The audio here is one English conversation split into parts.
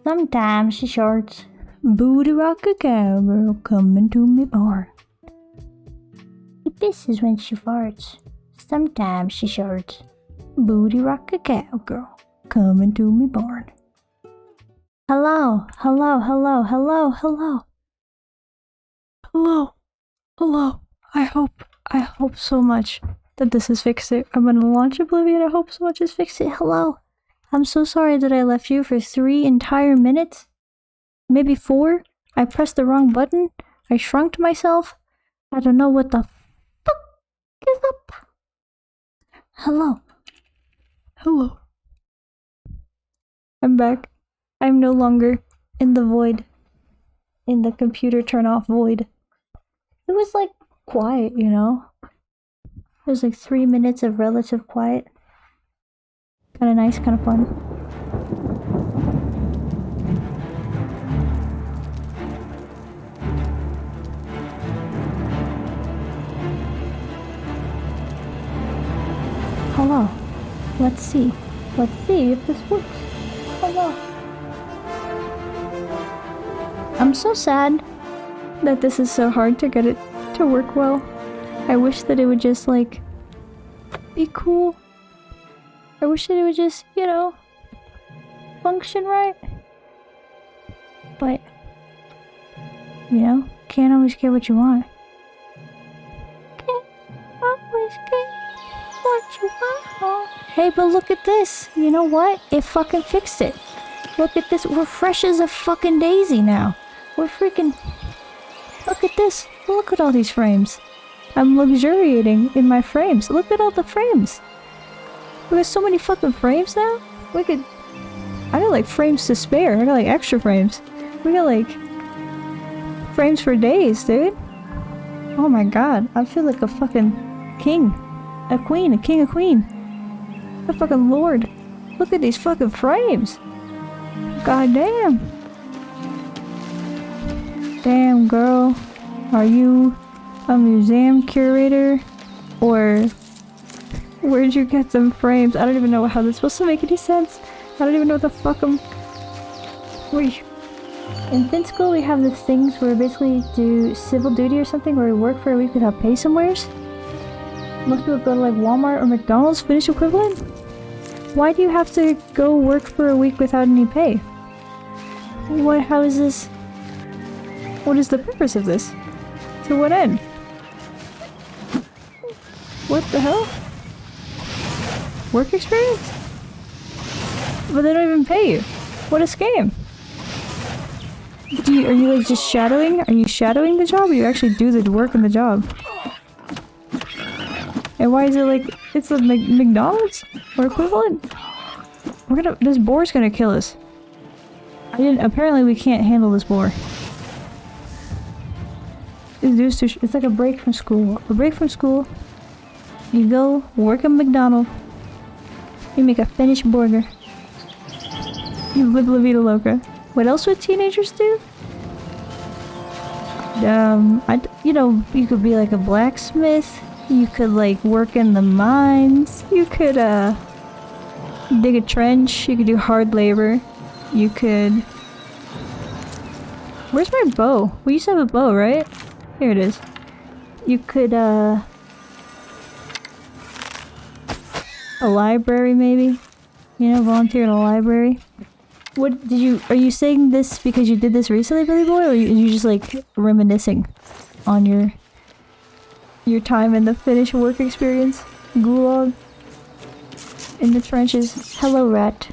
Sometimes she shorts. Booty rock a cowgirl coming to me barn. She pisses when she farts. Sometimes she shorts. Booty rock a cowgirl coming to me barn. Hello, hello, hello, hello, hello. Hello, hello. I hope so much that this has fixed it. I'm gonna launch Oblivion. I hope so much has fixed it. Hello. I'm so sorry that I left you for 3 entire minutes. Maybe 4. I pressed the wrong button. I shrunk myself. I don't know what the fuck is up. Hello. Hello. I'm back. I'm no longer in the void. In the computer turn off void. It was like quiet, you know? There's like 3 minutes of relative quiet. Kinda nice, kinda fun. Hello. Let's see. Let's see if this works. Hello. I'm so sad that this is so hard to get it to work well. I wish that it would just like be cool. I wish that it would just, you know, function right. But, you know, can't always get what you want. Can't always get what you want. Hey, but look at this. You know what? It fucking fixed it. Look at this. We're fresh as a fucking daisy now. We're freaking... Look at this. Look at all these frames. I'm luxuriating in my frames. Look at all the frames. We got so many fucking frames now. I got like frames to spare. I got like extra frames. We got like frames for days, dude. Oh my god. I feel like a fucking king. A queen. A king, a queen. A fucking lord. Look at these fucking frames. God damn. Damn, girl. Are you a museum curator? Or where'd you get them frames? I don't even know how this is supposed to make any sense. I don't even know what the fuck I'm... In fin school we have these things where we basically do civil duty or something where we work for a week without pay somewheres. Most people go to like Walmart or McDonald's, Finnish equivalent. Why do you have to go work for a week without any pay? How is this? What is the purpose of this? To what end? What the hell? Work experience? But they don't even pay you. What a scam. Are you like just shadowing? Are you shadowing the job or you actually do the work in the job? And why is it like, it's a McDonald's or equivalent? This boar's gonna kill us. Apparently we can't handle this boar. It's like a break from school. A break from school. You go work at McDonald's. You make a Finnish burger. You live La Vida Loca. What else would teenagers do? You know, you could be like a blacksmith. You could like work in the mines. You could dig a trench. You could do hard labor. You could... Where's my bow? We used to have a bow, right? Here it is. You could a library maybe? You know, volunteer in a library. Are you saying this because you did this recently, Billy Boy, or are you just like reminiscing on your time in the Finnish work experience? Gulag? In the trenches? Hello, rat.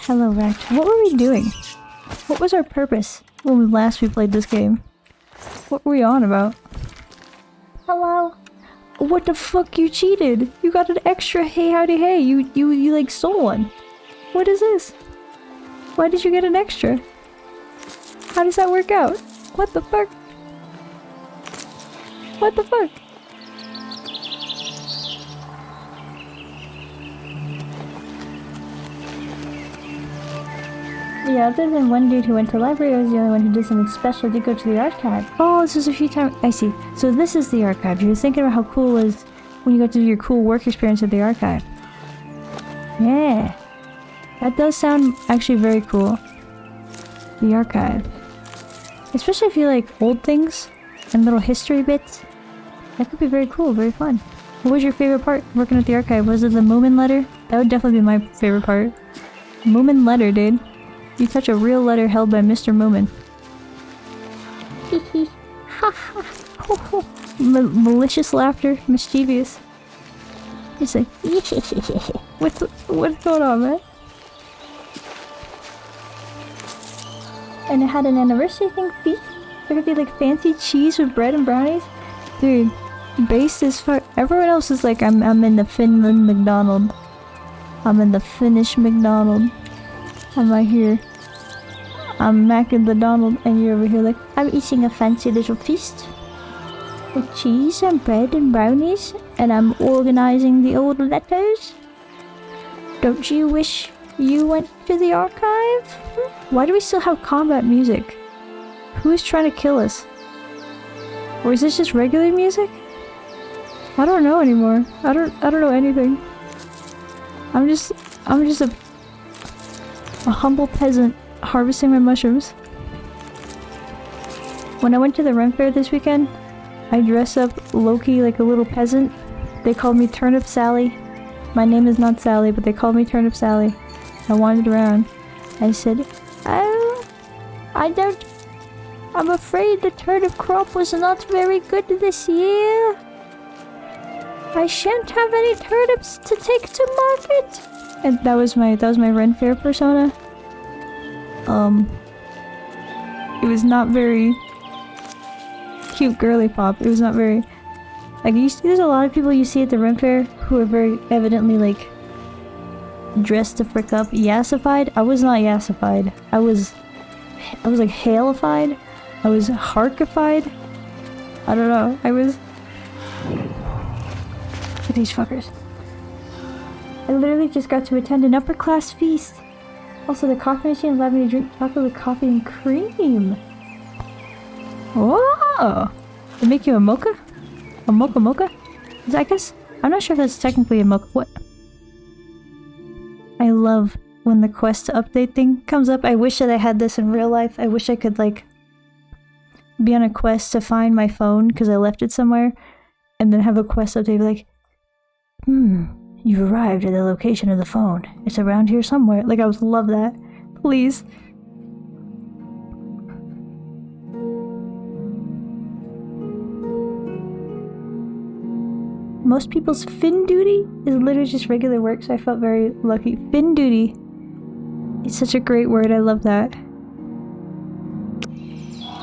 Hello, rat. What were we doing? What was our purpose when last we played this game? What were we on about? Hello? What the fuck? You cheated! You got an extra hey howdy hey! You like stole one! What is this? Why did you get an extra? How does that work out? What the fuck? What the fuck? Yeah, other than one dude who went to the library, I was the only one who did something special to go to the archive. Oh, this was a few times. I see. So this is the archive. You were thinking about how cool it was when you got to do your cool work experience at the archive. Yeah. That does sound actually very cool. The archive. Especially if you like old things and little history bits. That could be very cool, very fun. What was your favorite part working at the archive? Was it the Moomin letter? That would definitely be my favorite part. Moomin letter, dude. You touch a real letter held by Mr. Moomin. Hehe. Ha ha. Malicious laughter. Mischievous. He's like, what's going on, man? And it had an anniversary thing feast. There could be like fancy cheese with bread and brownies. Dude, based as fuck. Everyone else is like, I'm in the Finland McDonald. I'm in the Finnish McDonald. I'm right here. I'm macking the Donald, and you're over here like, I'm eating a fancy little feast. With cheese and bread and brownies, and I'm organizing the old letters. Don't you wish you went to the archive? Why do we still have combat music? Who is trying to kill us? Or is this just regular music? I don't know anymore. I don't know anything. I'm just a humble peasant harvesting my mushrooms. When I went to the Ren Fair this weekend, I dressed up low-key like a little peasant. They called me Turnip Sally. My name is not Sally, but they called me Turnip Sally. I wandered around. I said, oh, I'm afraid the turnip crop was not very good this year. I shan't have any turnips to take to market. And that was my Ren Fair persona. It was not very cute girly pop. It was not very like there's a lot of people you see at the Ren Fair who are very evidently like dressed to frick up. Yassified. I was not yassified. I was like hailified. I was harkified. I don't know. I was. Look at these fuckers. I literally just got to attend an upper class feast. Also, the coffee machine allowed me to drink chocolate with coffee and cream. Whoa! They make you a mocha? A mocha? I guess? I'm not sure if that's technically a mocha. What? I love when the quest to update thing comes up. I wish that I had this in real life. I wish I could, like, be on a quest to find my phone because I left it somewhere. And then have a quest update like, you've arrived at the location of the phone. It's around here somewhere. Like, I would love that. Please. Most people's fin duty is literally just regular work, so I felt very lucky. Fin duty. It's such a great word. I love that.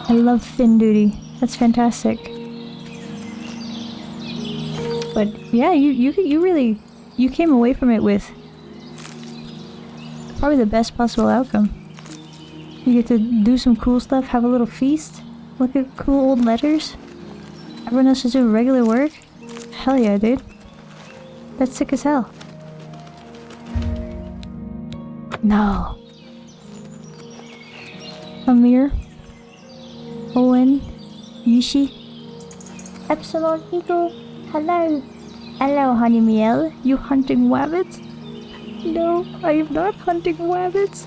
I love fin duty. That's fantastic. But yeah, you really came away from it with probably the best possible outcome. You get to do some cool stuff, have a little feast, look at cool old letters. Everyone else is doing regular work. Hell yeah, dude. That's sick as hell. No. Amir. Owen. Yushi. Epsilon Eagle. Hello. Hello, honey meal. You hunting rabbits? No, I am not hunting rabbits.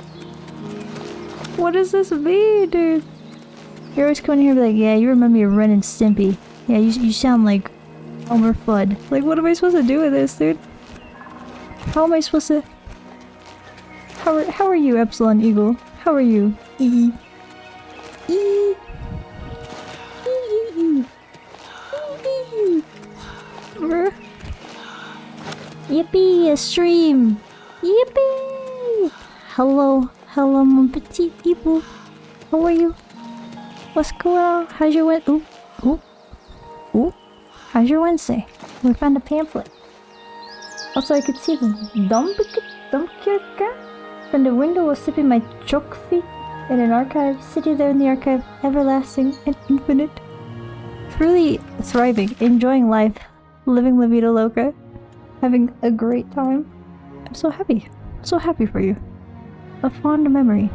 What does this mean, dude? You're always coming here and be like, yeah, you remind me of Ren and Stimpy. Yeah, you sound like Elmer Fudd. Like, what am I supposed to do with this, dude? How am I supposed to... How are you, Epsilon Eagle? How are you? E. Yippee, a stream! Yippee! Hello, mon petit people. How are you? What's going on? How's your Wednesday? Ooh. How's your Wednesday? We found a pamphlet. Also, I could see the Dunkirk from the window while sipping my chokfi in an archive, sitting there in the archive, everlasting and infinite. Truly thriving, enjoying life, living La Vida Loca, having a great time. I'm so happy. So happy for you. A fond memory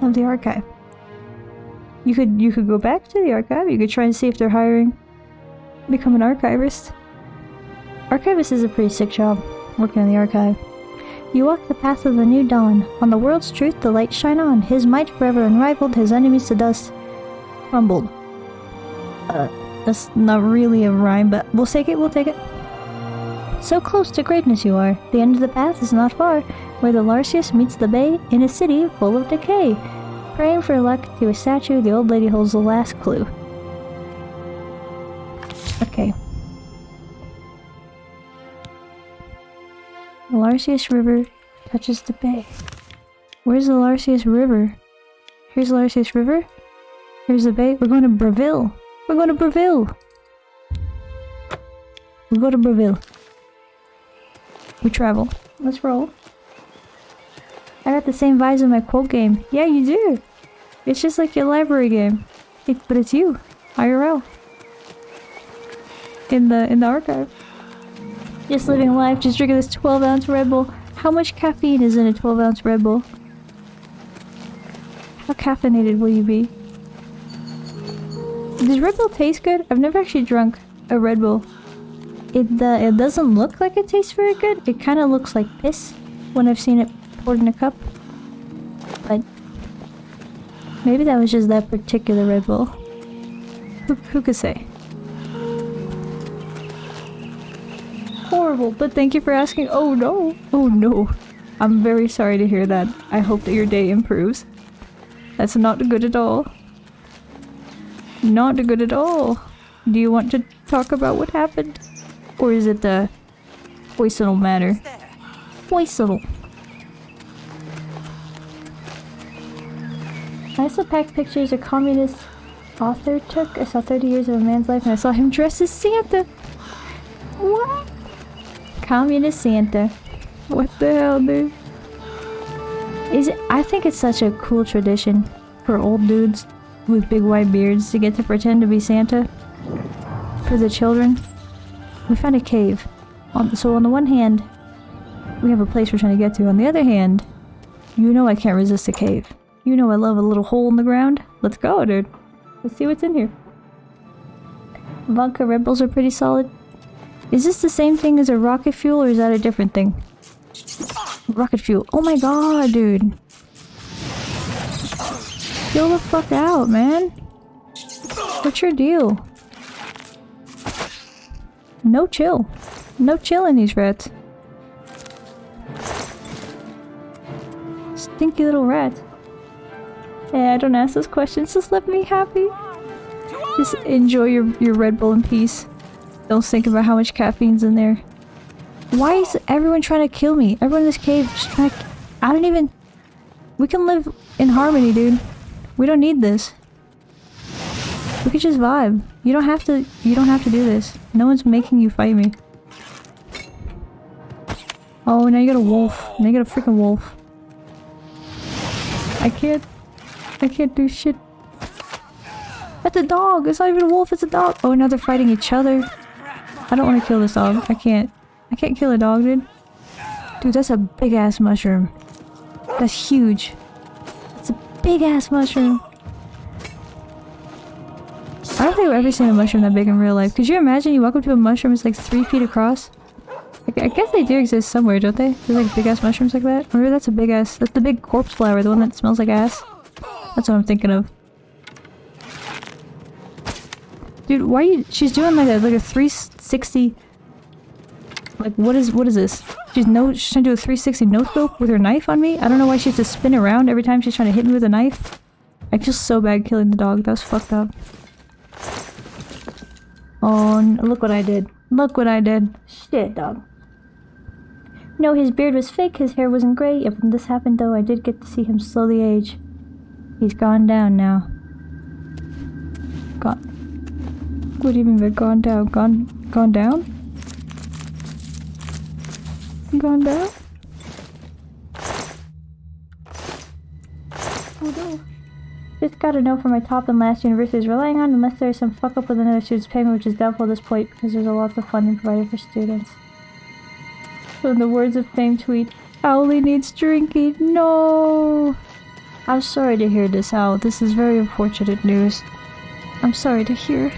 of the archive. You could go back to the archive. You could try and see if they're hiring. Become an archivist. Archivist is a pretty sick job, working in the archive. You walk the path of the new dawn. On the world's truth, the light shine on. His might forever unrivaled, his enemies to dust crumbled. That's not really a rhyme, but we'll take it, we'll take it. So close to greatness you are. The end of the path is not far, where the Larcius meets the bay in a city full of decay. Praying for luck to a statue, the old lady holds the last clue. Okay. The Larcius River touches the bay. Where's the Larcius River? Here's the Larcius River. Here's the bay. We're going to Breville. We're going to Breville. We go to Breville. We travel. Let's roll. I got the same vibes in my quote game. Yeah, you do. It's just like your library game. But it's you. IRL. In the archive. Just living life, just drinking this 12-ounce Red Bull. How much caffeine is in a 12-ounce Red Bull? How caffeinated will you be? Does Red Bull taste good? I've never actually drunk a Red Bull. It doesn't look like it tastes very good. It kind of looks like piss when I've seen it poured in a cup. But maybe that was just that particular Red Bull. Who could say? Horrible, but thank you for asking. Oh no. Oh no. I'm very sorry to hear that. I hope that your day improves. That's not good at all. Not good at all. Do you want to talk about what happened? Or is it the personal matter? Personal. I also packed pictures a communist author took. I saw 30 years of a man's life and I saw him dressed as Santa. What? Communist Santa. What the hell, dude? I think it's such a cool tradition for old dudes with big white beards to get to pretend to be Santa for the children. We found a cave. So on the one hand, we have a place we're trying to get to. On the other hand, you know I can't resist a cave. You know I love a little hole in the ground. Let's go, dude. Let's see what's in here. Vodka Red Bulls are pretty solid. Is this the same thing as a rocket fuel or is that a different thing? Rocket fuel. Oh my god, dude. Chill the fuck out, man. What's your deal? No chill. No chill in these rats. Stinky little rats. Yeah, don't ask those questions. Just let me happy. Just enjoy your Red Bull in peace. Don't think about how much caffeine's in there. Why is everyone trying to kill me? Everyone in this cave just trying to... I don't even... We can live in harmony, dude. We don't need this. We could just vibe. You don't have to do this. No one's making you fight me. Oh, now you got a wolf. Now you got a freaking wolf. I can't do shit. That's a dog! It's not even a wolf, it's a dog! Oh, now they're fighting each other. I don't want to kill this dog. I can't kill a dog, dude. Dude, that's a big-ass mushroom. That's huge. It's a big-ass mushroom. I don't think I've ever seen a mushroom that big in real life. Could you imagine you walk up to a mushroom, it's like 3 feet across? I guess they do exist somewhere, don't they? There's like big-ass mushrooms like that? Or maybe that's a big-ass... That's the big corpse flower, the one that smells like ass. That's what I'm thinking of. Dude, why are you... She's doing like a 360... Like, what is this? She's trying to do a 360 no-scope with her knife on me? I don't know why she has to spin around every time she's trying to hit me with a knife. I feel so bad killing the dog. That was fucked up. Oh, look what I did. Look what I did. Shit, dog. No, his beard was fake. His hair wasn't gray. If this happened, though, I did get to see him slowly age. He's gone down now. Gone. What do you mean by gone down? Gone down? Gone down? Oh no. Just got a note from my top and last university is relying on unless there's some fuck up with another student's payment, which is doubtful at this point because there's a lot of funding provided for students. So in the words of famed tweet, Owly needs drinking. No! I'm sorry to hear this, Owl. This is very unfortunate news. I'm sorry to hear.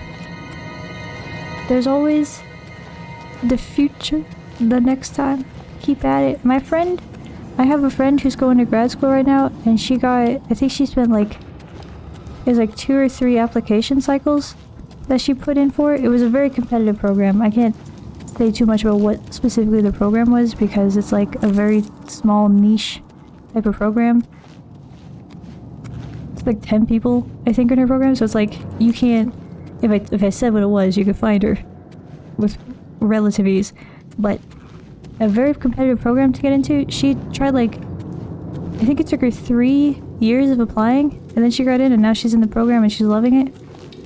There's always the future, the next time. Keep at it. My friend I have a friend who's going to grad school right now, and she got, I think she spent like, it was like 2 or 3 application cycles that she put in for. It was a very competitive program. I can't say too much about what specifically the program was because it's like a very small niche type of program. It's like 10 people, I think, in her program, so it's like, you can't, if I said what it was, you could find her with relative ease. But a very competitive program to get into. She tried like, I think it took her 3 years of applying, and then she got in, and now she's in the program and she's loving it.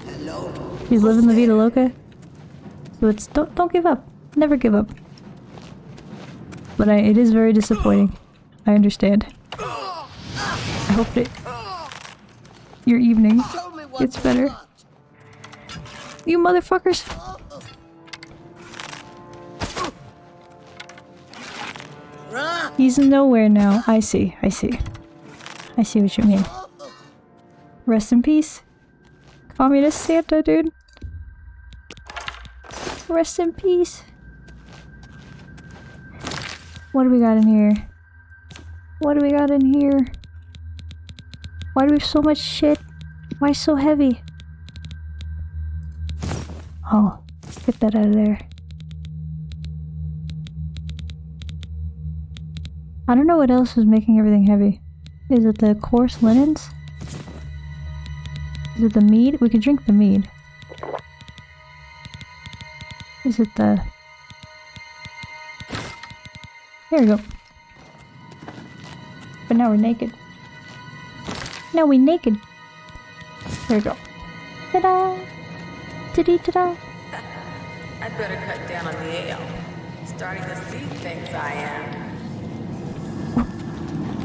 Hello. She's living la vida loca. So it's, don't give up. Never give up. But it is very disappointing. I understand. I hope that your evening gets better. You motherfuckers! He's nowhere now. I see. I see. I see what you mean. Rest in peace. Communist Santa, dude. Rest in peace. What do we got in here? What do we got in here? Why do we have so much shit? Why so heavy? Oh, get that out of there. I don't know what else is making everything heavy. Is it the coarse linens? Is it the mead? We could drink the mead. Is it the... There we go. But now we're naked. Now we're naked. There we go. Ta-da! Ta-dee-ta-da! I'd better cut down on the ale. Starting to see things I am.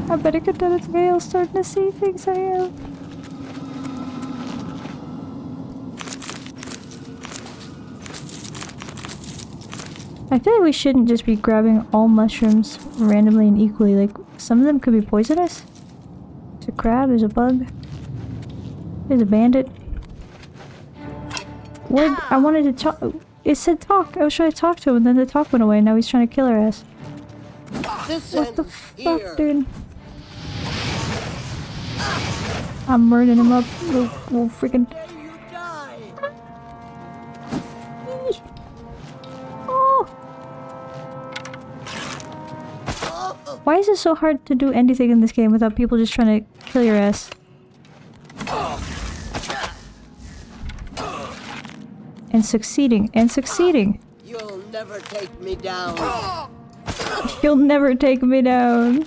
I better get down its veil, starting to see things I am. I feel like we shouldn't just be grabbing all mushrooms randomly and equally. Like, some of them could be poisonous. There's a crab, there's a bug. There's a bandit. What? I wanted to talk. It said talk. I was trying to talk to him, and then the talk went away, and now he's trying to kill our ass. What the fuck, dude? I'm murdering him up, little freaking. Oh! Why is it so hard to do anything in this game without people just trying to kill your ass? And succeeding, and succeeding. You'll never take me down. You'll never take me down.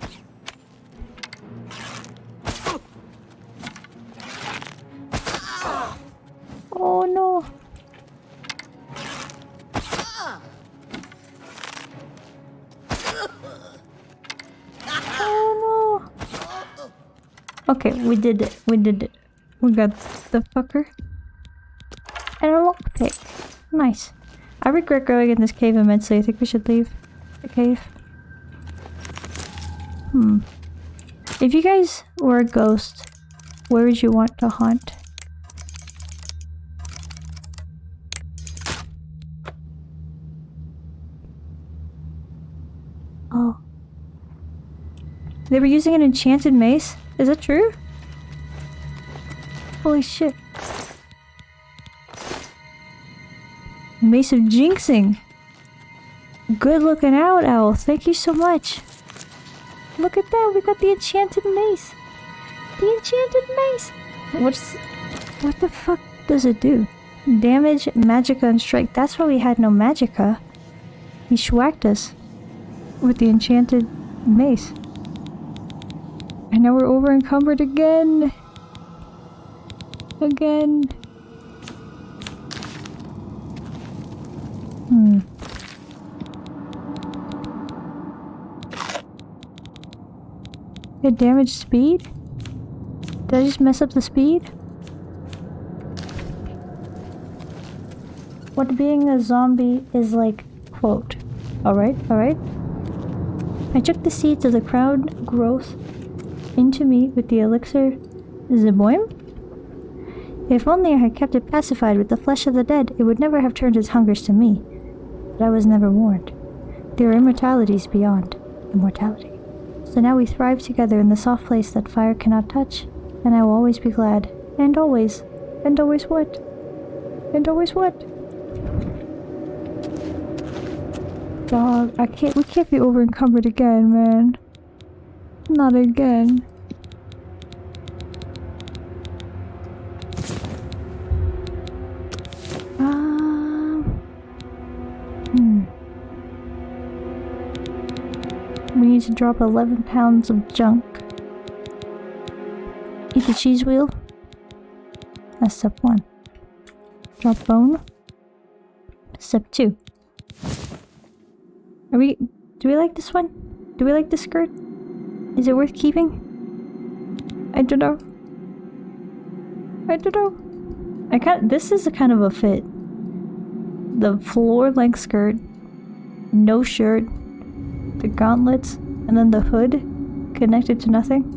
Oh no. Oh no. Okay, we did it. We did it. We got the fucker. And a lockpick. Nice. I regret going in this cave immensely. I think we should leave the cave. If you guys were a ghost, where would you want to haunt? Oh. They were using an enchanted mace? Is that true? Holy shit. Mace of Jinxing. Good looking out, Owl. Thank you so much. Look at that. We got the enchanted mace. The enchanted mace. What the fuck does it do? Damage, magicka, and strike. That's why we had no magicka. He schwacked us with the enchanted mace. And now we're over encumbered again. Again. It damaged speed? Did I just mess up the speed? What being a zombie is like, quote. Alright, alright. I took the seeds of the crown growth into me with the elixir Zeboim. If only I had kept it pacified with the flesh of the dead, it would never have turned its hungers to me. But I was never warned. There are immortalities beyond immortality. So now we thrive together in the soft place that fire cannot touch, and I will always be glad. And always. And always what? And always what? Dog, we can't be over encumbered again, man. Not again. We need to drop 11 pounds of junk. Eat the cheese wheel. That's step 1. Drop bone. Step 2. Do we like this one? Do we like this skirt? Is it worth keeping? I don't know. I don't know. This is a kind of a fit. The floor-length skirt, no shirt, the gauntlets, and then the hood connected to nothing.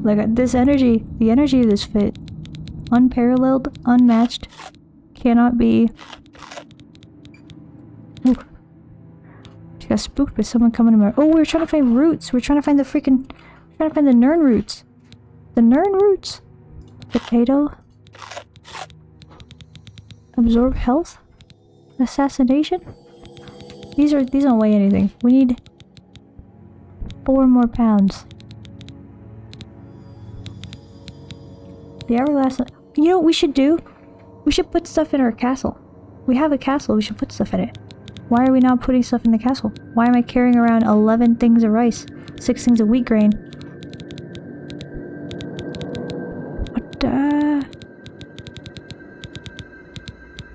Like this energy, the energy of this fit, unparalleled, unmatched, cannot be. Ooh. Just got spooked by someone coming to my. Oh, we're trying to find roots. We're trying to find the freaking. Trying to find the Nern roots. The Nern roots. Potato. Absorb health. Assassination. These don't weigh anything. We need 4 more pounds. The hourglass. You know what we should do? We should put stuff in our castle. We have a castle. We should put stuff in it. Why are we not putting stuff in the castle? Why am I carrying around 11 things of rice, 6 things of wheat grain? What the?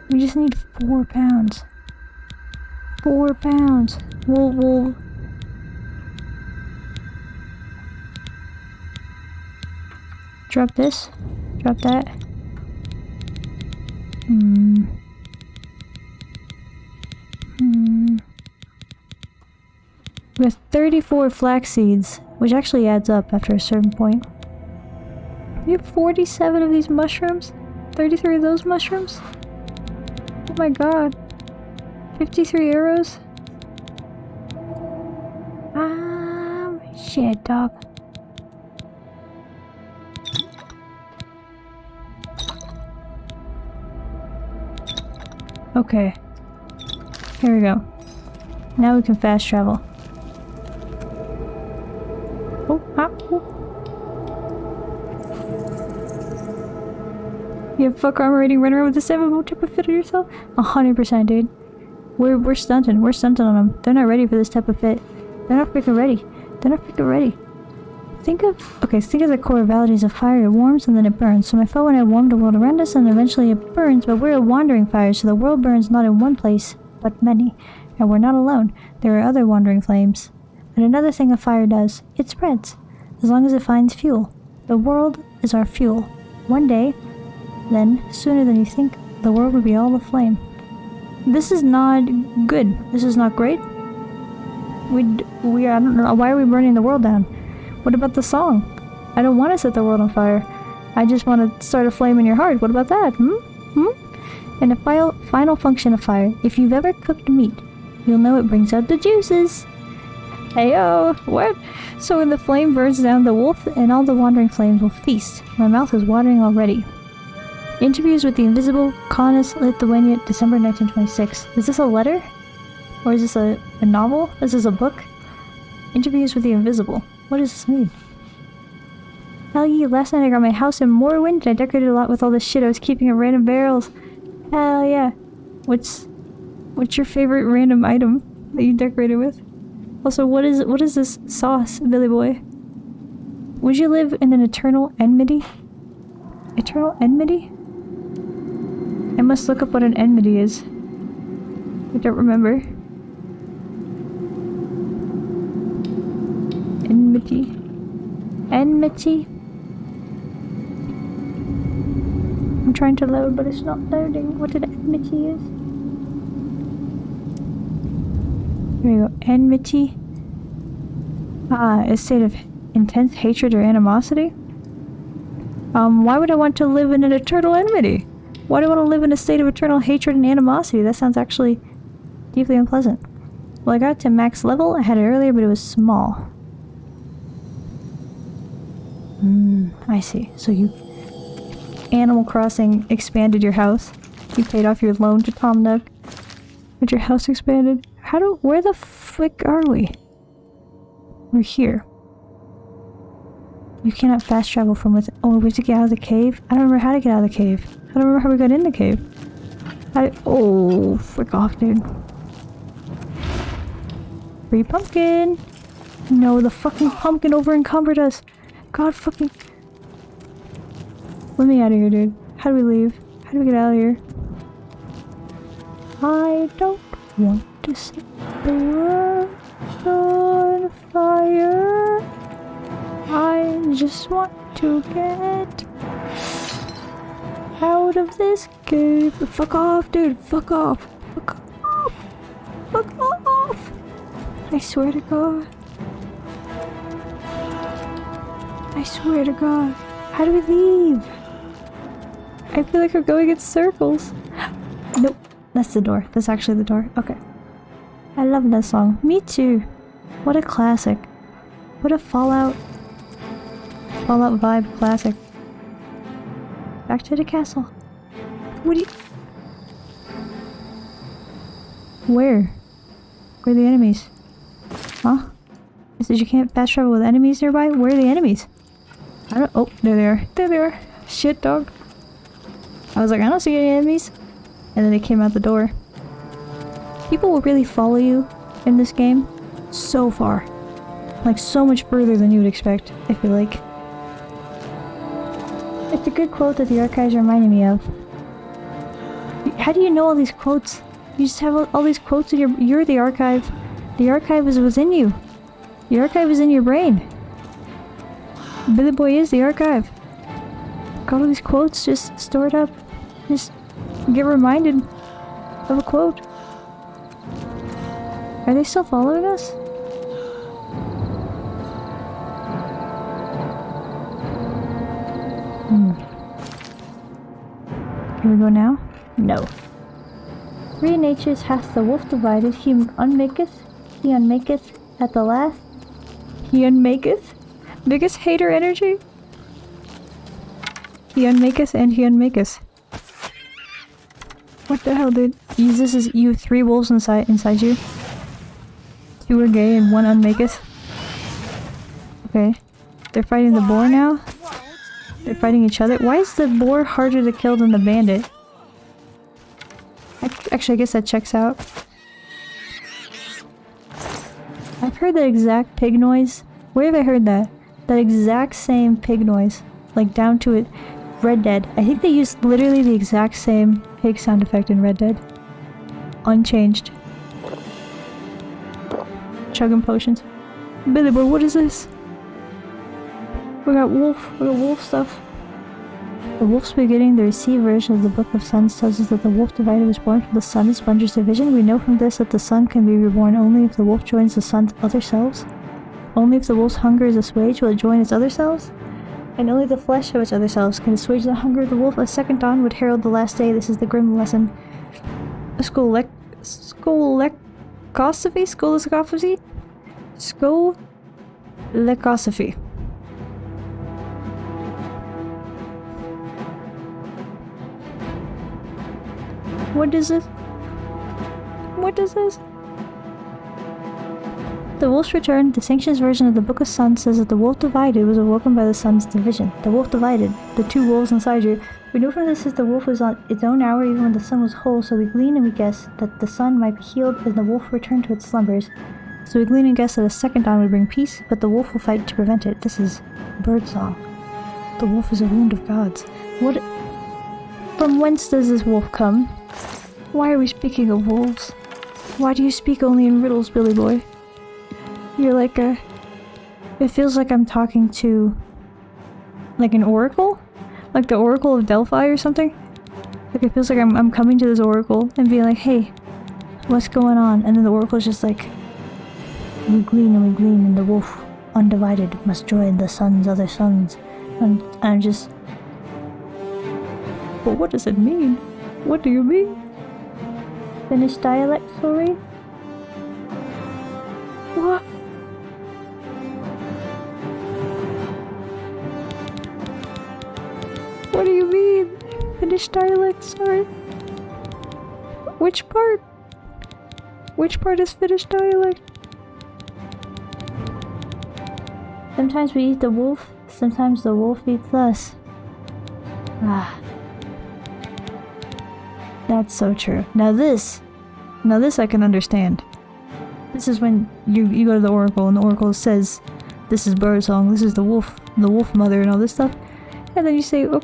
We just need 4 pounds. 4 pounds. We'll drop this. Drop that. We have 34 flax seeds, which actually adds up after a certain point. We have 47 of these mushrooms. 33 of those mushrooms. Oh my god. 53 arrows. Shit, dog. Okay. Here we go. Now we can fast travel. Oh, oh. You have fuck armor rating, run around with a 7 mode type of fit on yourself? 100%, dude. We're stunting. We're stunting on them. They're not ready for this type of fit. They're not freaking ready. They're not freaking ready. Think of the core realities of fire. It warms and then it burns. So my foe and I warm the world around us and eventually it burns, but we're a wandering fire, so the world burns not in one place, but many. And we're not alone. There are other wandering flames. And another thing a fire does, it spreads. As long as it finds fuel. The world is our fuel. One day, then, sooner than you think, the world will be all aflame. This is not good. This is not great. I don't know, why are we burning the world down? What about the song? I don't want to set the world on fire. I just want to start a flame in your heart. What about that? And the final function of fire. If you've ever cooked meat, you'll know it brings out the juices. Heyo, what? So when the flame burns down, the wolf and all the wandering flames will feast. My mouth is watering already. Interviews with the Invisible, Kaunas, Lithuania, December 1926. Is this a letter? Or is this a novel? This is a book? Interviews with the Invisible. What does this mean? Hell yeah, last night I got my house in Morrowind and I decorated a lot with all the shit I was keeping in random barrels. Hell yeah. What's your favorite random item that you decorated with? Also, what is this sauce, Billy Boy? Would you live in an eternal enmity? Eternal enmity? I must look up what an enmity is. I don't remember. Enmity. Enmity? I'm trying to load, but it's not loading. What an enmity is. Here we go. Enmity. A state of intense hatred or animosity? Why would I want to live in an eternal enmity? Why do I want to live in a state of eternal hatred and animosity? That sounds actually deeply unpleasant. Well, I got to max level. I had it earlier, but it was small. I see. So you... Animal Crossing expanded your house. You paid off your loan to Tom Nook. But your house expanded. Where the frick are we? We're here. You cannot fast travel from within. Oh, we have to get out of the cave? I don't remember how to get out of the cave. I don't remember how we got in the cave. Oh, frick off, dude. Free pumpkin! No, the fucking pumpkin over encumbered us. God fucking... Let me out of here, dude. How do we leave? How do we get out of here? I don't want to set the world on fire. I just want to get out of this cave. Fuck off, dude. Fuck off. Fuck off. Fuck off. I swear to God. I swear to God. How do we leave? I feel like we're going in circles. Nope. That's the door. That's actually the door. Okay. I love that song. Me too. What a classic. What a Fallout vibe classic. Back to the castle. What do you... Where? Where are the enemies? Huh? It says you can't fast travel with enemies nearby? Where are the enemies? I don't... Oh, there they are. There they are. Shit, dog. I was like, I don't see any enemies. And then they came out the door. People will really follow you in this game so far. Like, so much further than you would expect, I feel like. It's a good quote that the archives reminded me of. How do you know all these quotes? You just have all these quotes in your... You're the archive. The archive is within you. The archive is in your brain. Billy Boy is the archive. Got all these quotes, just store it up. Just get reminded of a quote. Are they still following us? Can we go now? No. Three natures hath the wolf divided, he unmaketh, he unmaketh at the last. He unmaketh? Biggest hater energy? He unmaketh and he unmaketh. What the hell, dude? This is you have 3 wolves inside you. 2 are gay and 1 unmaketh. Okay. They're fighting the boar now? They're fighting each other? Why is the boar harder to kill than the bandit? Actually, I guess that checks out. I've heard that exact pig noise. Where have I heard that? That exact same pig noise. Like, down to it. Red Dead. I think they used literally the exact same pig sound effect in Red Dead. Unchanged. Chugging potions. Billy boy, what is this? We got wolf stuff. The wolf's beginning, the received version of the Book of Suns tells us that the wolf divided was born from the sun and sponger's division. We know from this that the sun can be reborn only if the wolf joins the sun's other selves. Only if the wolf's hunger is assuaged will it join its other selves. And only the flesh of its other selves can assuage the hunger of the wolf. A second dawn would herald the last day. This is the grim lesson. Scholecosophy? What is this? What is this? The wolf's return. The sanction's version of the Book of Suns says that the wolf divided was awoken by the sun's division. The wolf divided. The 2 wolves inside you. We know from this that the wolf was on its own hour even when the sun was whole, so we glean and we guess that the sun might be healed and the wolf returned to its slumbers. So we glean and guess that a second dawn would bring peace, but the wolf will fight to prevent it. This is birdsong. The wolf is a wound of gods. What? From whence does this wolf come? Why are we speaking of wolves? Why do you speak only in riddles, Billy boy? You're like a... It feels like I'm talking to... like an oracle? Like the Oracle of Delphi or something? Like it feels like I'm coming to this oracle and being like, hey, what's going on? And then the oracle's just like, we glean and the wolf, undivided, must join the sun's other sons. And I'm just... But what does it mean? What do you mean? Finnish dialect, sorry? What do you mean? Finnish dialect, sorry. Which part? Which part is Finnish dialect? Sometimes we eat the wolf, sometimes the wolf eats us. Ah. That's so true. Now this I can understand. This is when you go to the oracle and the oracle says, this is birdsong, this is the wolf mother and all this stuff. And then you say, oh,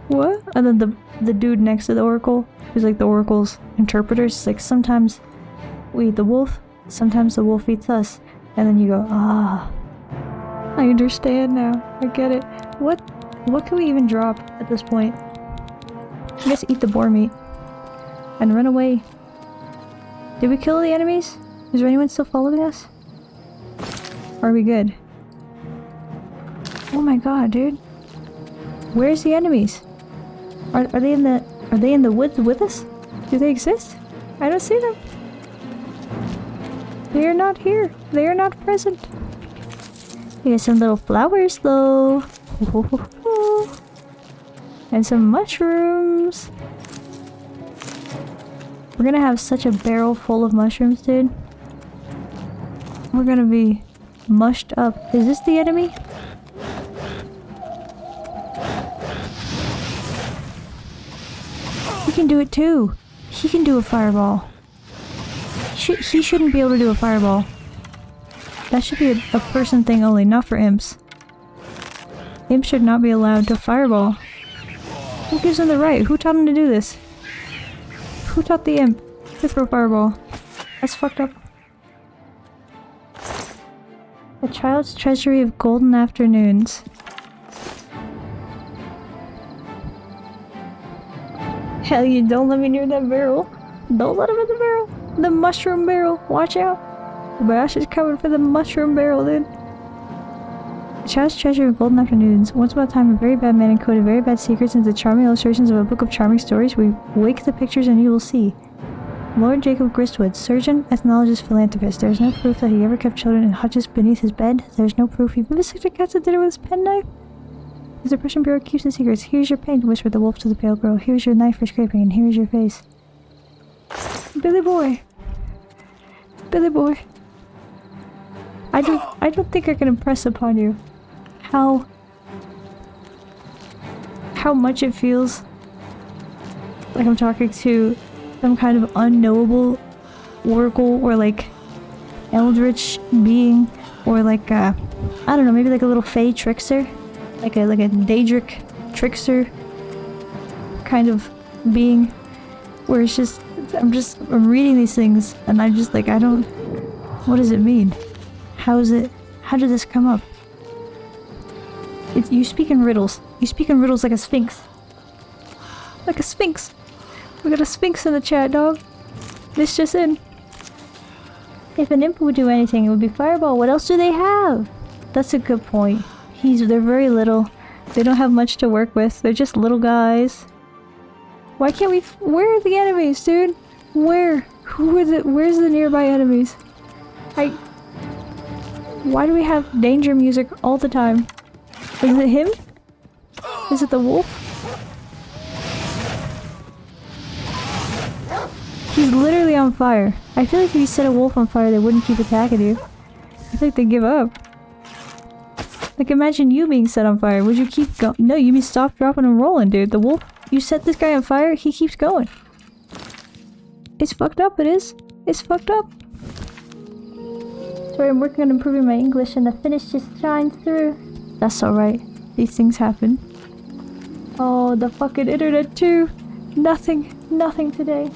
what? And then the dude next to the oracle, who's like the oracle's interpreter, is like, sometimes we eat the wolf, sometimes the wolf eats us. And then you go, ah, I understand now. I get it. What can we even drop at this point? I guess eat the boar meat. And run away. Did we kill the enemies? Is there anyone still following us? Are we good? Oh my god, dude. Where's the enemies? Are they in the woods with us? Do they exist? I don't see them. They are not here. They are not present. Here's some little flowers though. And some mushrooms. We're gonna have such a barrel full of mushrooms, dude. We're gonna be mushed up. Is this the enemy? He can do it too. He can do a fireball. He shouldn't be able to do a fireball. That should be a person thing only, not for imps. Imps should not be allowed to fireball. Who gives him the right? Who taught him to do this? Who taught the imp to throw fireball? That's fucked up. A child's treasury of golden afternoons. Hell, you don't let me near that barrel. Don't let him in the barrel. The mushroom barrel. Watch out. The Bash is coming for the mushroom barrel, dude. A child's treasury of golden afternoons. Once upon a time, a very bad man encoded very bad secrets into charming illustrations of a book of charming stories. We wake the pictures and you will see. Lord Jacob Gristwood, surgeon, ethnologist, philanthropist. There is no proof that he ever kept children in hutches beneath his bed. There is no proof he vivisected cats at dinner with his penknife. His Depression Bureau keeps his secrets. Here's your paint, whispered the wolf to the pale girl. Here's your knife for scraping, and here's your face. Billy boy. Billy boy. I don't think I can impress upon you how much it feels like I'm talking to some kind of unknowable oracle or like eldritch being or like I don't know, maybe like a little fey trickster, like a Daedric trickster kind of being, where it's just I'm reading these things and I'm just like, what does it mean? How did this come up? You speak in riddles. You speak in riddles like a sphinx. Like a sphinx. We got a sphinx in the chat, dog. This just in. If an imp would do anything, it would be fireball. What else do they have? That's a good point. They're very little. They don't have much to work with. They're just little guys. Why can't we? Where are the enemies, dude? Where? Where's the nearby enemies? Why do we have danger music all the time? Is it him? Is it the wolf? He's literally on fire. I feel like if you set a wolf on fire, they wouldn't keep attacking you. I feel like they give up. Like, imagine you being set on fire. Would you keep going? No, you mean stop, dropping, and rolling, dude. The wolf, you set this guy on fire, he keeps going. It's fucked up, it is. It's fucked up. Sorry, I'm working on improving my English and the Finnish just shines through. That's alright. These things happen. Oh, the fucking internet too. Nothing today.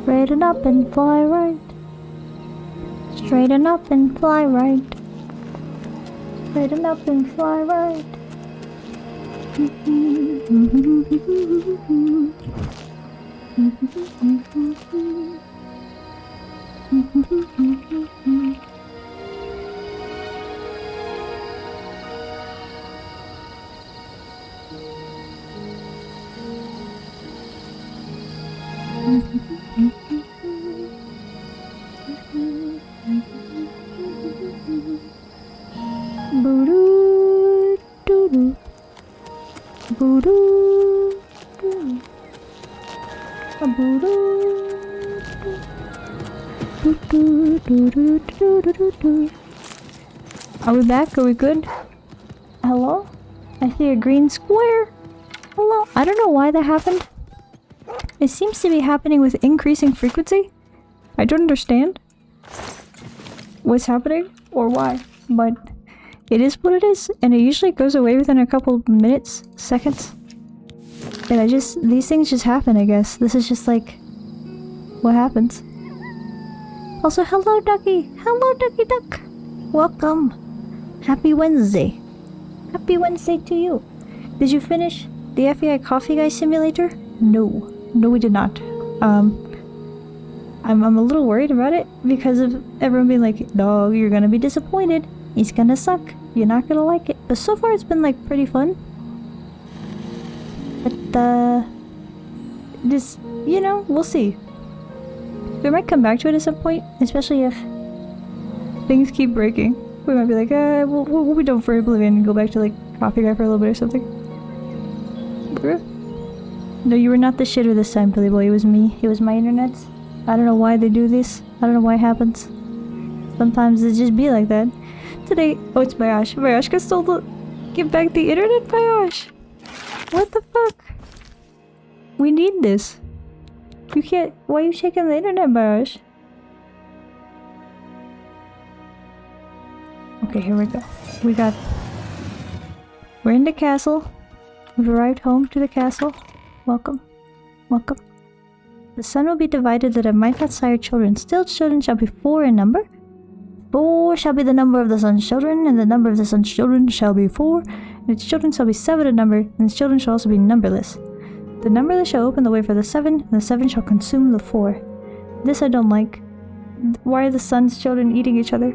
Straighten up and fly right. Straighten up and fly right. Straighten up and fly right. Are we back? Are we good? Hello? I see a green square. Hello? I don't know why that happened. It seems to be happening with increasing frequency. I don't understand what's happening or why, but it is what it is, and it usually goes away within a couple minutes, seconds. And these things just happen, I guess. This is just like what happens. Also, hello Ducky! Hello Ducky Duck! Welcome! Happy Wednesday! Happy Wednesday to you! Did you finish the FBI Coffee Guy Simulator? No. No, we did not. I'm a little worried about it because of everyone being like, no, you're gonna be disappointed. It's gonna suck. You're not gonna like it. But so far it's been like pretty fun. But just, you know, we'll see. We might come back to it at some point, especially if things keep breaking. We might be like, we'll be done for Oblivion and go back to like Coffee Guy for a little bit or something. No, you were not the shitter this time, Billy Boy. It was me. It was my internet. I don't know why they do this. I don't know why it happens. Sometimes it just be like that. Today, oh, it's Bayash. Bayash got stole give back the internet, Bayash. What the fuck? We need this. You can't. Why are you shaking the internet, Bayash? Okay, here we go. We're in the castle. We've arrived home to the castle. Welcome. Welcome. The sun will be divided that it might not sire children. Still children shall be 4 in number. 4 shall be the number of the sun's children, and the number of the sun's children shall be 4, and its children shall be 7 in number, and its children shall also be numberless. The numberless shall open the way for the 7, and the 7 shall consume the 4. This I don't like. Why are the sun's children eating each other?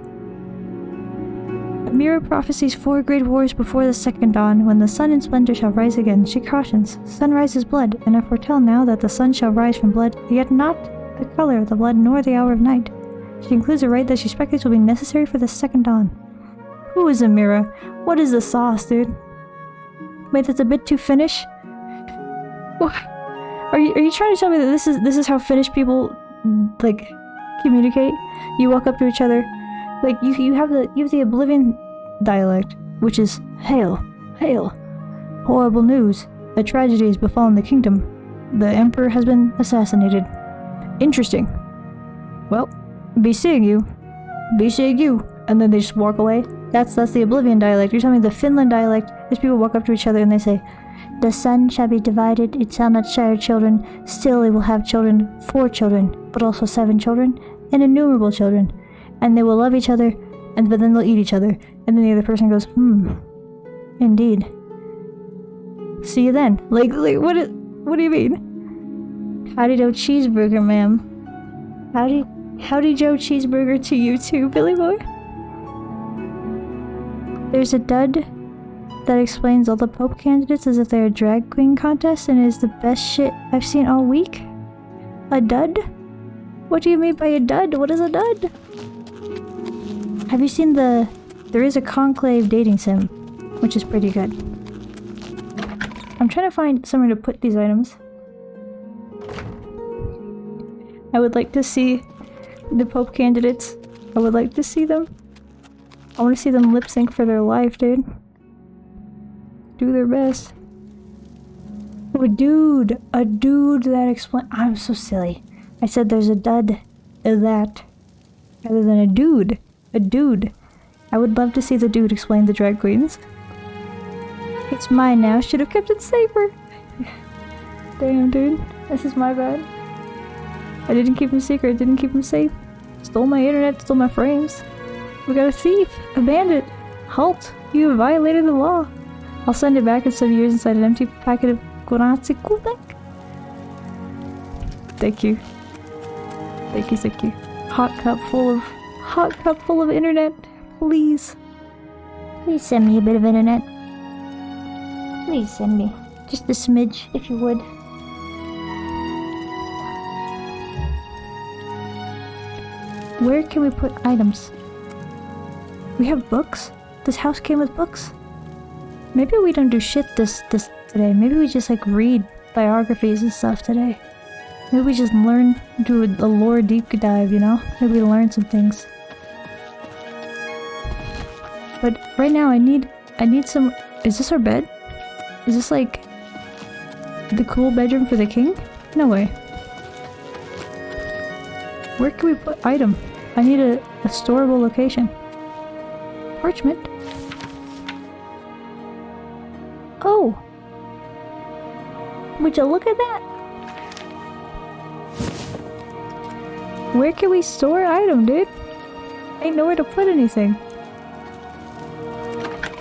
A mirror prophesies 4 great wars before the second dawn, when the sun in splendor shall rise again. She cautions, sunrise is blood, and I foretell now that the sun shall rise from blood, yet not the color of the blood, nor the hour of night. She includes a rite that she speculates will be necessary for the second dawn. Who is a mirror? What is the sauce, dude? Wait, that's a bit too Finnish? What? Are you trying to tell me that this is how Finnish people like communicate? You walk up to each other. Like, you have the Oblivion dialect, which is, hail, hail. Horrible news. A tragedy has befallen the kingdom. The emperor has been assassinated. Interesting. Well, be seeing you. Be seeing you. And then they just walk away. That's the Oblivion dialect. You're telling me the Finland dialect is people walk up to each other and they say, the sun shall be divided, it shall not share children, still it will have children, 4 children, but also 7 children, and innumerable children. And they will love each other, but then they'll eat each other. And then the other person goes, indeed. See you then. Like what do you mean? Howdy do cheeseburger, ma'am. Howdy Joe cheeseburger to you too, Billy Boy. There's a dud that explains all the Pope candidates as if they're a drag queen contest and is the best shit I've seen all week. A dud? What do you mean by a dud? What is a dud? Have you seen there is a conclave dating sim, which is pretty good. I'm trying to find somewhere to put these items. I would like to see the Pope candidates. I would like to see them. I want to see them lip sync for their life, dude. Do their best. Oh, a dude that explain. I'm so silly. I said there's a dud of that rather than a dude. A dude. I would love to see the dude explain the drag queens. It's mine now. Should have kept it safer. Damn, dude. This is my bad. I didn't keep him secret. Didn't keep him safe. Stole my internet, stole my frames. We got a thief, a bandit. Halt! You have violated the law. I'll send it back in some years inside an empty packet of Goransi Kulek. Thank you. Thank you, thank you. Hot cup full of internet. Please. Please send me a bit of internet. Please send me. Just a smidge, if you would. Where can we put items? We have books? This house came with books? Maybe we don't do shit this today. Maybe we just like read biographies and stuff today. Maybe we just learn, do a lore deep dive, you know? Maybe we learn some things. But right now I need some... Is this our bed? Is this like the cool bedroom for the king? No way. Where can we put item? I need a storable location. Parchment? Oh! Would you look at that? Where can we store item, dude? Ain't nowhere to put anything.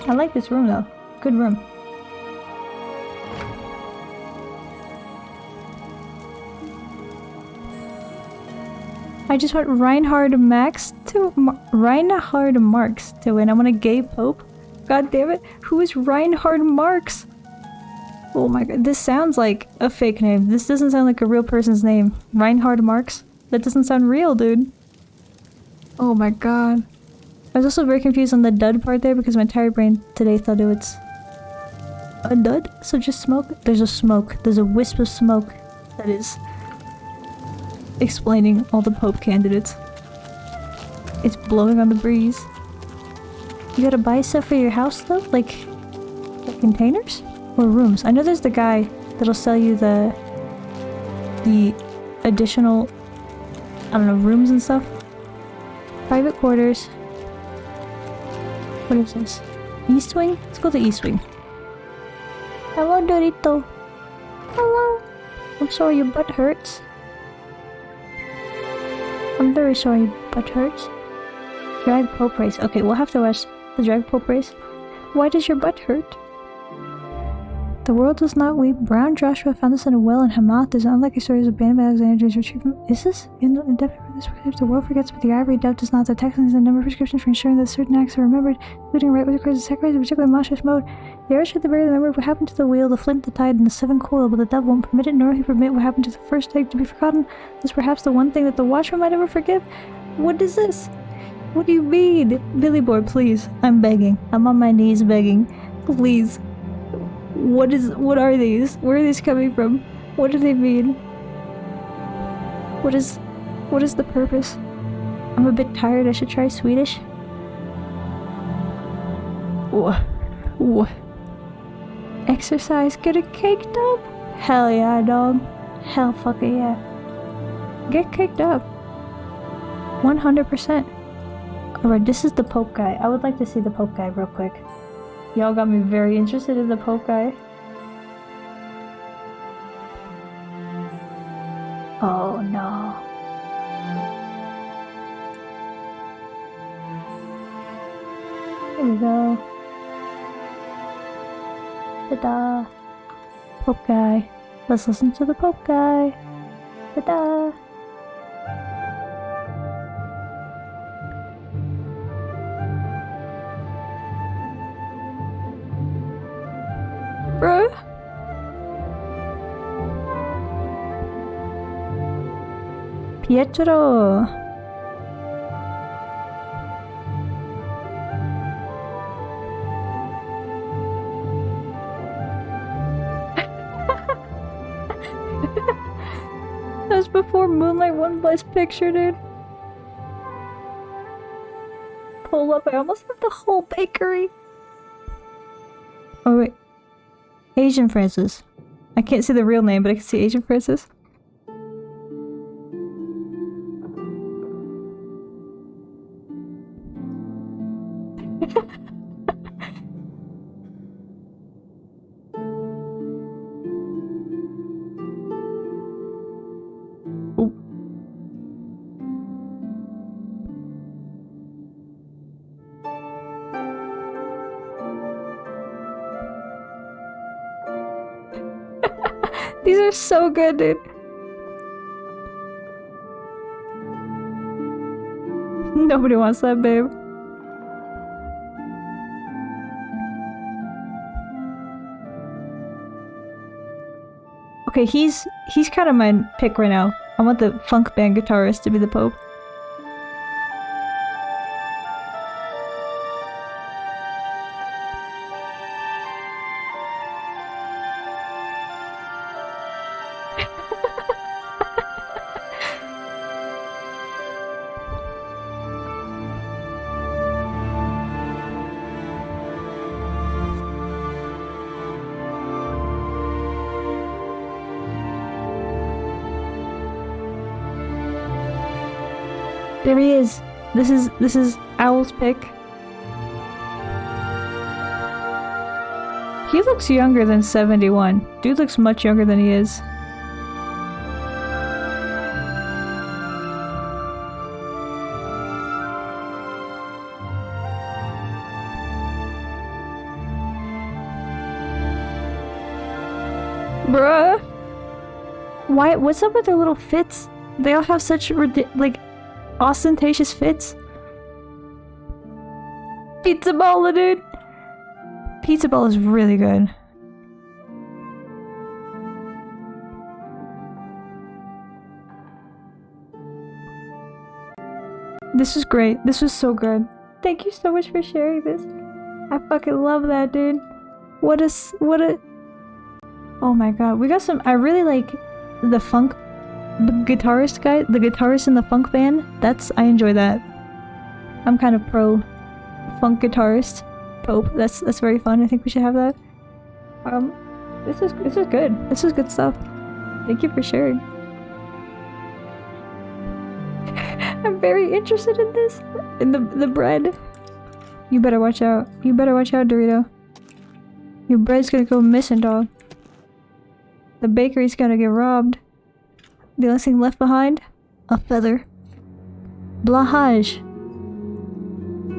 I like this room though. Good room. I just want Reinhard Marx to win. I want a gay pope. God damn it. Who is Reinhard Marx? Oh my god. This sounds like a fake name. This doesn't sound like a real person's name. Reinhard Marx? That doesn't sound real, dude. Oh my god. I was also very confused on the dud part there because my entire brain today thought it was a dud. So just smoke. There's a smoke. There's a wisp of smoke that is explaining all the Pope candidates. It's blowing on the breeze. You gotta buy stuff for your house though? Like containers? Or rooms? I know there's the guy that'll sell you the additional, I don't know, rooms and stuff. Private quarters. What is this? East Wing? Let's go to East Wing. Hello, Dorito. Hello. I'm sorry your butt hurts. I'm very sorry your butt hurts. Drag Pope race. Okay, we'll have to watch the Drag Pope race. Why does your butt hurt? The world does not weep. Brown Joshua found this in a well in Hamath. There's an unlikely stories of Band of Alexandria's retrieved. Is this indefinite for this? If the world forgets, but the ivory dove does not. The text contains a number of prescriptions for ensuring that certain acts are remembered, including right with regards to sacrifice, in particular monstrous mode. The Irish should bury the memory of what happened to the wheel, the flint, the tide, and the seven coil, but the devil won't permit it, nor will he permit what happened to the first egg to be forgotten. This is perhaps the one thing that the Watchman might ever forgive. What is this? What do you mean? Billy Boy, please. I'm begging. I'm on my knees begging. Please. What are these? Where are these coming from? What do they mean? What is the purpose? I'm a bit tired. I should try Swedish. What? Exercise, get it caked up? Hell yeah, dog. Hell fucking yeah. Get caked up. 100%. Alright, this is the Pope guy. I would like to see the Pope guy real quick. Y'all got me very interested in the Pope guy. Oh no. Here we go. Ta-da. Pope guy. Let's listen to the Pope guy. Ta-da. Bruh. Pietro. That was before Moonlight won Best Picture, dude. Pull up, I almost have the whole bakery. Oh wait. Asian Francis. I can't see the real name, but I can see Asian Francis. These are so good, dude. Nobody wants that, babe. Okay, he's kind of my pick right now. I want the funk band guitarist to be the Pope. There he is. This is Owl's pick. He looks younger than 71. Dude looks much younger than he is. Bruh. Why? What's up with their little fits? They all have such ostentatious fits. Pizza ball, dude. Pizza ball is really good. This was great. This was so good. Thank you so much for sharing this. I fucking love that, dude. What a oh my god. We got some. I really like the funk guitarist guy, the guitarist in the funk band. I enjoy that. I'm kind of pro funk guitarist. Pope. That's very fun. I think we should have that. This is good. This is good stuff. Thank you for sharing. I'm very interested in this. In the bread. You better watch out. You better watch out, Dorito. Your bread's gonna go missing, dog. The bakery's gonna get robbed. The only thing left behind? A feather. Blahaj.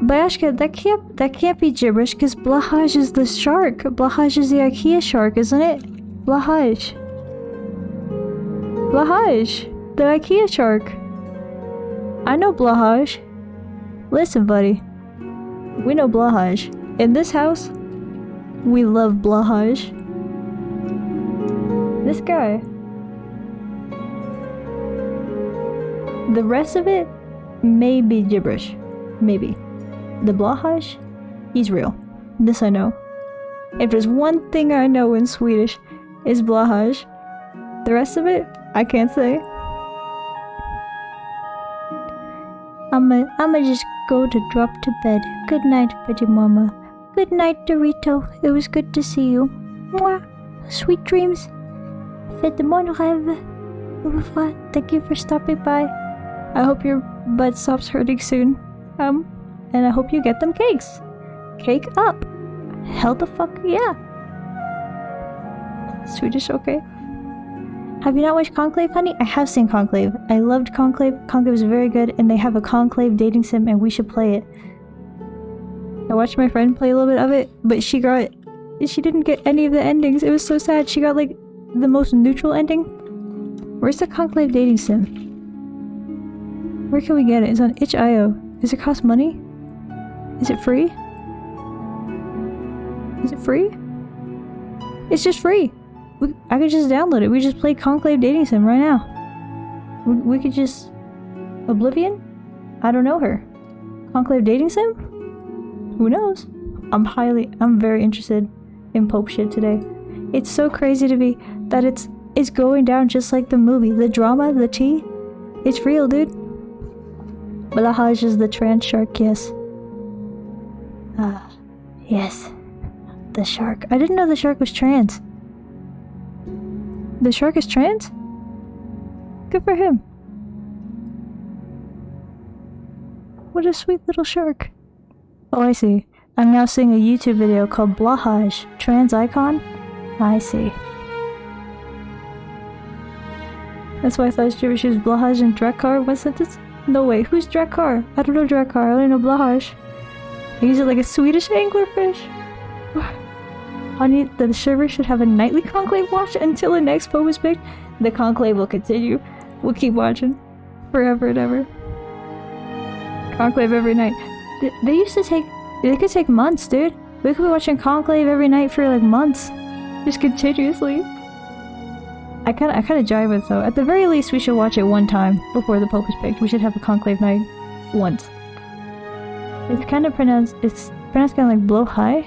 Bayashka, that can't be gibberish, because Blahaj is the shark. Blahaj is the IKEA shark, isn't it? Blahaj. Blahaj. The IKEA shark. I know Blahaj. Listen, buddy. We know Blahaj. In this house, we love Blahaj. This guy. The rest of it may be gibberish. Maybe. The Blahaj, he's real. This I know. If there's one thing I know in Swedish, is Blahaj. The rest of it, I can't say. I'ma just go to drop to bed. Good night, pretty mama. Good night, Dorito. It was good to see you. Mwah. Sweet dreams. Faites de bon rêve. Au revoir. Thank you for stopping by. I hope your butt stops hurting soon. And I hope you get them cakes. Cake up. Hell the fuck yeah. Swedish, okay. Have you not watched Conclave, honey? I have seen Conclave. I loved Conclave. Conclave is very good, and they have a Conclave dating sim, and we should play it. I watched my friend play a little bit of it, but she didn't get any of the endings. It was so sad. She got like the most neutral ending. Where's the Conclave dating sim? Where can we get it? It's on itch.io. Does it cost money? Is it free? Is it free? It's just free. I could just download it. We just play Conclave Dating Sim right now. We could just... Oblivion? I don't know her. Conclave Dating Sim? Who knows? I'm very interested in Pope shit today. It's so crazy to me that it's going down just like the movie. The drama, the tea. It's real, dude. Blahaj is the trans shark, yes. Yes. The shark. I didn't know the shark was trans. The shark is trans? Good for him. What a sweet little shark. Oh, I see. I'm now seeing a YouTube video called Blahaj, Trans Icon? I see. That's why I thought she was Blahaj and Drakkar. One sentence? No way. Who's Drakkar? I don't know Drakkar. I only know Blahaj. I use it like a Swedish anglerfish. Honey, the server should have a nightly conclave watch until the next pope is picked. The conclave will continue. We'll keep watching. Forever and ever. Conclave every night. They used to take... They could take months, dude. We could be watching conclave every night for like months. Just continuously. I kinda jive with it though. At the very least, we should watch it one time before the pope is picked. We should have a conclave night once. It's kind of pronounced... It's pronounced kind of like blowhigh.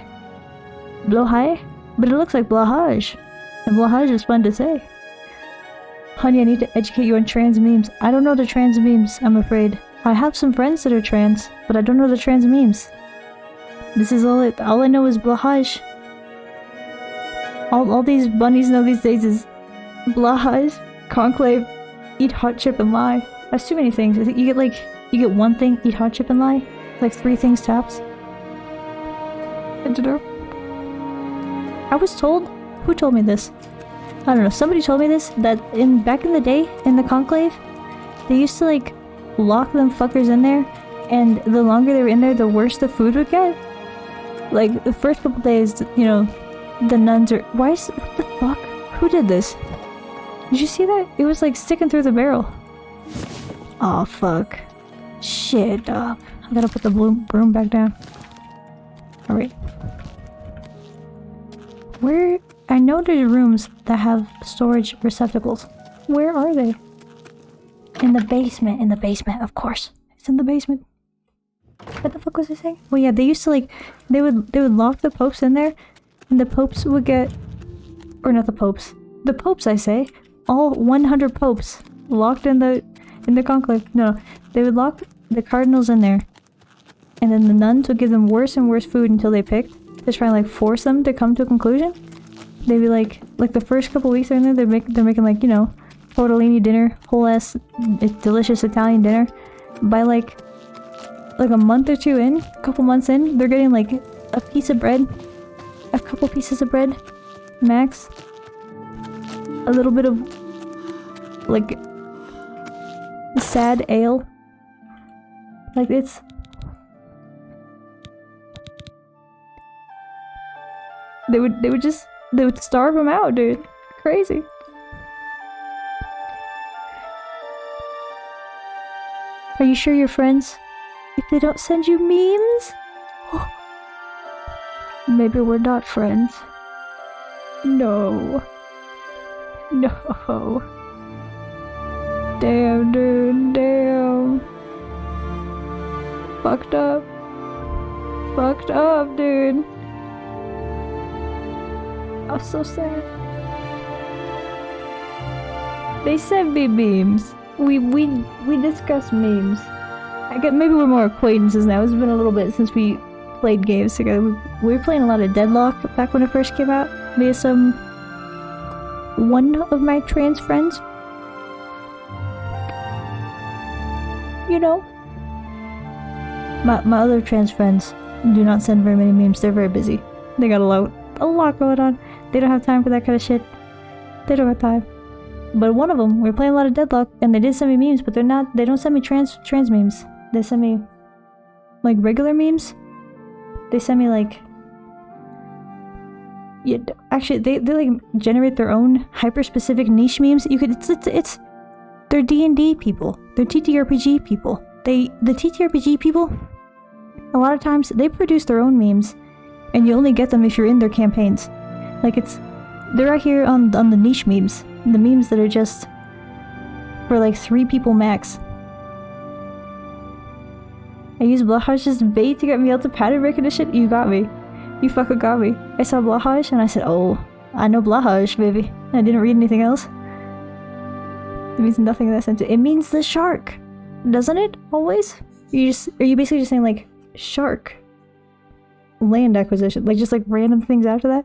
Blowhigh? But it looks like blowhage. And blowhage is fun to say. Honey, I need to educate you on trans memes. I don't know the trans memes, I'm afraid. I have some friends that are trans, but I don't know the trans memes. This is all I know is blahage. All these bunnies know these days is blahage, conclave, eat hot chip and lie. That's too many things. You get one thing, eat hot chip and lie. Like 3 things tops. I don't know. I was told, who told me this? I don't know, somebody told me this, that back in the day, in the conclave, they used to like lock them fuckers in there, and the longer they were in there, the worse the food would get. Like, the first couple days, you know, the nuns are... what the fuck? Who did this? Did you see that? It was like sticking through the barrel. Aw, fuck. Shit up. I gotta put the broom back down. Alright. Where... I know there's rooms that have storage receptacles. Where are they? In the basement, of course. It's in the basement. What the fuck was I saying? Well, yeah, they used to like, they would lock the popes in there, and the popes would get, or not the popes, I say, all 100 popes locked in the conclave. No, they would lock the cardinals in there, and then the nuns would give them worse and worse food until they picked, to try and like force them to come to a conclusion. They'd be like the first couple weeks they're in there, they're making like, you know, tortellini dinner, whole ass delicious Italian dinner. By like a month or two in, a couple months in, they're getting like a piece of bread, a couple pieces of bread, max. A little bit of like sad ale. Like it's... They would starve them out, dude. Crazy. Are you sure you're friends? If they don't send you memes? Maybe we're not friends. No. No. Damn, dude. Damn. Fucked up. Fucked up, dude. I'm so sad. They sent me memes. We discussed memes. I guess maybe we're more acquaintances now. It's been a little bit since we played games together. We were playing a lot of Deadlock back when it first came out. Me and one of my trans friends. You know. My other trans friends do not send very many memes. They're very busy. They got a lot going on. They don't have time for that kind of shit. They don't have time. But one of them, we were playing a lot of Deadlock, and they did send me memes, but they don't send me trans memes. They send me, like, regular memes. They send me, like... Yeah, actually, they like, generate their own hyper-specific niche memes. You could, they're D&D people. They're TTRPG people. The TTRPG people, a lot of times, they produce their own memes, and you only get them if you're in their campaigns. Like, they're right here on the niche memes. The memes that are just for like 3 people max. I used Blahaj as bait to get me out to pattern recognition. You got me. You fucking got me. I saw Blahaj and I said, oh, I know Blahaj, baby. I didn't read anything else. It means nothing in that sense. It means the shark. Doesn't it? Always? Are you basically just saying like, shark? Land acquisition. Like just like random things after that?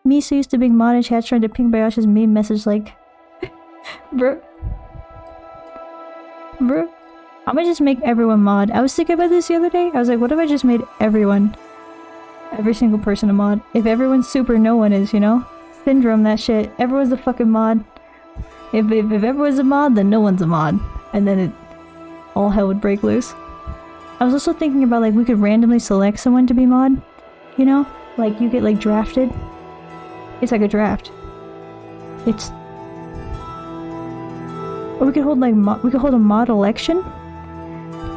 Me so used to being mod in chat trying to ping Bayash's meme message like... Bro, I'm gonna just make everyone mod. I was thinking about this the other day. I was like, what if I just made every single person a mod? If everyone's super, no one is, you know? Syndrome, that shit. Everyone's a fucking mod. If everyone's a mod, then no one's a mod. And then all hell would break loose. I was also thinking about like, we could randomly select someone to be mod, you know? Like, you get, like, drafted. It's like a draft. It's... Or we could hold, like, we could hold a mod election.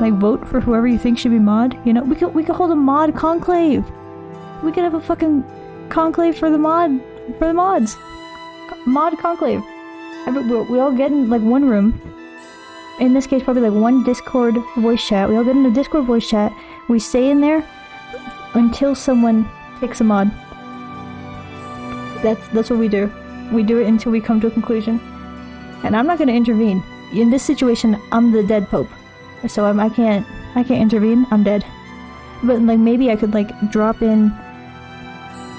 Like, vote for whoever you think should be mod. You know, we could hold a mod conclave. We could have a fucking conclave for the mods. Mod conclave. We all get in, like, one room. In this case, probably, like, one Discord voice chat. We all get in a Discord voice chat. We stay in there until someone picks a mod. That's what we do. We do it until we come to a conclusion. And I'm not gonna intervene. In this situation, I'm the dead pope. So I can't intervene. I'm dead. But, like, maybe I could, like, drop in,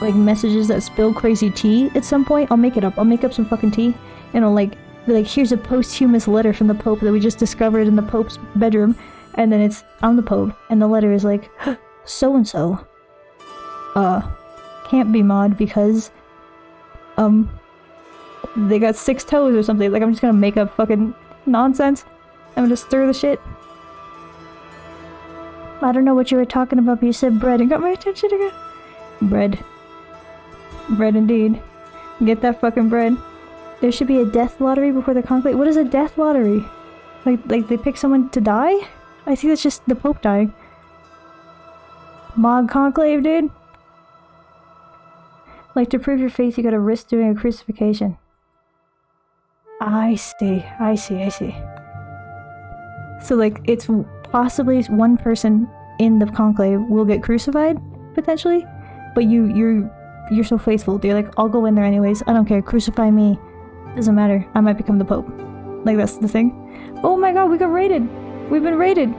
like, messages that spill crazy tea at some point. I'll make it up. I'll make up some fucking tea. And I'll, like, be like, here's a posthumous letter from the Pope that we just discovered in the Pope's bedroom. And then I'm the Pope. And the letter is like, so-and-so. Can't be mod because, they got 6 toes or something. Like, I'm just gonna make up fucking nonsense. I'm gonna stir the shit. I don't know what you were talking about, but you said bread and got my attention again. Bread. Bread indeed. Get that fucking bread. There should be a death lottery before the conclave. What is a death lottery? Like they pick someone to die? I think that's just the Pope dying. Mod conclave, dude. Like, to prove your faith, you gotta risk doing a crucifixion. I see. So, like, it's possibly one person in the conclave will get crucified, potentially, but you're so faithful. You're like, I'll go in there anyways. I don't care. Crucify me. Doesn't matter. I might become the Pope. Like, that's the thing. Oh my god, we got raided. We've been raided.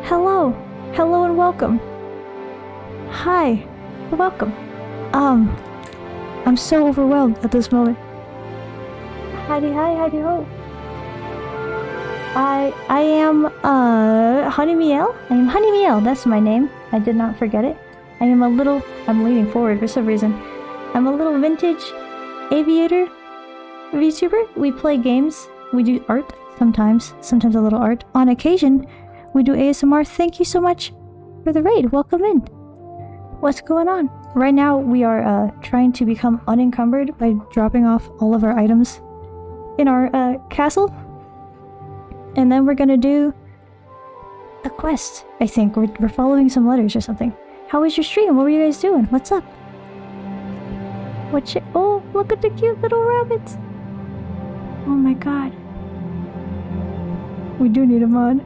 Hello. Hello and welcome. Hi. Welcome. I'm so overwhelmed at this moment. Howdy hi, howdy ho. I am, Honey Miel? I am Honey Miel, that's my name. I did not forget it. I'm leaning forward for some reason. I'm a little vintage aviator VTuber. We play games, we do art sometimes a little art. On occasion, we do ASMR. Thank you so much for the raid, welcome in. What's going on? Right now, we are trying to become unencumbered by dropping off all of our items in our castle. And then we're gonna do a quest, I think. We're following some letters or something. How was your stream? What were you guys doing? What's up? Oh, look at the cute little rabbits! Oh my god. We do need a mod.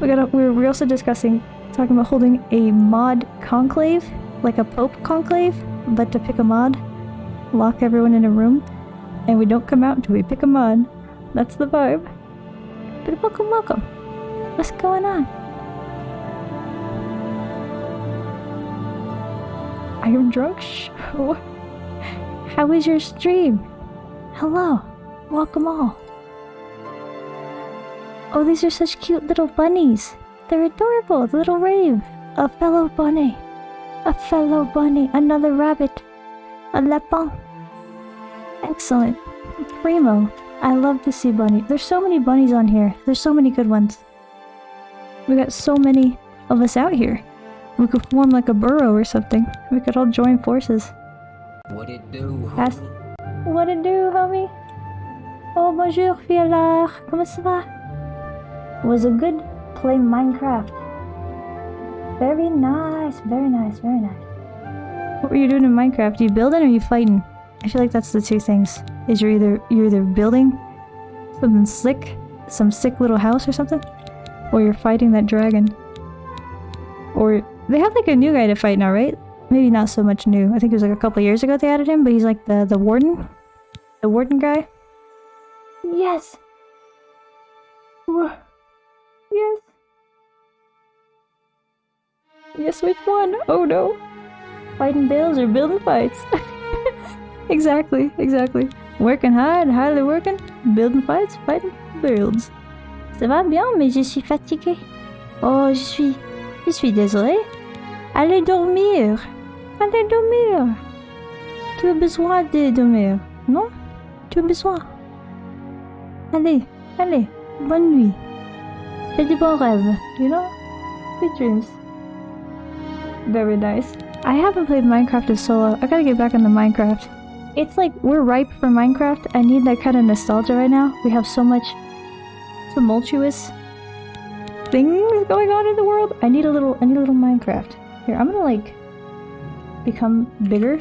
We're also talking about holding a mod conclave, like a Pope conclave, but to pick a mod, lock everyone in a room, and we don't come out until we pick a mod. That's the vibe. But welcome. What's going on? I am drunk? How was your stream? Hello. Welcome all. Oh, these are such cute little bunnies. They're adorable. The little rave. A fellow bunny. Another rabbit. A lapin. Excellent. Primo. I love to see bunnies. There's so many bunnies on here. There's so many good ones. We got so many of us out here. We could form like a burrow or something. We could all join forces. What it do, homie? What it do, homie? Oh, bonjour, Fiala. Comment ça va? It was a good play Minecraft. Very nice. What were you doing in Minecraft? Are you building or are you fighting? I feel like that's the two things. Is you're either building something slick, some sick little house or something, or you're fighting that dragon. Or they have like a new guy to fight now, right? Maybe not so much new. I think it was like a couple years ago they added him, but he's like the warden. The warden guy. Yes! Yes! Yes, which one? Oh no! Fighting bills or building fights? Exactly. Working hardly working, building fights, fighting builds. Ça va bien, mais je suis fatiguée. Oh, je suis désolée. Allez dormir. Tu as besoin de dormir, non? Tu as besoin. Allez, bonne nuit. Fais des bons rêves, you know? Good dreams. Very nice. I haven't played Minecraft as solo. I gotta get back into Minecraft. It's like we're ripe for Minecraft. I need that kind of nostalgia right now. We have so much tumultuous things going on in the world. I need a little Minecraft. Here, I'm gonna like become bigger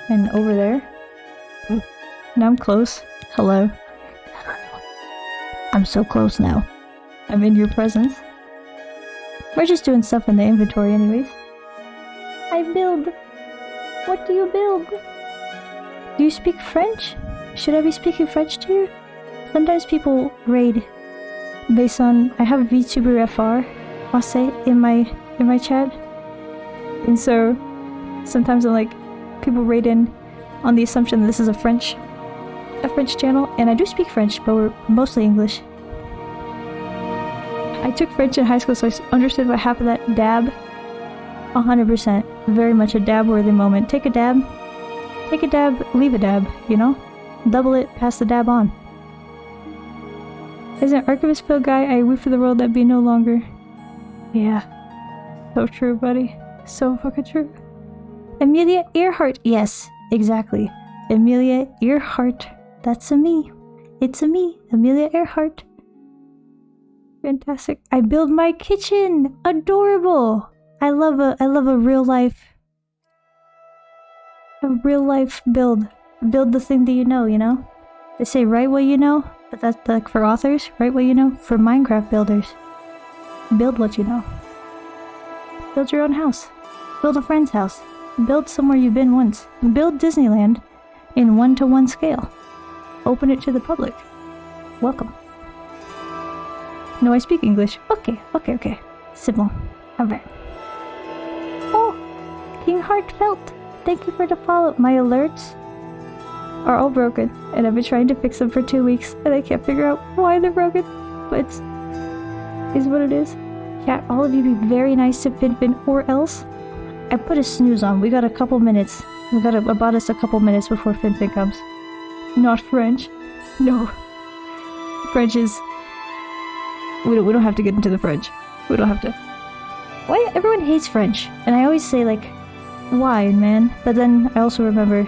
and over there. Now I'm close. Hello. I'm so close now. I'm in your presence. We're just doing stuff in the inventory anyways. I build. What do you build? Do you speak French? Should I be speaking French to you? Sometimes people raid based on... I have VTuber FR, Français, in my chat. And so, sometimes I'm like, people raid in on the assumption that this is a French channel. And I do speak French, but we're mostly English. I took French in high school, so I understood about half of that. Dab. 100%. Very much a dab-worthy moment. Take a dab, leave a dab, you know? Double it, pass the dab on. As an archivist Phil guy, I weep for the world that be no longer. Yeah. So true, buddy. So fucking true. Amelia Earhart. Yes, exactly. Amelia Earhart. That's a me. It's a me. Amelia Earhart. Fantastic. I build my kitchen. Adorable. I love a real life build. Build the thing that you know? They say write what you know, but that's like for authors, write what you know. For Minecraft builders, build what you know. Build your own house. Build a friend's house. Build somewhere you've been once. Build Disneyland in 1-to-1 scale. Open it to the public. Welcome. No, I speak English. Okay. C'est bon. Alright. Oh! King Heartfelt! Thank you for the follow. My alerts are all broken, and I've been trying to fix them for 2 weeks, and I can't figure out why they're broken, but it's what it is. Chat, all of you be very nice to Finfin, or else I put a snooze on. We got a couple minutes. We got about us a couple minutes before Finfin comes. Not French. No. French is... We don't have to get into the French. We don't have to. Why everyone hates French? And I always say like, why, man? But then I also remember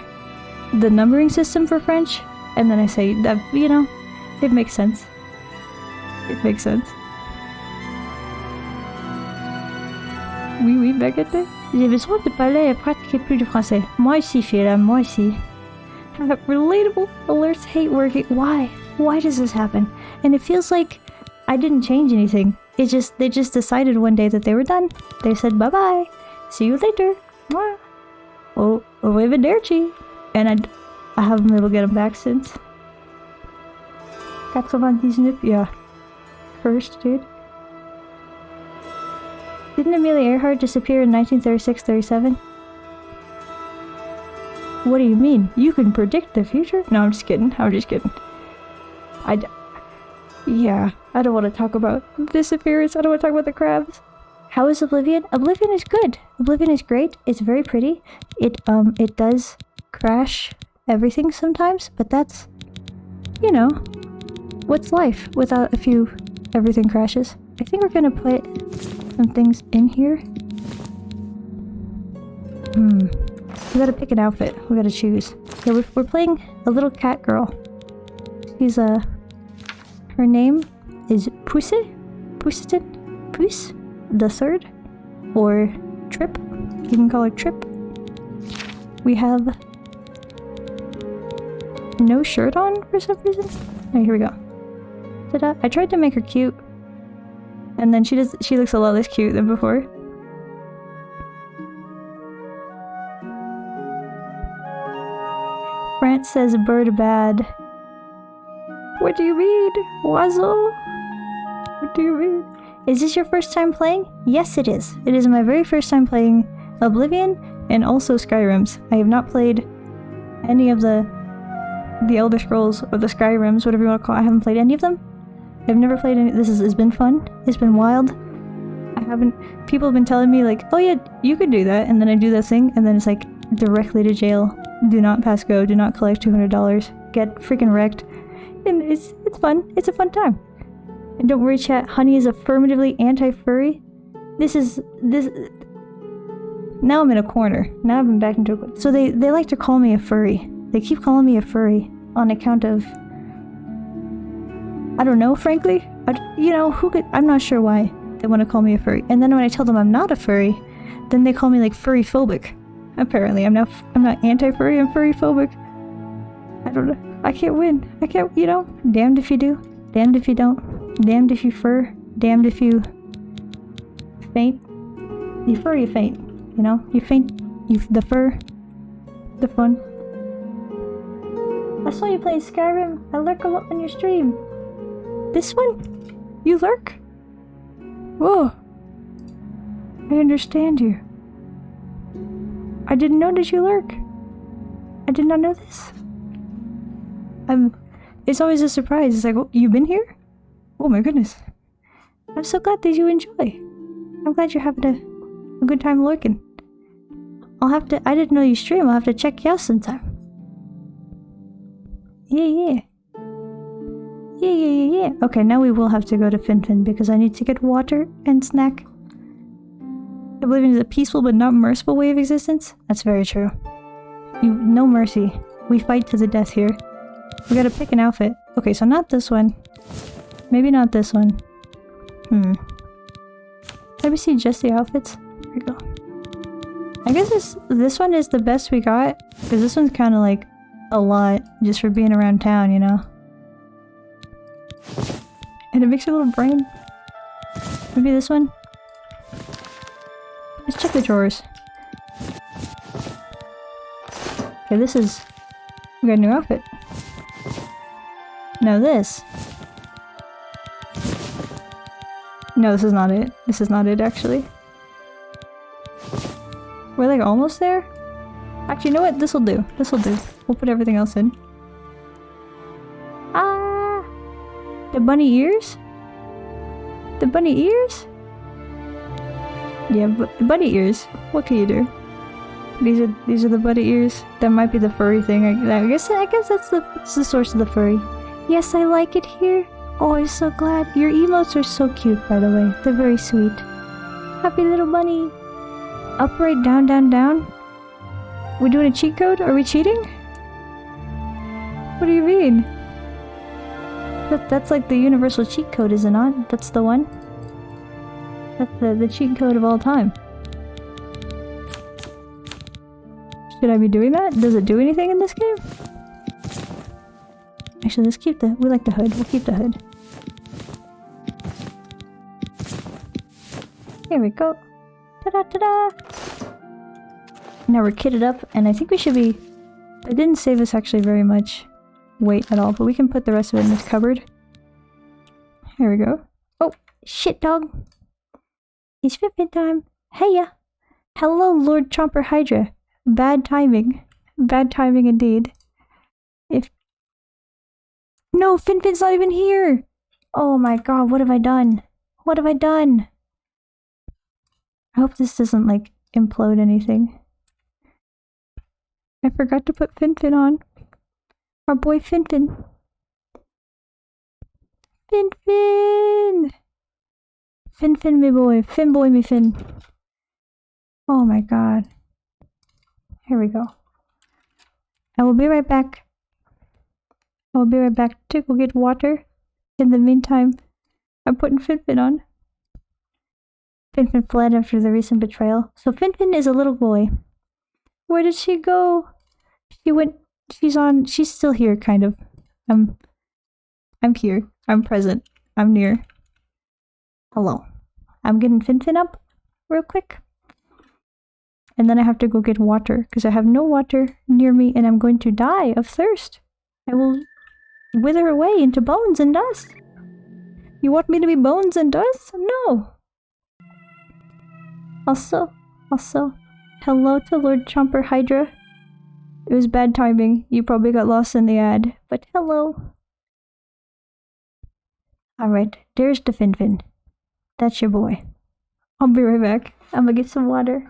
the numbering system for French, and then I say that, you know, it makes sense. It makes sense. Oui, baguette. J'ai besoin de parler et pratiquer plus de français. Moi aussi, Fira, moi aussi. Relatable alerts hate working. Why? Why does this happen? And it feels like I didn't change anything. They just decided one day that they were done. They said bye-bye. See you later. Mwah. Oh, arrivederci. And I haven't been able to get them back since. 99, yeah. First, dude. Didn't Amelia Earhart disappear in 1936-37? What do you mean? You can predict the future? No, I'm just kidding. Yeah, I don't want to talk about disappearance. I don't want to talk about the crabs. How is Oblivion? Oblivion is good. Oblivion is great. It's very pretty. It does crash everything sometimes, but that's, you know, what's life without a few everything crashes? I think we're gonna put some things in here. We gotta pick an outfit. We gotta choose. Yeah, we're playing a little cat girl. She's her name is Pussy the Third, or Trip. You can call her Trip. We have no shirt on for some reason. Oh, here we go. Ta-da! I tried to make her cute, and then she looks a lot less cute than before. France says bird bad. What do you mean, Wazzle? What do you mean? Is this your first time playing? Yes, it is. It is my very first time playing Oblivion and also Skyrims. I have not played any of the Elder Scrolls or the Skyrims, whatever you want to call it. I haven't played any of them. I've never played any. This has been fun. It's been wild. People have been telling me like, oh yeah, you could do that, and then I do that thing, and then it's like directly to jail. Do not pass go. Do not collect $200. Get freaking wrecked. And it's fun. It's a fun time. And don't worry, chat. Honey is affirmatively anti-furry. Now I'm in a corner. Now I've been back into a corner. So they like to call me a furry. They keep calling me a furry on account of... I don't know, frankly. You know, who could... I'm not sure why they want to call me a furry. And then when I tell them I'm not a furry, then they call me like furry phobic. Apparently, I'm not anti-furry, I'm furry phobic. I don't know. I can't win. I can't, you know, damned if you do, damned if you don't, damned if you fur, damned if you faint. You fur, you faint. You know, you faint, the fur, the fun. I saw you play Skyrim. I lurk a lot on your stream. This one? You lurk? Whoa. I understand you. I didn't know that you lurk. I did not know this. It's always a surprise. It's like, oh, you've been here? Oh my goodness. I'm so glad that you enjoy. I'm glad you're having a good time lurking. I didn't know you stream. I'll have to check you out sometime. Yeah. Okay, now we will have to go to Finfin because I need to get water and snack. Oblivion is a peaceful but not merciful way of existence? That's very true. No mercy. We fight to the death here. We gotta pick an outfit. Okay, so not this one. Maybe not this one. Let me see just the outfits. There we go. I guess this one is the best we got, because this one's kind of like a lot just for being around town, you know? And it makes your little brain. Maybe this one? Let's check the drawers. Okay, this is... We got a new outfit. No, this. No, this is not it. This is not it, actually. We're like almost there? Actually, you know what? This'll do. This'll do. We'll put everything else in. Ah! The bunny ears? The bunny ears? Yeah, bunny ears. What can you do? These are the bunny ears. That might be the furry thing. I guess that's the source of the furry. Yes, I like it here. Oh, I'm so glad. Your emotes are so cute, by the way. They're very sweet. Happy little bunny. Up, right, down, down, down. We're doing a cheat code? Are we cheating? What do you mean? That's like the universal cheat code, is it not? That's the one? That's the cheat code of all time. Should I be doing that? Does it do anything in this game? Actually, let's keep we like the hood. We'll keep the hood. Here we go. Ta-da, ta-da! Now we're kitted up, and I think we should be... It didn't save us actually very much weight at all, but we can put the rest of it in this cupboard. Here we go. Oh, shit dog! It's Fitbit time! Heya! Hello, Lord Chomper Hydra! Bad timing. Bad timing indeed. No, Finfin's not even here! Oh my god, what have I done? What have I done? I hope this doesn't, like, implode anything. I forgot to put Finfin on. Our boy Finfin. Finfin! Finfin, me boy. Fin boy, me Fin. Oh my god. Here we go. I will be right back. I will be right back to go get water. In the meantime, I'm putting Finfin on. Finfin fled after the recent betrayal. So Finfin is a little boy. Where did she go? She went... She's still here, kind of. I'm here. I'm present. I'm near. Hello. I'm getting Finfin up real quick. And then I have to go get water, because I have no water near me and I'm going to die of thirst. I will wither away into bones and dust. You want me to be bones and dust? No. Also, hello to Lord Chomper Hydra. It was bad timing. You probably got lost in the ad, but hello. Alright, there's the Finfin. That's your boy. I'll be right back. I'm gonna get some water.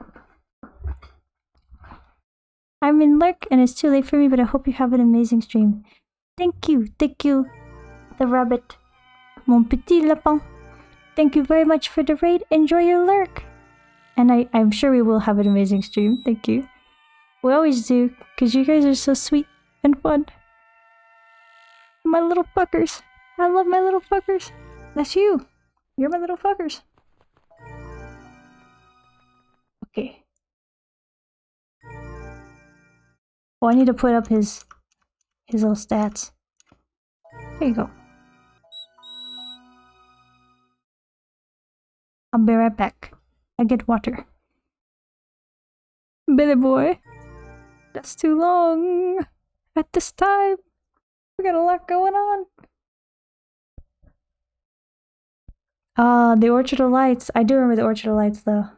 I'm in lurk and it's too late for me, but I hope you have an amazing stream. Thank you, the rabbit. Mon petit lapin. Thank you very much for the raid. Enjoy your lurk. And I'm sure we will have an amazing stream. Thank you. We always do, because you guys are so sweet and fun. My little fuckers. I love my little fuckers. That's you. You're my little fuckers. Okay. Oh, I need to put up his little stats. There you go. I'll be right back. I get water. Billy boy. That's too long. At this time. We got a lot going on. The Orchard of Lights. I do remember the Orchard of Lights though.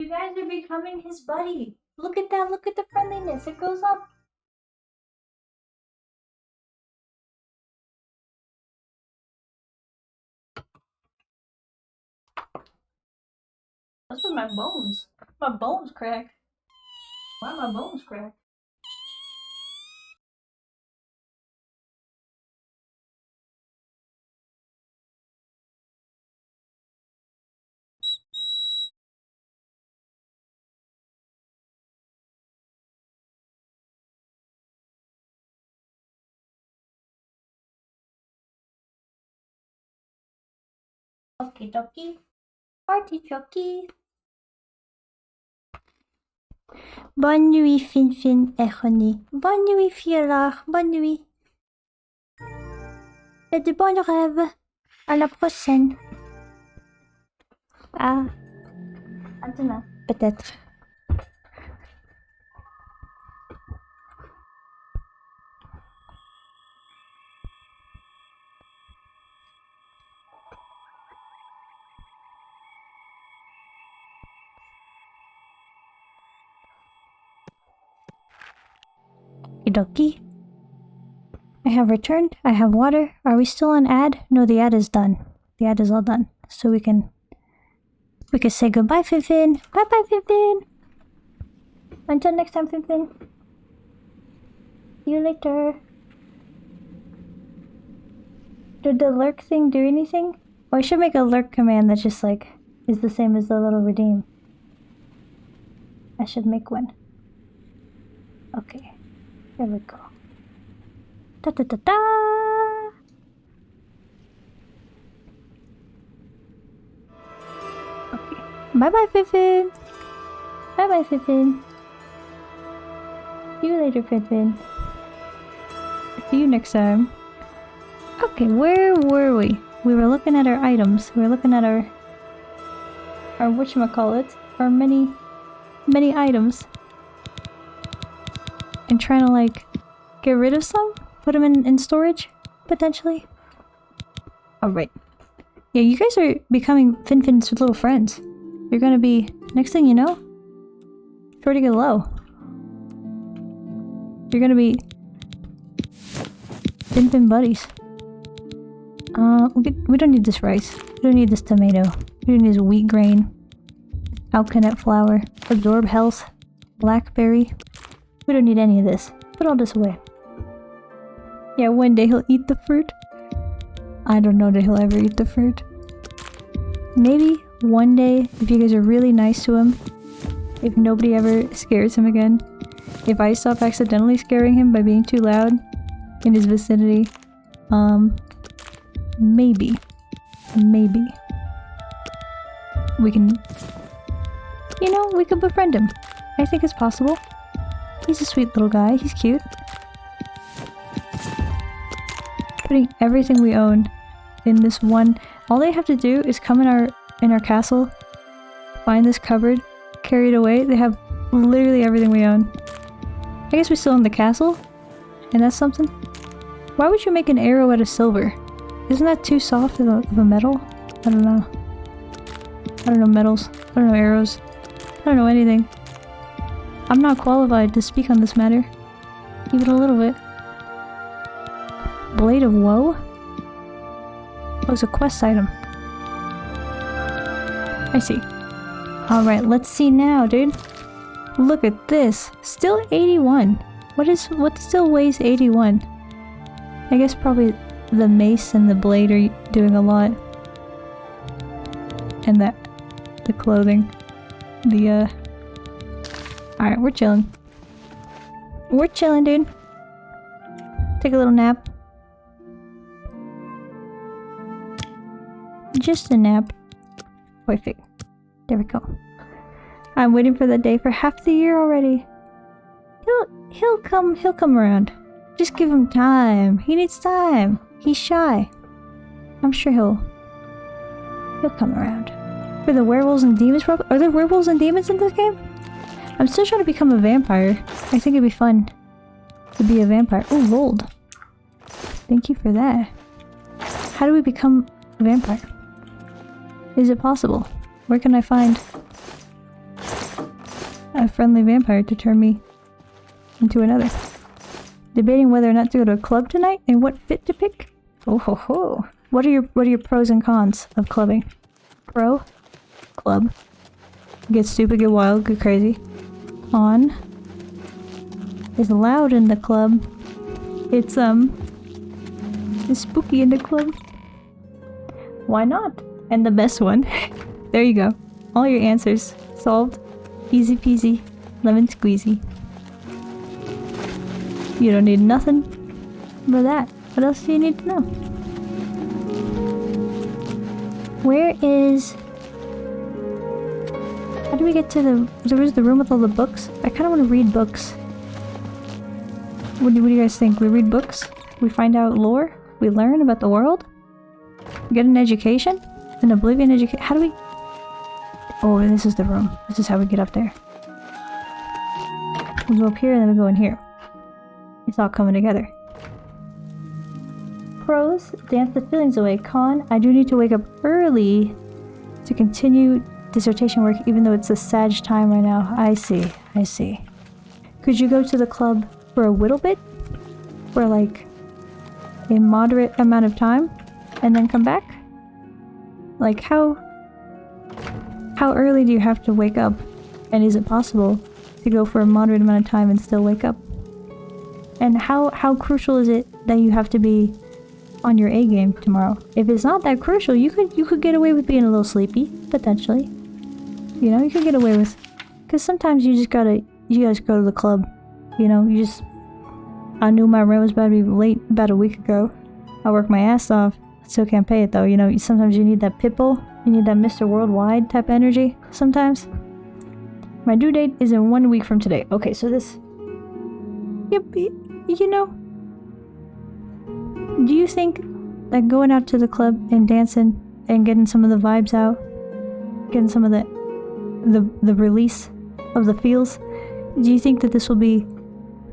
You guys are becoming his buddy. Look at that. Look at the friendliness. It goes up. That's with my bones. My bones crack. Why are my bones crack? Okie dokie. Artichoke. Bonne nuit, Finfin et Honey. Bonne nuit, Fiora. Bonne nuit. Et de bons rêves. À la prochaine. Ah. À demain. Peut-être. Okie. I have returned. I have water. Are we still on ad? No, the ad is done. The ad is all done. So we can say goodbye, Finfin. Bye bye, Finfin. Until next time, Finfin. See you later. Did the lurk thing do anything? Oh, I should make a lurk command that just like is the same as the little redeem. I should make one. Okay. There we go. Da da da da! Okay. Bye bye, Finfin! Bye bye, Finfin! See you later, Finfin. See you next time. Okay, where were we? We were looking at our items. We were looking at our whatchamacallit, our many items. And trying to like get rid of some? Put them in storage? Potentially? Alright. Yeah, you guys are becoming Finfin's little friends. You're gonna be, next thing you know, sure to get low. You're gonna be Finfin buddies. We don't need this rice. We don't need this tomato. We don't need this wheat grain. Alkanet flour. Absorb health. Blackberry. We don't need any of this. Put all this away. Yeah, one day he'll eat the fruit. I don't know that he'll ever eat the fruit. Maybe one day, if you guys are really nice to him, if nobody ever scares him again, if I stop accidentally scaring him by being too loud in his vicinity, maybe we can, you know, we could befriend him. I think it's possible. He's a sweet little guy. He's cute. Putting everything we own in this one. All they have to do is come in our castle, find this cupboard, carry it away. They have literally everything we own. I guess we still own the castle, and that's something. Why would you make an arrow out of silver? Isn't that too soft of a metal? I don't know. I don't know metals. I don't know arrows. I don't know anything. I'm not qualified to speak on this matter. Even a little bit. Blade of Woe? Oh, it's a quest item. I see. Alright, let's see now, dude. Look at this. Still 81. What still weighs 81? I guess probably the mace and the blade are doing a lot. And the clothing. Alright, we're chilling. We're chilling, dude. Take a little nap. Just a nap. Perfect. There we go. I'm waiting for that day for half the year already. He'll come around. Just give him time. He needs time. He's shy. I'm sure he'll come around. For the werewolves and demons, probably. Are there werewolves and demons in this game? I'm still trying to become a vampire. I think it'd be fun to be a vampire. Oh, Lold. Thank you for that. How do we become a vampire? Is it possible? Where can I find a friendly vampire to turn me into another? Debating whether or not to go to a club tonight and what fit to pick? Oh ho ho. What are your pros and cons of clubbing? Pro? Club. Get stupid, get wild, get crazy. Con is loud in the club. It's spooky in the club. Why not? And the best one. There you go. All your answers solved. Easy peasy, lemon squeezy. You don't need nothing but that. What else do you need to know? Where is... How do we get to the... There was the room with all the books? I kind of want to read books. What do you guys think? We read books? We find out lore? We learn about the world? Get an education? An oblivion education? How do we... Oh, this is the room. This is how we get up there. We go up here and then we go in here. It's all coming together. Pros, dance the feelings away. Con, I do need to wake up early to continue dissertation work even though it's a sad time right now. I see. I see. Could you go to the club for a little bit? For like a moderate amount of time and then come back? Like how early do you have to wake up? And is it possible to go for a moderate amount of time and still wake up? And how crucial is it that you have to be on your A game tomorrow? If it's not that crucial, you could get away with being a little sleepy, potentially. You know, you could get away with... Because sometimes you just go to the club. You know, I knew my rent was about to be late about a week ago. I worked my ass off. Still can't pay it though. You know, sometimes you need that pitbull. You need that Mr. Worldwide type energy. Sometimes. My due date is in 1 week from today. Okay, so this... Yep, you know... Do you think that going out to the club and dancing and getting some of the vibes out, getting some of the release of the feels, do you think that this will be...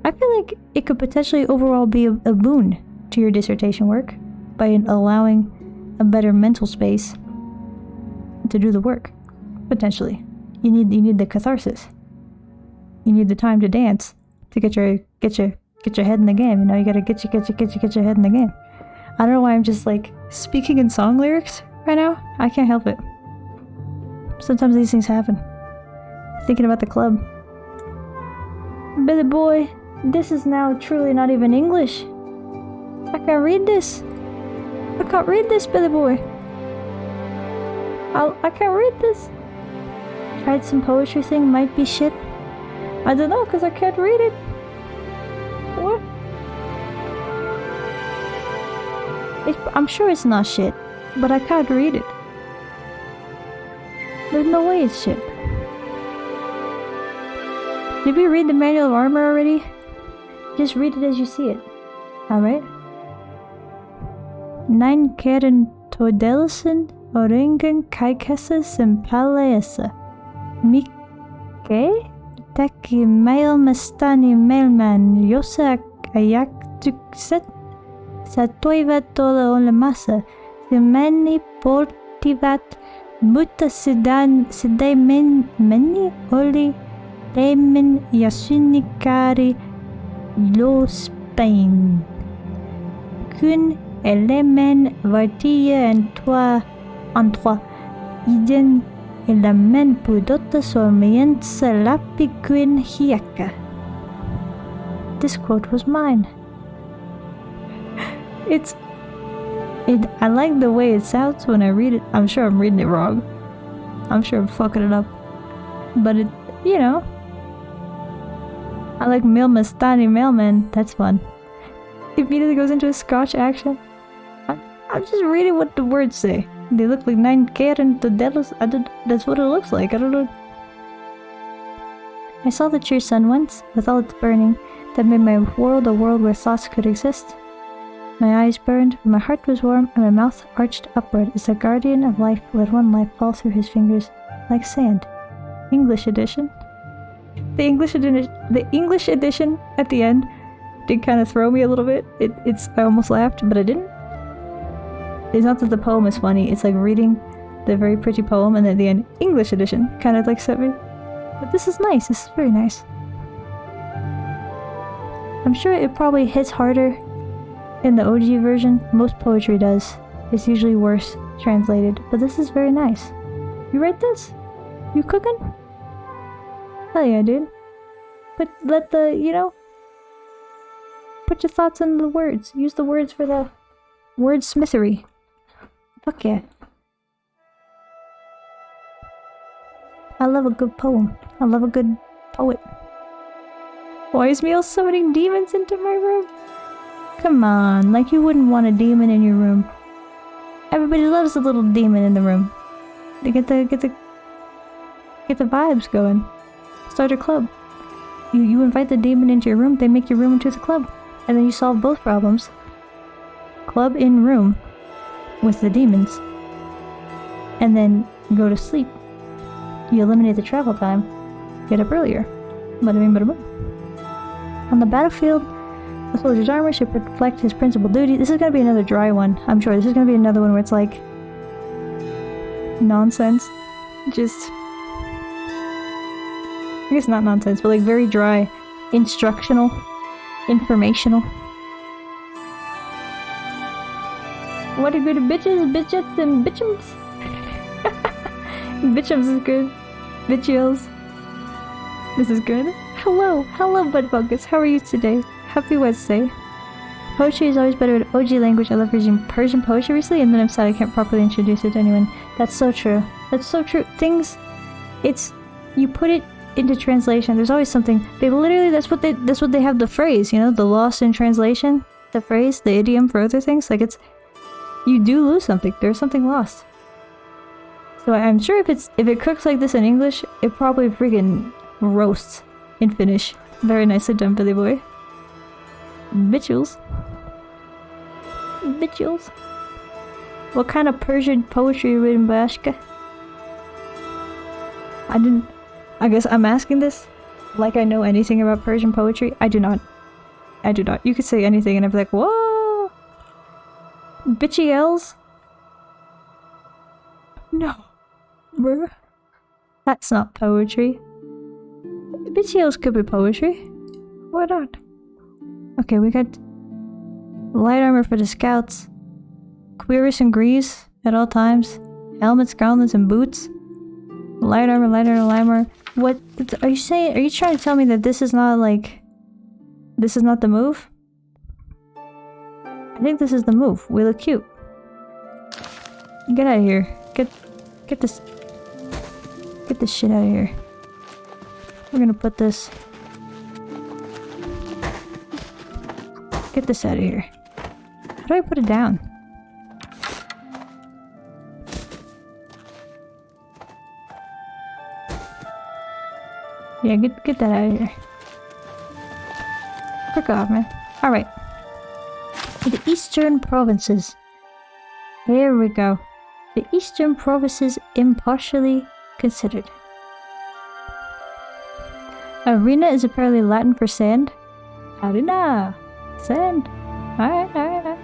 I feel like it could potentially overall be a boon to your dissertation work by allowing a better mental space to do the work. Potentially. You need the catharsis. You need the time to dance to get your head in the game. You know, you gotta get your head in the game. I don't know why I'm just like speaking in song lyrics right now. I can't help it. Sometimes these things happen. Thinking about the club. Billy boy, this is now truly not even English. I can't read this. I can't read this, Billy boy. I can't read this. Tried some poetry thing, might be shit. I don't know, cause I can't read it. What? I'm sure it's not shit, but I can't read it. There's no way it's shit. Did we read the manual of armor already? Just read it as you see it. Alright? Nine keren todelsen oringen kaikessa sempaleessa. Mikke taki mailmastani mailman jossa ajaktukset sa toivat olla olemassa. Se meni portivat, mutta sedai meni oli Lemen yasunikari lo Spain. Kun elemen vartia en trois. Iden elemen pudota sormienza lapi kun hieka. This quote was mine. I like the way it sounds when I read it. I'm sure I'm reading it wrong. I'm sure I'm fucking it up. But it, you know. I like Milmastani Mailman. That's fun. It immediately goes into a Scotch accent. I'm just reading what the words say. They look like 9 Karen Todelos. That's what it looks like. I don't know. I saw the true sun once, with all its burning, that made my world a world where thoughts could exist. My eyes burned, my heart was warm, and my mouth arched upward as the guardian of life let one life fall through his fingers like sand. English edition. The English edition at the end did kind of throw me a little bit. I almost laughed, but I didn't. It's not that the poem is funny, it's like reading the very pretty poem and at the end, English edition, kind of like set me. But this is nice, this is very nice. I'm sure it probably hits harder in the OG version. Most poetry does. It's usually worse translated, but this is very nice. You write this? You cooking? Hell yeah, dude. But let the, you know, put your thoughts in the words. Use the words for the wordsmithery. Fuck yeah. I love a good poem. I love a good poet. Why is Meal summoning demons into my room? Come on, like you wouldn't want a demon in your room. Everybody loves a little demon in the room. They get the vibes going. Start a club. You invite the demon into your room, they make your room into the club. And then you solve both problems. Club in room with the demons. And then go to sleep. You eliminate the travel time. Get up earlier. Bada bing bada boom. On the battlefield, the soldier's armor should reflect his principal duty. This is gonna be another dry one, I'm sure. This is gonna be another one where it's like nonsense. Just, I guess not nonsense, but like very dry, instructional, informational. What a good bitches, bitchettes, and bitchums. Bitchums is good. Bitchios. This is good. Hello, Bud Fungus. How are you today? Happy Wednesday. Poetry is always better in OG language. I love reading Persian poetry recently, and then I'm sad I can't properly introduce it to anyone. That's so true. That's so true. Things, you put it into translation. There's always something. They literally, that's what they have the phrase, you know, the lost in translation, the phrase, the idiom for other things. Like you do lose something. There's something lost. So I'm sure if it cooks like this in English, it probably freaking roasts in Finnish. Very nicely done, Billy Boy. Bitchuls. Bitchuls. What kind of Persian poetry you written by Ashka? I guess I'm asking this like I know anything about Persian poetry. I do not. You could say anything and I'd be like, whoa! Bitchy L's? No. Bruh. That's not poetry. Bitchy L's could be poetry. Why not? Okay, we got light armor for the scouts. Cuirass and grease at all times. Helmets, gauntlets, and boots. Light armor. What are you saying? Are you trying to tell me that this is not like... This is not the move? I think this is the move. We look cute. Get out of here. Get this shit out of here. We're gonna put this... Get this out of here. How do I put it down? Yeah, get that out of here. Frick off, man. Alright. The Eastern Provinces. There we go. The Eastern Provinces impartially considered. Arena is apparently Latin for sand. Arena! Sand. Alright.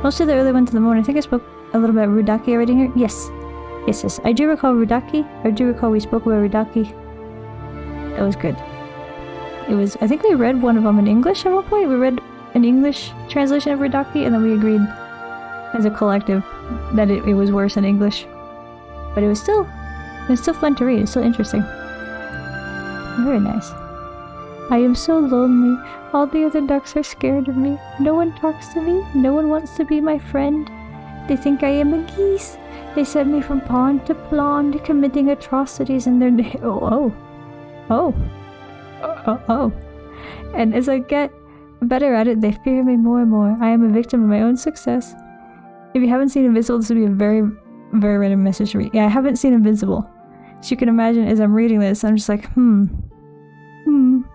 Most of the early ones in the morning. I think I spoke a little bit about Rudaki already here. Yes. I do recall Rudaki. I do recall we spoke about Rudaki It was good. It was, I think we read one of them in English at one point. We read an English translation of Redaki, and then we agreed as a collective that it was worse in English. But it was still fun to read. It's still interesting. Very nice. I am so lonely. All the other ducks are scared of me. No one talks to me. No one wants to be my friend. They think I am a geese. They send me from pond to pond, committing atrocities in their name. Oh. And as I get better at it, they fear me more and more. I am a victim of my own success. If you haven't seen Invincible, this would be a very, very random message to read. Yeah, I haven't seen Invincible. So you can imagine as I'm reading this, I'm just like,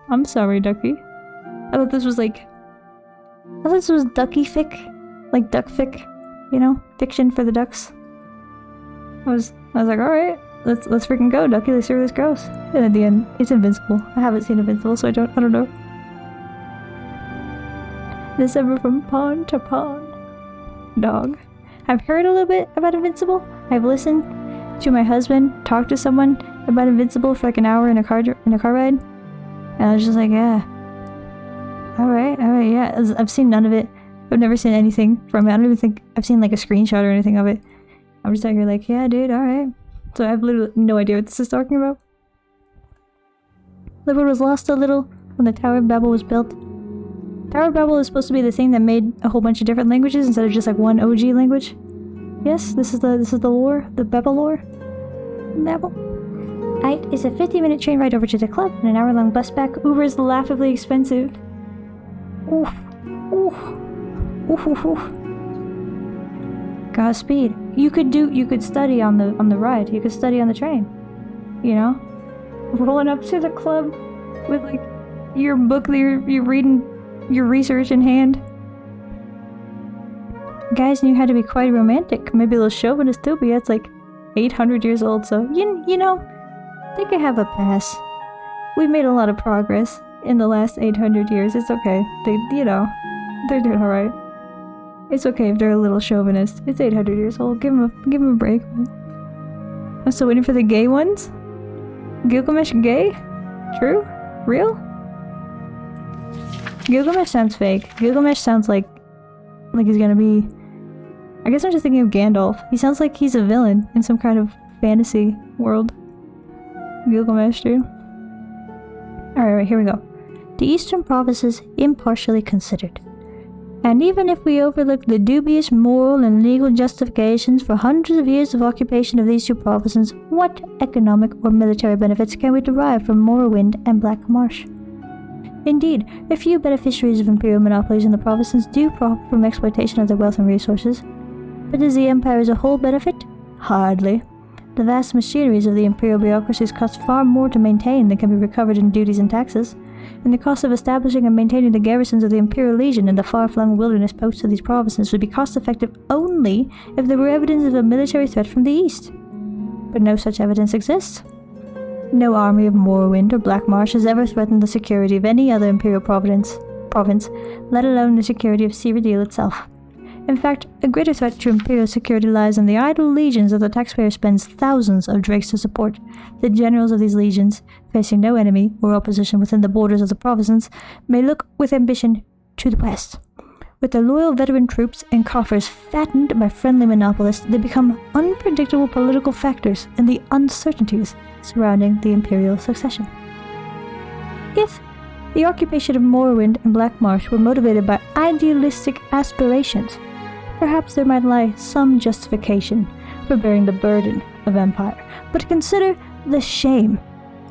I'm sorry, Ducky. I thought this was Ducky fic. Like duck fic, you know? Fiction for the ducks. I was like, alright, let's freaking go, Ducky, let's see where this goes. And at the end, it's Invincible. I haven't seen Invincible, so I don't know. December from pond to pond. Dog. I've heard a little bit about Invincible. I've listened to my husband talk to someone about Invincible for like an hour in a car ride. And I was just like, yeah. Alright, yeah. I've seen none of it. I've never seen anything from it. I don't even think I've seen like a screenshot or anything of it. I'm just out here like, yeah, dude, alright. So I have literally no idea what this is talking about. The world was lost a little when the Tower of Babel was built. Tower of Babel is supposed to be the thing that made a whole bunch of different languages instead of just like one OG language. Yes, this is the lore, the Babel lore. Babel. It is a 50-minute train ride over to the club and an hour-long bus back. Uber is laughably expensive. Oof. Godspeed. You could study on the ride. You could study on the train. You know? Rolling up to the club with like your book that you're reading, your research in hand. Guys knew how to be quite romantic. Maybe a little chauvinist too, but yeah, it's like 800 years old, so you know, they could have a pass. We've made a lot of progress in the last 800 years. It's okay. They're doing alright. It's okay if they're a little chauvinist. It's 800 years old. Give them a break. I'm still waiting for the gay ones. Gilgamesh gay? True? Real? Gilgamesh sounds fake. Gilgamesh sounds like he's gonna be... I guess I'm just thinking of Gandalf. He sounds like he's a villain in some kind of fantasy world. Gilgamesh, dude. Alright, here we go. The Eastern Provinces impartially considered. And even if we overlook the dubious moral and legal justifications for hundreds of years of occupation of these two provinces, what economic or military benefits can we derive from Morrowind and Black Marsh? Indeed, a few beneficiaries of imperial monopolies in the provinces do profit from exploitation of their wealth and resources. But does the empire as a whole benefit? Hardly. The vast machineries of the imperial bureaucracies cost far more to maintain than can be recovered in duties and taxes, and the cost of establishing and maintaining the garrisons of the Imperial Legion in the far-flung wilderness posts of these provinces would be cost-effective only if there were evidence of a military threat from the east. But no such evidence exists. No army of Morrowind or Black Marsh has ever threatened the security of any other Imperial province, let alone the security of Cyrodiil itself. In fact, a greater threat to Imperial security lies in the idle legions that the taxpayer spends thousands of drakes to support. The generals of these legions, facing no enemy or opposition within the borders of the provinces, may look with ambition to the west. With their loyal veteran troops and coffers fattened by friendly monopolists, they become unpredictable political factors in the uncertainties surrounding the Imperial succession. If the occupation of Morrowind and Black Marsh were motivated by idealistic aspirations, perhaps there might lie some justification for bearing the burden of empire. But consider the shame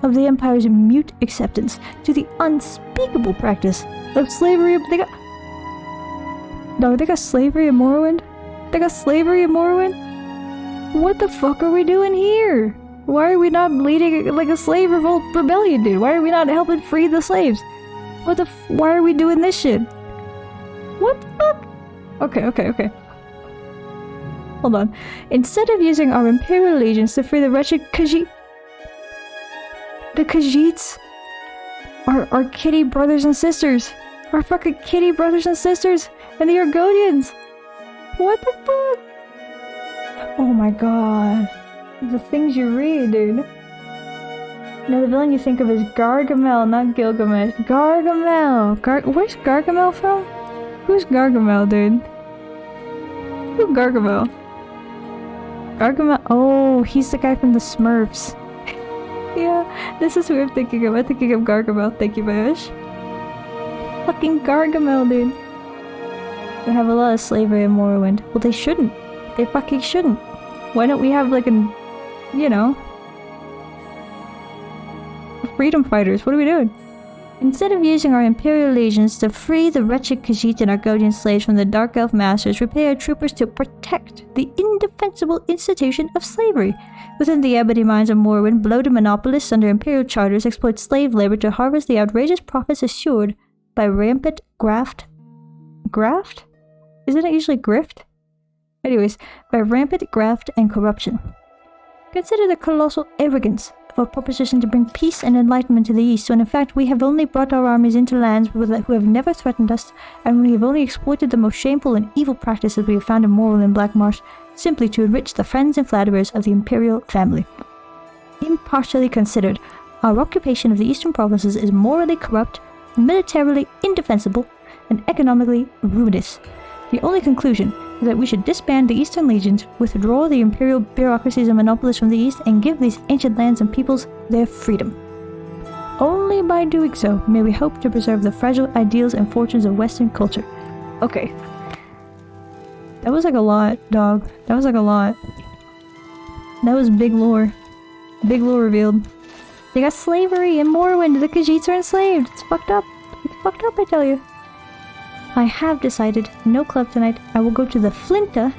of the empire's mute acceptance to the unspeakable practice of slavery. They got slavery in Morrowind? They got slavery in Morrowind? What the fuck are we doing here? Why are we not leading like a slave revolt rebellion, dude? Why are we not helping free the slaves? Why are we doing this shit? What the fuck? Okay. Hold on. Instead of using our Imperial legions to free the wretched Khajiit... The Khajiits are our kitty brothers and sisters. Our fucking kitty brothers and sisters. And the Argonians. What the fuck? Oh my god. The things you read, dude. Now the villain you think of is Gargamel, not Gilgamesh. Gargamel! Where's Gargamel from? Who's Gargamel, dude? Who's Gargamel? Gargamel? Oh, he's the guy from the Smurfs. Yeah, this is who I'm thinking of. I'm thinking of Gargamel. Thank you, Bayosh. Fucking Gargamel, dude. They have a lot of slavery in Morrowind. Well, they shouldn't. They fucking shouldn't. Why don't we have like an, you know, freedom fighters? What are we doing? Instead of using our Imperial legions to free the wretched Khajiit and Argonian slaves from the Dark Elf masters, we pay our troopers to protect the indefensible institution of slavery. Within the ebony mines of Morrowind, bloated monopolists under Imperial charters exploit slave labor to harvest the outrageous profits assured by rampant graft? Graft? Isn't it usually grift? Anyways, by rampant graft and corruption. Consider the colossal arrogance of our proposition to bring peace and enlightenment to the East, when in fact we have only brought our armies into lands who have never threatened us, and we have only exploited the most shameful and evil practices we have found in Morrowind and Black Marsh, simply to enrich the friends and flatterers of the Imperial family. Impartially considered, our occupation of the Eastern provinces is morally corrupt, militarily indefensible, and economically ruinous. The only conclusion is that we should disband the Eastern Legions, withdraw the Imperial bureaucracies and monopolists from the East, and give these ancient lands and peoples their freedom. Only by doing so may we hope to preserve the fragile ideals and fortunes of Western culture. Okay. That was like a lot, dog. That was like a lot. That was big lore. Big lore revealed. They got slavery in Morrowind. The Khajiits are enslaved. It's fucked up. It's fucked up, I tell you. I have decided, no club tonight. I will go to the Flinta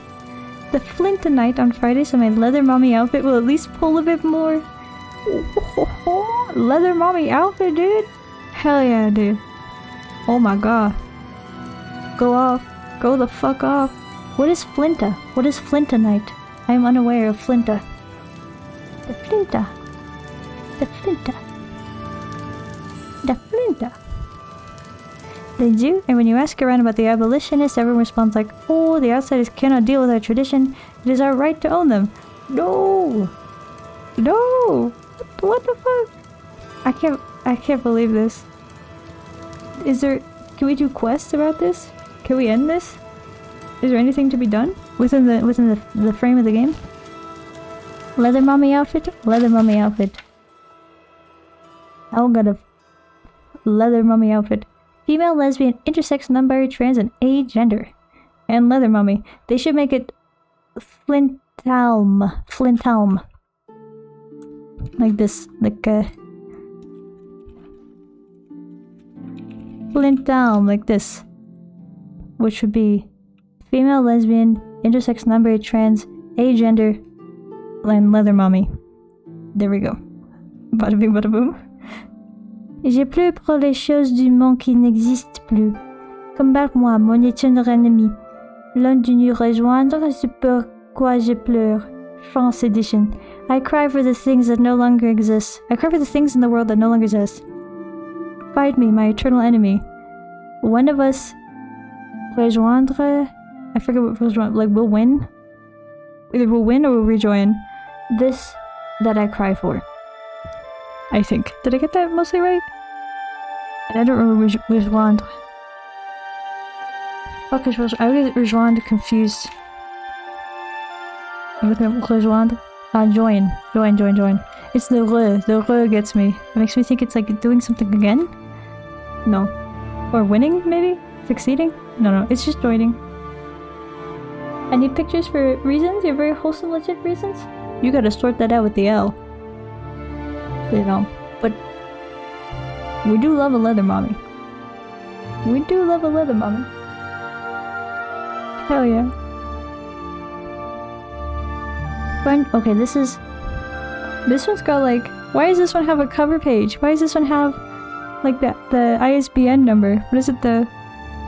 night on Friday, so my leather mommy outfit will at least pull a bit more. Leather mommy outfit, dude? Hell yeah, dude. Oh my god. Go off. Go the fuck off. What is Flinta? What is Flinta night? I am unaware of Flinta. The Flinta. The Flinta. The Flinta. They do, and when you ask around about the abolitionists, everyone responds like, oh, the outsiders cannot deal with our tradition. It is our right to own them. No! No! What the fuck? I can't believe this. Can we do quests about this? Can we end this? Is there anything to be done within the frame of the game? Leather mommy outfit? Leather mommy outfit. I got a leather mommy outfit. Female, lesbian, intersex, non-binary, trans, and agender. And leather mummy. They should make it Flintalm. Flintalm. Like this. Like Flintalm. Like this. Which would be female, lesbian, intersex, non-binary, trans, agender, and leather mummy. There we go. Bada bing, bada boom. J'ai plus pour les choses du monde qui n'existent plus. Combat-moi, mon éternel ennemi. L'un de nous rejoindre, c'est pourquoi je pleure. France edition. I cry for the things that no longer exist. I cry for the things in the world that no longer exist. Fight me, my eternal enemy. One of us rejoindre. I forget what rejoindre. Like, we'll win? Either we'll win or we'll rejoin. This that I cry for. I think. Did I get that mostly right? I don't remember rejoindre. Fuck is rejoindre? I get rejoindre confused. I'm looking at rejoindre. Join. Join. It's the re. The re gets me. It makes me think it's like doing something again? No. Or winning, maybe? Succeeding? No. It's just joining. I need pictures for reasons? Your very wholesome, legit reasons? You gotta sort that out with the L. You know, but we do love a leather mommy. We do love a leather mommy. Hell yeah. Okay, this one's got like, why does this one have a cover page? Why does this one have like the ISBN number? What is it, the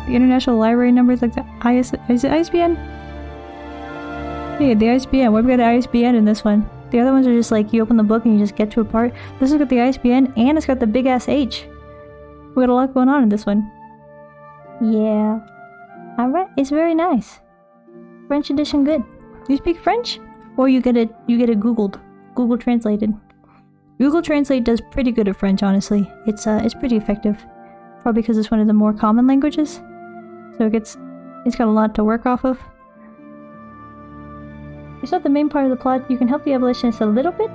International Library number? It's like the is it ISBN? Yeah, the ISBN. Why we got the ISBN in this one? The other ones are just like, you open the book and you just get to a part. This has got the ISBN and it's got the big ass H. We got a lot going on in this one. Yeah. Alright, it's very nice. French edition good. You speak French? Or you get it Googled. Google translated. Google Translate does pretty good at French, honestly. It's pretty effective. Probably because it's one of the more common languages. So it's got a lot to work off of. It's not the main part of the plot. You can help the abolitionists a little bit,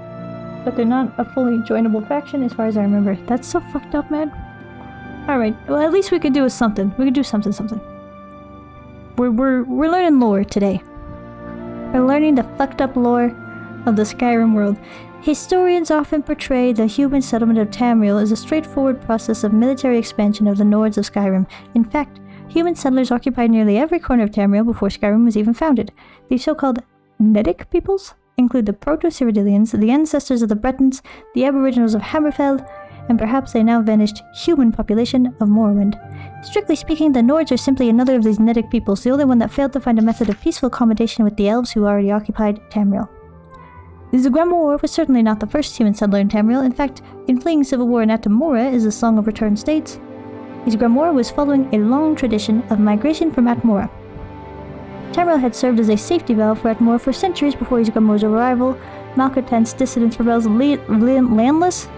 but they're not a fully joinable faction as far as I remember. That's so fucked up, man. Alright, well at least we could do something. We could do something. We're learning lore today. We're learning the fucked up lore of the Skyrim world. Historians often portray the human settlement of Tamriel as a straightforward process of military expansion of the Nords of Skyrim. In fact, human settlers occupied nearly every corner of Tamriel before Skyrim was even founded. These so-called Nedic peoples include the Proto-Cyrodiilians, the ancestors of the Bretons, the Aboriginals of Hammerfell, and perhaps the now vanished human population of Morrowind. Strictly speaking, the Nords are simply another of these Nedic peoples, the only one that failed to find a method of peaceful accommodation with the elves who already occupied Tamriel. The Grimoire was certainly not the first human settler in Tamriel. In fact, in fleeing civil war in Atmora, as the Song of Return states, his Grimoire was following a long tradition of migration from Atmora. Tamriel had served as a safety valve for Atmora for centuries before his Grimoire's arrival. Malcontents, dissidents, rebels, landless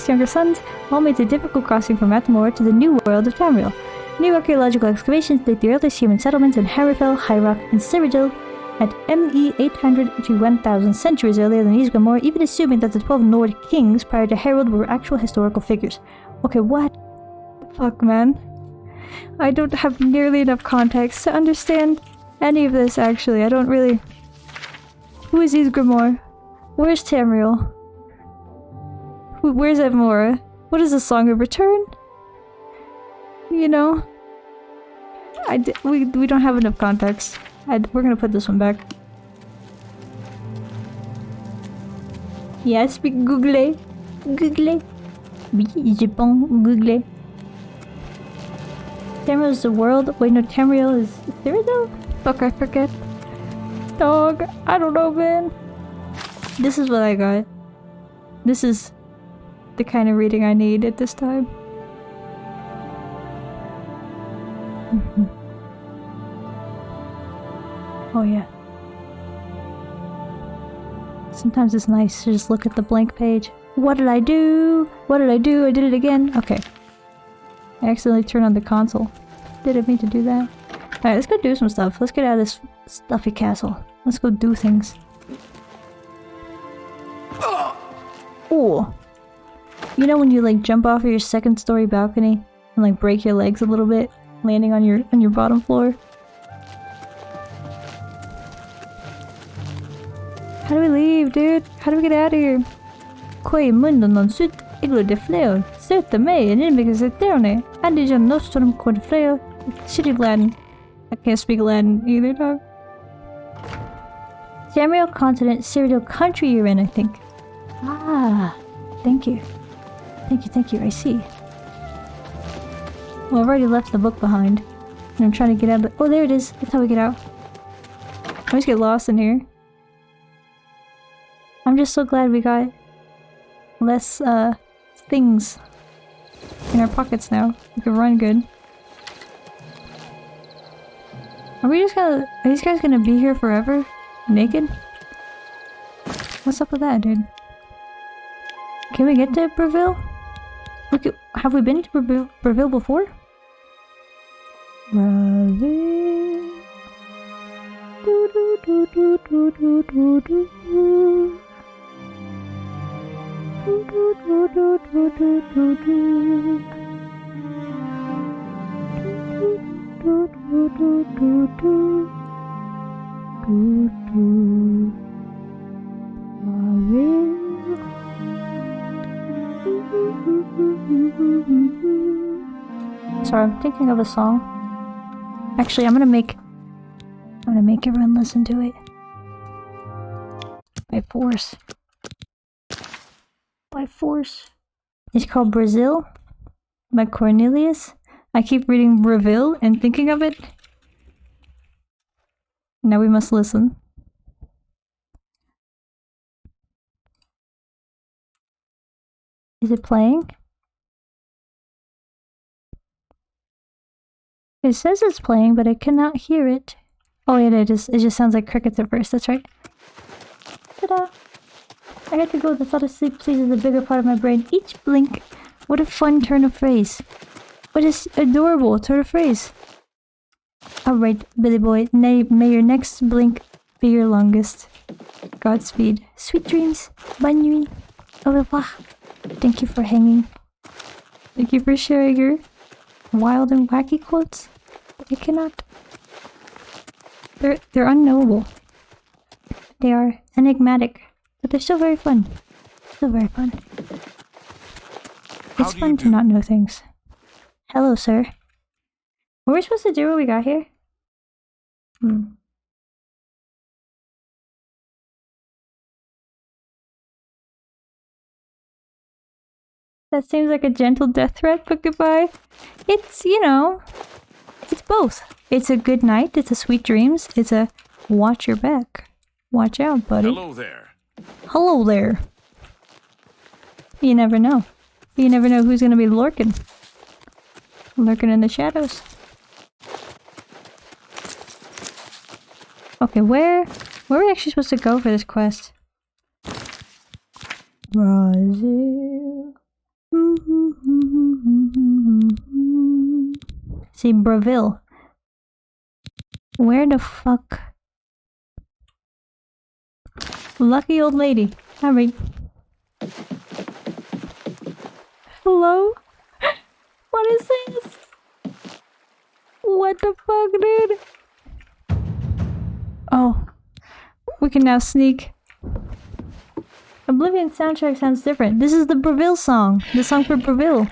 younger sons all made the difficult crossing from Atmora to the new world of Tamriel. New archaeological excavations date the earliest human settlements in Hammerfell, High Rock, and Cyrodiil at ME 800 to 1000 centuries earlier than his Grimoire, even assuming that the 12 Nord kings prior to Harold were actual historical figures. Okay, what? Fuck, man. I don't have nearly enough context to understand any of this, actually. I don't really... Who is his Grimoire? Where's Tamriel? Where's Atmora? What is the Song of Return? You know? We don't have enough context. We're gonna put this one back. Yeah, I speak Google. Google. Oui, je pense Google. Tamriel is the world. Wait, no, Tamriel is Cyrodiil? Fuck, I forget. Dog, I don't know, man. This is what I got. This is the kind of reading I need at this time. Oh yeah. Sometimes it's nice to just look at the blank page. What did I do? What did I do? I did it again. Okay. I accidentally turned on the console. Didn't mean to do that. Alright, let's go do some stuff. Let's get out of this stuffy castle. Let's go do things. Oh! You know when you like jump off of your second story balcony and like break your legs a little bit, landing on your bottom floor? How do we leave, dude? How do we get out of here? Quei mundo non sut iglo de fleo. Certa me and inimigas eterne. Andigium nostrum quod fleo. Shitty Latin. I can't speak Latin either, dog. Tamriel continent, Cyrodiil country you're in, I think. Ah, thank you. Thank you, I see. Well, I've already left the book behind. And I'm trying to get out of the— oh, there it is! That's how we get out. I always get lost in here. I'm just so glad we got less, things in our pockets now. We can run good. Are these guys gonna be here forever? Naked? What's up with that, dude? Can we get to Breville? Have we been to Breville before? Breville. Do do do do do do do do. Do do do do do do do do. Do do do do do. Do do. Breville. Sorry, I'm thinking of a song. Actually, I'm gonna make everyone listen to it. By force. By force. It's called Brazil by Cornelius. I keep reading Breville and thinking of it. Now we must listen. Is it playing? It says it's playing, but I cannot hear it. Oh yeah, it just sounds like crickets at first, that's right. Ta-da! I had to go. The thought of sleep pleases a bigger part of my brain. Each blink. What a fun turn of phrase. What a adorable turn of phrase. Alright, Billy boy. May your next blink be your longest. Godspeed. Sweet dreams. Bonne nuit. Au revoir. Thank you for hanging. Thank you for sharing your wild and wacky quotes. I cannot. They're unknowable. They are enigmatic, but they're still very fun. Still very fun. It's fun to not know things. Hello, sir. What were we supposed to do when we got here? That seems like a gentle death threat, but goodbye. It's, you know, it's both. It's a good night, it's a sweet dreams, it's a watch your back. Watch out, buddy. Hello there. Hello there. You never know. You never know who's gonna be lurking. Lurking in the shadows. Okay, where are we actually supposed to go for this quest? Brazil. See, Brazil. Where the fuck? Lucky old lady. Alright. Hello? What is this? What the fuck, dude? Oh. We can now sneak. Oblivion soundtrack sounds different. This is the Brazil song. The song for Brazil.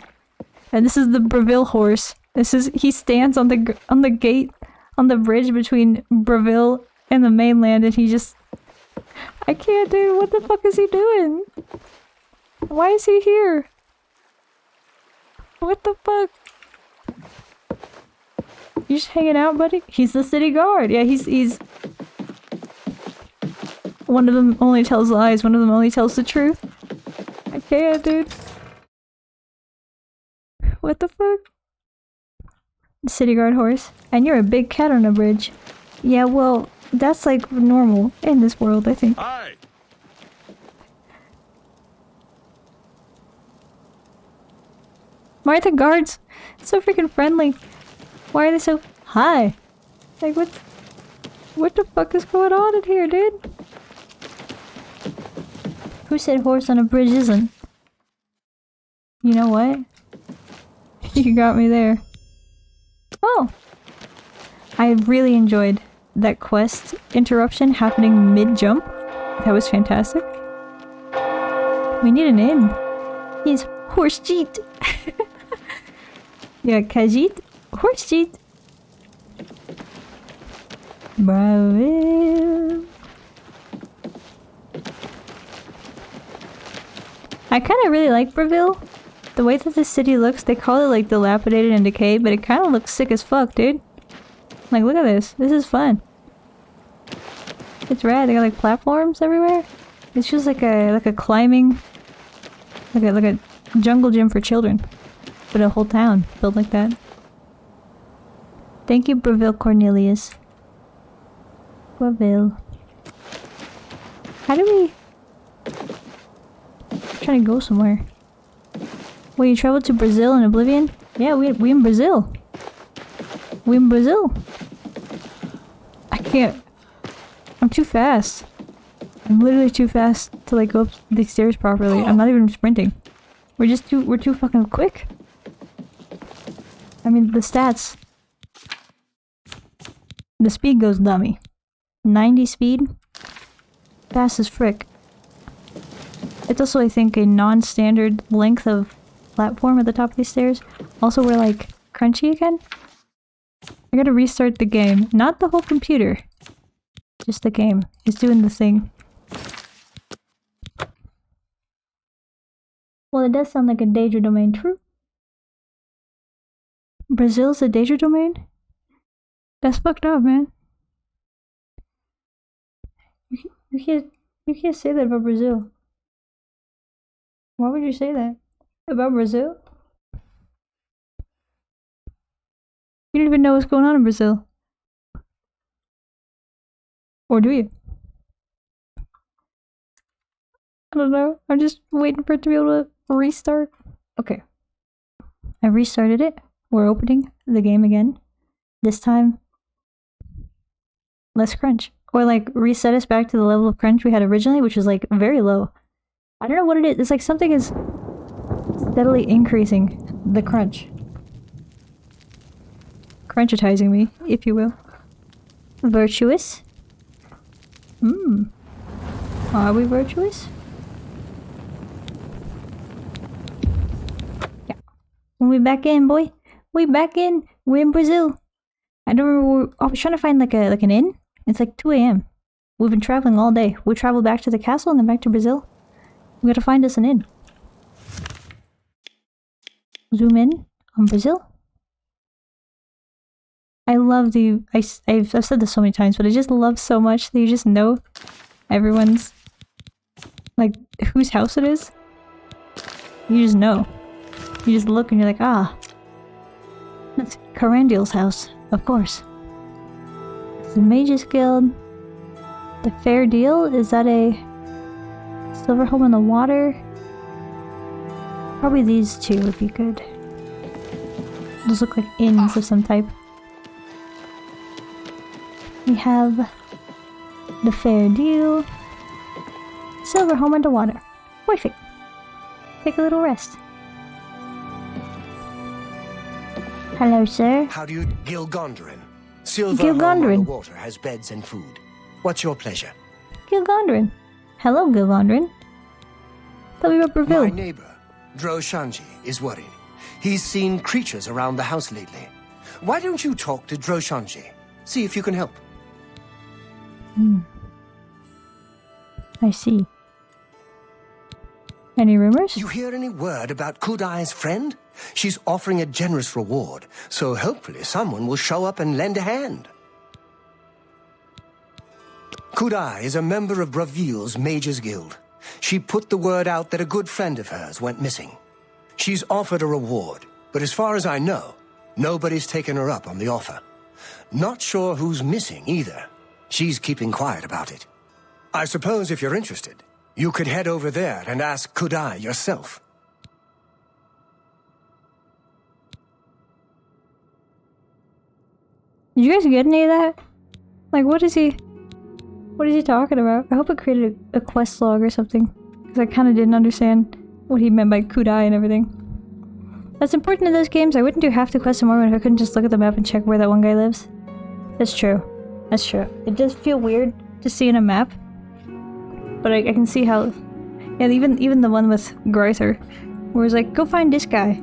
And this is the Brazil horse. This is he stands on the gate on the bridge between Brazil and the mainland, and he just I can't, dude. What the fuck is he doing? Why is he here? What the fuck? You just hanging out, buddy? He's the city guard. Yeah, he's one of them only tells lies, one of them only tells the truth. I can't, dude. What the fuck? City guard horse. And you're a big cat on a bridge. Yeah, well, that's like normal in this world, I think. Hi. Why are the guards so freaking friendly? Why are they so... Hi! Like, what the fuck is going on in here, dude? Who said horse on a bridge isn't? You know what? You got me there. Oh! I really enjoyed that quest interruption happening mid-jump. That was fantastic. We need an inn. He's horse cheat. Yeah, Kajit. Horse cheat. Bravo. I kind of really like Brazil. The way that this city looks, they call it like dilapidated and decayed, but it kind of looks sick as fuck, dude. Like, look at this. This is fun. It's rad. They got like platforms everywhere. It's just like a climbing, like a jungle gym for children, but a whole town built like that. Thank you, Brazil Cornelius. Brazil. How do we? I'm trying to go somewhere. Well, you traveled to Brazil in Oblivion? Yeah, we in Brazil. We in Brazil. I can't. I'm too fast. I'm literally too fast to like go up the stairs properly. I'm not even sprinting. We're too fucking quick. I mean, the stats. The speed goes dummy. 90 speed? Fast as frick. It's also, I think, a non-standard length of platform at the top of these stairs. Also, we're like crunchy again. I gotta restart the game. Not the whole computer. Just the game. It's doing the thing. Well, it does sound like a Daedra domain. True. Brazil's a Daedra domain? That's fucked up, man. You can't say that about Brazil. Why would you say that? About Brazil? You don't even know what's going on in Brazil. Or do you? don't know. I'm just waiting for it to be able to restart. Okay. I restarted it. We're opening the game again. This time, less crunch. Or like reset us back to the level of crunch we had originally, which was like very low. I don't know what it is. It's like something is steadily increasing the crunch. Crunchitizing me, if you will. Virtuous. Are we virtuous? Yeah. We back in, boy. We back in. We're in Brazil. I don't remember. I was trying to find like an inn. It's like 2 a.m. We've been traveling all day. We traveled back to the castle and then back to Brazil. We gotta find us an inn. Zoom in on Brazil. I love the... I've said this so many times, but I just love so much that you just know everyone's... like, whose house it is. You just know. You just look and you're like, ah. That's Carandil's house, of course. It's the Mages Guild. The Fair Deal? Is that a... Silver Home in the Water? Probably these two would be good. Those look like inns of some type. We have the Fair Deal, Silver Home Underwater. Perfect. Take a little rest. Hello, sir. How do you... Gilgondrin. Silver Home Underwater has beds and food. What's your pleasure? Gilgondrin. Hello, Gilgondrin. Tell me about Breville. My neighbor, Droshanji, is worried. He's seen creatures around the house lately. Why don't you talk to Droshanji? See if you can help. I see. Any rumors? You hear any word about Kudai's friend? She's offering a generous reward, so hopefully someone will show up and lend a hand. Kudai is a member of Breville's Mages Guild. She put the word out that a good friend of hers went missing. She's offered a reward, but as far as I know, nobody's taken her up on the offer. Not sure who's missing either. She's keeping quiet about it. I suppose if you're interested, you could head over there and ask Kudai yourself. Did you guys get any of that? Like, what is he talking about? I hope it created a quest log or something. Because I kind of didn't understand what he meant by Kudai and everything. That's important in those games. I wouldn't do half the quest in Mormon if I couldn't just look at the map and check where that one guy lives. That's true. That's true. It does feel weird to see in a map. But I can see how... Yeah, even the one with Garther. Where it's like, go find this guy.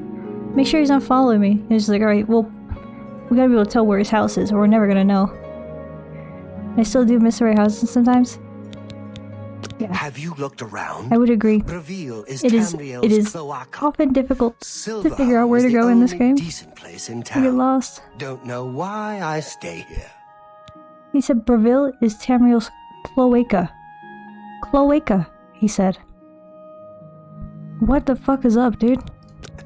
Make sure he's not following me. And it's like, alright, well... We gotta be able to tell where his house is, or we're never gonna know. I still do miss where houses sometimes. Yeah. Have you looked around? I would agree. Breville is It is often difficult to figure out where to go in this game. Decent place in town. I get lost. Don't know why I stay here. He said Breville is Tamriel's cloaca. Cloaca, he said. What the fuck is up, dude?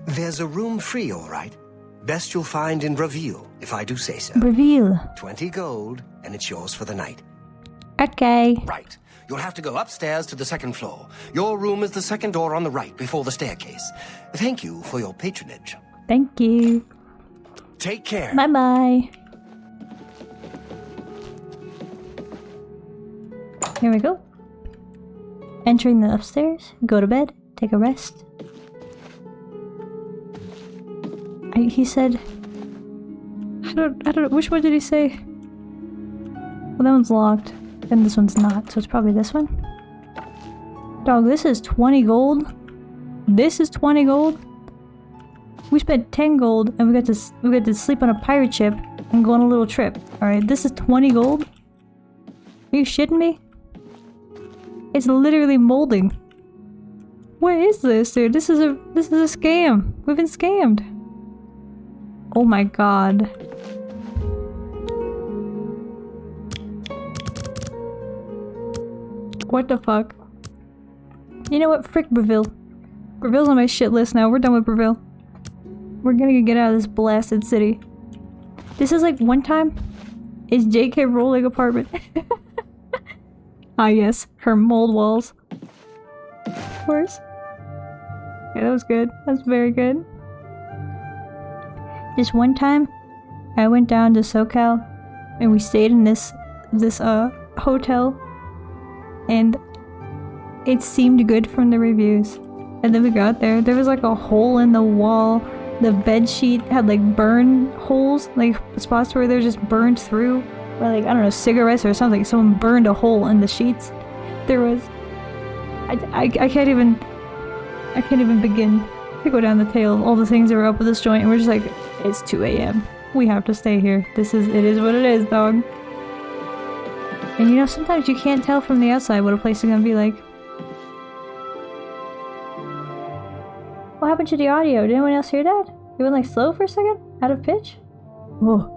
There's a room free, all right. Best you'll find in Breville, if I do say so. Breville. 20 gold, and it's yours for the night. Okay. Right. You'll have to go upstairs to the second floor. Your room is the second door on the right, before the staircase. Thank you for your patronage. Thank you. Take care. Bye-bye. Here we go. Entering the upstairs, go to bed, take a rest. He said... I don't know, which one did he say? Well, that one's locked, and this one's not, so it's probably this one. Dog, this is 20 gold? This is 20 gold? We spent 10 gold, and we got to sleep on a pirate ship and go on a little trip. Alright, this is 20 gold? Are you shitting me? It's literally molding. What is this, dude? This is a scam. We've been scammed. Oh my god. What the fuck? You know what? Frick Breville. Breville's on my shit list now. We're done with Breville. We're gonna get out of this blasted city. This is like one time. Is J.K. Rowling apartment? Ah yes, her mold walls. Force. Yeah, that was good. That's very good. This one time, I went down to SoCal, and we stayed in this hotel, and it seemed good from the reviews. And then we got there, there was like a hole in the wall. The bed sheet had like burn holes, like spots where they're just burned through, or like, I don't know, cigarettes or something. Someone burned a hole in the sheets. There was, I can't even begin to go down the tale of all the things that were up with this joint, and we're just like, it's 2 a.m. We have to stay here. It is what it is, dog. And you know, sometimes you can't tell from the outside what a place is gonna be like. What happened to the audio? Did anyone else hear that? It went like slow for a second? Out of pitch? Whoa.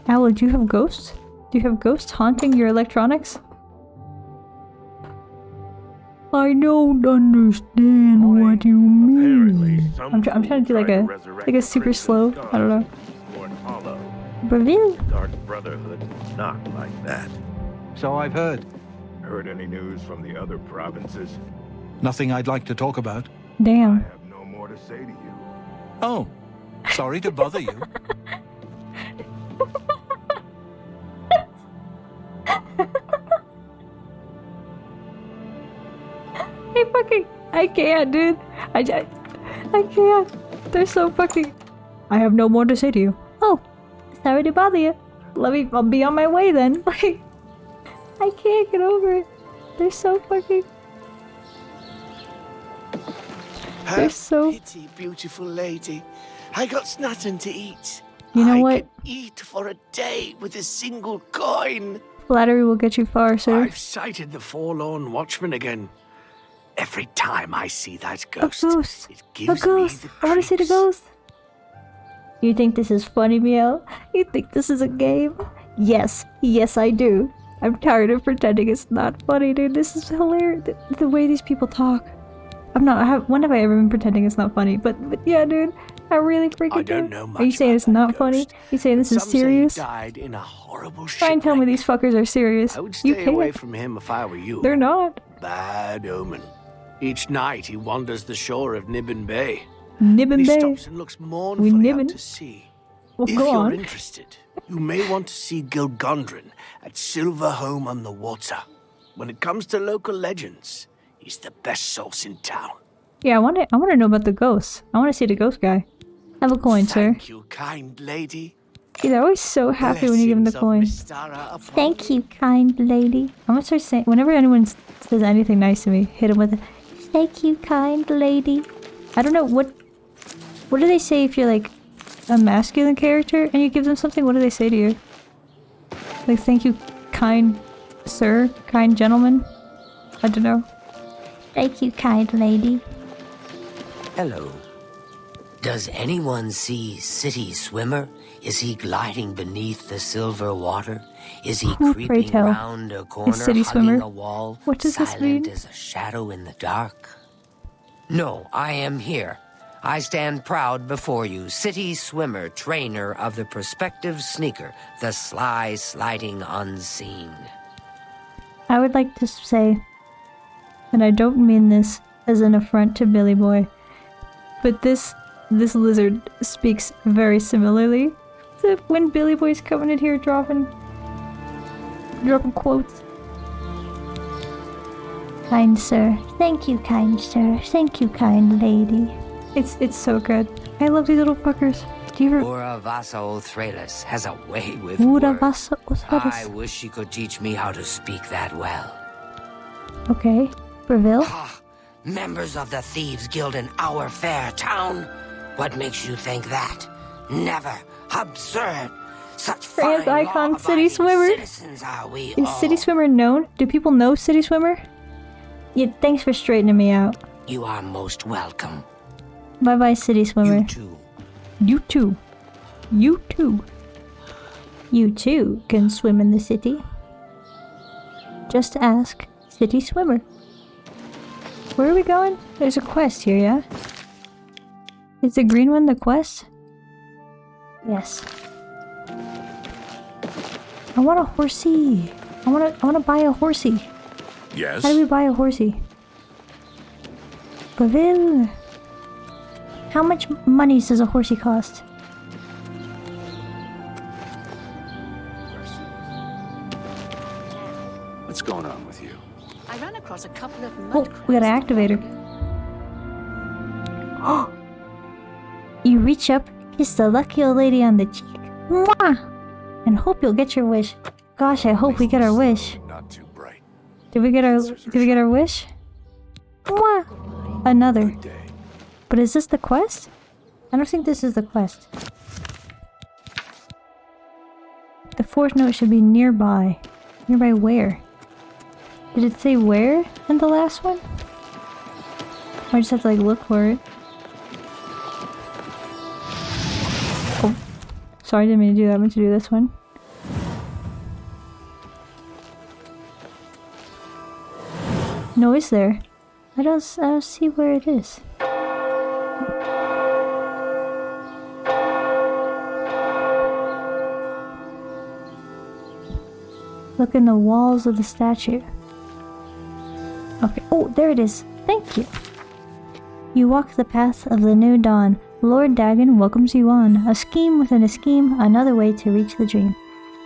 Owl, do you have ghosts? Do you have ghosts haunting your electronics? I don't understand what you mean. I'm trying to do like a super slow. I don't know. Breville? Dark Brotherhood, not like that. So I've heard. Heard any news from the other provinces? Nothing I'd like to talk about. Damn. I have no more to say to you. Oh, sorry to bother you. I can't, dude. I can't. They're so fucking... I have no more to say to you. Oh, sorry to bother you. I'll be on my way then. Like, I can't get over it. They're so fucking... They're so... Pity, beautiful lady. I got nothing to eat. You know what? I could eat for a day with a single coin. Flattery will get you far, sir. I've sighted the forlorn watchman again. Every time I see that ghost, it gives a ghost. me the I want to see the creeps. ghost. You think this is funny, Meow? You think this is a game? Yes, I do. I'm tired of pretending it's not funny, dude. This is hilarious. The way these people talk. When have I ever been pretending it's not funny? But yeah, dude, I really freaking I don't know much Are you saying about it's that not ghost. funny? You saying this is Some say he serious? died in a horrible Try and tell me these fuckers are serious. I would You stay can't. away from him if I were you. They're not. Bad omen. Each night he wanders the shore of Nibbin Bay. Nibbin He Bay. stops and looks mournfully out nibbin. to sea. Well, If go you're on. interested, you may want to see Gilgondrin at Silver Home on the Water. When it comes to local legends, he's the best source in town. Yeah, I want to know about the ghosts. I want to see the ghost guy. Have a coin, sir. Thank you, kind lady. See, they're always so happy when you give them the coin. Thank you, kind lady. I'm gonna start saying, whenever anyone says anything nice to me, hit them with a, thank you, kind lady. I don't know, what do they say if you're like a masculine character and you give them something? What do they say to you? Like, thank you, kind sir, kind gentleman? I don't know. Thank you, kind lady. Hello. Does anyone see City Swimmer? Is he gliding beneath the silver water? Is he Who, pray creeping tell, round a corner, City hugging Swimmer? a wall, What does this silent mean? as a shadow in the dark? No, I am here. I stand proud before you, City Swimmer, trainer of the prospective sneaker, the sly sliding unseen. I would like to say, and I don't mean this as an affront to Billy Boy, but this lizard speaks very similarly to when Billy Boy's coming in here dropping quotes. Kind sir, thank you, kind sir, thank you, kind lady. It's so good. I love these little fuckers. Do you ever... Uravaso Thralis has a way with Uravaso words. Thralis. I wish she could teach me how to speak that well. Okay, Breville? Ah, members of the Thieves Guild in our fair town? What makes you think that? Never. Absurd. Such Trans fine icon City law-abiding Swimmer. citizens are we Is all. City Swimmer known? Do people know City Swimmer? Yeah, thanks for straightening me out. You are most welcome. Bye-bye, City Swimmer. You too. You too. You too. You too can swim in the city. Just ask City Swimmer. Where are we going? There's a quest here, yeah? Is the green one the quest? Yes. I want a horsey. I wanna buy a horsey. Yes? How do we buy a horsey? Breville. How much money does a horsey cost? What's going on with you? I ran across a couple of Oh, we got an activator. Oh! You reach up, kiss the lucky old lady on the cheek. Mwah! And hope you'll get your wish. Gosh, I hope we get our wish. Not too bright. Did we get our wish? Mwah! Another. Good day. But is this the quest? I don't think this is the quest. The fourth note should be nearby. Nearby where? Did it say where in the last one? Or I just have to like look for it. Oh. Sorry, I didn't mean to do that. I meant to do this one. No, is there? I don't see where it is. Look in the walls of the statue. Okay. Oh, there it is. Thank you. You walk the path of the new dawn. Lord Dagon welcomes you on. A scheme within a scheme, another way to reach the dream.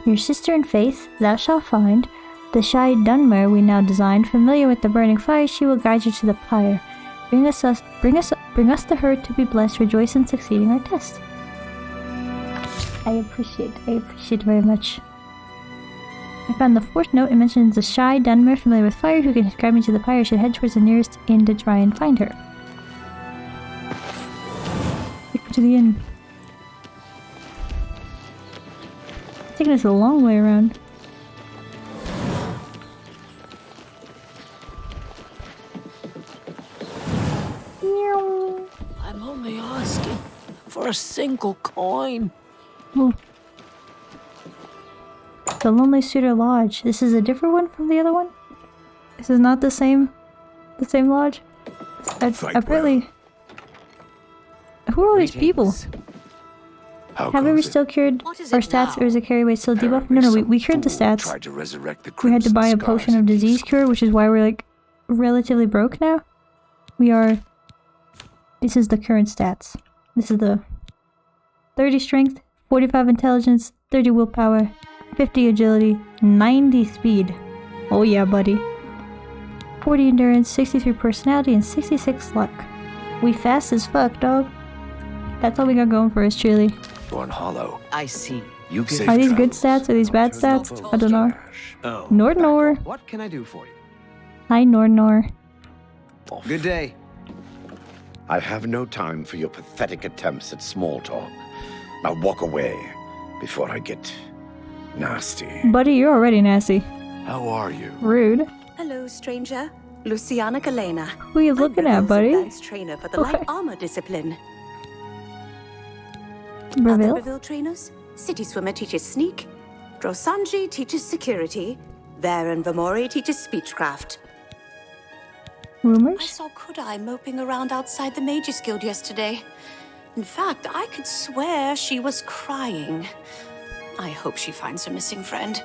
Your sister in faith, thou shalt find. The shy Dunmer we now designed, familiar with the burning fire, she will guide you to the pyre. Bring us to her to be blessed, rejoice in succeeding our test. I appreciate very much. I found the fourth note. It mentions the shy Dunmer, familiar with fire, who can guide me to the pyre, should head towards the nearest inn to try and find her. Take me to the inn. It's taking us a long way around. I'm only asking for a single coin. Oh. The Lonely Suitor Lodge. This is a different one from the other one? This is not the same lodge? Apparently... Who are all these people? Have we still cured our stats, or is the carry weight still debuff? No, we cured the stats. We had to buy a potion of disease cure, which is why we're like relatively broke now. This is the current stats. This is the 30 strength, 45 intelligence, 30 willpower, 50 agility, 90 speed. Oh yeah, buddy. 40 endurance, 63 personality, and 66 luck. We fast as fuck, dog. That's all we got going for us, truly. Born hollow. I see. You get Are these good stats? Are these bad stats? I don't know. Oh, Nordnor. what can I do for you? Hi, Nordnor. Good day. I have no time for your pathetic attempts at small talk. Now walk away before I get nasty. Buddy, you're already nasty. How are you? Rude. Hello, stranger. Luciana Galena. Who are you looking at, buddy? Advanced trainer for the light armor discipline. Breville? Other Breville trainers? City Swimmer teaches sneak. Drosanji teaches security. Varen Vamori teaches speechcraft. I Rumors? saw Kudai moping around outside the Mages Guild yesterday. In fact, I could swear she was crying. I hope she finds her missing friend.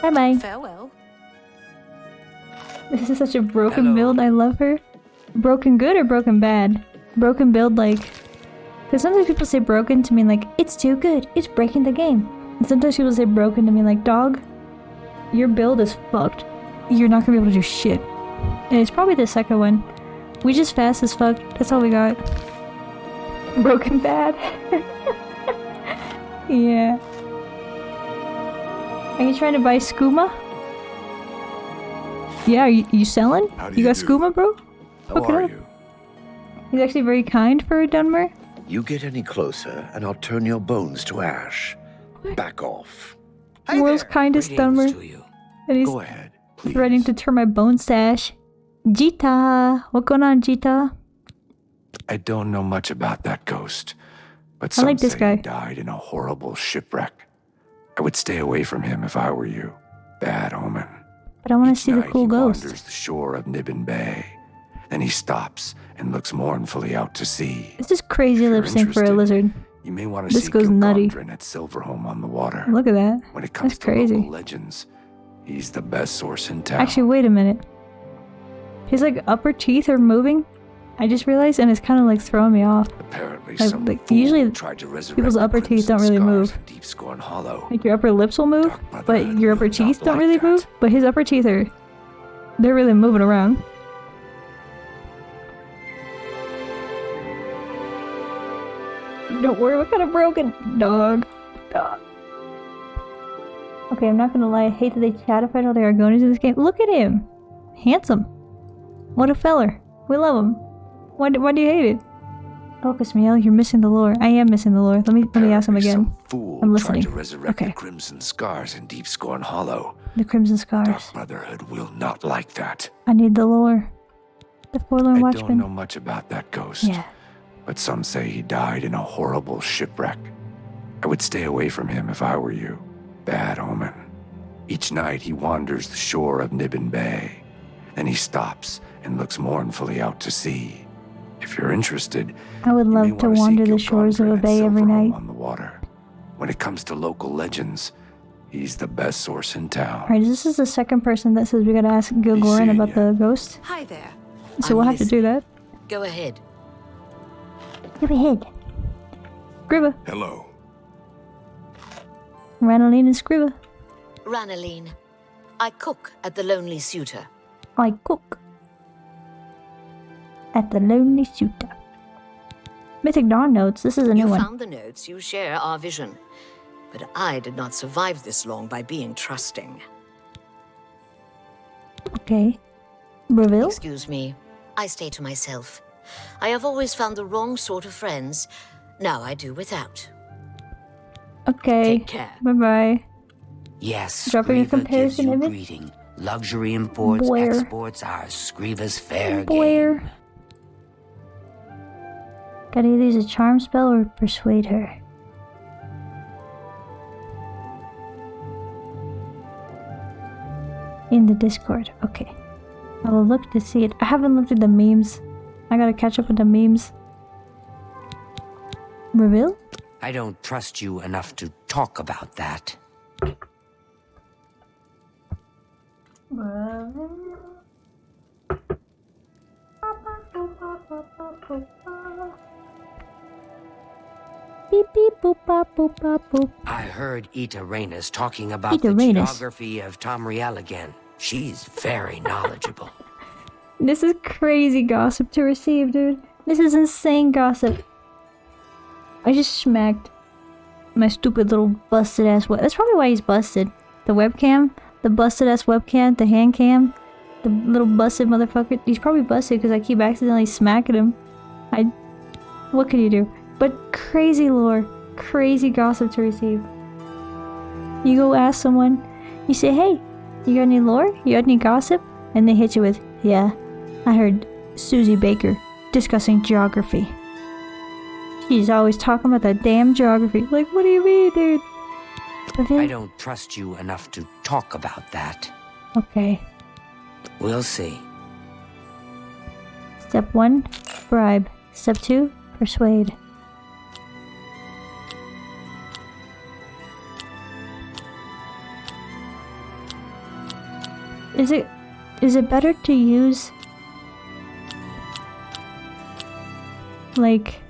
Bye-bye. Farewell. This is such a broken build. I love her. Broken good or broken bad? Broken build, like... Because sometimes people say broken to mean like, it's too good, it's breaking the game. And sometimes people say broken to mean like, dog, your build is fucked. You're not gonna be able to do shit. And it's probably the second one. We just fast as fuck. That's all we got. Broken bad. Yeah. Are you trying to buy skooma? Yeah, are you selling? You got skooma, bro? How are you? He's actually very kind for a Dunmer. You get any closer, and I'll turn your bones to ash. Back off. World's kindest Dunmer. And he's Go ahead, please. threatening to turn my bone stash. Jita! What going on, Jita? I don't know much about that ghost, but I some like this say guy. he died in a horrible shipwreck. I would stay away from him if I were you. Bad omen. But I want Each to see the night cool he ghost. wanders the shore of Nibbin Bay. Then he stops and looks mournfully out to sea. This is crazy If you're lip sync for a interested, lizard. You may want to This see goes nutty. Gilgondrin at Silverhome on the water. Look at that. When it comes That's to crazy. local legends, He's the best source in town. Actually, wait a minute. His like upper teeth are moving. I just realized, and it's kind of like throwing me off. Apparently, Like, some like, fool usually tried to resurrect people's the upper teeth crimson don't really scars move. in Deep Scorn Hollow. Like your upper lips will move, Dark but Brotherhood your upper will teeth not don't like really that. move. But his upper teeth they're really moving around. Don't worry, what kind of broken dog? Okay, I'm not gonna lie. I hate that they chatified all the Argonians in this game. Look at him, handsome. What a feller. We love him. Why do you hate it? Focus, Miel. You're missing the lore. I am missing the lore. Let me ask him Apparently again. Some fool I'm listening. tried to resurrect Okay. the crimson scars in Deep Scorn Hollow. The Crimson Dark Scars. Brotherhood will not like that. I need the lore. The Forlorn I Watchman. don't know much about that ghost. Yeah. But some say he died in a horrible shipwreck. I would stay away from him if I were you. Bad omen. Each night he wanders the shore of Nibbin Bay. Then he stops and looks mournfully out to sea. If you're interested, I would you may love to wanna see wander the Gil shores of a Gondren at bay every Silverhome night. on the water. When it comes to local legends, he's the best source in town. Alright, this is the second person that says we gotta ask Gilgoran seeing about ya. the ghost. Hi there. So I'm we'll have to do that. Go ahead. Go ahead. Scriba. Hello. Ranaline and Scriba. Ranaline. I cook at the Lonely Suitor. I cook. At the Lonely Suitor. Mythic Dawn notes. This is a new You one. found the notes. You share our vision. But I did not survive this long by being trusting. Okay. Breville? Excuse me. I stay to myself. I have always found the wrong sort of friends. Now I do without. Okay. Take care. Bye-bye. Yes, Dropping a Scriva gives comparison you image? greeting. Luxury imports, Blair. exports are Scriva's fair Blair. game. Gotta either use a charm spell or persuade her. In the Discord. Okay. I will look to see it. I haven't looked at the memes. I gotta catch up with the memes. Reveal? I don't trust you enough to talk about that. Beep beep boop bop boop bop boop. I heard Ita Rhaenys talking about the Rhaenys. geography of Tamriel again. She's very knowledgeable. This is crazy gossip to receive, dude. This is insane gossip. I just smacked my stupid little busted ass web. That's probably why he's busted. The webcam, the busted ass webcam, the hand cam, the little busted motherfucker. He's probably busted because I keep accidentally smacking him. What can you do? But crazy lore, crazy gossip to receive. You go ask someone, you say, hey, you got any lore? You got any gossip? And they hit you with, yeah, I heard Susie Baker discussing geography. She's always talking about that damn geography. Like, what do you mean, dude? I don't trust you enough to talk about that. Okay. We'll see. Step 1, bribe. Step 2, persuade. Is it better to use like,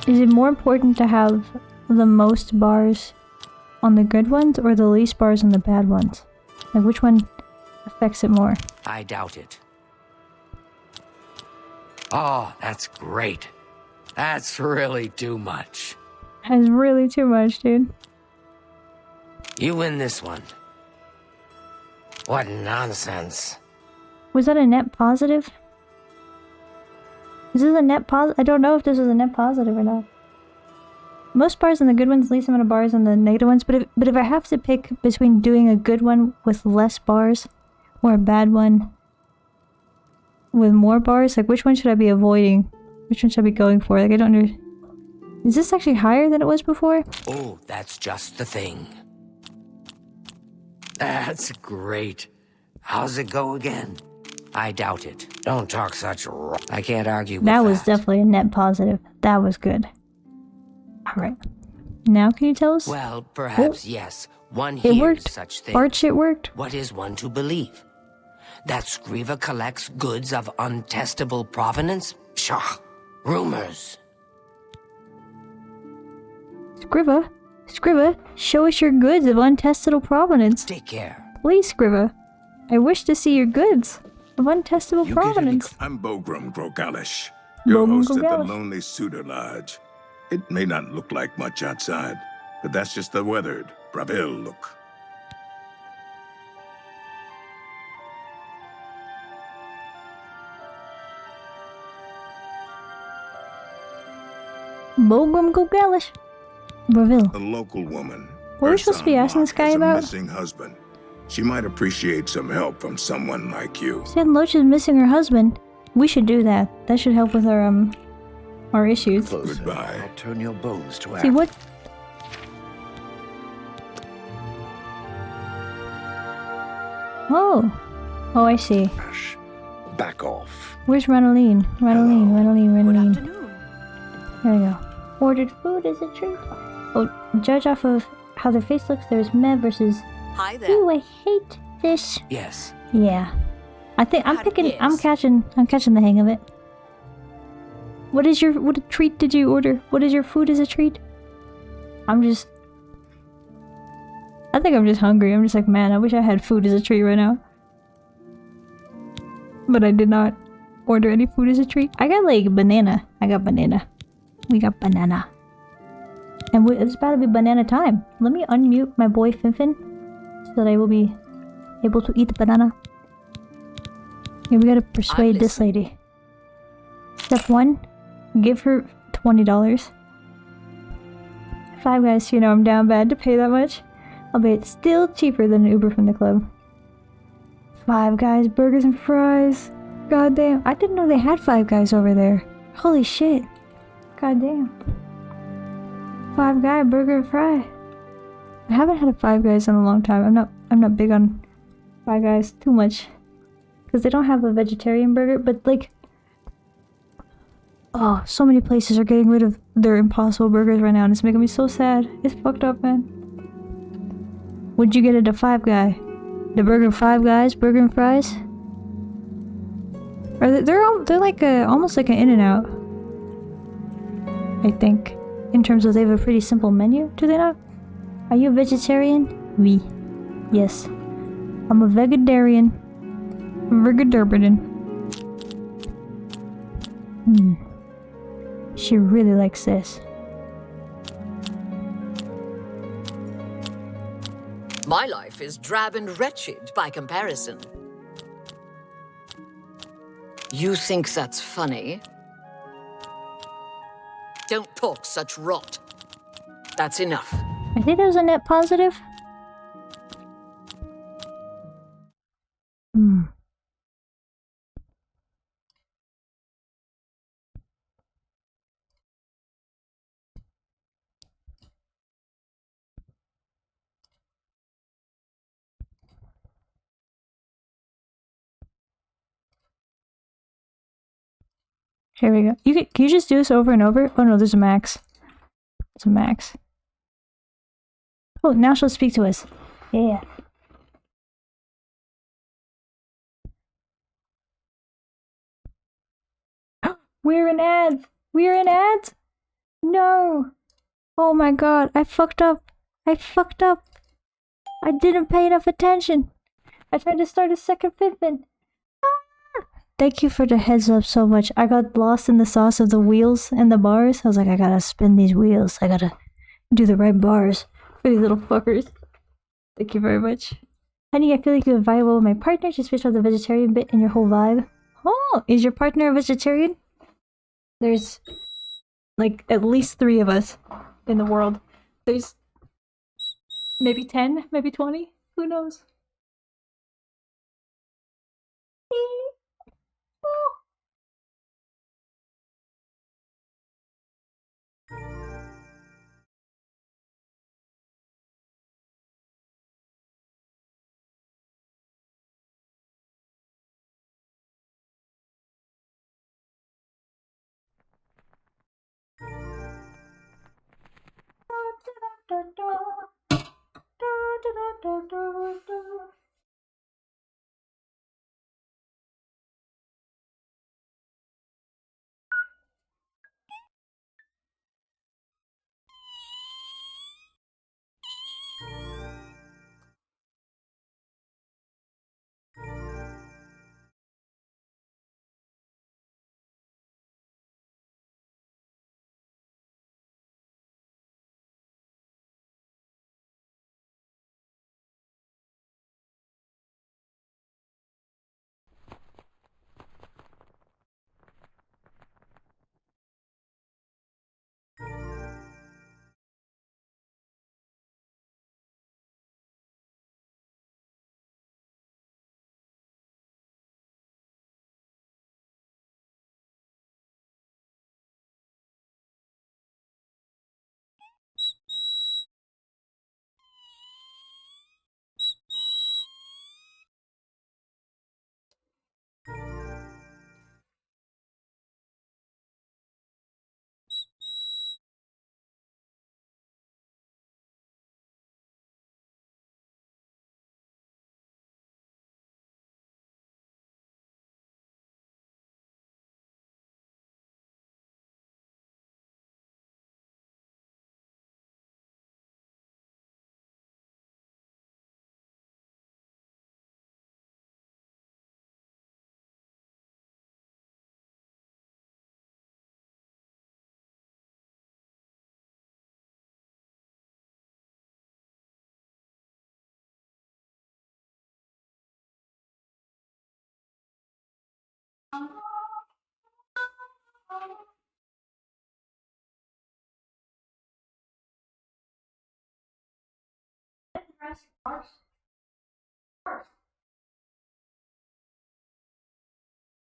is it more important to have the most bars on the good ones or the least bars on the bad ones? Like, which one affects it more? I doubt it. Oh, that's great. That's really too much. That's really too much, dude. You win this one. What nonsense. Was that a net positive? Is this a net positive? I don't know if this was a net positive or not. Most bars on the good ones, least amount of bars on the negative ones. But if I have to pick between doing a good one with less bars or a bad one with more bars, like which one should I be avoiding? Which one should I be going for? Like I don't know. Is this actually higher than it was before? Oh, that's just the thing. That's great. How's it go again? I doubt it. Don't talk such I can't argue with that. That was definitely a net positive. That was good. Alright. Now can you tell us? Well, perhaps yes. One It hears worked. such things. Bart shit worked. What is one to believe? That Scriva collects goods of untestable provenance? Pshaw, rumors. Scriva? Scriva, show us your goods of untestable provenance. Take care. Please, Scriva. I wish to see your goods of untestable provenance. I'm Bogrum Grogalish, your Bogrum host at the Grogalish. Lonely Suitor Lodge. It may not look like much outside, but that's just the weathered, Bravil look. Bogrum Gogalish. Bravil. A local woman. What are we her supposed to be son, asking this Mark, guy has a about? missing husband. She might appreciate some help from someone like you. Said Loach is missing her husband. We should do that. That should help with our issues. Goodbye. I'll turn your bones to ash. See what? Oh. Oh, I see. Back off. Where's Ranoline? Ranoline. Good afternoon. There we go. Ordered food is a treat. Oh, judge off of how their face looks, there's Meh versus... Hi there. Ooh, I hate this. Yes. Yeah. I think I'm How picking... is? I'm catching the hang of it. What treat did you order? What is your food as a treat? I think I'm just hungry. I'm just like, man, I wish I had food as a treat right now. But I did not order any food as a treat. I got like banana. I got banana. We got banana. And it's about to be banana time. Let me unmute my boy Finfin so that I will be able to eat the banana. Okay, we gotta persuade this lady. Step 1, give her $20. Five Guys, you know I'm down bad to pay that much. Albeit still cheaper than an Uber from the club. Five Guys, burgers and fries. God damn, I didn't know they had Five Guys over there. Holy shit. God damn. Five Guy burger and fry. I haven't had a Five Guys in a long time. I'm not big on Five Guys too much. Because they don't have a vegetarian burger, but like... Oh, so many places are getting rid of their Impossible Burgers right now, and it's making me so sad. It's fucked up, man. Would you get it a Five Guy? The burger Five Guys, burger and fries? They're like almost like an In-N-Out. I think. In terms of they have a pretty simple menu, do they not? Are you a vegetarian? Oui. Yes. I'm a vegetarian. Vegetarian. She really likes this. My life is drab and wretched by comparison. You think that's funny? Don't talk such rot. That's enough. I think that was a net positive. Here we go. Can you just do this over and over? Oh no, there's a max. There's a max. Oh, now she'll speak to us. Yeah. We're in ads! We're in ads? No! Oh my god, I fucked up. I fucked up. I didn't pay enough attention. I tried to start a second Fitbit. Thank you for the heads up so much. I got lost in the sauce of the wheels and the bars. I was like, I gotta spin these wheels. I gotta do the right bars for these little fuckers. Thank you very much. Honey, I feel like you're viable with my partner. Just switch out the vegetarian bit in your whole vibe. Oh, is your partner a vegetarian? There's like at least 3 of us in the world. There's maybe 10, maybe 20. Who knows?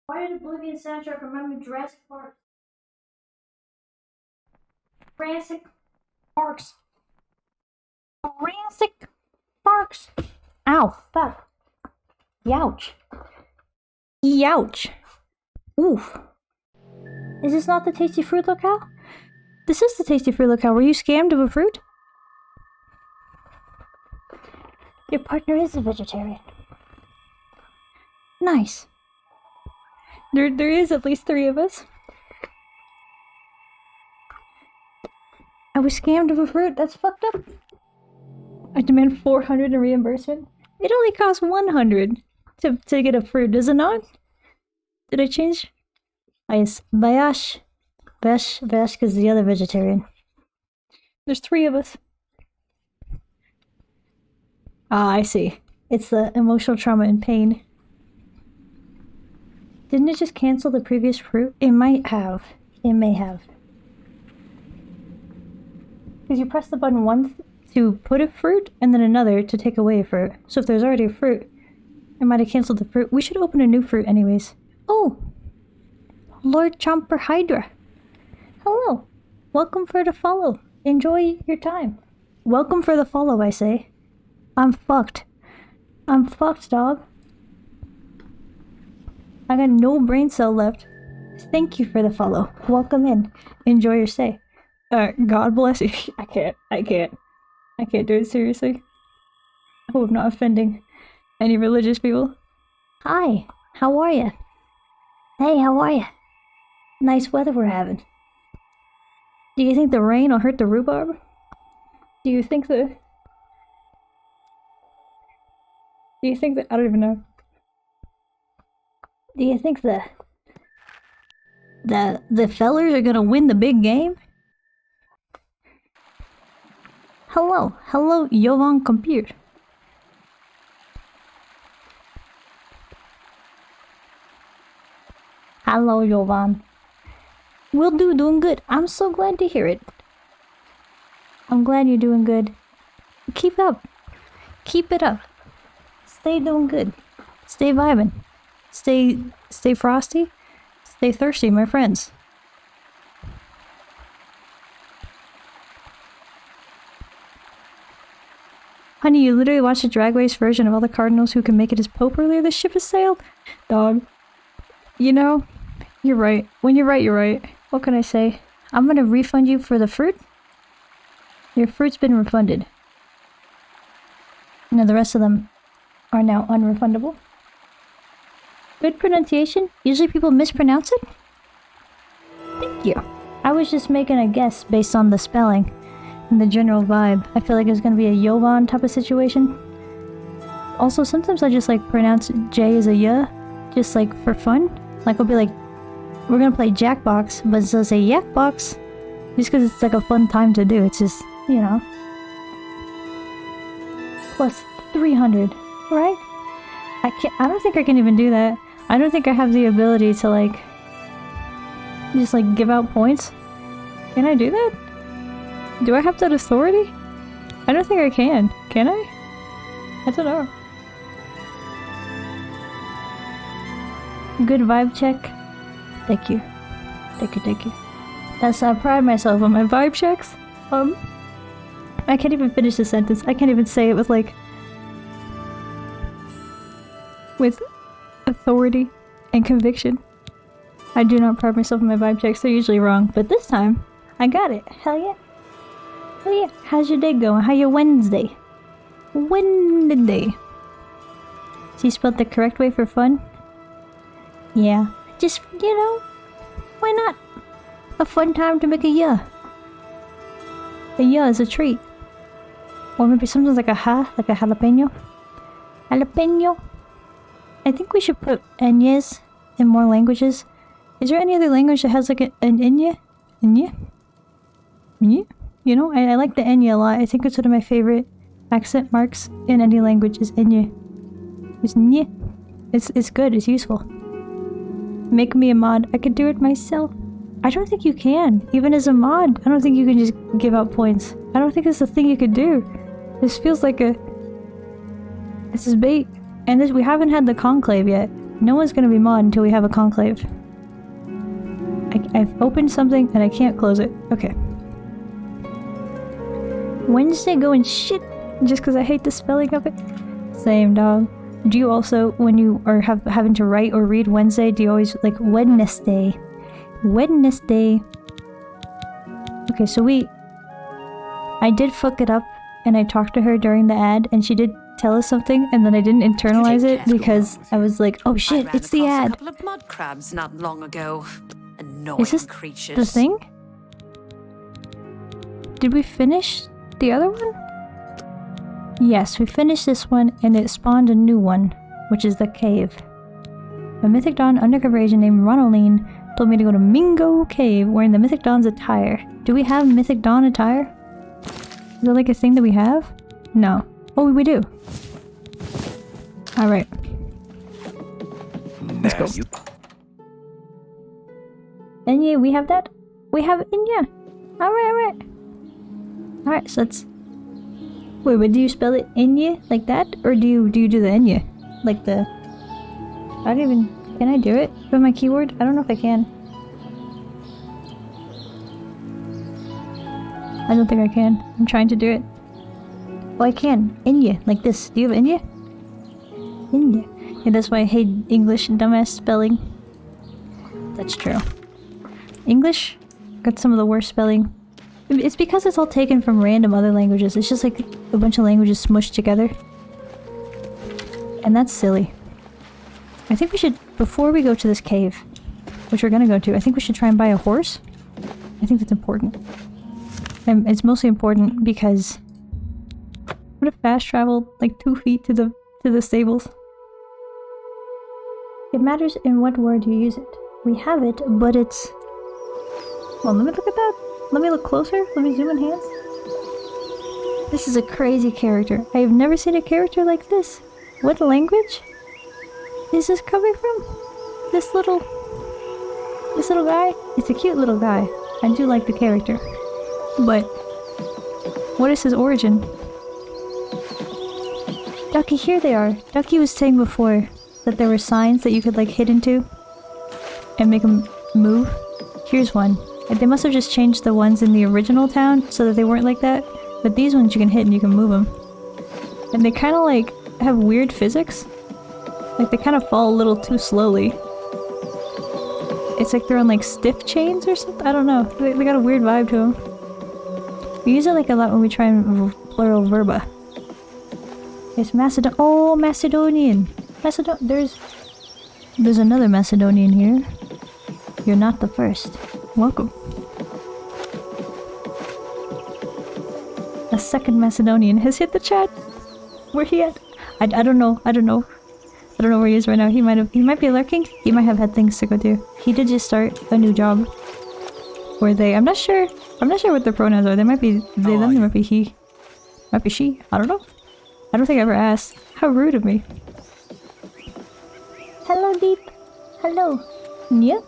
Why did Oblivion soundtrack remind me of Jurassic Park? Jurassic Parks. Jurassic Parks. Ow, fuck. Youch. Youch. Oof. Is this not the Tasty Fruit locale? This is the Tasty Fruit locale. Were you scammed of a fruit? Your partner is a vegetarian. Nice. There is at least 3 of us. I was scammed of a fruit. That's fucked up. I demand 400 in reimbursement. It only costs 100 to get a fruit, does it not? Did I change? Yes, Bayash. Vash is the other vegetarian. There's 3 of us. Ah, I see. It's the emotional trauma and pain. Didn't it just cancel the previous fruit? It might have. It may have. Because you press the button once to put a fruit, and then another to take away a fruit. So if there's already a fruit, it might have canceled the fruit. We should open a new fruit anyways. Oh! Lord Chomper Hydra. Hello. Welcome for the follow. Enjoy your time. Welcome for the follow, I say. I'm fucked. I'm fucked, dog. I got no brain cell left. Thank you for the follow. Welcome in. Enjoy your stay. God bless you. I can't do it seriously. I hope I'm not offending any religious people. Hi, how are ya? Hey, how are ya? Nice weather we're having. Do you think the rain will hurt the rhubarb? Do you think that... I don't even know. Do you think the fellers are gonna win the big game? Hello, Jovan Computer. Hello, Jovan. Will do, doing good. I'm so glad to hear it. I'm glad you're doing good. Keep up. Keep it up. Stay doing good. Stay vibing. Stay frosty. Stay thirsty, my friends. Honey, you literally watched the drag race version of all the Cardinals who can make it as Pope earlier. The ship has sailed. Dog. You know, you're right. When you're right, you're right. What can I say? I'm gonna refund you for the fruit. Your fruit's been refunded. And the rest of them are now unrefundable. Good pronunciation? Usually people mispronounce it? Thank you. I was just making a guess based on the spelling and the general vibe. I feel like it's gonna be a Yovan type of situation. Also, sometimes I just like pronounce J as a Y, just like for fun. Like I'll be like, we're gonna play Jackbox, but it's just a Yakbox. Just because it's like a fun time to do. It's just, you know. Plus 300, right? I don't think I can even do that. I don't think I have the ability to like just like give out points. Can I do that? Do I have that authority? I don't think I can. Can I? I don't know. Good vibe check. Thank you. Thank you, thank you. That's I pride myself on my vibe checks. I can't even finish the sentence. I can't even say it with like with authority and conviction. I do not pride myself on my vibe checks. They're usually wrong, but this time I got it. Hell yeah. Hell yeah. How's your day going? How your Wednesday? Wednesday. So you spelled the correct way for fun? Yeah. Just, you know, why not? A fun time to make a yeah. A yeah is a treat. Or maybe something like a ha, like a jalapeno. Jalapeno. I think we should put enyes in more languages. Is there any other language that has like an enye? Enye? Enye? You know, I like the enye a lot. I think it's one of my favorite accent marks in any language is enye. It's nye. It's good, it's useful. Make me a mod. I could do it myself. I don't think you can. Even as a mod, I don't think you can just give out points. I don't think it's a thing you could do. This feels like a... This is bait. And this, we haven't had the conclave yet. No one's gonna be mod until we have a conclave. I've opened something and I can't close it. Okay. Wednesday going shit just because I hate the spelling of it. Same, dog. Do you also, when you are having to write or read Wednesday, do you always like Wednesday? Wednesday. Okay, so I did fuck it up and I talked to her during the ad and she did tell us something and then I didn't internalize it because I was like, oh shit, it's the ad. A couple of mud crabs not long ago. Annoying Is this creatures. the thing? Did we finish the other one? Yes, we finished this one and it spawned a new one, which is the cave. A Mythic Dawn undercover agent named Ronaline told me to go to Mingo Cave wearing the Mythic Dawn's attire. Do we have Mythic Dawn attire? Is that like a thing that we have? No. Oh, we do. Alright. Let's go. Enya, we have that? We have Enya. Alright. Alright, so let's... Wait, but do you spell it Enya like that? Or do you do the Enya? Like the... I don't even... Can I do it with my keyboard? I don't know if I can. I don't think I can. I'm trying to do it. Oh, I can. Enya, like this. Do you have Enya? Enya. Yeah, that's why I hate English and dumbass spelling. That's true. English got some of the worst spelling. It's because it's all taken from random other languages. It's just like a bunch of languages smushed together. And that's silly. I think we should, before we go to this cave, which we're gonna go to, I think we should try and buy a horse. I think that's important. And it's mostly important because I would have fast traveled like 2 feet to the stables. It matters in what word you use it. We have it, but it's... Well, let me look at that. Let me look closer. Let me zoom in hands. This is a crazy character. I have never seen a character like this. What language is this coming from? This little guy? It's a cute little guy. I do like the character. But what is his origin? Ducky, here they are. Ducky was saying before that there were signs that you could like hit into and make them move. Here's one. They must have just changed the ones in the original town so that they weren't like that. But these ones you can hit and you can move them. And they kind of like have weird physics. Like they kind of fall a little too slowly. It's like they're on like stiff chains or something. I don't know. They got a weird vibe to them. We use it like a lot when we try and plural verba. It's Macedon. Oh, Macedonian. There's another Macedonian here. You're not the first. Welcome. A second Macedonian has hit the chat. Where he at? I don't know. I don't know where he is right now. He might be lurking. He might have had things to go do. He did just start a new job. Where they? I'm not sure what their pronouns are. They might be they, them. They might be he. Might be she. I don't know. I don't think I ever asked. How rude of me. Hello, Deep. Hello. Nya?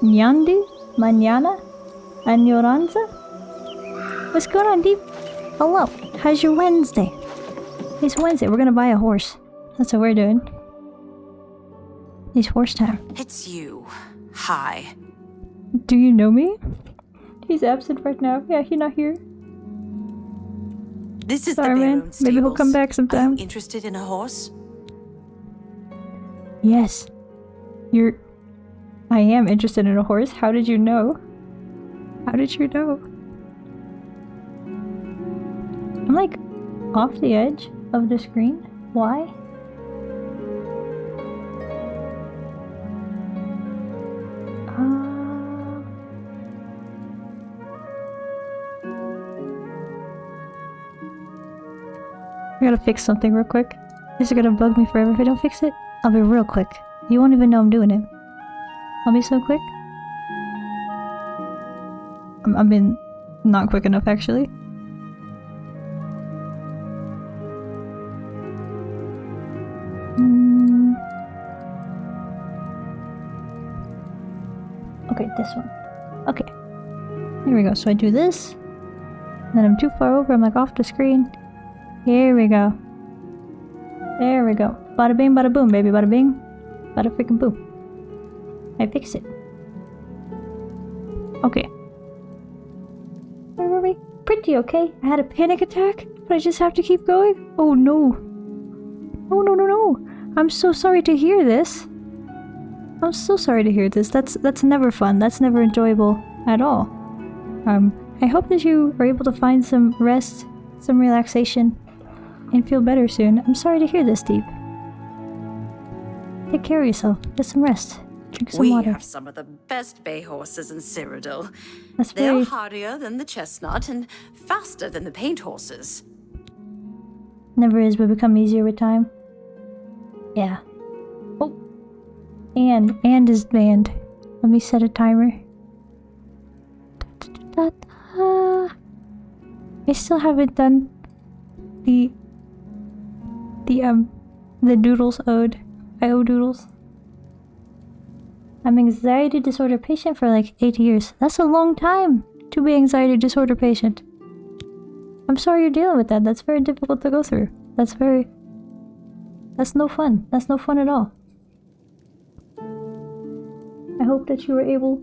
Nyandi? Mañana? Añoranza? What's going on, Deep? Hello. How's your Wednesday? It's Wednesday. We're gonna buy a horse. That's what we're doing. It's horse time. It's you. Hi. Do you know me? He's absent right now. Yeah, he's not here. This is Sorry, the man. Baron's stables. Maybe he'll come back sometime. Are you interested in a horse? Yes. I am interested in a horse. How did you know? How did you know? I'm like off the edge of the screen. Why? I gotta fix something real quick. This is gonna bug me forever if I don't fix it. I'll be real quick. You won't even know I'm doing it. I'll be so quick. I'm being not quick enough, actually. Okay, this one. Okay. Here we go. So I do this. Then I'm too far over. I'm like off the screen. Here we go. There we go. Bada bing, bada boom, baby. Bada bing. Bada freaking boom. I fixed it. Okay. Where were we? Pretty okay. I had a panic attack, but I just have to keep going? Oh no. Oh no, no, no. I'm so sorry to hear this. I'm so sorry to hear this. That's never fun. That's never enjoyable at all. I hope that you are able to find some rest, some relaxation, and feel better soon. I'm sorry to hear this, Deep. Take care of yourself. Get some rest. Drink some water. We have some of the best bay horses in Cyrodiil. That's They're very... hardier than the chestnut and faster than the paint horses. Never is, but become easier with time. Yeah. Oh. And is banned. Let me set a timer. I still haven't done the Doodles ode. I owe Doodles. I'm anxiety disorder patient for like 8 years. That's a long time to be anxiety disorder patient. I'm sorry you're dealing with that. That's very difficult to go through. That's no fun. That's no fun at all. I hope that you were able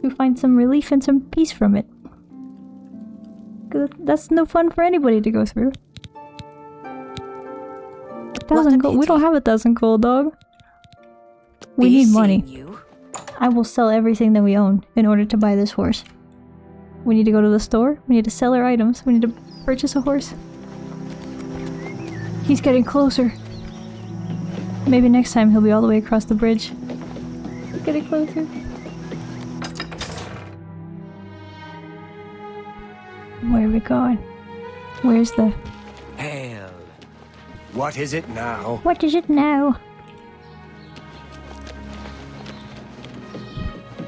to find some relief and some peace from it. 'Cause that's no fun for anybody to go through. 1,000 gold. We don't have 1,000 gold, dog. We need money. I will sell everything that we own in order to buy this horse. We need to go to the store. We need to sell our items. We need to purchase a horse. He's getting closer. Maybe next time he'll be all the way across the bridge. He's getting closer. Where are we going? Where's the... Hail. What is it now? What is it now?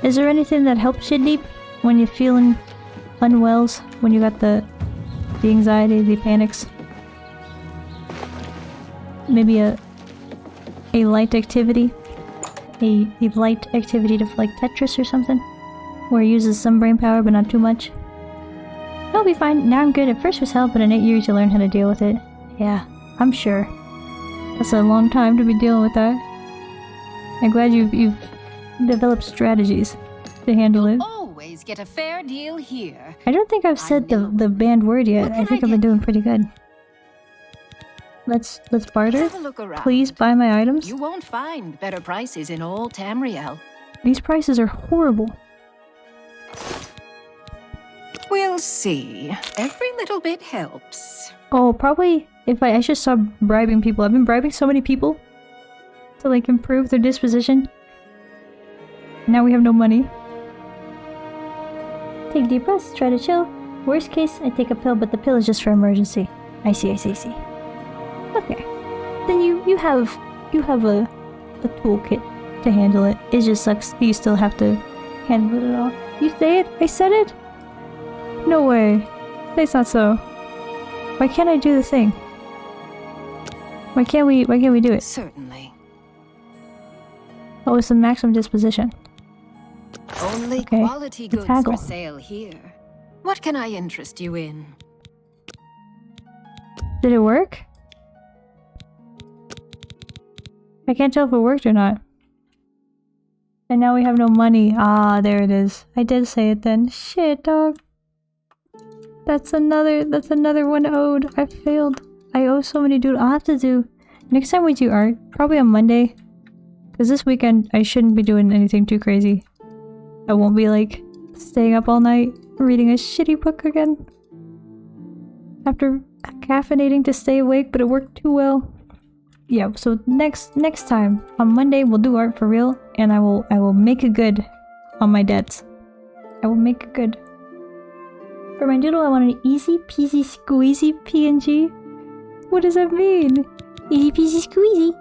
Is there anything that helps you, Deep? When you're feeling unwells? When you got the anxiety, the panics? Maybe a light activity? A light activity to like Tetris or something? Where it uses some brain power but not too much? I'll be fine. Now I'm good. At first was hell, but in 8 years you learn how to deal with it. Yeah, I'm sure. That's a long time to be dealing with that. I'm glad you've developed strategies to handle it. Always get a fair deal here. I don't think I've said the banned word yet. I think I've been doing pretty good. Let's barter. Have a look around. Please buy my items. You won't find better prices in all Tamriel. These prices are horrible. We'll see. Every little bit helps. Oh, probably if I should stop bribing people. I've been bribing so many people to like improve their disposition. Now we have no money. Take deep breaths, try to chill. Worst case, I take a pill, but the pill is just for emergency. I see. Okay. Then you have a toolkit to handle it. It just sucks that you still have to handle it all. You say it? I said it? No way. It's not so. Why can't I do the thing? Why can't we do it? Certainly. Oh, it's the maximum disposition. Only Okay, quality the goods taggle. for sale here. What can I interest you in? Did it work? I can't tell if it worked or not. And now we have no money. Ah, there it is. I did say it then. Shit, dog. That's another one owed. I failed. I owe so many dude. I'll have to do next time we do art, probably on Monday. Cause this weekend I shouldn't be doing anything too crazy. I won't be like staying up all night reading a shitty book again. After caffeinating to stay awake, but it worked too well. Yeah, so next time on Monday we'll do art for real, and I will make it good on my debts. I will make it good. For my doodle, I want an easy peasy squeezy PNG. What does that mean? Easy peasy squeezy?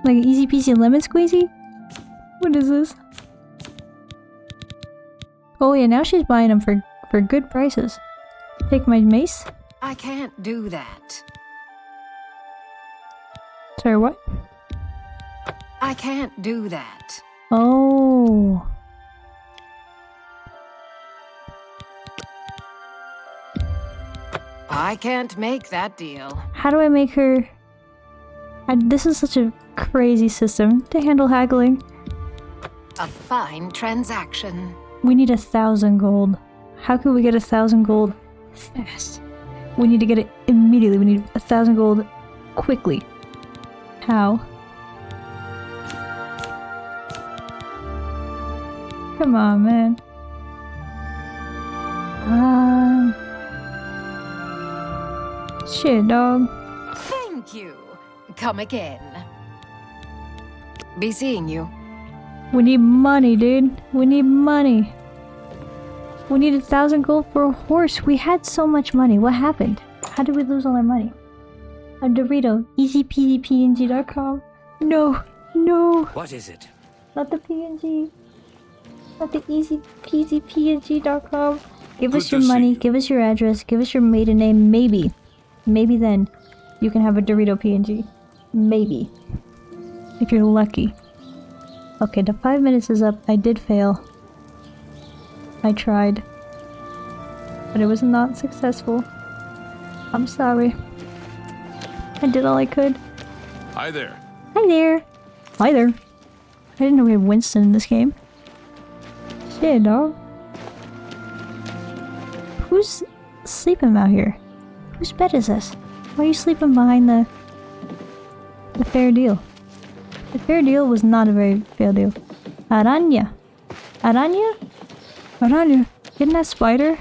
Like an easy peasy lemon squeezy? What is this? Oh yeah, now she's buying them for good prices. Take my mace. I can't do that. Sorry, what? I can't do that. Oh. I can't make that deal. How do I make her... this is such a crazy system to handle haggling. A fine transaction. We need 1,000 gold. How can we get 1,000 gold fast? We need to get it immediately. We need 1,000 gold quickly. How? Come on, man. Shit, dog. Thank you. Come again. Be seeing you. We need money, dude. We need money. We need 1,000 gold for a horse. We had so much money. What happened? How did we lose all our money? A Dorito. EasyPeasyPNG.com. No. No. What is it? Not the PNG. Not the EasyPeasyPNG.com. Give us your money. Give us your address. Give us your maiden name. Maybe. Maybe then you can have a Dorito PNG. Maybe. If you're lucky. Okay, the 5 minutes is up. I did fail. I tried. But it was not successful. I'm sorry. I did all I could. Hi there. Hi there. Hi there. I didn't know we had Winston in this game. Shit, dog. Who's sleeping out here? Whose bed is this? Why are you sleeping behind the fair deal? The fair deal was not a very fair deal. Aranya. Aranya? Aranya. Isn't that spider?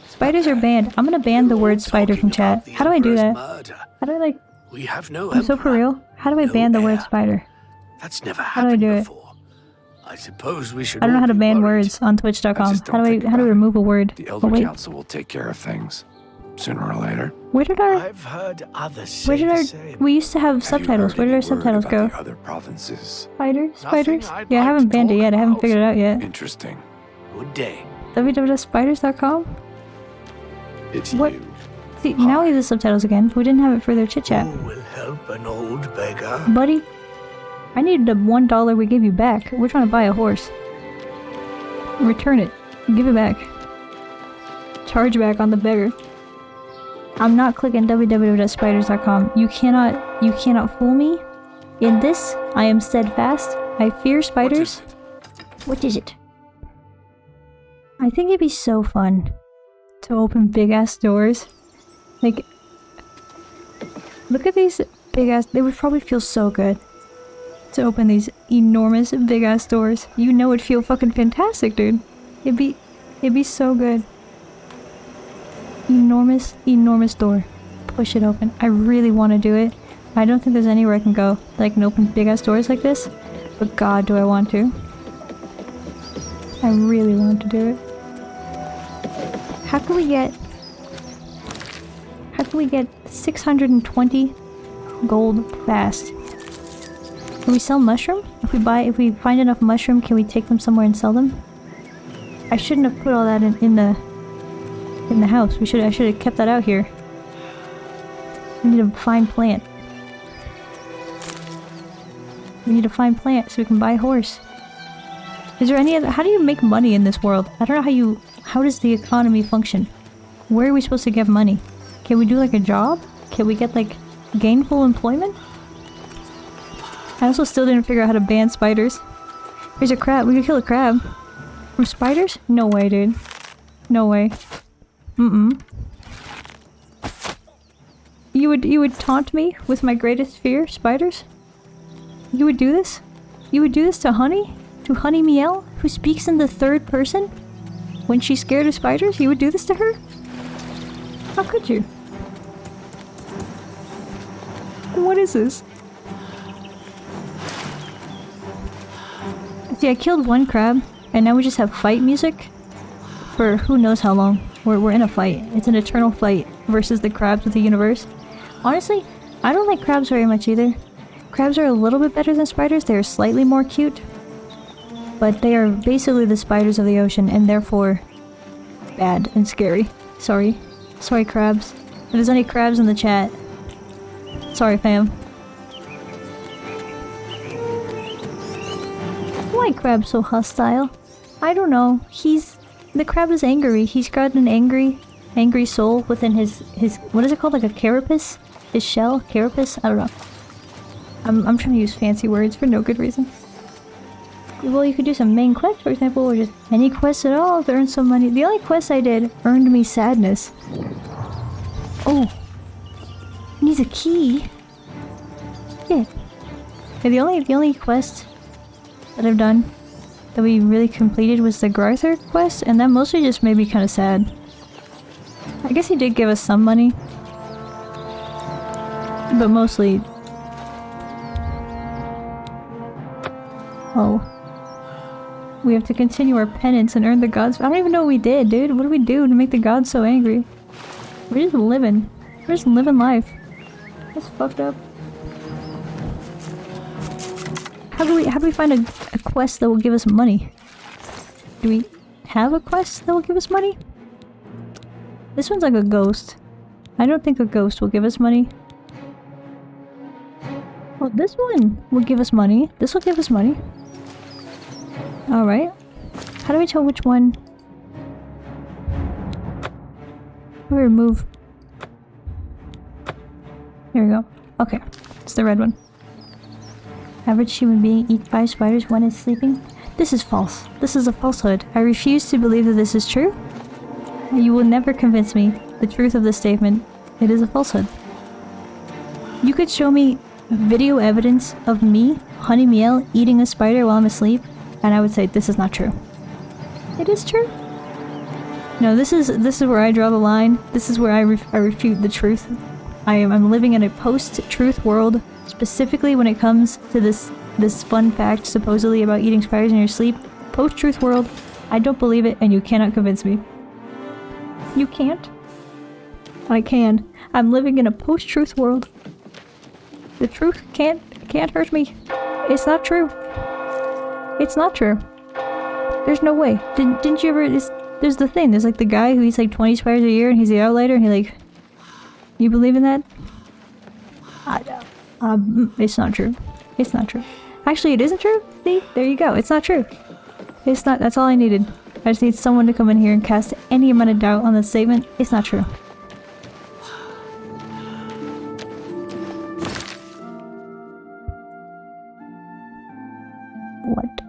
Spiders are banned. I'm gonna ban the word spider from chat. How do I do that? How do I like... We have no I'm so for real. How do I ban the word spider? That's never How do I happened do it? before. I suppose we should. I don't know all how to be ban worried. words on Twitch.com. just don't How think do I about it. remove a word? The Oh Elder wait, Council will take care of things. Sooner or later. where did our... I've heard others Where say did the our... same. We used to have Have you subtitles. heard Where did any our word subtitles about go? the other provinces? Spiders? Nothing Spiders? I'd Yeah, I like haven't to banned it talk yet. I haven't about. figured it out yet. Interesting. Good day. www.spiders.com? It's What? you. See, now we have the subtitles again. We didn't have it for their chit chat. Who will help an old beggar? Buddy, I need the $1 we gave you back. We're trying to buy a horse. Return it. Give it back. Charge back on the beggar. I'm not clicking www.spiders.com. You cannot fool me. In this, I am steadfast. I fear spiders. What is it? I think it'd be so fun to open big ass doors. Like, look at these big ass. They would probably feel so good to open these enormous big ass doors. You know, it'd feel fucking fantastic, dude. It'd be so good. Enormous door. push it open. I really want to do it. I don't think there's anywhere I can go that I can open big ass doors like this. But god, do I want to. I really want to do it. How can we get 620 gold fast? Can we sell mushroom? If we find enough mushroom, can we take them somewhere and sell them? I shouldn't have put all that in the house. I should have kept that out here. We need a fine plant. We need a fine plant so we can buy a horse. Is there any other— how do you make money in this world? I don't know how does the economy function? Where are we supposed to get money? Can we do like a job? Can we get like gainful employment? I also still didn't figure out how to ban spiders. There's a crab. We could kill a crab. From spiders? No way, dude. No way. You would taunt me with my greatest fear, spiders? You would do this? You would do this to Honey? To Honey Miel, who speaks in the third person? When she's scared of spiders, you would do this to her? How could you? What is this? See, I killed one crab, and now we just have fight music for who knows how long. We're in a fight. It's an eternal fight versus the crabs of the universe. Honestly, I don't like crabs very much either. Crabs are a little bit better than spiders. They're slightly more cute. But they are basically the spiders of the ocean, and therefore bad and scary. Sorry. Sorry, crabs. If there's any crabs in the chat, sorry, fam. Why crab's so hostile? I don't know. The crab is angry. He's got an angry soul within his what is it called? Like a carapace? His shell? Carapace? I don't know. I'm trying to use fancy words for no good reason. Well, you could do some main quests, for example, or just any quests at all to earn some money. The only quest I did earned me sadness. Oh. It needs a key. Yeah. The only quest that I've done that we really completed was the Garther quest, and that mostly just made me kind of sad. I guess he did give us some money. But mostly... oh. We have to continue our penance and earn the gods. I don't even know what we did, dude. What do we do to make the gods so angry? We're just living. We're just living life. That's fucked up. How do we find a quest that will give us money? Do we have a quest that will give us money? This one's like a ghost. I don't think a ghost will give us money. Well, this one will give us money. This will give us money. Alright. How do we tell which one? We remove. Here we go. Okay. It's the red one. Average human being eat 5 spiders when it's sleeping? This is false. This is a falsehood. I refuse to believe that this is true. You will never convince me the truth of this statement. It is a falsehood. You could show me video evidence of me, Honey Miel, eating a spider while I'm asleep, and I would say this is not true. It is true. No, this is where I draw the line. This is where I refute the truth. I'm living in a post-truth world, specifically when it comes to this fun fact supposedly about eating spiders in your sleep. Post-truth world. I don't believe it, and you cannot convince me. You can't? I can. I'm living in a post-truth world. The truth can't hurt me. It's not true. It's not true. There's no way. Didn't you ever... There's the thing. There's like the guy who eats like 20 spiders a year and he's the outlier and he like... You believe in that? It's not true. It's not true. Actually, it isn't true. See? There you go. It's not true. It's not... That's all I needed. I just need someone to come in here and cast any amount of doubt on the statement. It's not true. What?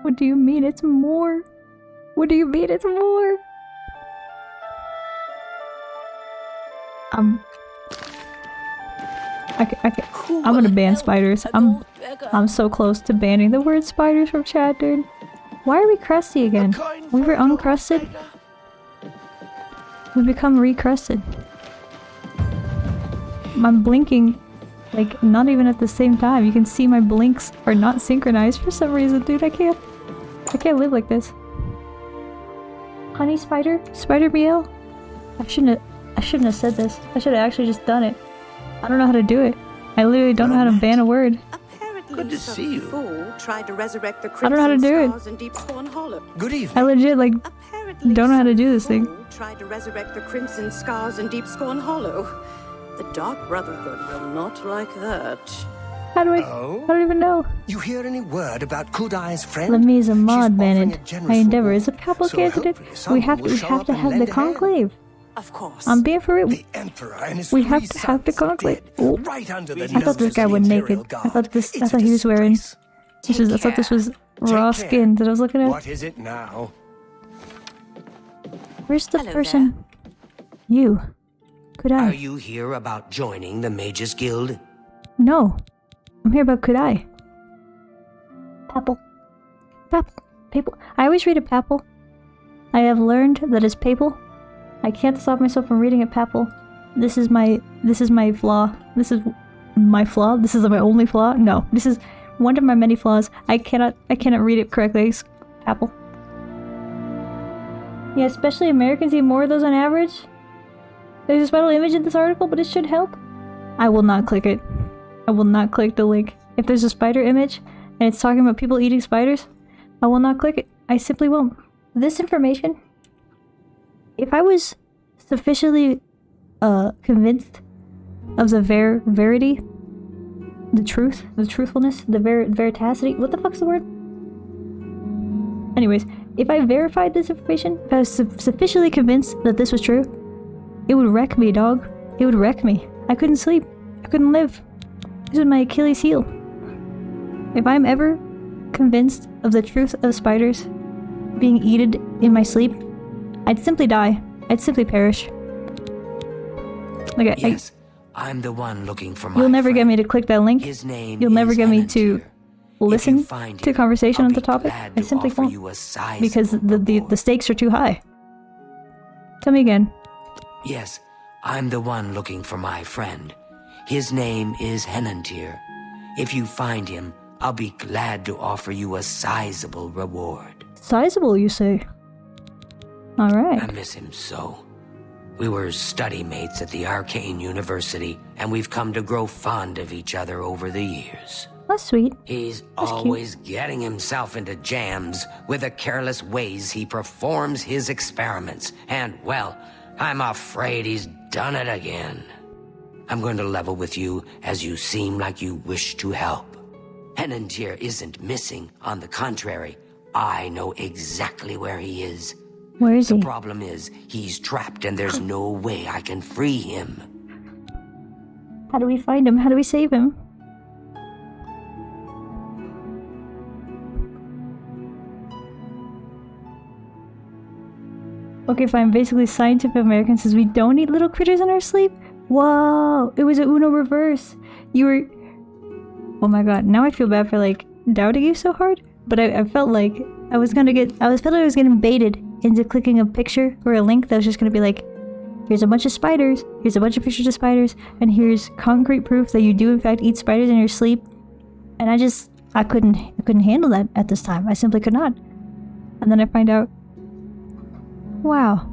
What do you mean it's more? What do you mean it's more? I'm gonna ban spiders. I'm so close to banning the word spiders from chat, dude. Why are we crusty again? We were uncrusted. We become recrusted. I'm blinking, like, not even at the same time. You can see my blinks are not synchronized for some reason, dude. I can't live like this. Honey spider? Spider BL? I shouldn't have said this. I should have actually just done it. I don't know how to do it. I literally don't know how to ban a word. Good to see you. Tried to resurrect the I don't know how to do it. in Deep Spawn Hollow. Good evening. I legit, like, don't know how to do this thing. Tried to resurrect the Crimson Scars in Deep Spawn Hollow. The Dark Brotherhood will not like that. How do I? Oh? I don't even know. You hear any word about Kudai's friend? Let me as a mod She's bandit. offering a generous I endeavor reward. as a papal So candidate. hopefully We someone have will to show have up to and have the lend a hand. conclave. Of course. I'm being for real. The Emperor and his We three have to have the sons conclave. dead, Oh. right under the I thought this noses guy of the went Imperial naked. Guard. I thought It's he a was wearing. disgrace. I thought this was raw Take care. skin that I was looking at. What is it now? Where's the Hello person? You. Could Are I? you here about joining the Mages Guild? No. I'm here about could I. Papal. Papal. I always read it papal. I have learned that it's papal. I can't stop myself from reading it papal. This is my flaw. This is my flaw. This is my only flaw. No, this is one of my many flaws. I cannot read it correctly. It's papal. Yeah, especially Americans eat more of those on average. There's a special image in this article, but it should help. I will not click it. I will not click the link. If there's a spider image and it's talking about people eating spiders, I will not click it. I simply won't. This information, if I was sufficiently convinced of the verity, the truth, the truthfulness, the veritacity, what the fuck's the word? Anyways, if I verified this information, if I was sufficiently convinced that this was true, it would wreck me, dog. It would wreck me. I couldn't sleep. I couldn't live. This was my Achilles heel. If I'm ever convinced of the truth of spiders being eaten in my sleep, I'd simply die. I'd simply perish. Like, Yes, I'm the one looking for my you'll never get friend. me to click that link. His name You'll never is get me to Henantier. listen find to him, conversation I'll on the be topic. glad I to simply offer won't. you a sizable Because the reward. stakes are too high. Tell me again. Yes, I'm the one looking for my friend. His name is Henantier. If you find him, I'll be glad to offer you a sizable reward. Sizable, you say? Alright. I miss him so. We were study mates at the Arcane University, and we've come to grow fond of each other over the years. That's sweet. He's That's always getting himself into jams with the careless ways he performs his experiments. And, well, I'm afraid he's done it again. I'm going to level with you as you seem like you wish to help. Henantier isn't missing. On the contrary, I know exactly where he is. Where is The he? problem is, he's trapped and there's no way I can free him. How do we find him? How do we save him? Okay, fine. Basically, Scientific American says we don't eat little critters in our sleep. Whoa! It was a Uno reverse. You were... Oh my god, now I feel bad for, like, doubting you so hard. But I felt like I was gonna get... I felt like I was getting baited into clicking a picture or a link that was just gonna be like, here's a bunch of spiders, here's a bunch of pictures of spiders, and here's concrete proof that you do in fact eat spiders in your sleep. And I couldn't handle that at this time. I simply could not. And then I find out, wow,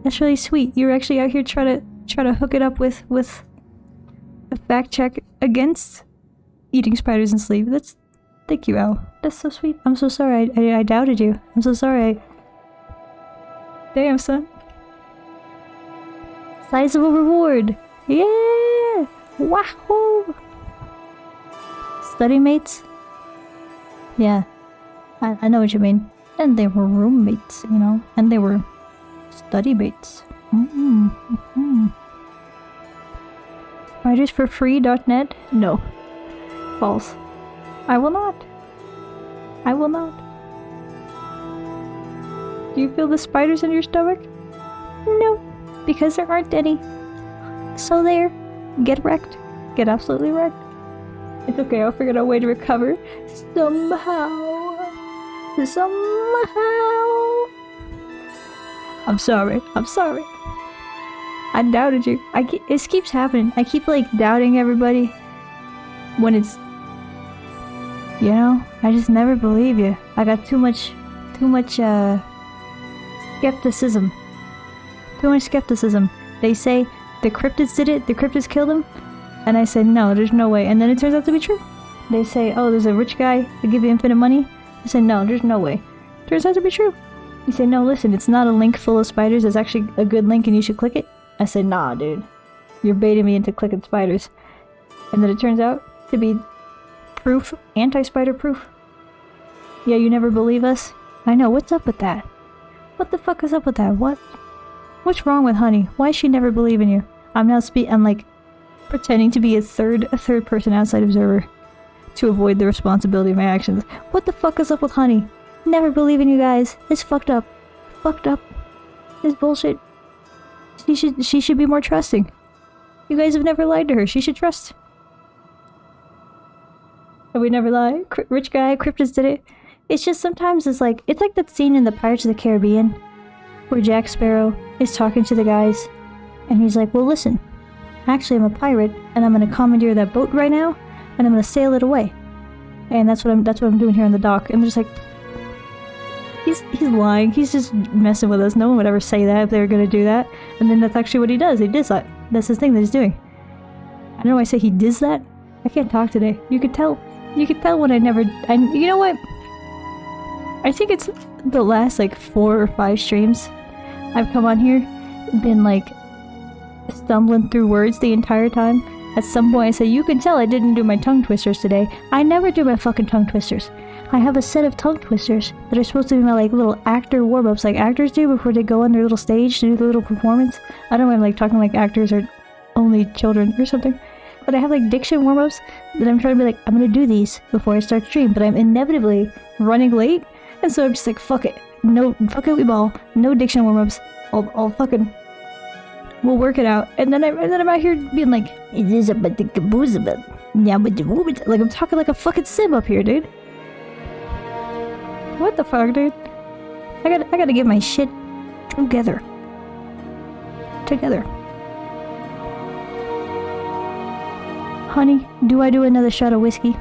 that's really sweet. You're actually out here trying to hook it up with a fact check against eating spiders in sleep. Thank you, Al. That's so sweet. I'm so sorry I doubted you. I'm so sorry. Damn, son. Sizable reward. Yeah! Wahoo! Study mates? Yeah. I know what you mean. And they were roommates, you know? And they were study mates. Spidersforfree.net? No. False. I will not. I will not. Do you feel the spiders in your stomach? No, because there aren't any. So there. Get wrecked. Get absolutely wrecked. It's okay, I'll figure out a way to recover. Somehow. I'm sorry. I'm sorry. I doubted you. This keeps happening. I keep like doubting everybody when it's, you know, I just never believe you. I got too much skepticism. Too much skepticism. They say the cryptids did it, the cryptids killed him, and I said no, there's no way, and then it turns out to be true. They say, oh, there's a rich guy that give you infinite money. I said no, there's no way. Turns out to be true. You say, no, listen, it's not a link full of spiders, it's actually a good link and you should click it. I said, nah, dude. You're baiting me into clicking spiders. And then it turns out to be proof, anti-spider proof. Yeah, you never believe us? I know, what's up with that? What the fuck is up with that? What's wrong with Honey? Why is she never believing you? I'm like pretending to be a third person outside observer to avoid the responsibility of my actions. What the fuck is up with Honey? Never believing you guys. It's fucked up. Fucked up. It's bullshit. She should be more trusting. You guys have never lied to her. She should trust. And we never lie. Rich guy, cryptids did it. It's just sometimes it's like that scene in the Pirates of the Caribbean where Jack Sparrow is talking to the guys and he's like, well, listen, actually I'm a pirate and I'm gonna commandeer that boat right now and I'm gonna sail it away. And that's what I'm doing here on the dock. And they're just like, he's lying. He's just messing with us. No one would ever say that if they were gonna do that. And then that's actually what he does. He does that. That's his thing that he's doing. I don't know why I say he does that. I can't talk today. You could tell when you know what? I think it's the last like 4 or 5 streams I've come on here, been like stumbling through words the entire time. At some point I say, you can tell I didn't do my tongue twisters today. I never do my fucking tongue twisters. I have a set of tongue twisters that are supposed to be my like little actor warm-ups like actors do before they go on their little stage to do the little performance. I don't know, I'm like talking like actors are only children or something. But I have like diction warm-ups that I'm trying to be like, I'm gonna do these before I start stream, but I'm inevitably running late, and so I'm just like, fuck it. No, fuck it, we ball. No diction warm-ups. I'll fucking, we'll work it out. And then I'm out here being like, it is about the caboose about, yeah, but like I'm talking like a fucking sim up here, dude. What the fuck, dude? I gotta get my shit together. Honey, do I do another shot of whiskey?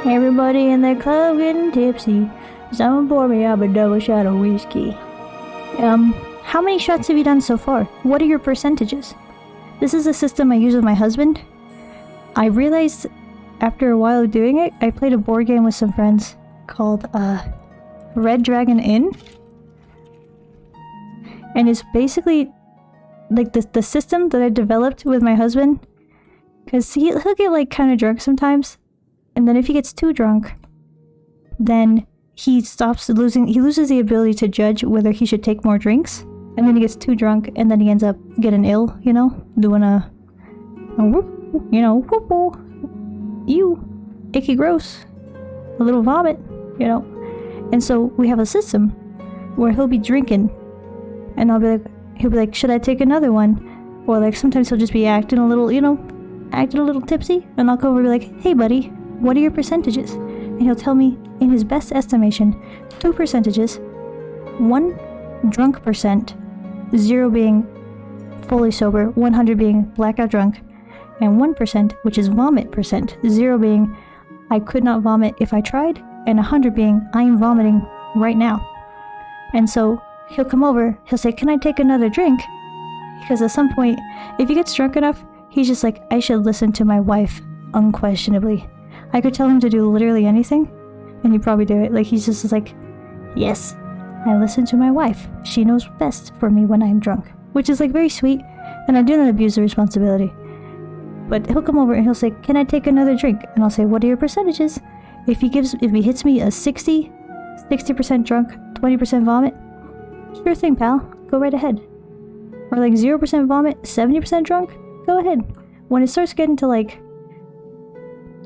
Everybody in the club getting tipsy. Someone pour me up a double shot of whiskey. How many shots have you done so far? What are your percentages? This is a system I use with my husband. I realized after a while of doing it, I played a board game with some friends called Red Dragon Inn. And it's basically like the system that I developed with my husband, because he'll get like kind of drunk sometimes, and then if he gets too drunk, then he loses the ability to judge whether he should take more drinks, and then he gets too drunk, and then he ends up getting ill, you know, doing a whoop, you know, whoop, ew, icky, gross, a little vomit, you know. And so we have a system where he'll be drinking, and he'll be like, should I take another one? Or like sometimes he'll just be acting a little, you know, tipsy, and I'll go over and be like, hey buddy, what are your percentages? And he'll tell me in his best estimation 2 percentages, 1 drunk percent, 0 being fully sober, 100 being blackout drunk, and 1%, which is vomit percent, 0 being I could not vomit if I tried, and 100 being I am vomiting right now. And so he'll come over, he'll say, can I take another drink? Because at some point, if he gets drunk enough, he's just like, I should listen to my wife, unquestionably. I could tell him to do literally anything, and he'd probably do it. Like, he's just like, yes, I listen to my wife. She knows best for me when I'm drunk. Which is like very sweet, and I do not abuse the responsibility. But he'll come over and he'll say, can I take another drink? And I'll say, what are your percentages? If he hits me a 60% drunk, 20% vomit, sure thing, pal. Go right ahead. Or like 0% vomit, 70% drunk, go ahead. When it starts getting to like,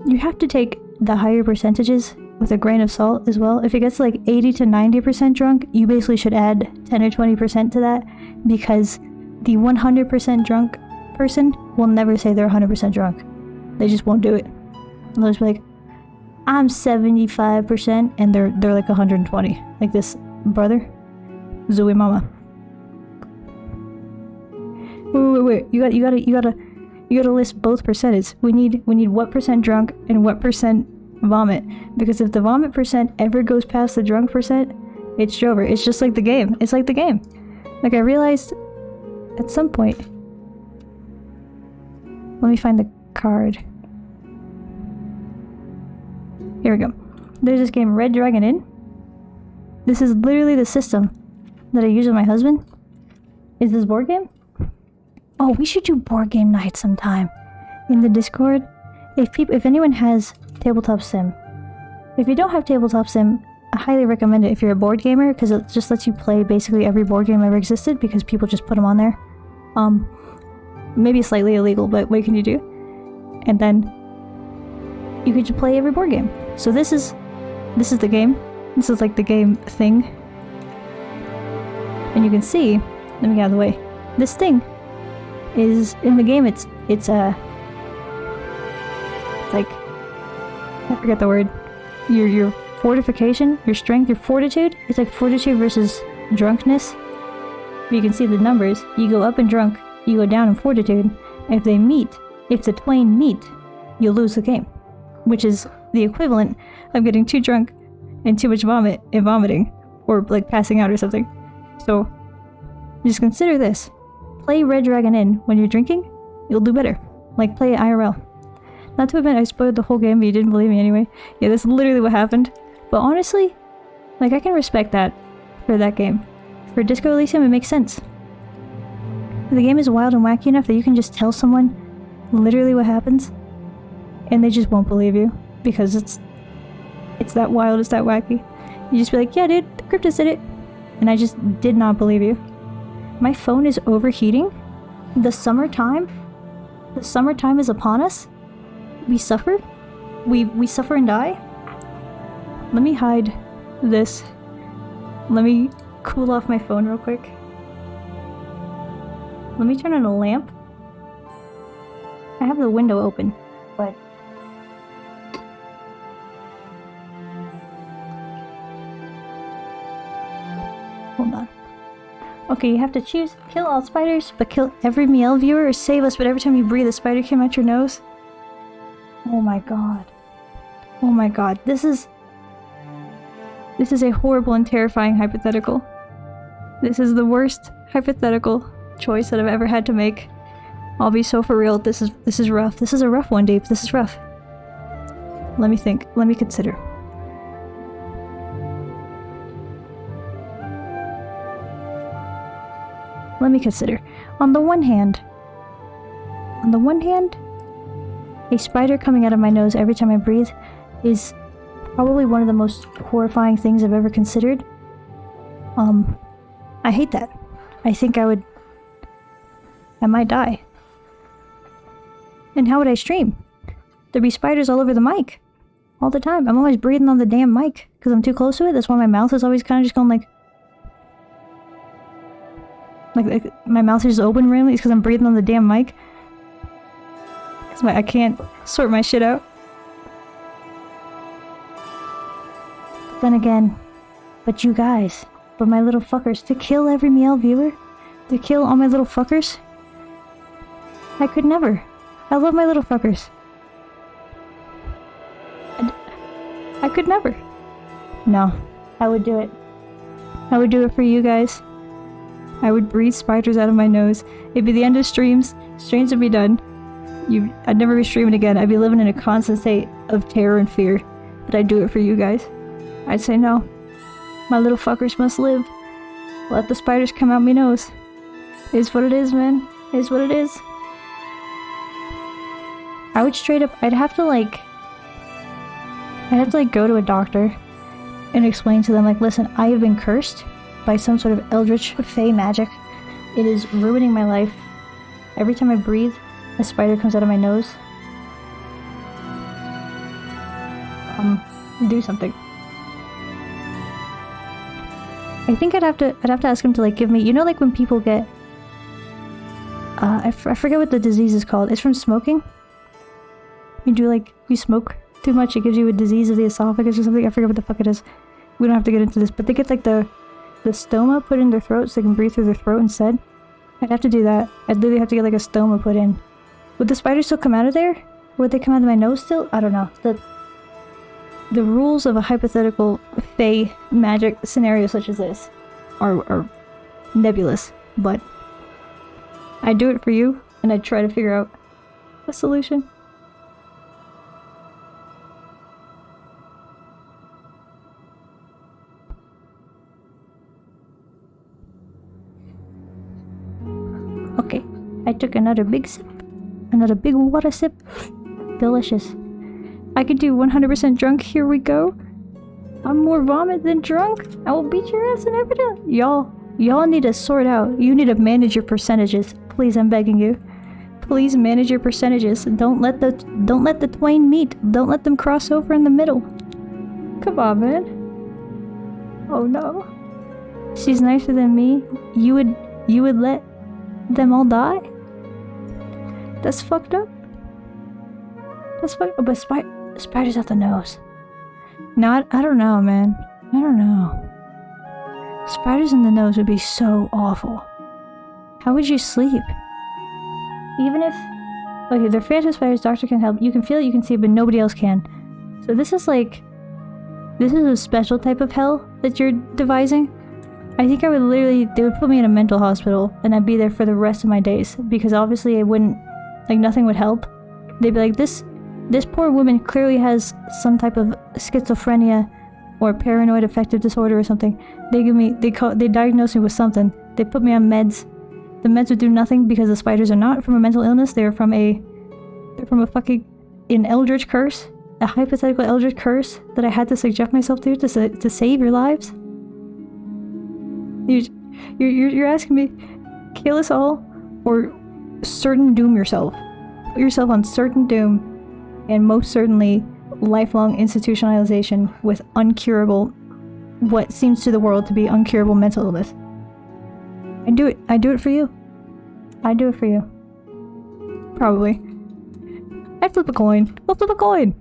you have to take the higher percentages with a grain of salt as well. If it gets like 80 to 90% drunk, you basically should add 10 or 20% to that, because the 100% drunk person will never say they're 100% drunk. They just won't do it. They'll just be like, I'm 75%, and they're like 120. Like this brother, Zooey Mama. Wait, you gotta list both percentages. We need what percent drunk and what percent vomit. Because if the vomit percent ever goes past the drunk percent, it's over. It's just like the game. It's like the game. Like I realized at some point. Let me find the card. Here we go. There's this game, Red Dragon Inn. This is literally the system that I use with my husband. Is this board game? Oh, we should do board game night sometime in the Discord. If anyone has Tabletop Sim, if you don't have Tabletop Sim, I highly recommend it if you're a board gamer, because it just lets you play basically every board game ever existed, because people just put them on there. Maybe slightly illegal, but what can you do? And then you could just play every board game. So this is the game. This is like the game thing. And you can see, let me get out of the way. This thing is in the game. It's like, I forget the word. Your fortification, your strength, your fortitude. It's like fortitude versus drunkenness. You can see the numbers. You go up in drunk, you go down in fortitude. If they meet, if the twain meet, you'll lose the game, which is the equivalent of getting too drunk and too much vomit and vomiting, or like passing out or something. So just consider this. Play Red Dragon Inn when you're drinking, you'll do better. Like play it IRL. Not to admit I spoiled the whole game, but you didn't believe me anyway. Yeah, that's literally what happened. But honestly, like I can respect that for that game. For Disco Elysium, it makes sense. The game is wild and wacky enough that you can just tell someone literally what happens, and they just won't believe you, because it's that wild, it's that wacky. You just be like, yeah dude, the cryptid did it. And I just did not believe you. My phone is overheating. The summertime is upon us. We suffer. We suffer and die. Let me hide this. Let me cool off my phone real quick. Let me turn on a lamp. I have the window open, but hold on. Okay, you have to choose kill all spiders, but kill every Miel viewer, or save us, but every time you breathe a spider came out your nose. Oh my god. Oh my god. This is a horrible and terrifying hypothetical. This is the worst hypothetical choice that I've ever had to make. I'll be so for real. This is rough. This is a rough one, Dave. This is rough. Let me think. Let me consider. Let me consider. On the one hand, a spider coming out of my nose every time I breathe is probably one of the most horrifying things I've ever considered. I hate that. I think I might die. And how would I stream? There'd be spiders all over the mic. All the time. I'm always breathing on the damn mic because I'm too close to it. That's why my mouth is always kind of just going like my mouth is just open randomly. It's because I'm breathing on the damn mic. I can't sort my shit out. But then again, but you guys, but my little fuckers, to kill every Miel viewer, to kill all my little fuckers, I could never. I love my little fuckers. I could never. No, I would do it. I would do it for you guys. I would breathe spiders out of my nose. It'd be the end of streams. Streams would be done. I'd never be streaming again. I'd be living in a constant state of terror and fear. But I'd do it for you guys. I'd say no. My little fuckers must live. Let the spiders come out my nose. Is what it is, man. Is what it is. I would straight up, I'd have to go to a doctor and explain to them, like, listen, I have been cursed by some sort of eldritch fey magic. It is ruining my life. Every time I breathe, a spider comes out of my nose. Do something. I think I'd have to ask him to like give me, you know, like when people get I forget what the disease is called. It's from smoking. You smoke too much, it gives you a disease of the esophagus or something. I forget what the fuck it is. We don't have to get into this, but they get like the stoma put in their throat so they can breathe through their throat instead. I'd have to do that. I'd literally have to get like a stoma put in. Would the spiders still come out of there? Would they come out of my nose still? I don't know. The rules of a hypothetical Fey magic scenario such as this are nebulous, but I do it for you, and I try to figure out a solution. Okay, I took another big sip. Another big water sip. Delicious. I could do 100% drunk. Here we go. I'm more vomit than drunk. I will beat your ass and everything. Y'all need to sort out. You need to manage your percentages. Please, I'm begging you. Please manage your percentages. Don't let the twain meet. Don't let them cross over in the middle. Come on, man. Oh no. She's nicer than me. You would let them all die? That's fucked up. That's fucked up. But spiders out the nose. No, I don't know, man. I don't know. Spiders in the nose would be so awful. How would you sleep? Even if... Okay, they're phantom spiders, doctor can help. You can feel it, you can see it, but nobody else can. So this is like... This is a special type of hell that you're devising. I think I would literally... They would put me in a mental hospital, and I'd be there for the rest of my days. Because obviously I wouldn't... Like, nothing would help. They'd be like, this poor woman clearly has some type of schizophrenia or paranoid affective disorder or something. They diagnosed me with something. They put me on meds. The meds would do nothing because the spiders are not from a mental illness. They're from a fucking an eldritch curse, a hypothetical eldritch curse that I had to subject myself to save your lives. You're asking me, kill us all, or certain doom yourself. Put yourself on certain doom, and most certainly lifelong institutionalization with uncurable, what seems to the world to be uncurable mental illness. I do it for you. I do it for you. Probably. I flip a coin. We'll flip a coin.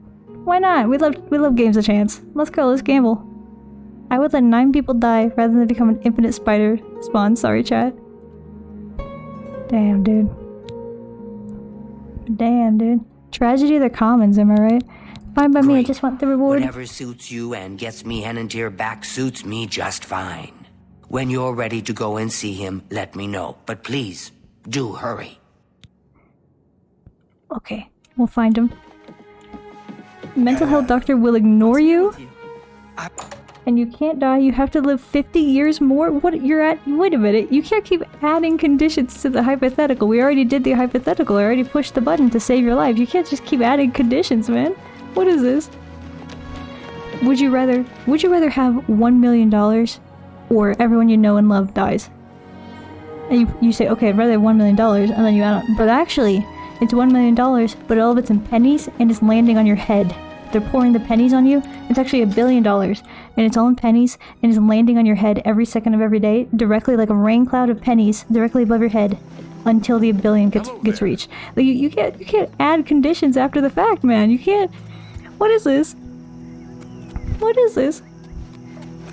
Why not? We love games of chance. Let's go, let's gamble. I would let 9 people die rather than become an infinite spider spawn. Sorry, chat. Damn, dude. Damn, dude. Tragedy of the commons, am I right? Fine by me, I just want the reward. Whatever suits you and gets me Henantir back suits me just fine. When you're ready to go and see him, let me know. But please, do hurry. Okay, we'll find him. Mental health doctor will ignore you? And you can't die, you have to live 50 years more? What, you're at- wait a minute, you can't keep adding conditions to the hypothetical. We already did the hypothetical, I already pushed the button to save your life. You can't just keep adding conditions, man. What is this? Would you rather have $1 million or everyone you know and love dies? And you say, okay, I'd rather have $1 million, and then you add on, but actually, it's $1 million, but all of it's in pennies, and it's landing on your head. They're pouring the pennies on you. It's actually $1 billion, and it's all in pennies, and it's landing on your head every second of every day, directly like a rain cloud of pennies, directly above your head, until the $1 billion gets reached. Like, you can't add conditions after the fact, man. You can't. What is this? What is this?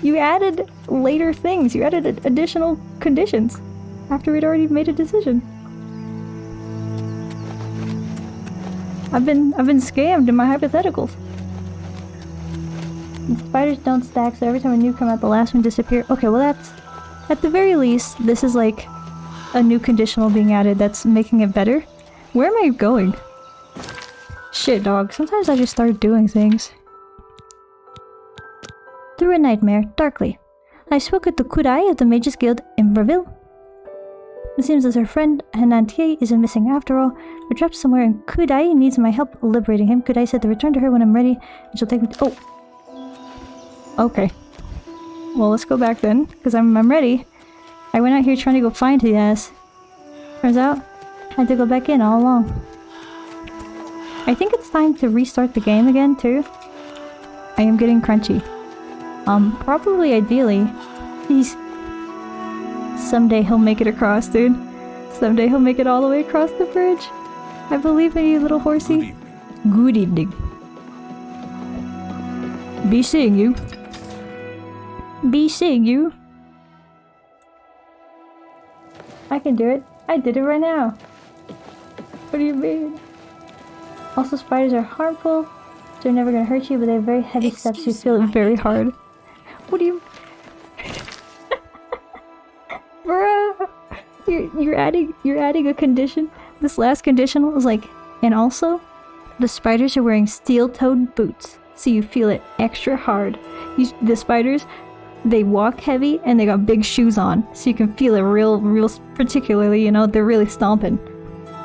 You added later things. You added additional conditions after we'd already made a decision. I've been scammed in my hypotheticals. The spiders don't stack, so every time a new come out, the last one disappear. Okay, well that's... At the very least, this is like a new conditional being added that's making it better. Where am I going? Shit, dog. Sometimes I just start doing things. Through a nightmare, darkly. I spoke with the Kudai of the Mages Guild in Braville. It seems as her friend Henantir isn't missing after all, but trapped somewhere and Kudai needs my help liberating him. Kudai said to return to her when I'm ready, and she'll take me to— Oh! Okay. Well, let's go back then, because I'm ready. I went out here trying to go find his ass. Turns out, I had to go back in all along. I think it's time to restart the game again, too. I am getting crunchy. Probably ideally, someday he'll make it across, dude. Someday he'll make it all the way across the bridge. I believe in you, little horsey. Good evening. Be seeing you. Be seeing you. I can do it. I did it right now. What do you mean? Also, spiders are harmful. They're never gonna hurt you, but they have very heavy steps. You feel it very hard. What do you... Bruh! You're adding a condition. This last condition was like... And also, the spiders are wearing steel-toed boots, so you feel it extra hard. The spiders, they walk heavy, and they got big shoes on, so you can feel it real particularly, you know, they're really stomping.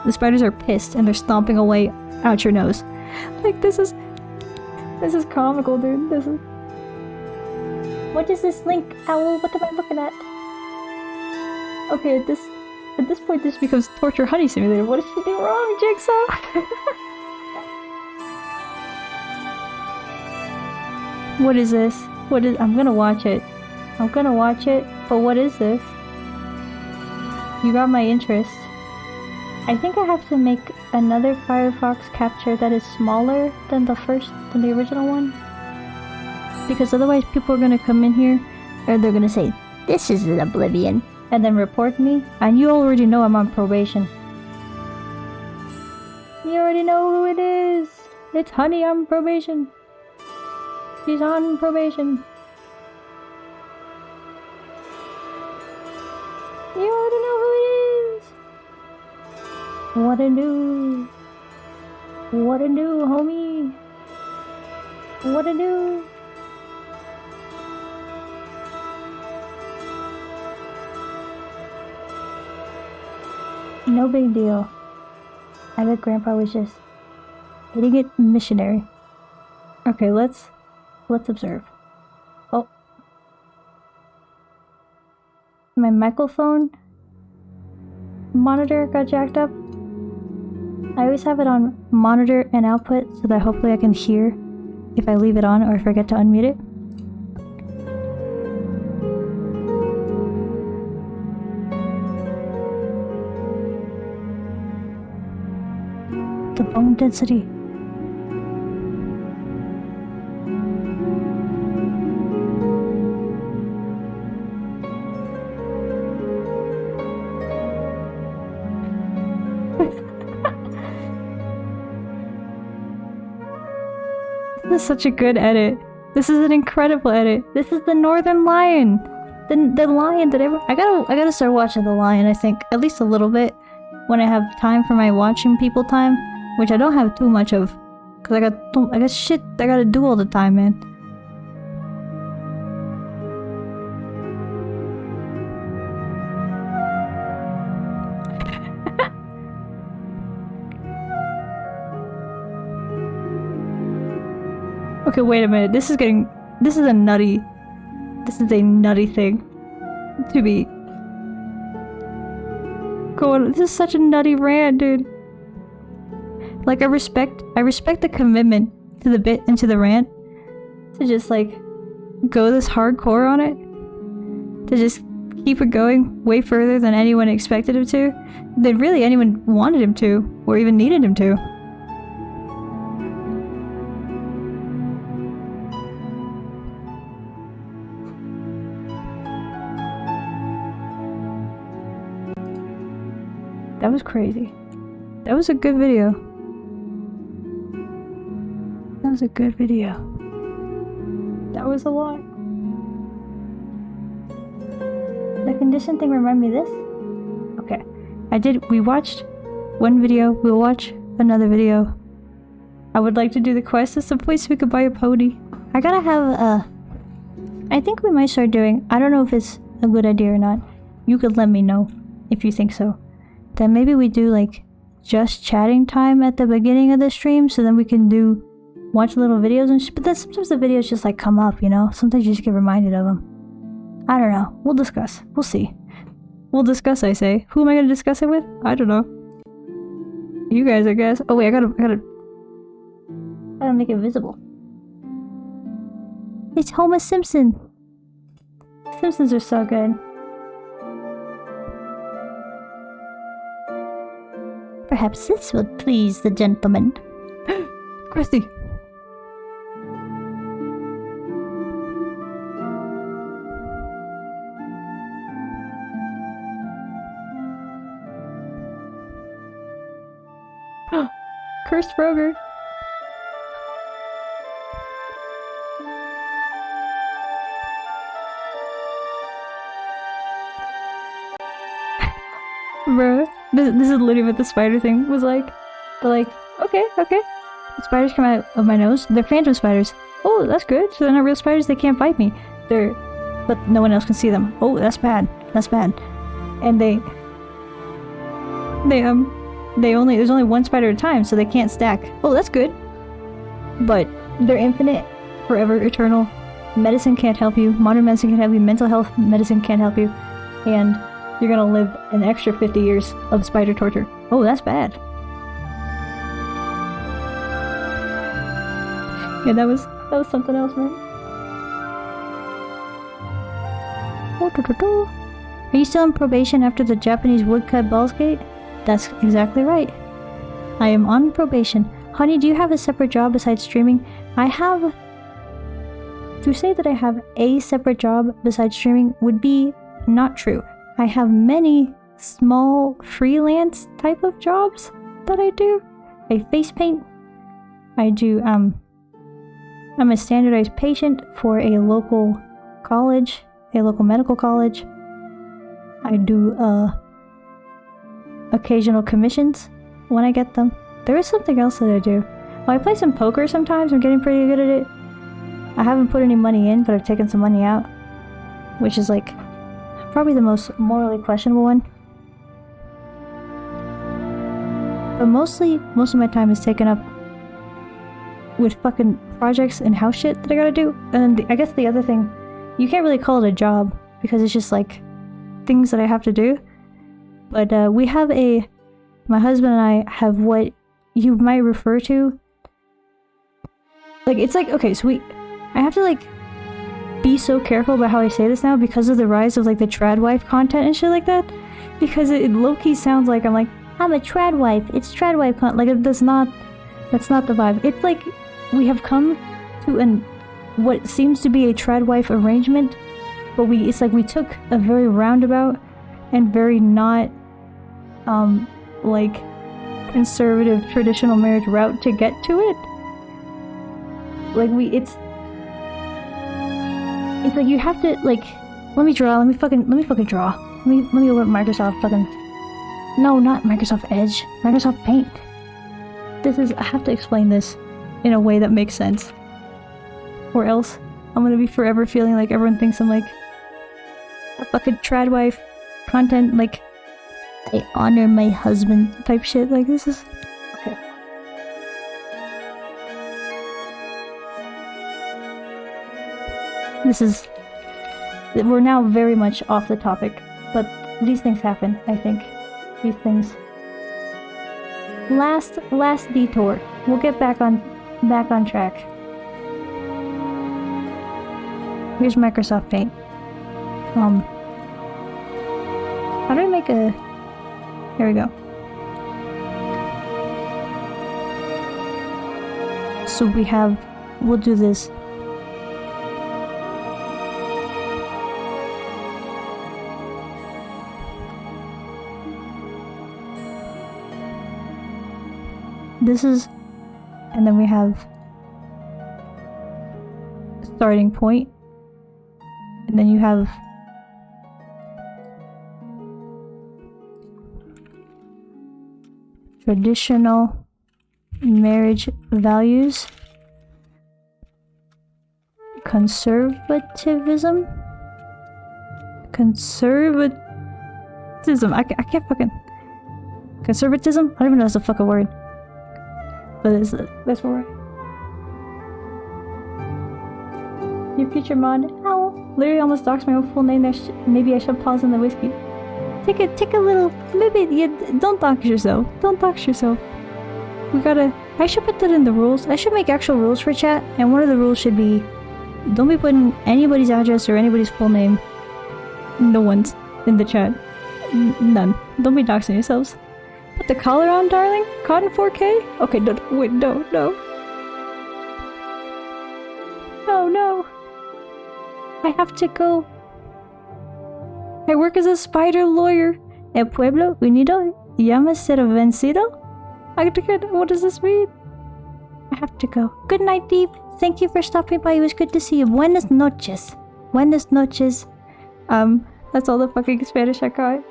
The spiders are pissed, and they're stomping away out your nose. Like, this is comical, dude. This is... What is this link, owl? What am I looking at? Okay, at this point, this becomes Torture Honey Simulator. What did she do wrong, Jigsaw? What is this? I'm gonna watch it. But what is this? You got my interest. I think I have to make another Firefox capture that is smaller than the original one. Because otherwise people are gonna come in here and they're gonna say, "This is an Oblivion," and then report me, and you already know I'm on probation. You already know who it is! It's Honey on probation. She's on probation. You already know who it is! What a do? What a do, homie? What a do? No big deal. I bet Grandpa was just hitting it missionary. Okay, let's observe. Oh. My microphone monitor got jacked up. I always have it on monitor and output so that hopefully I can hear if I leave it on or forget to unmute it. The bone density. This is such a good edit. This is an incredible edit. This is the Northern Lion. The lion that I gotta start watching The Lion, I think. At least a little bit. When I have time for my watching people time. Which I don't have too much of. Cause I got shit I gotta do all the time, man. Okay, wait a minute. This is a nutty thing to be going. This is such a nutty rant, dude. Like, I respect the commitment to the bit and to the rant. To just, like, go this hardcore on it. To just keep it going way further than anyone expected him to. Than really anyone wanted him to. Or even needed him to. That was crazy. That was a good video. That was a good video. That was a lot. The condition thing reminded me of this? Okay. We watched one video, we'll watch another video. I would like to do the quest at some point so we could buy a pony. I gotta have I think we might start doing, I don't know if it's a good idea or not. You could let me know if you think so. Then maybe we do like just chatting time at the beginning of the stream so then we can watch little videos and but then sometimes the videos just like come up, you know? Sometimes you just get reminded of them. I don't know. We'll discuss. We'll see. We'll discuss, I say. Who am I gonna discuss it with? I don't know. You guys, I guess. Oh wait, I gotta make it visible. It's Homer Simpson. Simpsons are so good. Perhaps this will please the gentleman. Christy! Cursed Roger. Bruh, this is literally what the spider thing was like. They're like, okay. The spiders come out of my nose. They're phantom spiders. Oh, that's good. So they're not real spiders. They can't bite me. But no one else can see them. Oh, that's bad. That's bad. And there's only one spider at a time, so they can't stack. Oh, that's good. But they're infinite, forever, eternal. Medicine can't help you. Modern medicine can't help you. Mental health medicine can't help you. And you're gonna live an extra 50 years of spider torture. Oh, that's bad. Yeah, that was something else, man. Are you still on probation after the Japanese woodcut balls gate? That's exactly right. I am on probation. Honey, do you have a separate job besides streaming? To say that I have a separate job besides streaming would be not true. I have many small freelance type of jobs that I do. I face paint. I do, I'm a standardized patient for a local college, a local medical college. I do, occasional commissions when I get them. There is something else that I do. Well, I play some poker sometimes. I'm getting pretty good at it. I haven't put any money in, but I've taken some money out, which is like probably the most morally questionable one. But most of my time is taken up with fucking projects and house shit that I gotta do. And I guess the other thing, you can't really call it a job because it's just like things that I have to do. But my husband and I have what you might refer to, like, it's like, okay, so I have to like be so careful about how I say this now because of the rise of like the trad wife content and shit like that, because it low-key sounds like I'm a trad wife. It's trad wife content. Like, that's not the vibe. It's like we have come to what seems to be a trad wife arrangement, but it's like we took a very roundabout and very not like conservative traditional marriage route to get to it. Like it's like you have to like let me fucking draw. Let me open Microsoft fucking no, not Microsoft Edge, Microsoft Paint. I have to explain this in a way that makes sense, or else I'm gonna be forever feeling like everyone thinks I'm like a fucking trad wife content, like I honor my husband type shit. Like, this is okay. We're now very much off the topic, but these things happen, I think. These things. Last detour. We'll get back on track. Here's Microsoft Paint. How do I make a... Here we go. So we'll do this. This is, and then we have starting point, and then you have traditional marriage values, conservatism. I can't fucking conservatism. I don't even know if that's a fucking word. But that's where your future mod. Ow! Literally almost doxed my own full name there. Maybe I should pause on the whiskey. Take a little. Maybe don't dox yourself. Don't dox yourself. I should put that in the rules. I should make actual rules for chat, and one of the rules should be, don't be putting anybody's address or anybody's full name. No one's in the chat. None. Don't be doxing yourselves. Put the collar on, darling. Cotton 4K? Okay, wait, no. No. I have to go. I work as a spider lawyer. El pueblo unido llama ser vencido. I have to get. What does this mean? I have to go. Good night, Deep. Thank you for stopping by. It was good to see you. Buenas noches. Buenas noches. That's all the fucking Spanish I got.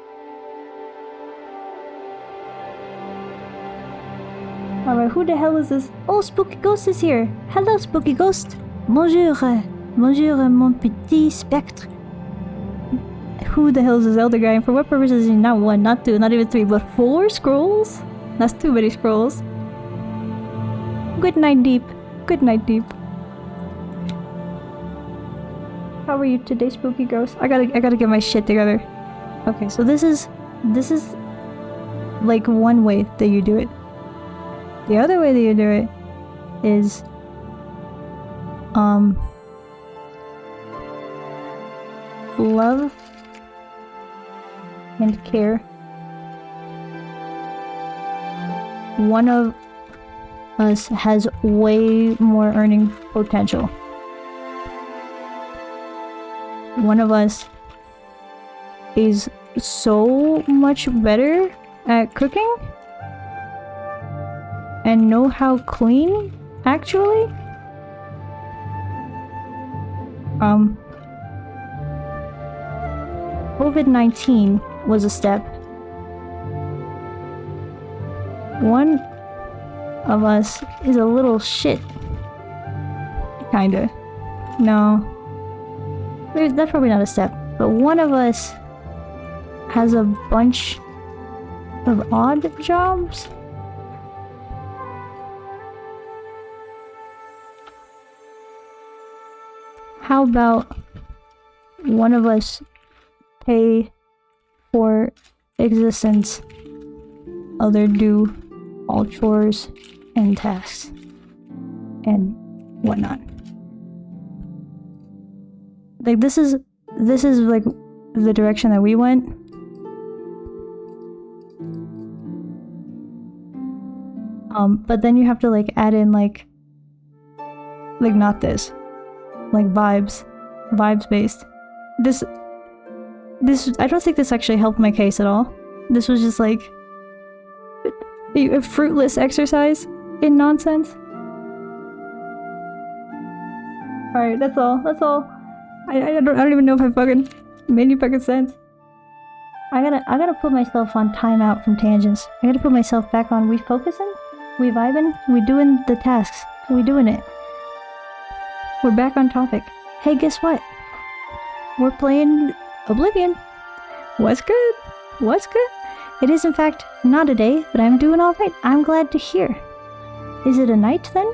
Alright, who the hell is this? Oh, Spooky Ghost is here. Hello, Spooky Ghost. Bonjour. Bonjour, mon petit spectre. Who the hell is this elder guy? And for what purpose is he not 1, not 2, not even 3, but 4 scrolls? That's too many scrolls. Good night, Deep. Good night, Deep. How are you today, Spooky Ghost? I gotta get my shit together. Okay, so this is like one way that you do it. The other way that you do it is love and care. One of us has way more earning potential. One of us is so much better at cooking and know how clean, actually. COVID-19 was a step. One of us is a little shit. Kinda. No. That's probably not a step. But one of us has a bunch of odd jobs. How about one of us pay for existence, other do all chores and tasks and whatnot. Like this is like the direction that we went. But then you have to like add in like not this, like vibes based. This I don't think this actually helped my case at all. This was just like a fruitless exercise in nonsense. Alright, that's all. I don't even know if I fucking made any fucking sense. I gotta put myself on timeout from tangents. I gotta put myself back on. We focusing? We vibing? We doing the tasks? We doing it? We're back on topic. Hey, guess what? We're playing Oblivion. What's good? What's good? It is in fact not a day, but I'm doing alright. I'm glad to hear. Is it a night then?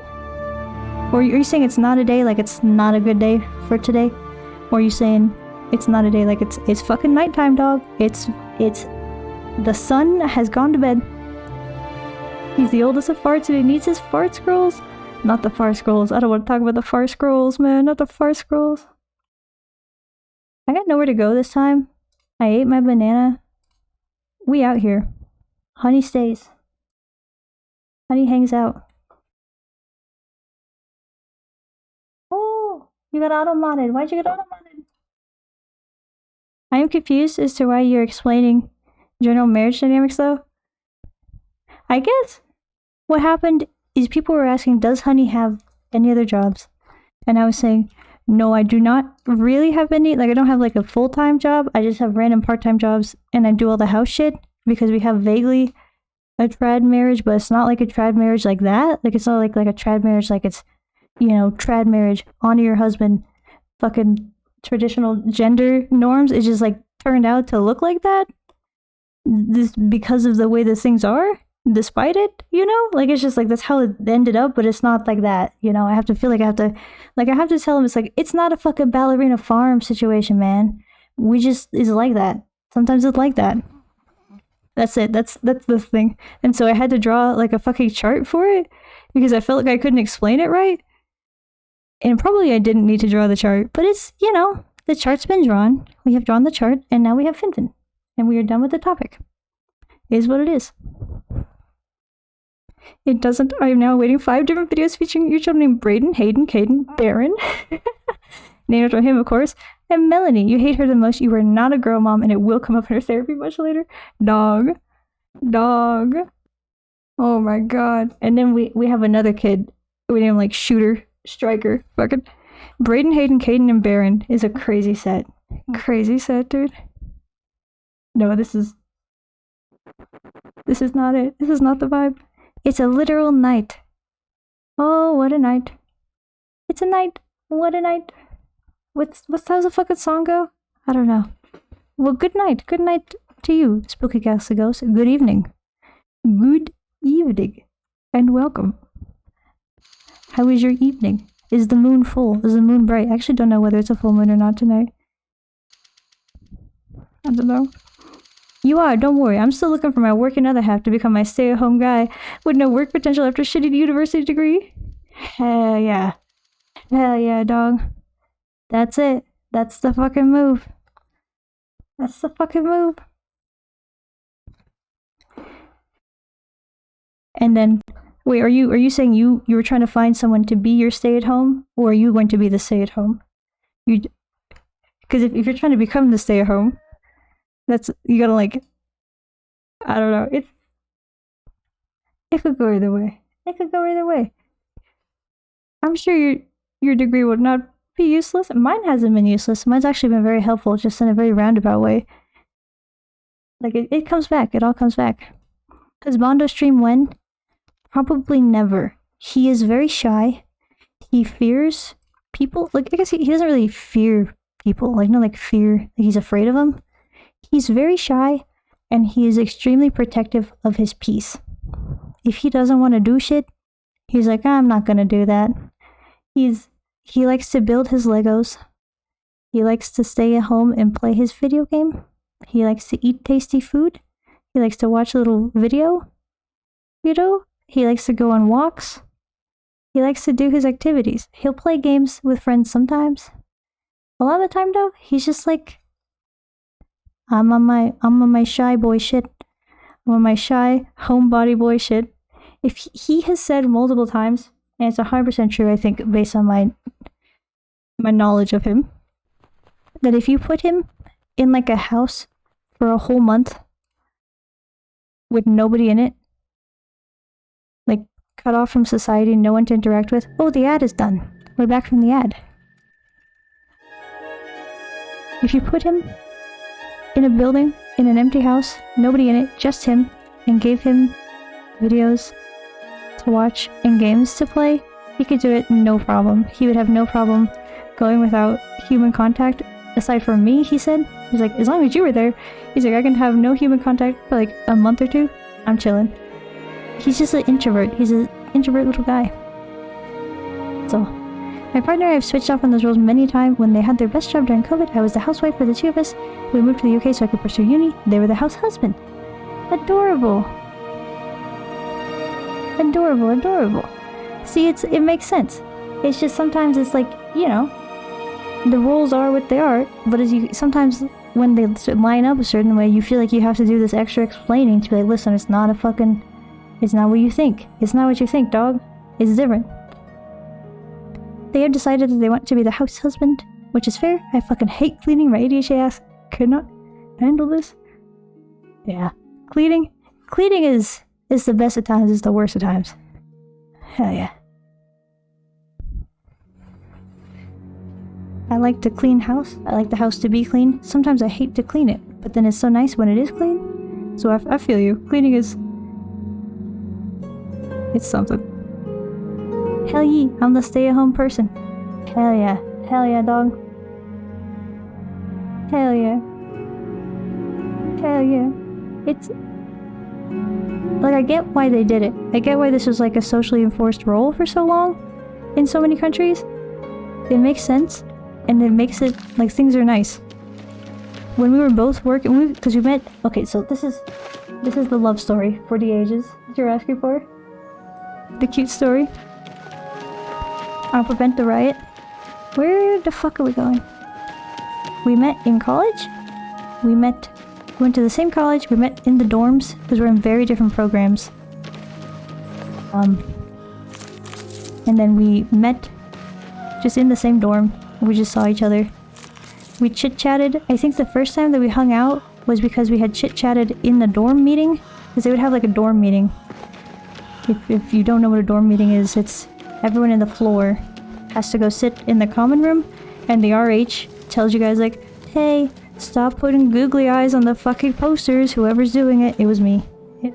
Or are you saying it's not a day, like it's not a good day for today? Or are you saying it's not a day, like it's fucking nighttime, dog? It's the sun has gone to bed. He's the oldest of farts and he needs his fart scrolls. Not the fart scrolls. I don't want to talk about the fart scrolls, man. Not the fart scrolls. I got nowhere to go this time. I ate my banana. We out here. Honey stays. Honey hangs out. Oh, you got auto-modded. Why'd you get auto-modded? I am confused as to why you're explaining general marriage dynamics, though. I guess what happened is people were asking, does Honey have any other jobs? And I was saying, no, I do not really have any. Like, I don't have like a full-time job. I just have random part-time jobs and I do all the house shit because we have vaguely a trad marriage, but it's not like a trad marriage like that. Like, it's not like a trad marriage like it's, you know, trad marriage, honor your husband, fucking traditional gender norms. It just like turned out to look like that. This because of the way the things are. Despite it, you know, like it's just like that's how it ended up, but it's not like that, you know. I have to feel like I have to tell him it's like it's not a fucking ballerina farm situation, man. We just is like that. Sometimes it's like that. That's it. That's the thing. And so I had to draw like a fucking chart for it because I felt like I couldn't explain it right. And probably I didn't need to draw the chart, but it's, you know, the chart's been drawn. We have drawn the chart, and now we have Finfin, and we are done with the topic. It is what it is. It doesn't. I am now awaiting 5 different videos featuring your children named Brayden, Hayden, Caden, Baron. Named after him, of course. And Melanie. You hate her the most. You are not a girl mom, and it will come up in her therapy much later. Dog. Oh my god. And then we have another kid. We name him like Shooter, Striker, fucking. Brayden, Hayden, Caden, and Baron is a crazy set. Crazy set, dude. No, this is not it. This is not the vibe. It's a literal night. Oh, what a night. It's a night. What a night. How's the fucking song go? I don't know. Well, good night. Good night to you, Spooky Castle Ghost. Good evening. Good evening. And welcome. How is your evening? Is the moon full? Is the moon bright? I actually don't know whether it's a full moon or not tonight. I don't know. You are, don't worry. I'm still looking for my working other half to become my stay-at-home guy with no work potential after a shitty university degree. Hell yeah. Hell yeah, dog. That's it. That's the fucking move. That's the fucking move. And then, wait, are you saying you were trying to find someone to be your stay-at-home, or are you going to be the stay-at-home? Because if you're trying to become the stay-at-home, you gotta like, I don't know. It could go either way. It could go either way. I'm sure your degree would not be useless. Mine hasn't been useless. Mine's actually been very helpful, just in a very roundabout way. Like it comes back. It all comes back. Does Bondo stream when? Probably never. He is very shy. He fears people. Like, I guess he doesn't really fear people. Like, not like fear. Like, he's afraid of them. He's very shy, and he is extremely protective of his peace. If he doesn't want to do shit, he's like, I'm not gonna do that. He likes to build his Legos. He likes to stay at home and play his video game. He likes to eat tasty food. He likes to watch a little video. You know? He likes to go on walks. He likes to do his activities. He'll play games with friends sometimes. A lot of the time, though, he's just like, I'm on my shy boy shit. I'm on my shy homebody boy shit. If he has said multiple times, and it's 100% true, I think, based on my knowledge of him, that if you put him in like a house for a whole month with nobody in it, like cut off from society, no one to interact with, oh, the ad is done. We're back from the ad. If you put him in a building, in an empty house, nobody in it, just him, and gave him videos to watch and games to play, he could do it no problem. He would have no problem going without human contact. Aside from me, he said. He's like, as long as you were there, he's like, I can have no human contact for like a month or two. I'm chilling. He's just an introvert. He's an introvert little guy. So, my partner and I have switched off on those roles many times. When they had their best job during COVID, I was the housewife for the two of us. We moved to the UK so I could pursue uni. They were the house husband. Adorable. Adorable, adorable. See, it makes sense. It's just sometimes it's like, you know, the roles are what they are, but sometimes when they line up a certain way, you feel like you have to do this extra explaining to be like, listen, it's not what you think. It's not what you think, dog. It's different. They have decided that they want to be the house husband, which is fair. I fucking hate cleaning. My ADHD ass could not handle this. Yeah. Cleaning is the best at times, it's the worst at times. Hell yeah. I like to clean house. I like the house to be clean. Sometimes I hate to clean it, but then it's so nice when it is clean. So I feel you. Cleaning is... it's something. Hell yeah, I'm the stay-at-home person. Hell yeah. Hell yeah, dog. Hell yeah. Hell yeah. It's... like, I get why they did it. I get why this was like a socially enforced role for so long in so many countries. It makes sense. And it makes it, like, things are nice. When we were both working, because we met, okay, so this is the love story for the ages that you're asking for. The cute story. I'll prevent the riot. Where the fuck are we going? We met in college. We went to the same college. We met in the dorms, because we're in very different programs. And then we met just in the same dorm. We just saw each other. We chit-chatted. I think the first time that we hung out was because we had chit-chatted in the dorm meeting. Because they would have like a dorm meeting. If you don't know what a dorm meeting is, it's everyone in the floor has to go sit in the common room, and the RH tells you guys like, hey, stop putting googly eyes on the fucking posters, whoever's doing it. It was me.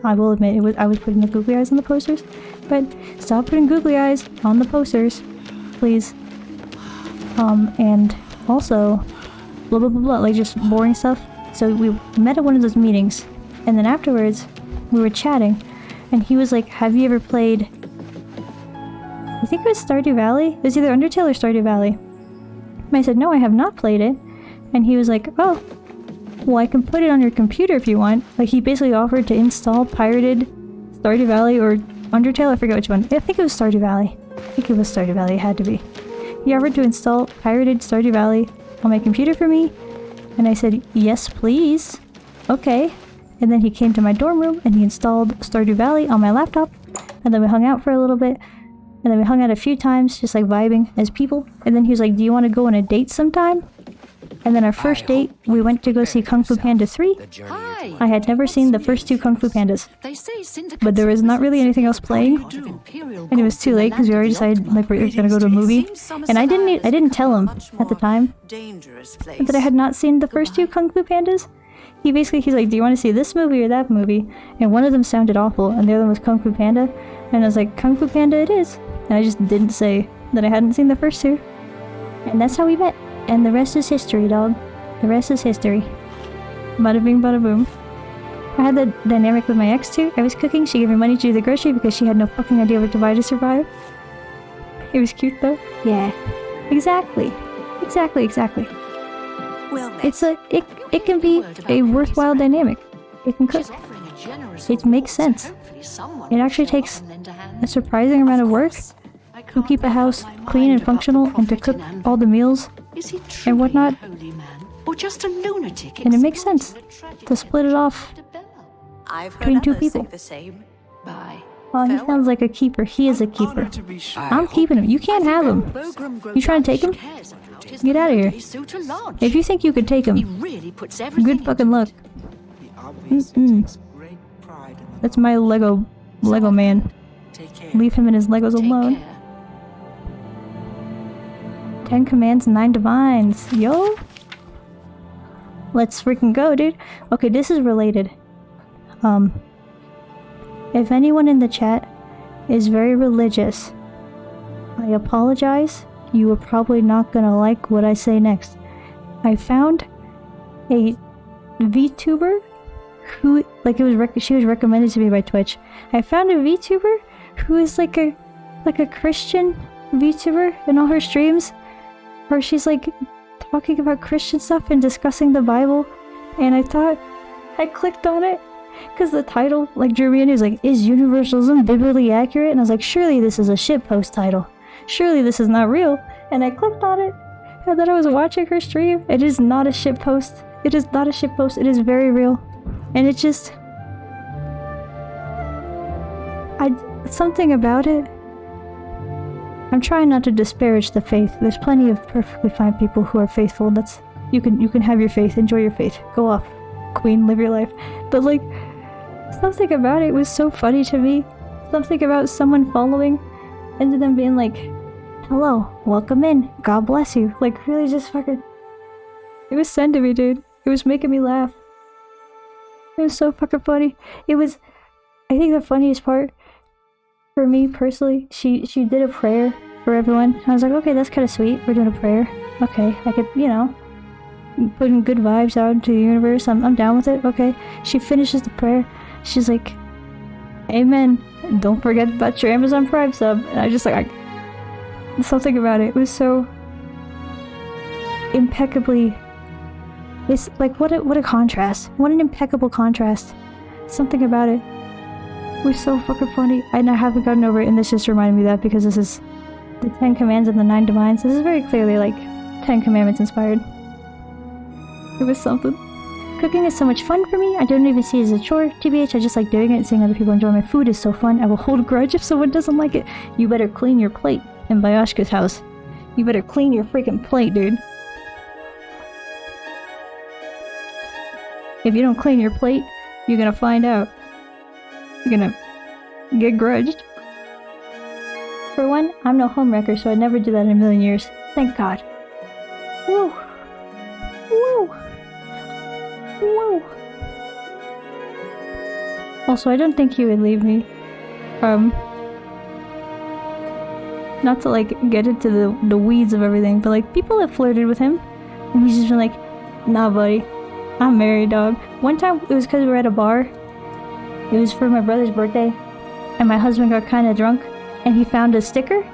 I will admit, I was putting the googly eyes on the posters, but stop putting googly eyes on the posters, please. And also, blah blah blah blah, like just boring stuff. So we met at one of those meetings, and then afterwards, we were chatting, and he was like, have you ever played, I think it was Stardew Valley? It was either Undertale or Stardew Valley. And I said, no, I have not played it. And he was like, oh, well, I can put it on your computer if you want. Like, he basically offered to install pirated Stardew Valley or Undertale, I forget which one. I think it was Stardew Valley. It had to be. He offered to install pirated Stardew Valley on my computer for me, and I said, yes, please. Okay. And then he came to my dorm room, and he installed Stardew Valley on my laptop, and then we hung out for a little bit, and then we hung out a few times, just like vibing as people, and then he was like, do you want to go on a date sometime? And then our first date, we went to go see Kung Fu Panda 3. I had never seen the first two Kung Fu Pandas, but there was not really anything else playing, and it was too late because we already decided like we were gonna go to a movie. And I didn't tell him at the time that I had not seen the first two Kung Fu Pandas. He's like, do you want to see this movie or that movie? And one of them sounded awful, and the other one was Kung Fu Panda. And I was like, Kung Fu Panda it is. And I just didn't say that I hadn't seen the first two. And that's how we met. And the rest is history, dog. The rest is history. Bada bing, bada boom. I had that dynamic with my ex too. I was cooking, she gave me money to do the grocery because she had no fucking idea what to buy to survive. It was cute though. Yeah. Exactly. Well, It's it can be a worthwhile dynamic. It can cook. It makes sense. It actually takes a surprising amount of work to keep a house clean and functional and to cook all the meals and whatnot. And it makes sense to split it off between two people. Oh, he sounds like a keeper. He is a keeper. I'm keeping him. You can't have him. You trying to take him? Get out of here. If you think you could take him, good fucking luck. That's my Lego man. Leave him and his Legos alone. 10 commands, 9 divines. Yo! Let's freaking go, dude. Okay, this is related. If anyone in the chat is very religious, I apologize. You are probably not gonna like what I say next. I found a VTuber who, like, she was recommended to me by Twitch. I found a VTuber who is like a Christian VTuber in all her streams, where she's like talking about Christian stuff and discussing the Bible. And I clicked on it because the title like drew me in. It was like, is universalism biblically accurate? And I was like, surely this is a shitpost title. Surely this is not real. And I clicked on it, and then I was watching her stream. It is not a shitpost. It is not a shitpost. It is very real. And it just, something about it. I'm trying not to disparage the faith. There's plenty of perfectly fine people who are faithful. You can have your faith, enjoy your faith, go off, queen, live your life. But like, something about it was so funny to me. Something about someone following, and them being like, hello, welcome in, God bless you. Like, really just fucking, it was sending me, dude. It was making me laugh. It was so fucking funny. It was, I think the funniest part, for me personally, she did a prayer for everyone. I was like, okay, that's kind of sweet. We're doing a prayer. Okay, I could, putting good vibes out into the universe. I'm down with it. Okay. She finishes the prayer. She's like, amen. Don't forget about your Amazon Prime sub. And I just like, something about it was so impeccably. It's like, what a contrast. What an impeccable contrast. Something about it was so fucking funny. I haven't gotten over it, and this just reminded me of that because this is the 10 commands and the 9 divines. This is very clearly like 10 commandments inspired. It was something. Cooking is so much fun for me. I don't even see it as a chore. TBH, I just like doing it and seeing other people enjoy my food is so fun. I will hold a grudge if someone doesn't like it. You better clean your plate in Bayashka's house. You better clean your freaking plate, dude. If you don't clean your plate, you're gonna find out. You're get grudged. For one, I'm no homewrecker, so I'd never do that in a million years. Thank God. Woo! Woo! Woo! Also, I don't think he would leave me. Not to like get into the weeds of everything, but like people have flirted with him, and he's just been like, nah buddy, I'm married, dog. One time it was because we were at a bar. It was for my brother's birthday, and my husband got kind of drunk, and he found a sticker.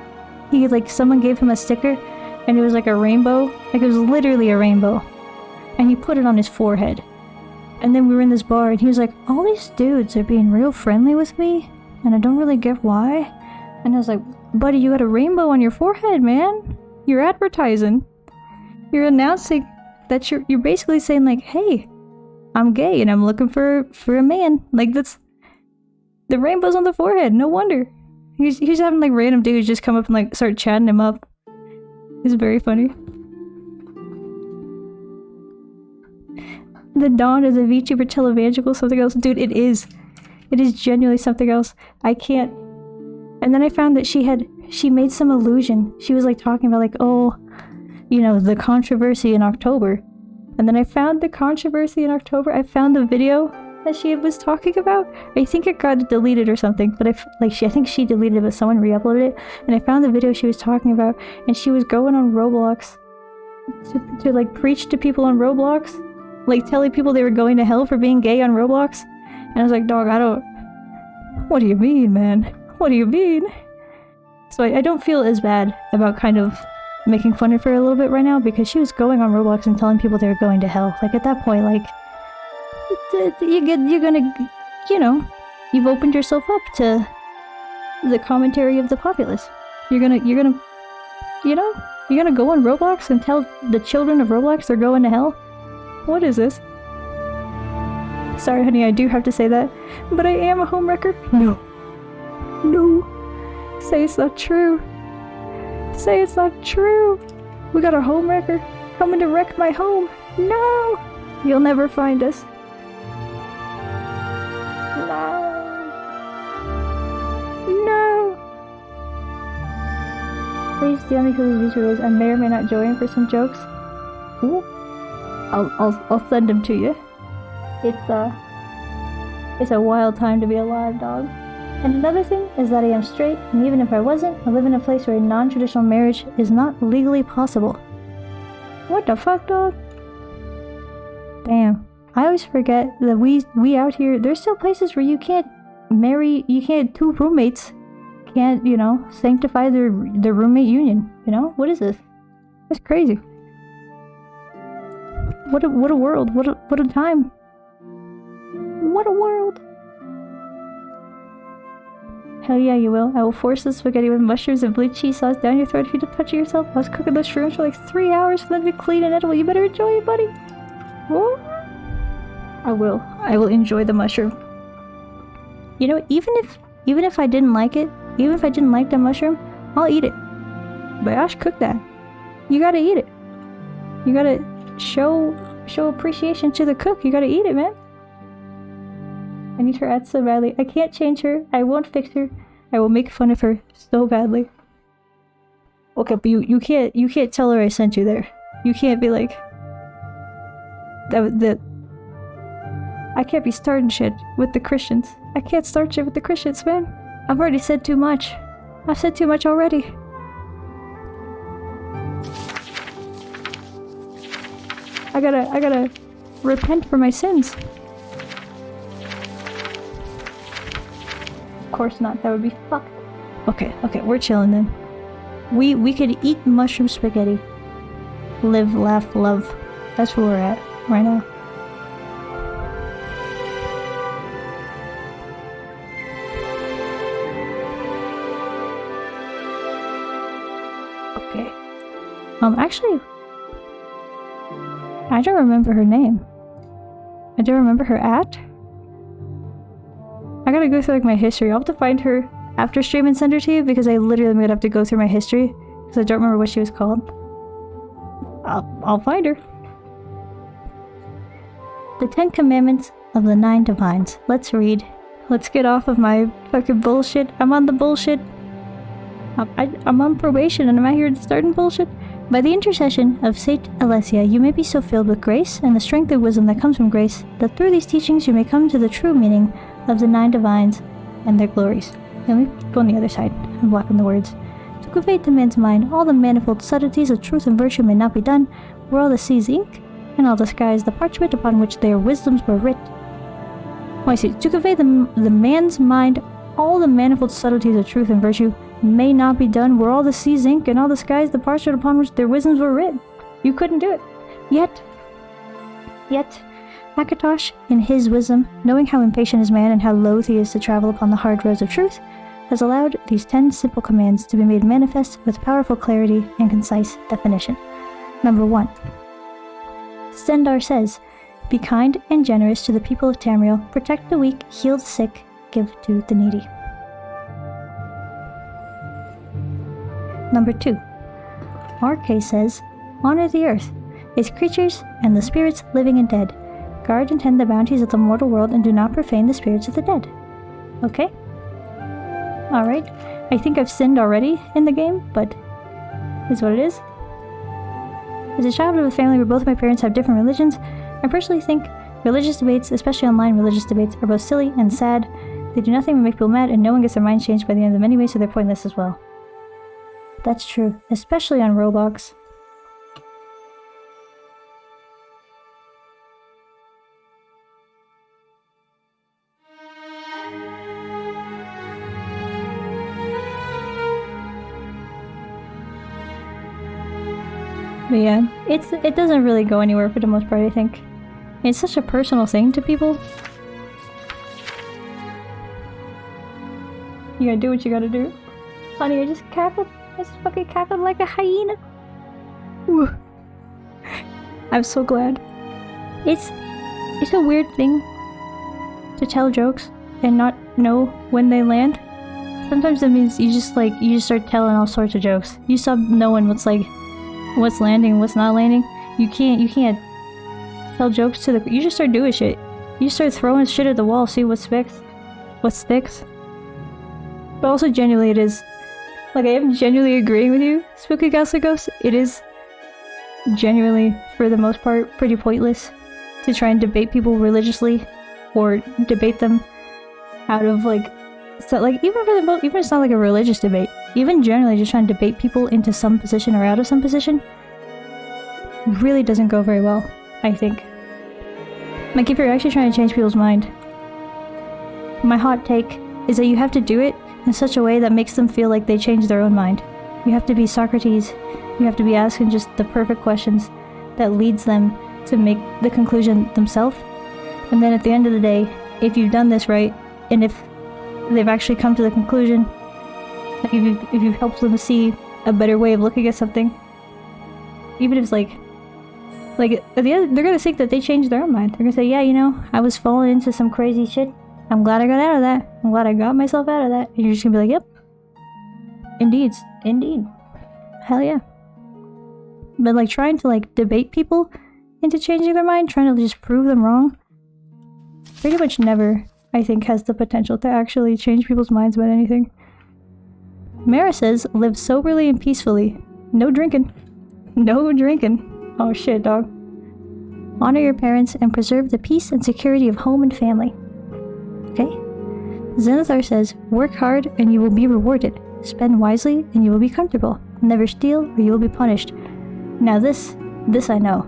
Someone gave him a sticker, and it was like a rainbow, like it was literally a rainbow, and he put it on his forehead. And then we were in this bar, and he was like, all these dudes are being real friendly with me, and I don't really get why. And I was like, buddy, you got a rainbow on your forehead, man. You're advertising. You're announcing that you're basically saying like, hey, I'm gay and I'm looking for a man. Like that's the rainbow's on the forehead. No wonder. He's having like random dudes just come up and like start chatting him up. It's very funny. The dawn is a VTuber televangelical something else. Dude, it is. It is genuinely something else. I can't. And then I found that she made some allusion. She was like talking about like, oh, you know, the controversy in October. And then I found the controversy in October. I found the video that she was talking about. I think it got deleted or something, but I think she deleted it, but someone re-uploaded it. And I found the video she was talking about, and she was going on Roblox to like preach to people on Roblox, like telling people they were going to hell for being gay on Roblox. And I was like, dog, what do you mean, man? What do you mean? So I don't feel as bad about kind of making fun of her a little bit right now, because she was going on Roblox and telling people they were going to hell. Like at that point, like you're gonna, you know, you've opened yourself up to the commentary of the populace. You're gonna, you know, you're gonna go on Roblox and tell the children of Roblox they're going to hell. What is this? Sorry, honey, I do have to say that, but I am a homewrecker. No. Say it's not true. Say it's not true. We got a homewrecker coming to wreck my home. No! You'll never find us. No! Please DM me who these videos. I may or may not join for some jokes. Ooh. I'll send them to you. It's a wild time to be alive, dog. And another thing is that I am straight, and even if I wasn't, I live in a place where a non-traditional marriage is not legally possible. What the fuck, dog? Damn. I always forget that we out here, there's still places where you can't marry, two roommates can't, you know, sanctify their roommate union, you know? What is this? It's crazy. What a world, what a time. What a world. Hell yeah, you will. I will force the spaghetti with mushrooms and blue cheese sauce down your throat if you don't touch it yourself. I was cooking those shrooms for like 3 hours for them to be clean and edible. You better enjoy it, buddy. Whoa. I will enjoy the mushroom. You know, even if I didn't like it, even if I didn't like the mushroom, I'll eat it. But Ash cooked that. You gotta eat it. You gotta show appreciation to the cook. You gotta eat it, man. I need her ad so badly. I can't change her. I won't fix her. I will make fun of her so badly. Okay, but you can't tell her I sent you there. You can't be like that. I can't be starting shit with the Christians. I can't start shit with the Christians, man. I've already said too much. I've said too much already. I gotta repent for my sins. Of course not. That would be fucked. Okay, we're chilling then. We could eat mushroom spaghetti. Live, laugh, love. That's where we're at right now. Okay. Actually, I don't remember her name. I don't remember her at. I gotta go through like my history. I'll have to find her after stream and send her to you, because I literally am gonna have to go through my history because I don't remember what she was called. I'll find her. The 10 Commandments of the 9 Divines. Let's read. Let's get off of my fucking bullshit. I'm on the bullshit. I'm on probation and I'm out here starting bullshit. By the intercession of Saint Alessia, you may be so filled with grace and the strength and wisdom that comes from grace, that through these teachings you may come to the true meaning of the 9 divines and their glories. Let me go on the other side. I'm blocking the words. To convey to man's mind all the manifold subtleties of truth and virtue may not be done, where all the seas ink, and all the skies the parchment upon which their wisdoms were writ. Oh, I see. To convey the man's mind all the manifold subtleties of truth and virtue may not be done, where all the seas ink and all the skies the parchment upon which their wisdoms were writ. You couldn't do it. Yet, Akatosh, in his wisdom, knowing how impatient is man and how loath he is to travel upon the hard roads of truth, has allowed these 10 simple commands to be made manifest with powerful clarity and concise definition. Number 1. Stendar says, be kind and generous to the people of Tamriel, protect the weak, heal the sick, give to the needy. Number 2. RK says, honor the earth, its creatures, and the spirits living and dead. Guard and tend the bounties of the mortal world and do not profane the spirits of the dead. Okay? Alright. I think I've sinned already in the game, but is what it is. As a child of a family where both my parents have different religions, I personally think religious debates, especially online religious debates, are both silly and sad. They do nothing but make people mad, and no one gets their minds changed by the end of them anyway, so they're pointless as well. That's true, especially on Roblox. But yeah, it doesn't really go anywhere for the most part, I think. It's such a personal thing to people. You gotta do what you gotta do. Honey, I just fucking cackled like a hyena. Ooh. I'm so glad. It's a weird thing to tell jokes and not know when they land. Sometimes it means you just start telling all sorts of jokes. You stop knowing what's landing and what's not landing. You can't tell jokes to you just start doing shit. You start throwing shit at the wall, see what sticks. But also genuinely it is. Like, I am genuinely agreeing with you, Spooky Ghostly Ghost. It is genuinely, for the most part, pretty pointless to try and debate people religiously, or debate them out of even if it's not like a religious debate, even generally just trying to debate people into some position or out of some position, really doesn't go very well, I think. Like, if you're actually trying to change people's mind, my hot take is that you have to do it in such a way that makes them feel like they changed their own mind. You have to be Socrates. You have to be asking just the perfect questions that leads them to make the conclusion themselves. And then at the end of the day, if you've done this right, and if they've actually come to the conclusion, like if you've helped them see a better way of looking at something, even if it's like at the end, they're gonna think that they changed their own mind. They're gonna say, yeah, you know, I was falling into some crazy shit. I'm glad I got out of that. I'm glad I got myself out of that. And you're just gonna be like, yep. Indeed. Hell yeah. But like trying to debate people into changing their mind, trying to just prove them wrong, pretty much never, I think, has the potential to actually change people's minds about anything. Mara says, live soberly and peacefully. No drinking. No drinking. Oh shit, dog. Honor your parents and preserve the peace and security of home and family. Okay? Zenithar says, work hard and you will be rewarded. Spend wisely and you will be comfortable. Never steal or you will be punished. Now this I know.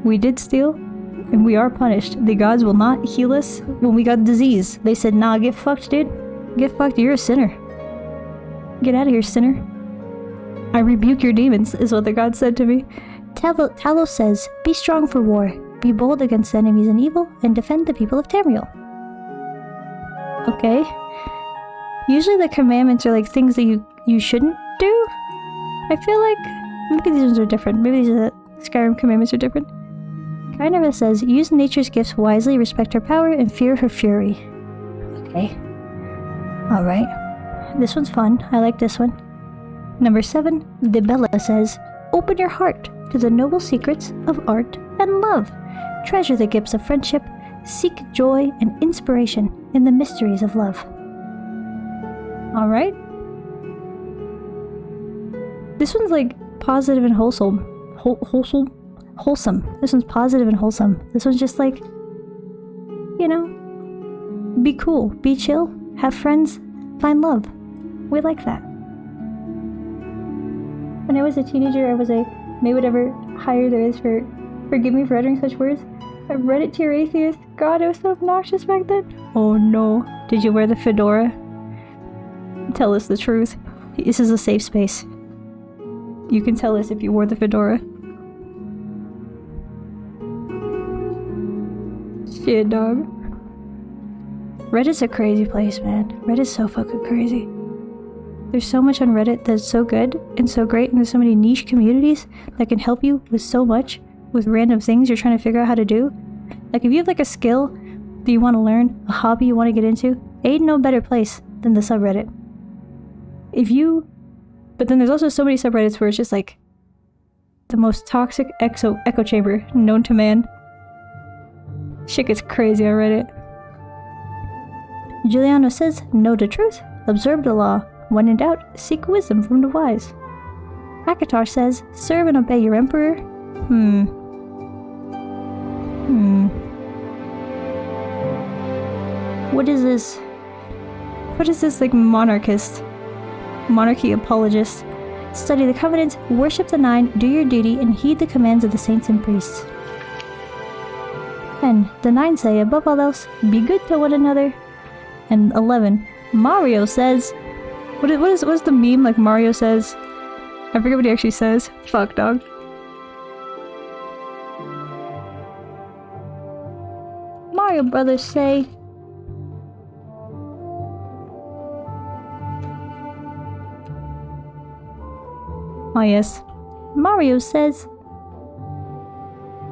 We did steal and we are punished. The gods will not heal us when we got disease. They said, nah, get fucked, dude. Get fucked, you're a sinner. Get out of here, sinner. I rebuke your demons, is what the god said to me. Talos says, be strong for war. Be bold against enemies and evil and defend the people of Tamriel. Okay. Usually the commandments are like things that you shouldn't do. I feel like maybe these ones are different. Maybe the Skyrim commandments are different. Kainara says, use nature's gifts wisely, respect her power, and fear her fury. Okay. Alright. This one's fun. I like this one. Number 7, Debella says, open your heart to the noble secrets of art and love. Treasure the gifts of friendship seek joy and inspiration in the mysteries of love. Alright. This one's like positive and wholesome. Wholesome. This one's positive and wholesome. This one's just like, you know, be cool, be chill, have friends, find love. We like that. When I was a teenager, I was a may whatever higher there is for forgive me for uttering such words. I read it to your atheist. God, it was so obnoxious back then. Oh no. Did you wear the fedora? Tell us the truth. This is a safe space. You can tell us if you wore the fedora. Shit, dog. Reddit's a crazy place, man. Reddit's so fucking crazy. There's so much on Reddit that's so good and so great, and there's so many niche communities that can help you with so much, with random things you're trying to figure out how to do. Like, if you have like a skill that you want to learn, a hobby you want to get into, ain't no better place than the subreddit. But then there's also so many subreddits where it's just like the most toxic echo chamber known to man. Shit gets crazy on Reddit. Giuliano says, know the truth, observe the law. When in doubt, seek wisdom from the wise. Akatosh says, serve and obey your emperor. What is this? What is this, like, monarchy apologist? Study the covenant, worship the nine, do your duty, and heed the commands of the saints and priests. 10. The nine say, above all else, be good to one another. And 11. Mario says... What is the meme, like, Mario says? I forget what he actually says. Fuck, dog. Mario Brothers say... Oh yes. Mario says...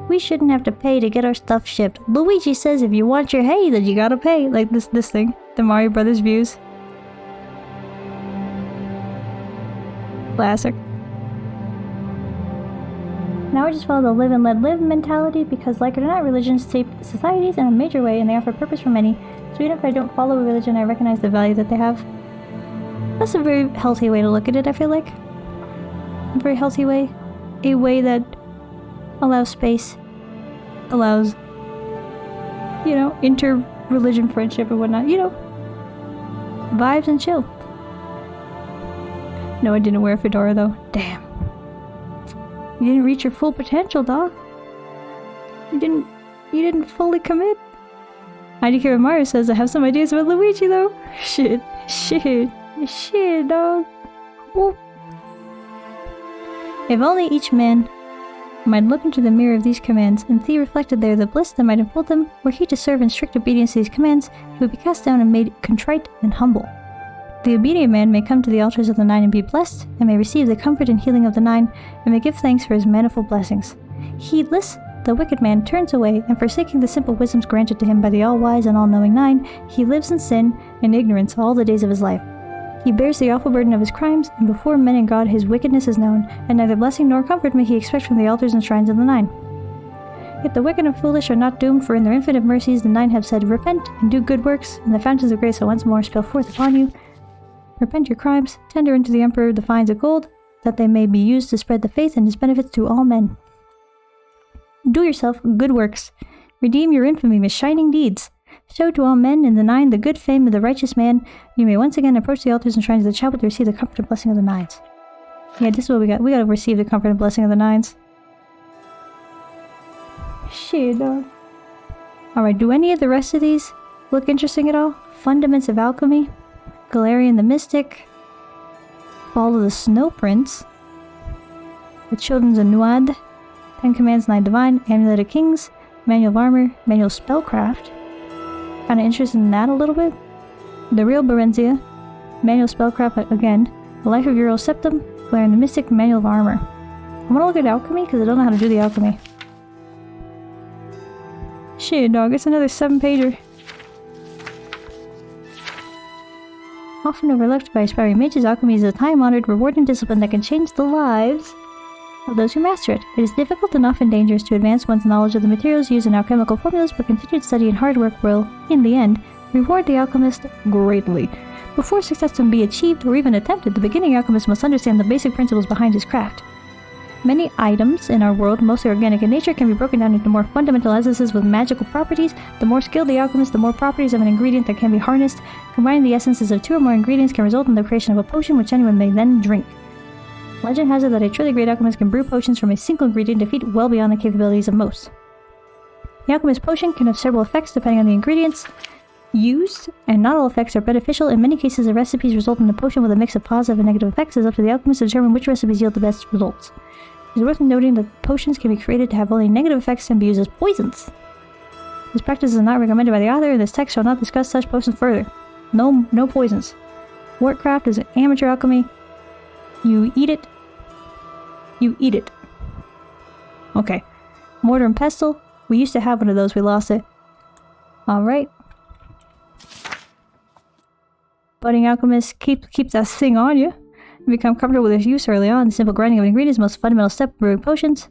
we shouldn't have to pay to get our stuff shipped. Luigi says if you want your hay, then you gotta pay. Like this thing. The Mario Brothers views. Classic. Now I just follow the live and let live mentality because, like it or not, religions shape societies in a major way and they offer purpose for many. So even if I don't follow a religion, I recognize the value that they have. That's a very healthy way to look at it, I feel like. A very healthy way. A way that allows space. Allows, you know, inter-religion friendship or whatnot. You know, vibes and chill. No, I didn't wear a fedora though. Damn. You didn't reach your full potential, dog. You didn't fully commit. IDK Mario says I have some ideas about Luigi though. Shit, dog. Whoop. If only each man might look into the mirror of these commands and see reflected there the bliss that might enfold them, were he to serve in strict obedience to these commands, he would be cast down and made contrite and humble. The obedient man may come to the altars of the nine and be blessed, and may receive the comfort and healing of the nine, and may give thanks for his manifold blessings. Heedless, the wicked man turns away, and forsaking the simple wisdoms granted to him by the all-wise and all-knowing nine, he lives in sin and ignorance all the days of his life. He bears the awful burden of his crimes, and before men and God his wickedness is known, and neither blessing nor comfort may he expect from the altars and shrines of the nine. Yet the wicked and foolish are not doomed, for in their infinite mercies the nine have said, repent, and do good works, and the fountains of grace will once more spill forth upon you. Repent your crimes, tender unto the emperor the fines of gold, that they may be used to spread the faith and his benefits to all men. Do yourself good works. Redeem your infamy with shining deeds. Show to all men in the nine the good fame of the righteous man. You may once again approach the altars and shrines of the chapel to receive the comfort and blessing of the nines. Yeah, this is what we got. We gotta receive the comfort and blessing of the nines. Shit, dog. Alright, do any of the rest of these look interesting at all? Fundaments of Alchemy, Galarian the Mystic, Follow the Snow Prince, The Children of Nuad, 10 Commands, 9 Divine, Amulet of Kings, Manual of Armor, Manual of Spellcraft. Kinda interested in that a little bit. The Real Berenzia, Manual of Spellcraft again, The Life of Euro Septum, Galarian the Mystic, Manual of Armor. I wanna look at Alchemy because I don't know how to do the Alchemy. Shit, dog, it's another 7-pager. Often overlooked by aspiring mages, alchemy is a time-honored, rewarding discipline that can change the lives of those who master it. It is difficult and often dangerous to advance one's knowledge of the materials used in alchemical formulas, but continued study and hard work will, in the end, reward the alchemist greatly. Before success can be achieved or even attempted, the beginning alchemist must understand the basic principles behind his craft. Many items in our world, mostly organic in nature, can be broken down into more fundamental essences with magical properties. The more skilled the alchemist, the more properties of an ingredient that can be harnessed. Combining the essences of 2 or more ingredients can result in the creation of a potion which anyone may then drink. Legend has it that a truly great alchemist can brew potions from a single ingredient, a feat well beyond the capabilities of most. The alchemist potion can have several effects depending on the ingredients used, and not all effects are beneficial. In many cases, the recipes result in a potion with a mix of positive and negative effects. It is up to the alchemist to determine which recipes yield the best results. It is worth noting that potions can be created to have only negative effects and be used as poisons. This practice is not recommended by the author, and this text shall not discuss such potions further. No poisons. Warcraft is an amateur alchemy. You eat it. You eat it. Okay. Mortar and pestle. We used to have one of those. We lost it. Alright. Budding alchemist, keep that thing on you. Become comfortable with its use early on. The simple grinding of ingredients is the most fundamental step in brewing potions.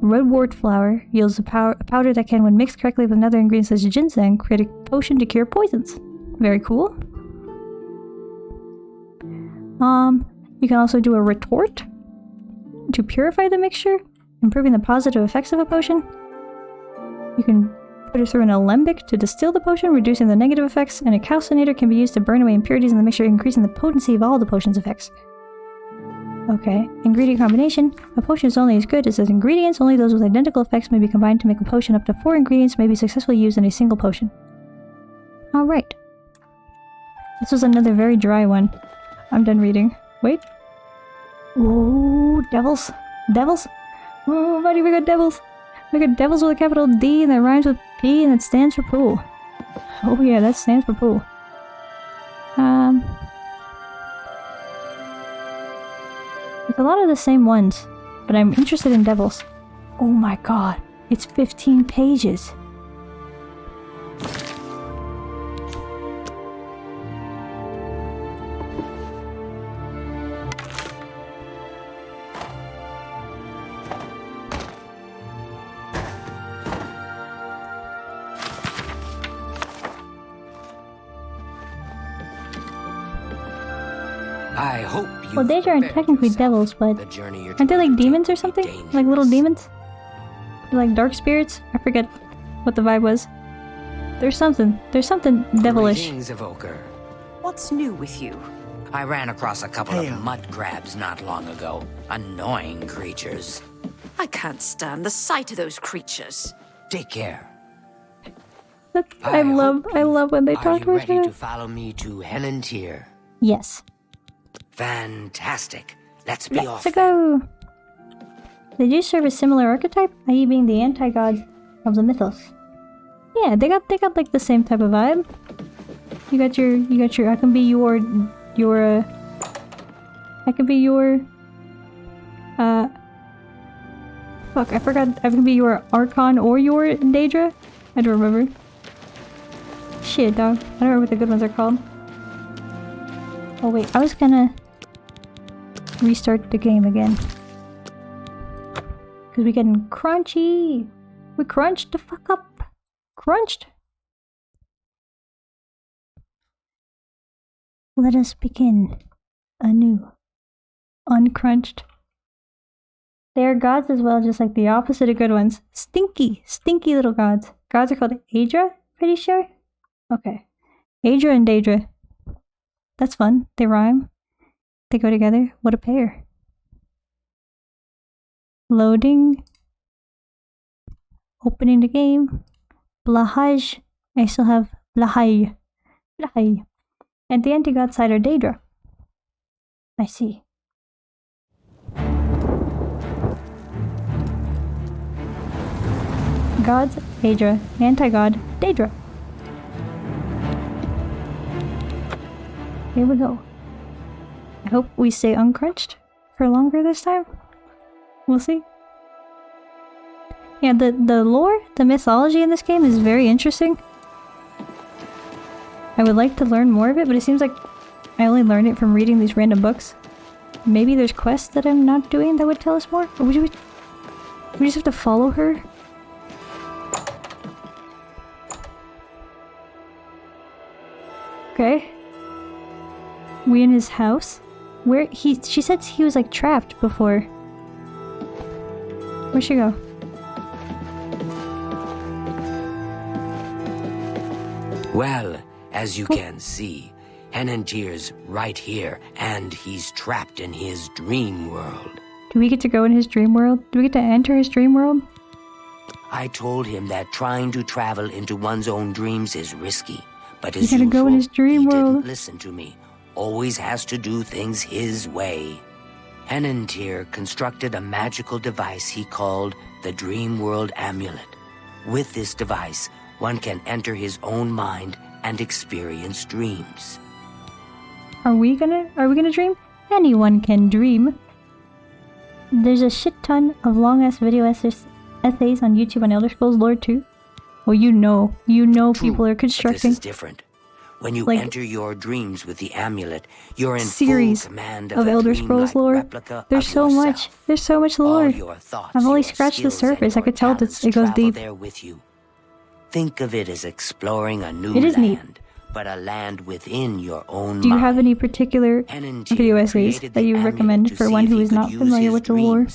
Redwort flower yields a powder that can, when mixed correctly with another ingredient such as ginseng, create a potion to cure poisons. Very cool. You can also do a retort to purify the mixture, improving the positive effects of a potion. You can put it through an alembic to distill the potion, reducing the negative effects, and a calcinator can be used to burn away impurities in the mixture, increasing the potency of all the potion's effects. Okay, ingredient combination. A potion is only as good as its ingredients. Only those with identical effects may be combined to make a potion. Up to 4 ingredients may be successfully used in a single potion. Alright. This was another very dry one. I'm done reading. Wait. Ooh, devils. Devils? Oh, buddy, we got devils. We got devils with a capital D and that rhymes with P and it stands for pool. Oh yeah, that stands for pool. It's a lot of the same ones, but I'm interested in devils. Oh my god, it's 15 pages. I hope you. Well, they aren't technically devils, but aren't they like demons or something? Like little demons? They're like dark spirits? I forget what the vibe was. There's something devilish. Greetings, Evoker. What's new with you? I ran across a couple of mud crabs not long ago. Annoying creatures. I can't stand the sight of those creatures. Take care. I love when they talk to Are you each ready other. to follow me to Henantier? Yes. Fantastic. Let's be off. Let's go. They do serve a similar archetype, i.e. being the anti-gods of the mythos. Yeah, they got like the same type of vibe. You got your I can be your I can be your fuck, I forgot. I can be your Archon or your Daedra. I don't remember. Shit, dog. I don't remember what the good ones are called. Oh wait, I was gonna restart the game again. Because we're getting crunchy. We crunched the fuck up. Crunched. Let us begin anew. Uncrunched. They are gods as well, just like the opposite of good ones. Stinky little gods. Gods are called Aedra, pretty sure? Okay. Aedra and Daedra. That's fun. They rhyme. They go together. What a pair. Loading. Opening the game. Blahaj. I still have Blahaj. Blahaj. And the anti-god side are Daedra. I see. Gods, Aedra. Anti-god, Daedra. Here we go. I hope we stay uncrunched for longer this time. We'll see. Yeah, the lore, the mythology in this game is very interesting. I would like to learn more of it, but it seems like I only learned it from reading these random books. maybe there's quests that I'm not doing that would tell us more? Or we just have to follow her? Okay. We in his house? Where she said he was like trapped before. Where'd she go? Well, as you can see, Henantier's right here, and he's trapped in his dream world. Do we get to go in his dream world? Do we get to enter his dream world? I told him that trying to travel into one's own dreams is risky, but You as gotta usual, go in his dream he world. didn't listen to me. Always has to do things his way. Henantier constructed a magical device he called the Dream World Amulet. With this device, one can enter his own mind and experience dreams. Are we gonna dream? Anyone can dream. There's a shit ton of long-ass video essays on YouTube on Elder Scrolls lore too. Well, you know people are But this constructing is different. When you like, enter your dreams with the amulet, you're in series full command of of a Elder Scrolls dreamlike lore. replica There's of so yourself. much. There's so much lore. All your thoughts, I've only your scratched the skills, and surface. I your could tell talents it goes travel deep. there with you. Think of it as exploring a new It is neat. land, but a land within your own Do you mind. have any particular video essays that you recommend for one who is not familiar with the lore?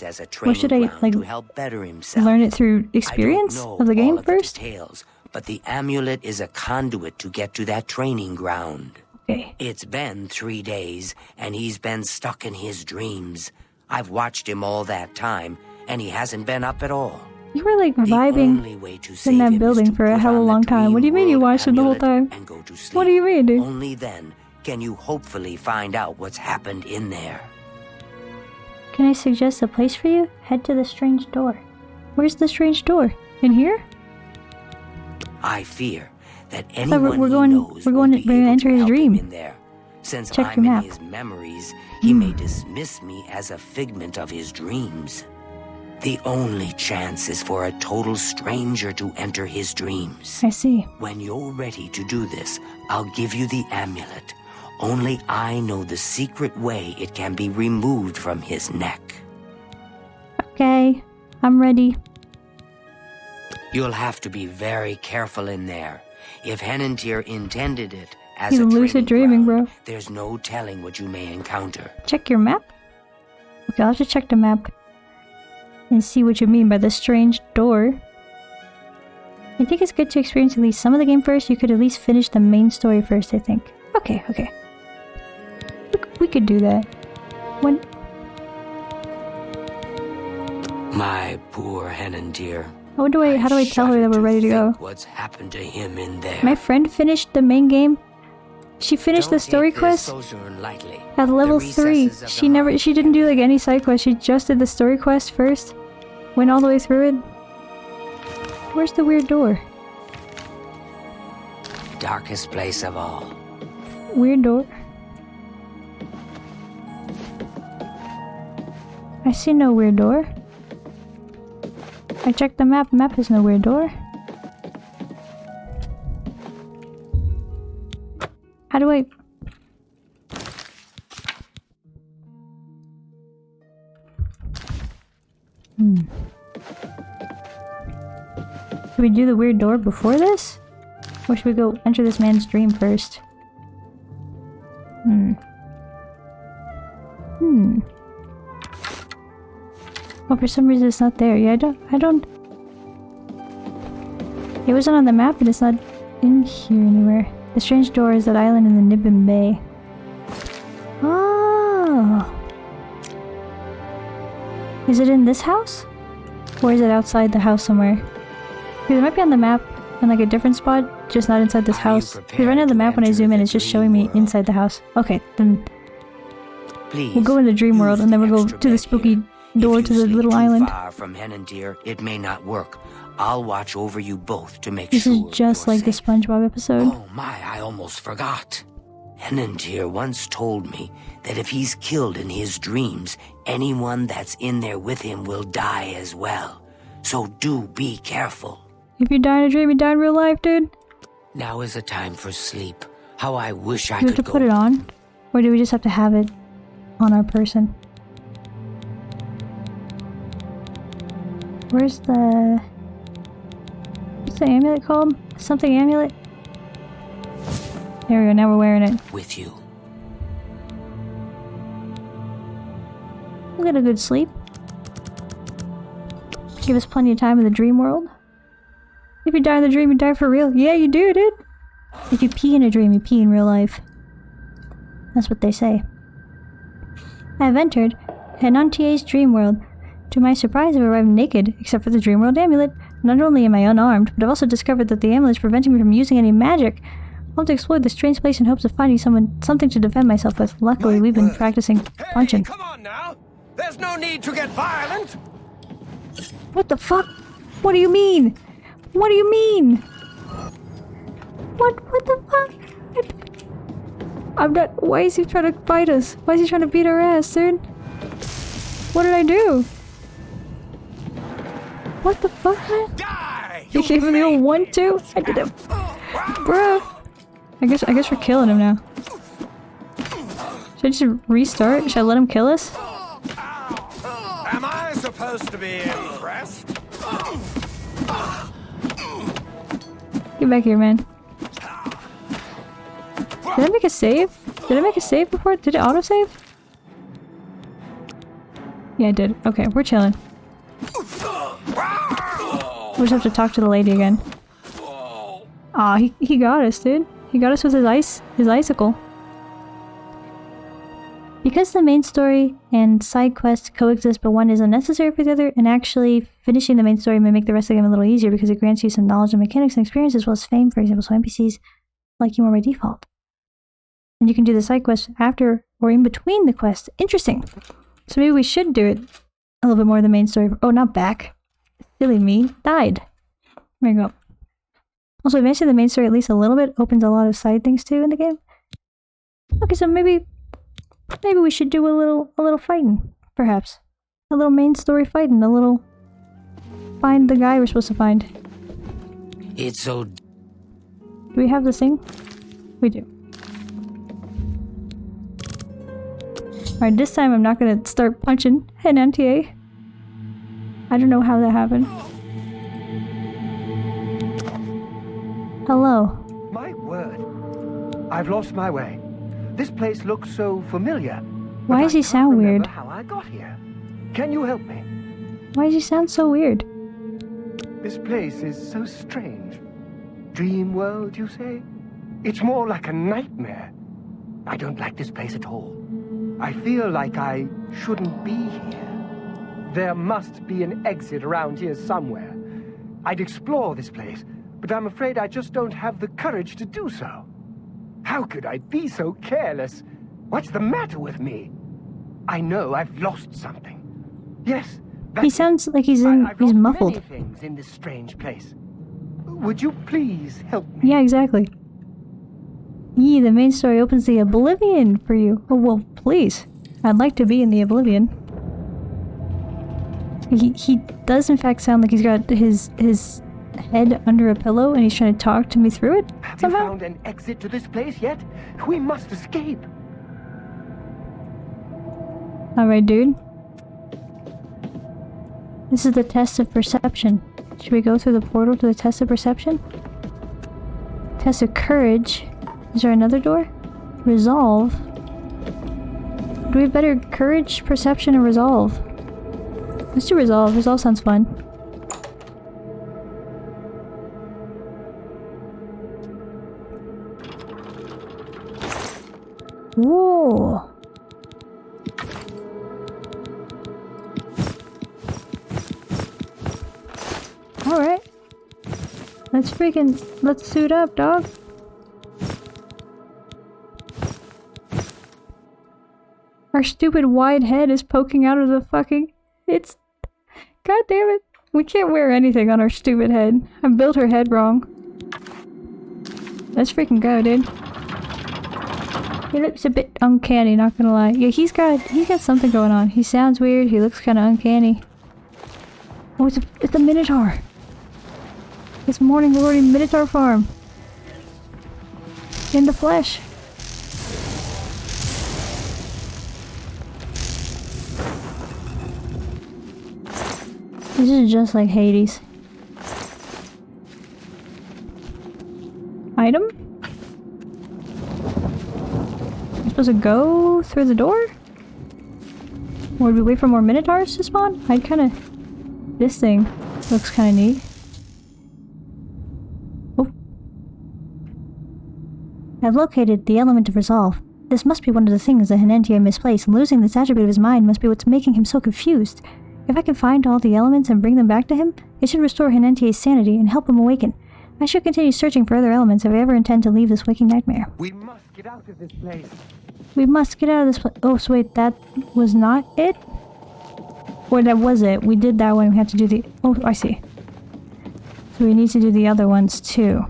Or should I like learn it through experience of the game first? Details, but the amulet is a conduit to get to that training ground. Okay. It's been 3 days, and he's been stuck in his dreams. I've watched him all that time, and he hasn't been up at all. You were like vibing in that building for a hell of a long time. What do you mean you watched him the whole time? What do you mean, dude? Only then can you hopefully find out what's happened in there. Can I suggest a place for you? Head to the strange door. Where's the strange door? In here? I fear that I thought anyone we're he going knows to will be able enter to his help him dream. in there. Since Check I'm your in map. his memories, he may dismiss me as a figment of his dreams. The only chance is for a total stranger to enter his dreams. I see. When you're ready to do this, I'll give you the amulet. Only I know the secret way it can be removed from his neck. Okay, I'm ready. You'll have to be very careful in there. If Henantier intended it as He's a lucid training dreaming, ground, bro. there's no telling what you may encounter. Check your map? Okay, I'll have to check the map and see what you mean by the strange door. I think it's good to experience at least some of the game first. You could at least finish the main story first, I think. Okay. We could do that. When... My poor Henantier. How do I tell her that we're ready to go? What's happened to him in there? My friend finished the main game. She finished the story quest at level 3. She didn't do like any side quest. She just did the story quest first. Went all the way through it. Where's the weird door? Darkest place of all. Weird door. I see no weird door. I checked the map. Map has no weird door. How do I... Should we do the weird door before this? Or should we go enter this man's dream first? Oh, for some reason it's not there. Yeah, I don't... It wasn't on the map and it's not in here anywhere. The strange door is that island in the Nibbin Bay. Oh! Is it in this house? Or is it outside the house somewhere? Because it might be on the map in like a different spot, just not inside this house. Because right now the map when I zoom in it's just showing me inside the house. Okay, then Please, we'll go in the dream world and then we'll go to the spooky door to the little island. Far from Henantier, it may not work. I'll watch over you both to make This sure. is just like the SpongeBob episode. Oh my, I almost forgot. Henantier once told me that if he's killed in his dreams, anyone that's in there with him will die as well. So do be careful. If you die in a dream, you die in real life, dude. Now is the time for sleep. How I wish I Do we have could to go. put it on? Or do we just have to have it on our person. Where's the... What's the amulet called? Something amulet? There we go, now we're wearing it. With you. We'll get a good sleep. Give us plenty of time in the dream world. If you die in the dream, you die for real. Yeah, you do, dude! If you pee in a dream, you pee in real life. That's what they say. I have entered Henantie's dream world. To my surprise, I've arrived naked, except for the dream world amulet. Not only am I unarmed, but I've also discovered that the amulet is preventing me from using any magic. I'll have to explore this strange place in hopes of finding something to defend myself with. Luckily, we've been practicing punching. Come on now! There's no need to get violent! What the fuck? What do you mean? What do you mean? What the fuck? I'm not... Why is he trying to fight us? Why is he trying to beat our ass, dude? What did I do? What the fuck, man? You gave him the old 1-2? I did it. Bruh. I guess we're killing him now. Should I just restart? Should I let him kill us? Am I supposed to be impressed? Get back here, man. Did I make a save? Did I make a save before? Did it autosave? Yeah, I did. Okay, we're chilling. We'll just have to talk to the lady again. Aw, he got us, dude. He got us with his icicle. Because the main story and side quests coexist, but one is unnecessary for the other, and actually finishing the main story may make the rest of the game a little easier because it grants you some knowledge and mechanics and experience as well as fame, for example, so NPCs like you more by default. And you can do the side quests after or in between the quests. Interesting. So maybe we should do it a little bit more of the main story. Oh, not back. Silly me. Died. There you go. Also, advancing the main story at least a little bit opens a lot of side things too in the game. Okay, so maybe we should do a little fighting, perhaps. A little main story fighting, a little find the guy we're supposed to find. It's so... Do we have this thing? We do. Alright, this time I'm not gonna start punching Henantie. I don't know how that happened. Hello. My word. I've lost my way. This place looks so familiar. Why does he sound weird? How I got here. Can you help me? Why does he sound so weird? This place is so strange. Dream world, you say? It's more like a nightmare. I don't like this place at all. I feel like I shouldn't be here. There must be an exit around here somewhere. I'd explore this place, but I'm afraid I just don't have the courage to do so. How could I be so careless? What's the matter with me? I know I've lost something. Yes, he sounds like he's muffled. Many things in this strange place. Would you please help me? Yeah, exactly. Yee, the main story opens the oblivion for you. Oh, well, please. I'd like to be in the oblivion. He does in fact sound like he's got his head under a pillow and he's trying to talk to me through it somehow. Have you found an exit to this place yet? We must escape. Alright, dude. This is the test of perception. Should we go through the portal to the test of perception? Test of courage. Is there another door? Resolve. Do we have better courage, perception, or resolve? Let's do resolve. Resolve sounds fun. Whoa. Alright. Let's suit up, dog. Our stupid wide head is poking out of the fucking... It's... God damn it. We can't wear anything on our stupid head. I built her head wrong. Let's freaking go, dude. He looks a bit uncanny, not gonna lie. Yeah, he's got something going on. He sounds weird, he looks kinda uncanny. Oh, it's a Minotaur. This morning glory Minotaur farm. In the flesh. This is just like Hades. Item? I'm supposed to go through the door? Or would we wait for more minotaurs to spawn? I'd kinda... This thing looks kinda neat. Oh. I've located the element of resolve. This must be one of the things that Henentia misplaced. Losing this attribute of his mind must be what's making him so confused. If I can find all the elements and bring them back to him, it should restore Henentia's sanity and help him awaken. I should continue searching for other elements if I ever intend to leave this waking nightmare. We must get out of this place. We must get out of this place. Oh, so wait, that was not it? Or that was it? We did that one, we had to do the... Oh, I see. So we need to do the other ones too.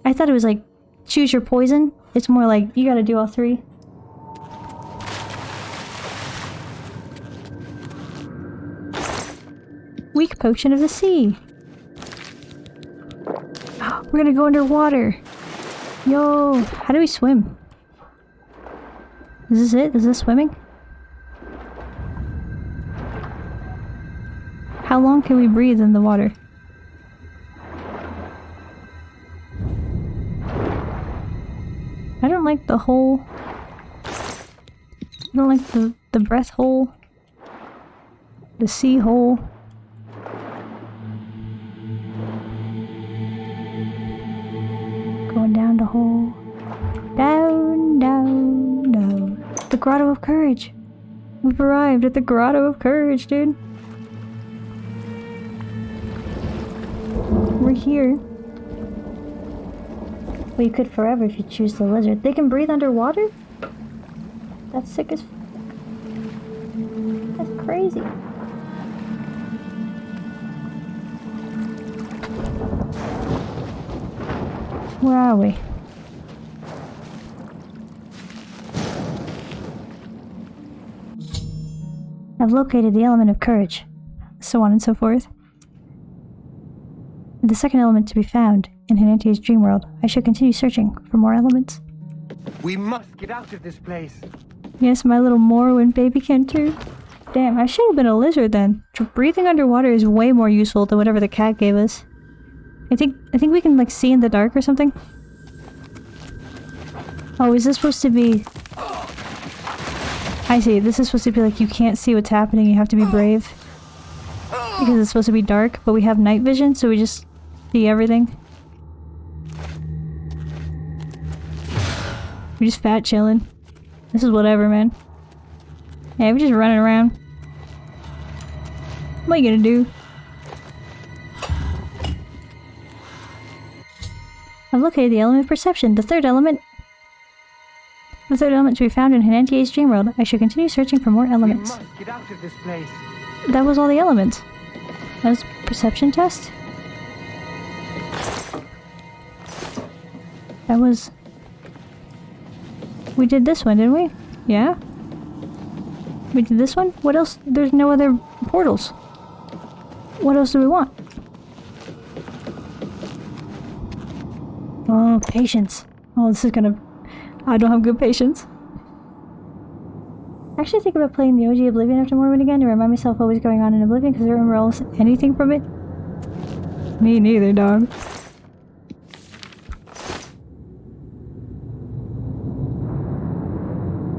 I thought it was like, choose your poison. It's more like, you gotta do all three. Weak potion of the sea. Oh, we're gonna go underwater. Yo, how do we swim? Is this it? Is this swimming? How long can we breathe in the water? I don't like the hole. I don't like the breath hole. The sea hole. Going down the hole. Down, down, down. The Grotto of Courage. We've arrived at the Grotto of Courage, dude. We're here. Well, you could forever if you choose the lizard. They can breathe underwater? That's sick as f. That's crazy. Where are we? I've located the element of courage. So on and so forth. The second element to be found in Henentia's dream world. I should continue searching for more elements. We must get out of this place. Yes, my little Morrowind baby can too. Damn, I should have been a lizard then. Breathing underwater is way more useful than whatever the cat gave us. I think we can like see in the dark or something. Oh, is this supposed to be... I see, this is supposed to be like you can't see what's happening, you have to be brave. Because it's supposed to be dark, but we have night vision, so we just see everything. We're just fat chilling. This is whatever, man. Yeah, we're just running around. What are you gonna do? I've located the element of perception, the third element. The third element to be found in Henentia's dream world. I should continue searching for more elements. We must get out of this place. That was all the elements. That was a perception test? That was... We did this one, didn't we? Yeah? We did this one? What else? There's no other portals. What else do we want? Oh, patience. Oh, this is gonna... I don't have good patience. I actually think about playing the OG Oblivion after Morrowind again to remind myself what was going on in Oblivion because I don't remember else anything from it. Me neither, dog.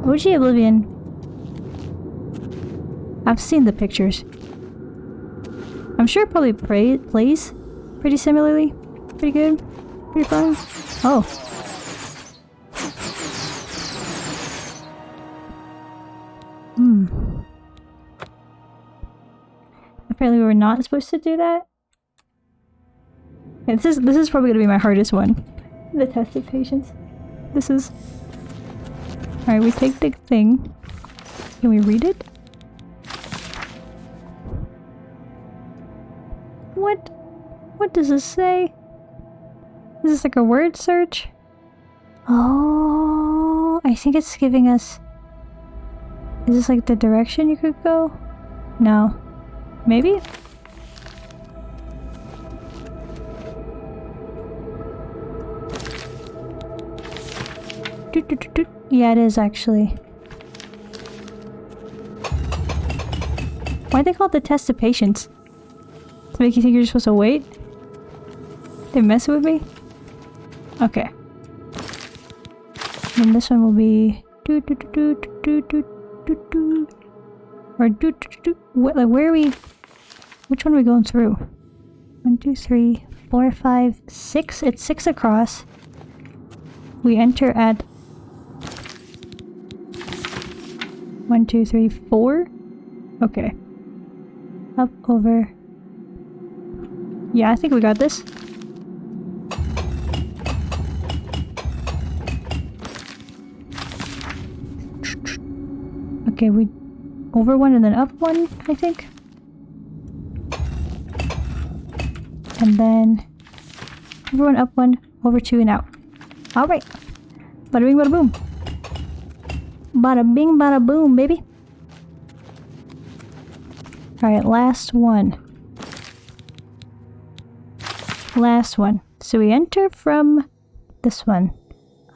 OG Oblivion. I've seen the pictures. I'm sure it probably plays pretty similarly. Pretty good. Pretty fun. Oh. Apparently we were not supposed to do that. Yeah, this is probably gonna be my hardest one. The test of patience. This is... Alright, we take the thing. Can we read it? What does this say? Is this like a word search? Oh, I think it's giving us... Is this like the direction you could go? No. Maybe? Yeah, it is actually. Why they call it the test of patience? To make you think you're just supposed to wait? They messing with me? Okay. And this one will be do do do do do do do do or do do do. What? Like where are we? Which one are we going through? 1, 2, 3, 4, 5, 6. It's 6 across. We enter at 1, 2, 3, 4. Okay. Up, over. Yeah, I think we got this. Okay, we over one and then up one, I think. And then over one, up one, over two, and out. Alright. Bada bing, bada boom. Bada bing, bada boom, baby. Alright, last one. Last one. So we enter from this one.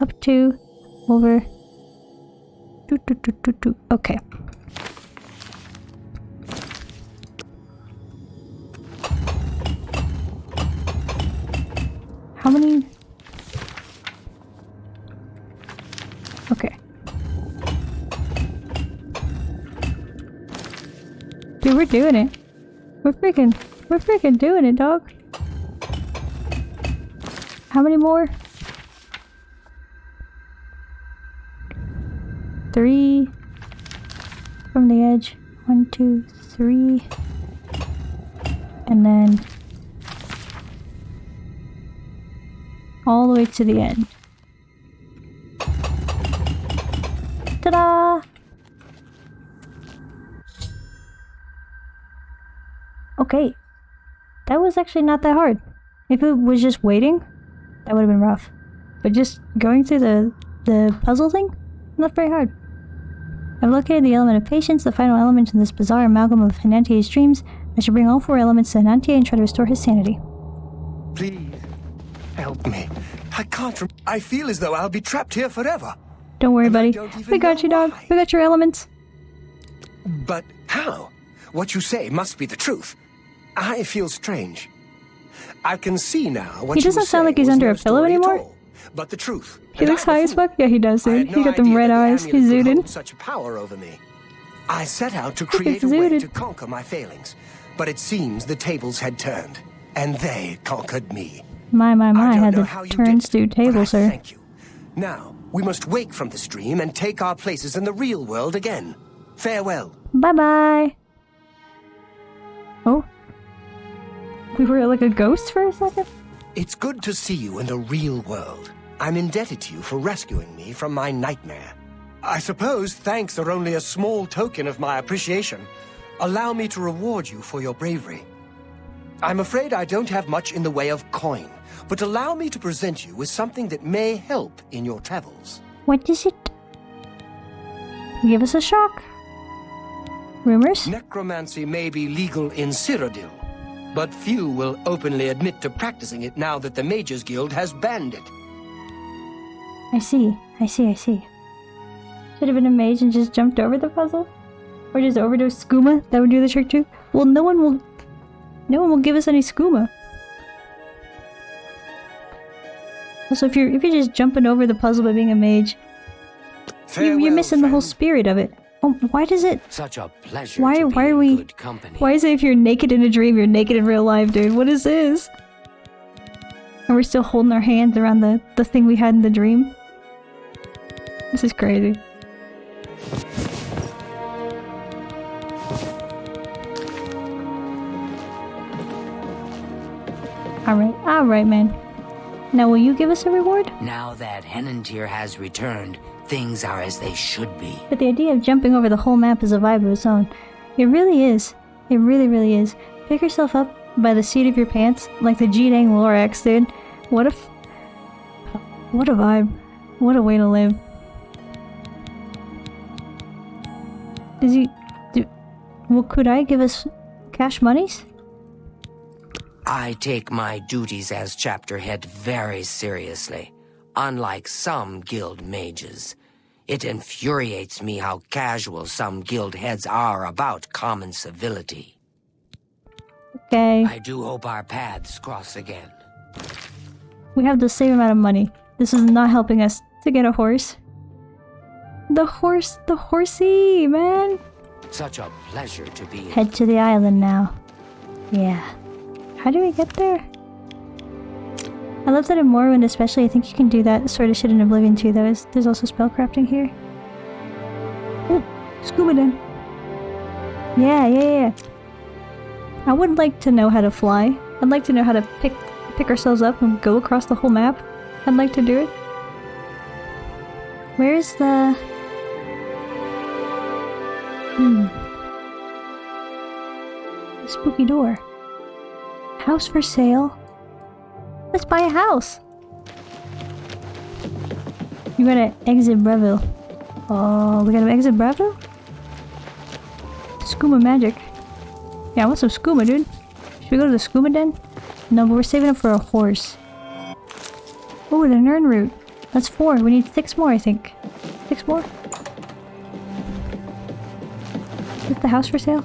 Up two, over. Okay. How many? Okay. Dude, we're doing it. We're freaking doing it, dog. How many more? 3 from the edge. 1, 2, 3. And then all the way to the end. Ta-da! Okay. That was actually not that hard. If it was just waiting, that would have been rough. But just going through the puzzle thing, not very hard. I've located the element of patience, the final element in this bizarre amalgam of Hinantie's dreams. I should bring all 4 elements to Hinantie and try to restore his sanity. Please, help me. I can't. I feel as though I'll be trapped here forever. Don't worry, buddy. We got you, dog. We got your elements. But how? What you say must be the truth. I feel strange. I can see now what he doesn't sound like he's under a pillow anymore. But the truth. He looks high as fuck. Yeah, he does, dude. He got them red eyes. He's zooted. Such power over me. I set out to create a way to conquer my failings, but it seems the tables had turned, and they conquered me. My, had the turns to table, sir. Thank you. Now, we must wake from this dream and take our places in the real world again. Farewell. Bye-bye. Oh. We were like a ghost for a second? It's good to see you in the real world. I'm indebted to you for rescuing me from my nightmare. I suppose thanks are only a small token of my appreciation. Allow me to reward you for your bravery. I'm afraid I don't have much in the way of coin, but allow me to present you with something that may help in your travels. What is it? Give us a shock. Rumors? Necromancy may be legal in Cyrodiil, but few will openly admit to practicing it now that the Mages Guild has banned it. I see. Should have been a mage and just jumped over the puzzle? Or just overdosed skooma? That would do the trick too? Well, no one will give us any skooma. Also, if you're just jumping over the puzzle by being a mage, you're missing the whole spirit of it. Oh, why does it? Such a pleasure. Why are we? Good company. Why is it if you're naked in a dream, you're naked in real life, dude? What is this? And we're still holding our hands around the thing we had in the dream. This is crazy. Alright, man. Now will you give us a reward? Now that Henantier has returned, things are as they should be. But the idea of jumping over the whole map is a vibe of its own. It really is. It really, really is. Pick yourself up by the seat of your pants, like the G-Dang Lorax, dude. What a vibe. What a way to live. Well, could I give us cash monies? I take my duties as chapter head very seriously, unlike some guild mages. It infuriates me how casual some guild heads are about common civility. Okay. I do hope our paths cross again. We have the same amount of money. This is not helping us to get a horse. The horsey, man! Such a pleasure to be in. Head to the island now. Yeah. How do we get there? I love that in Morrowind especially. I think you can do that sort of shit in Oblivion too, though. There's also spellcrafting here. Oh! Scuba den! Yeah. I would like to know how to fly. I'd like to know how to pick ourselves up and go across the whole map. I'd like to do it. Where's the... Spooky door. House for sale? Let's buy a house! You gotta exit Breville. Oh, we gotta exit Breville? Skooma magic. Yeah, I want some skooma, dude. Should we go to the skooma den? No, but we're saving up for a horse. Oh, the Nern route. That's 4. We need 6 more, I think. 6 more? Is the house for sale?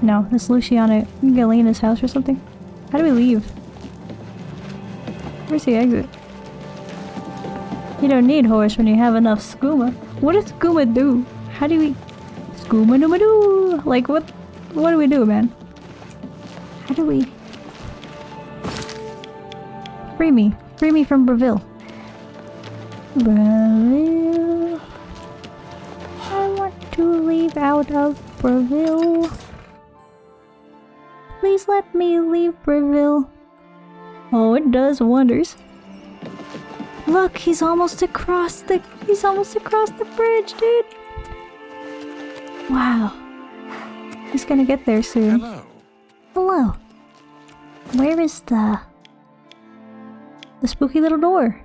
No, that's Luciana Galena's house or something. How do we leave? Where's the exit? You don't need horse when you have enough skooma. What does skooma do? How do we... Skooma nooma doo! Like, what do we do, man? How do we... Free me. Free me from Breville. Breville... I want to leave out of Breville. Please let me leave Breville. Oh, it does wonders. Look, he's almost across the bridge, dude. Wow. He's gonna get there soon. Hello. Where is the spooky little door?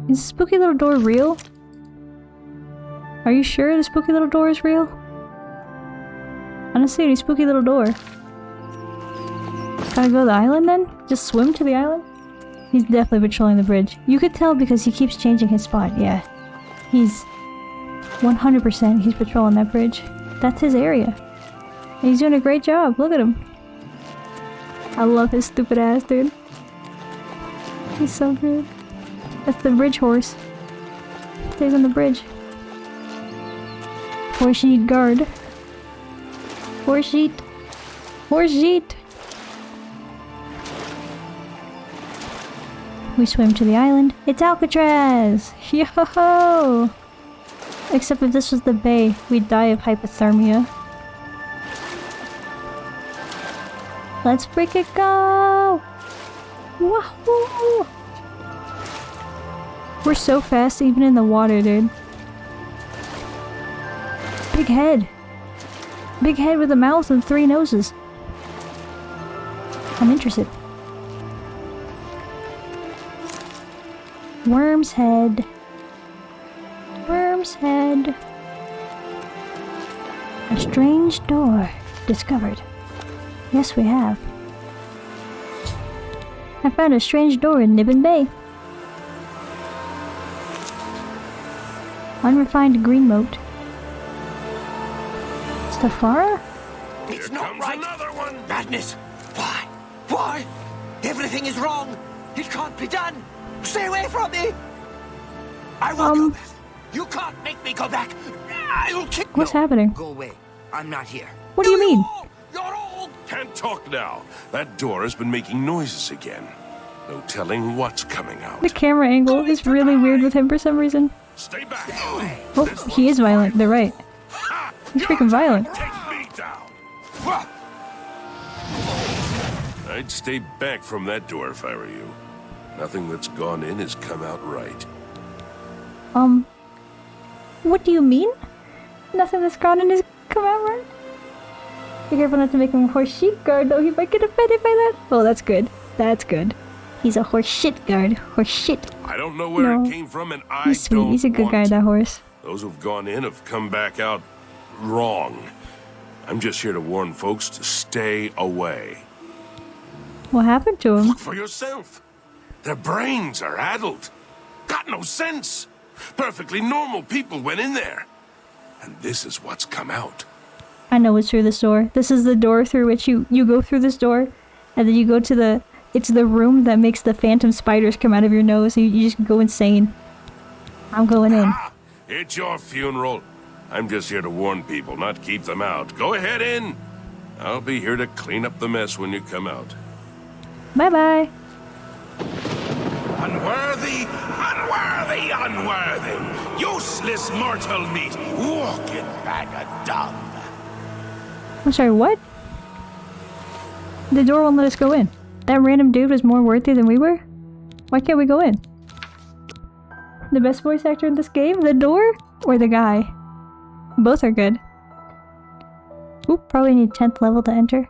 Is the spooky little door real? Are you sure the spooky little door is real? I don't see any spooky little door. Gotta go to the island then? Just swim to the island? He's definitely patrolling the bridge. You could tell because he keeps changing his spot, yeah. He's 100% he's patrolling that bridge. That's his area. And he's doing a great job. Look at him. I love his stupid ass, dude. He's so good. That's the bridge horse. Stays on the bridge. Horse sheet guard. Horse sheet. Horse sheet. We swim to the island. It's Alcatraz! Yo-ho-ho! Except if this was the bay, we'd die of hypothermia. Let's freaking go! Wahoo! We're so fast even in the water, dude. Big head. Big head with a mouth and 3 noses. I'm interested. Worm's head. Worm's head. A strange door discovered. Yes, we have. I found a strange door in Nibbin Bay. Unrefined green moat. Stafara? It's not right. Another one. Madness. Why? Why? Everything is wrong. It can't be done. Stay away from me. I won't go back. You can't make me go back. I'll kick. What's happening? Go away. I'm not here. What do you mean? You're old. Can't talk now. That door has been making noises again. No telling what's coming out. The camera angle is really weird with him for some reason. Stay back. Oh, he is violent. They're right. He's freaking violent. Take me down. I'd stay back from that door if I were you. Nothing that's gone in has come out right. What do you mean? Nothing that's gone in has come out right? Be careful not to make him a horse sheep guard, though. He might get offended by that. Oh, that's good. That's good. He's a horse shit guard. Horse shit. I don't know where it came from, and He's sweet. He's a good guy, that horse. Those who've gone in have come back out wrong. I'm just here to warn folks to stay away. What happened to him? Look for yourself. Their brains are addled. Got no sense. Perfectly normal people went in there. And this is what's come out. I know it's through this door. This is the door through which you go through this door, and then you go to the... It's the room that makes the phantom spiders come out of your nose. You just go insane. I'm going in. It's your funeral. I'm just here to warn people, not keep them out. Go ahead in. I'll be here to clean up the mess when you come out. Bye-bye. Unworthy, unworthy, unworthy. Useless mortal meat, walking bag of dung. I'm sorry, what? The door won't let us go in. That random dude was more worthy than we were? Why can't we go in? The best voice actor in this game? The door? Or the guy? Both are good. Oop, probably need 10th level to enter.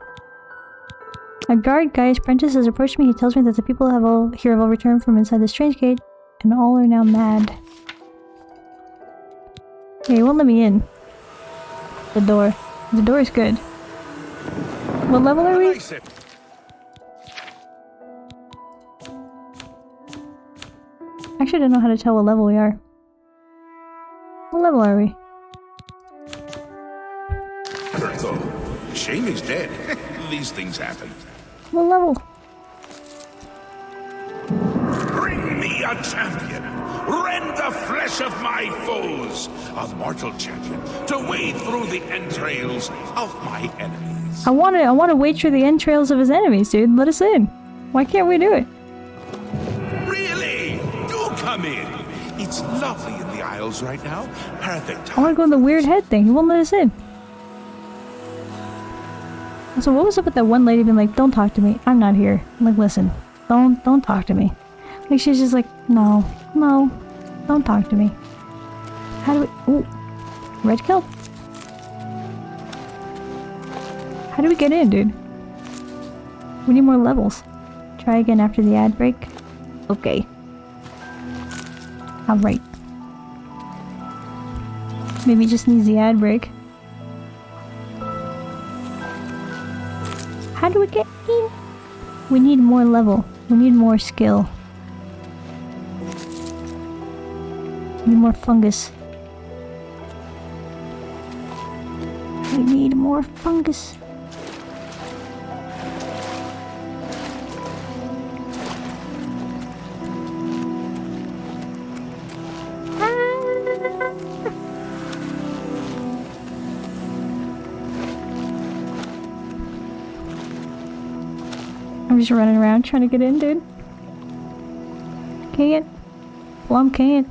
A guard guy's apprentice has approached me. He tells me that the people here have all returned from inside the strange gate, and all are now mad. Okay, he won't let me in. The door. The door is good. What level are we? Actually, I don't know how to tell what level we are. What level are we? Shame he's dead. These things happen. What level? Bring me a champion. Rend the flesh of my foes. A mortal champion to wade through the entrails of my enemies. I want to wade through the entrails of his enemies, dude. Let us in. Why can't we do it? Really? Do come in. It's lovely in the Isles right now. Perfect. I want to go in the weird head thing. He won't let us in. So what was up with that one lady being like, don't talk to me. I'm not here. I'm like, listen, don't talk to me. Like, she's just like, no, don't talk to me. How do we... Ooh. Red kelp? How do we get in, dude? We need more levels. Try again after the ad break. Okay. Alright. Maybe it just needs the ad break. How do we get in? We need more level. We need more skill. We need more fungus. We need more fungus. I'm just running around trying to get in, dude. Can't. Plum can't.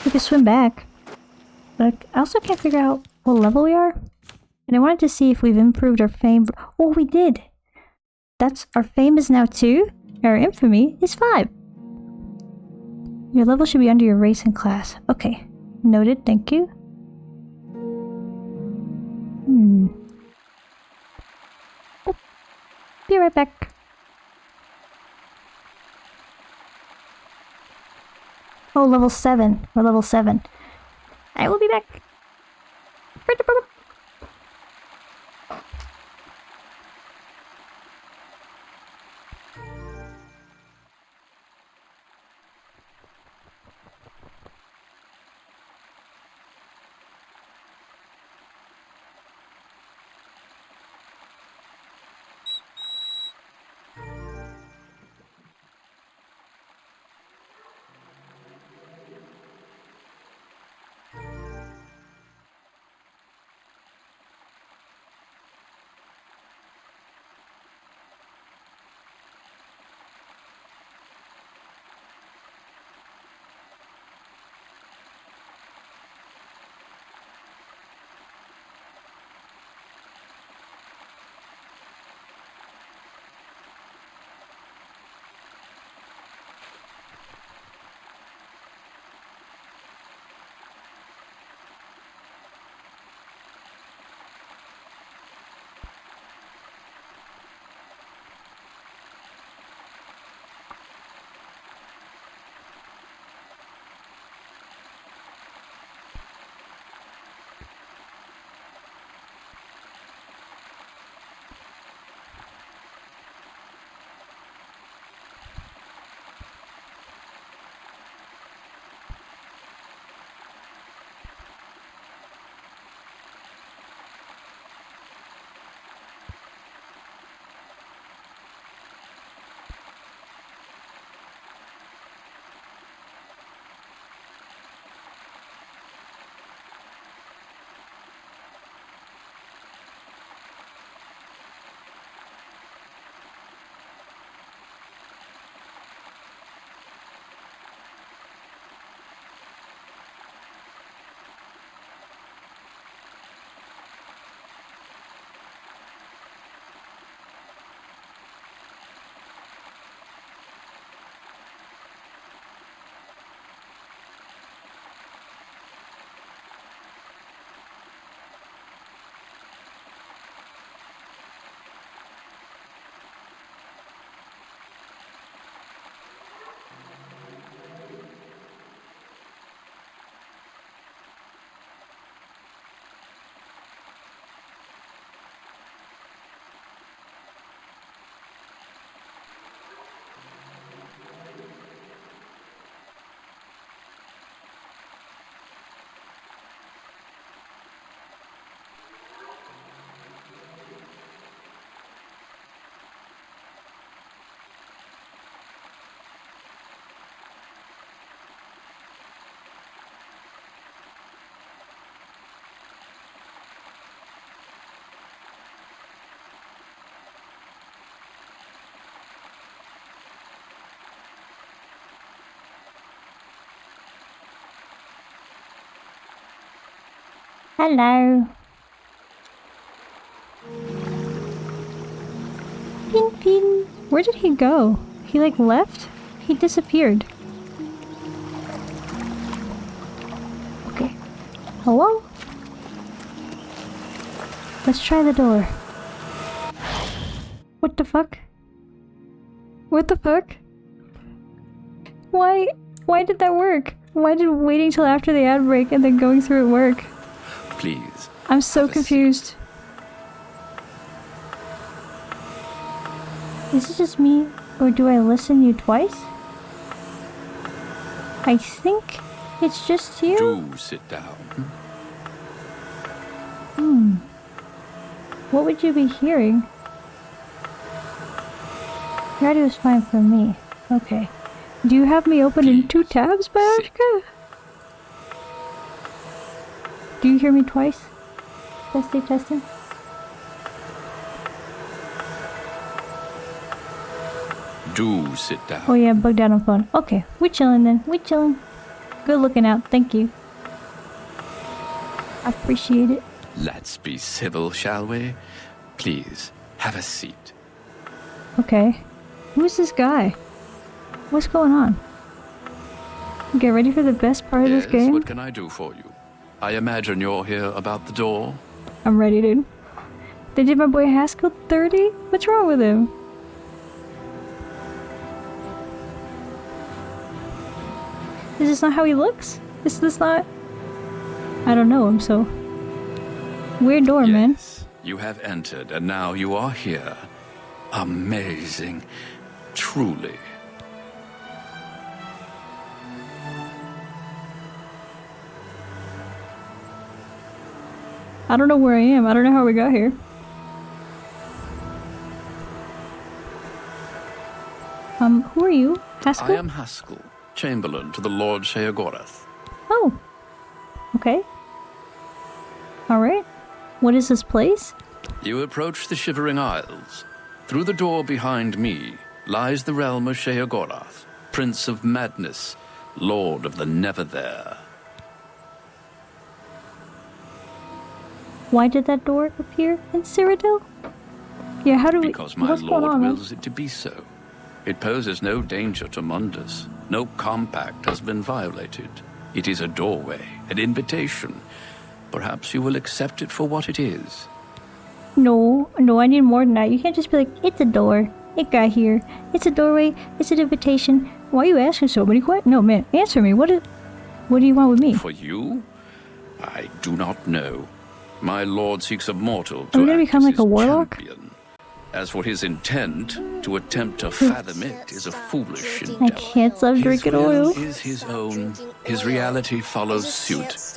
We can swim back. But I also can't figure out what level we are. And I wanted to see if we've improved our fame. Oh, we did! That's... Our fame is now 2. Our infamy is 5. Your level should be under your race and class. Okay. Noted, thank you. Oh, be right back. Oh, level 7. We're level 7. I will be back. Hello. Pin pin. Where did he go? He like left? He disappeared. Okay. Hello? Let's try the door. What the fuck? What the fuck? Why did that work? Why did waiting till after the ad break and then going through it work? Please. I'm so confused. Is it just me, or do I listen you twice? I think it's just you. Do sit down. What would you be hearing? Your audio is fine for me. Okay. Do you have me open in 2 tabs, Biashka? Do you hear me twice? Testing. Do sit down. Oh yeah, bugged out on phone. Okay, we chillin' then. We chillin'. Good looking out. Thank you. I appreciate it. Let's be civil, shall we? Please, have a seat. Okay. Who's this guy? What's going on? Get ready for the best part of this game. What can I do for you? I imagine you're here about the door. I'm ready, dude. They did my boy Haskell 30? What's wrong with him? Is this not how he looks? Is this not... I don't know him, so... Weird door, man. You have entered, and now you are here. Amazing. Truly. I don't know where I am. I don't know how we got here. Who are you? Haskell? I am Haskell, Chamberlain to the Lord Sheogorath. Oh. Okay. Alright. What is this place? You approach the Shivering Isles. Through the door behind me lies the realm of Sheogorath, Prince of Madness, Lord of the Never There. Why did that door appear in Cyrodiil? Yeah, how do we... Because my lord wills it to be so. It poses no danger to Mundus. No compact has been violated. It is a doorway, an invitation. Perhaps you will accept it for what it is. No, I need more than that. You can't just be like, it's a door. It got here. It's a doorway. It's an invitation. Why are you asking so many questions? No, man, answer me. What do you want with me? For you? I do not know. My lord seeks a mortal Are to we gonna act become as like a his warlock? champion. As for his intent, to attempt to fathom it is a foolish I endeavor. can't stop drinking His will oil. is his own. His reality follows suit.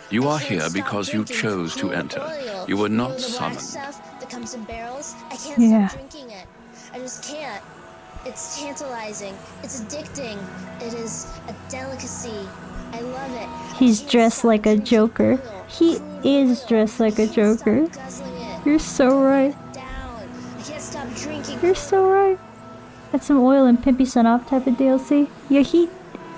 You are here because you chose to enter. You were not summoned. That comes in barrels. I can't Yeah. stop drinking it. I just can't. It's tantalizing. It's addicting. It is a delicacy. I love it. He's dressed like a Joker. He is dressed like a Joker. You're so right. I can't stop drinking. You're so right. That's some oil and Pimpy Son Off type of DLC. Yeah,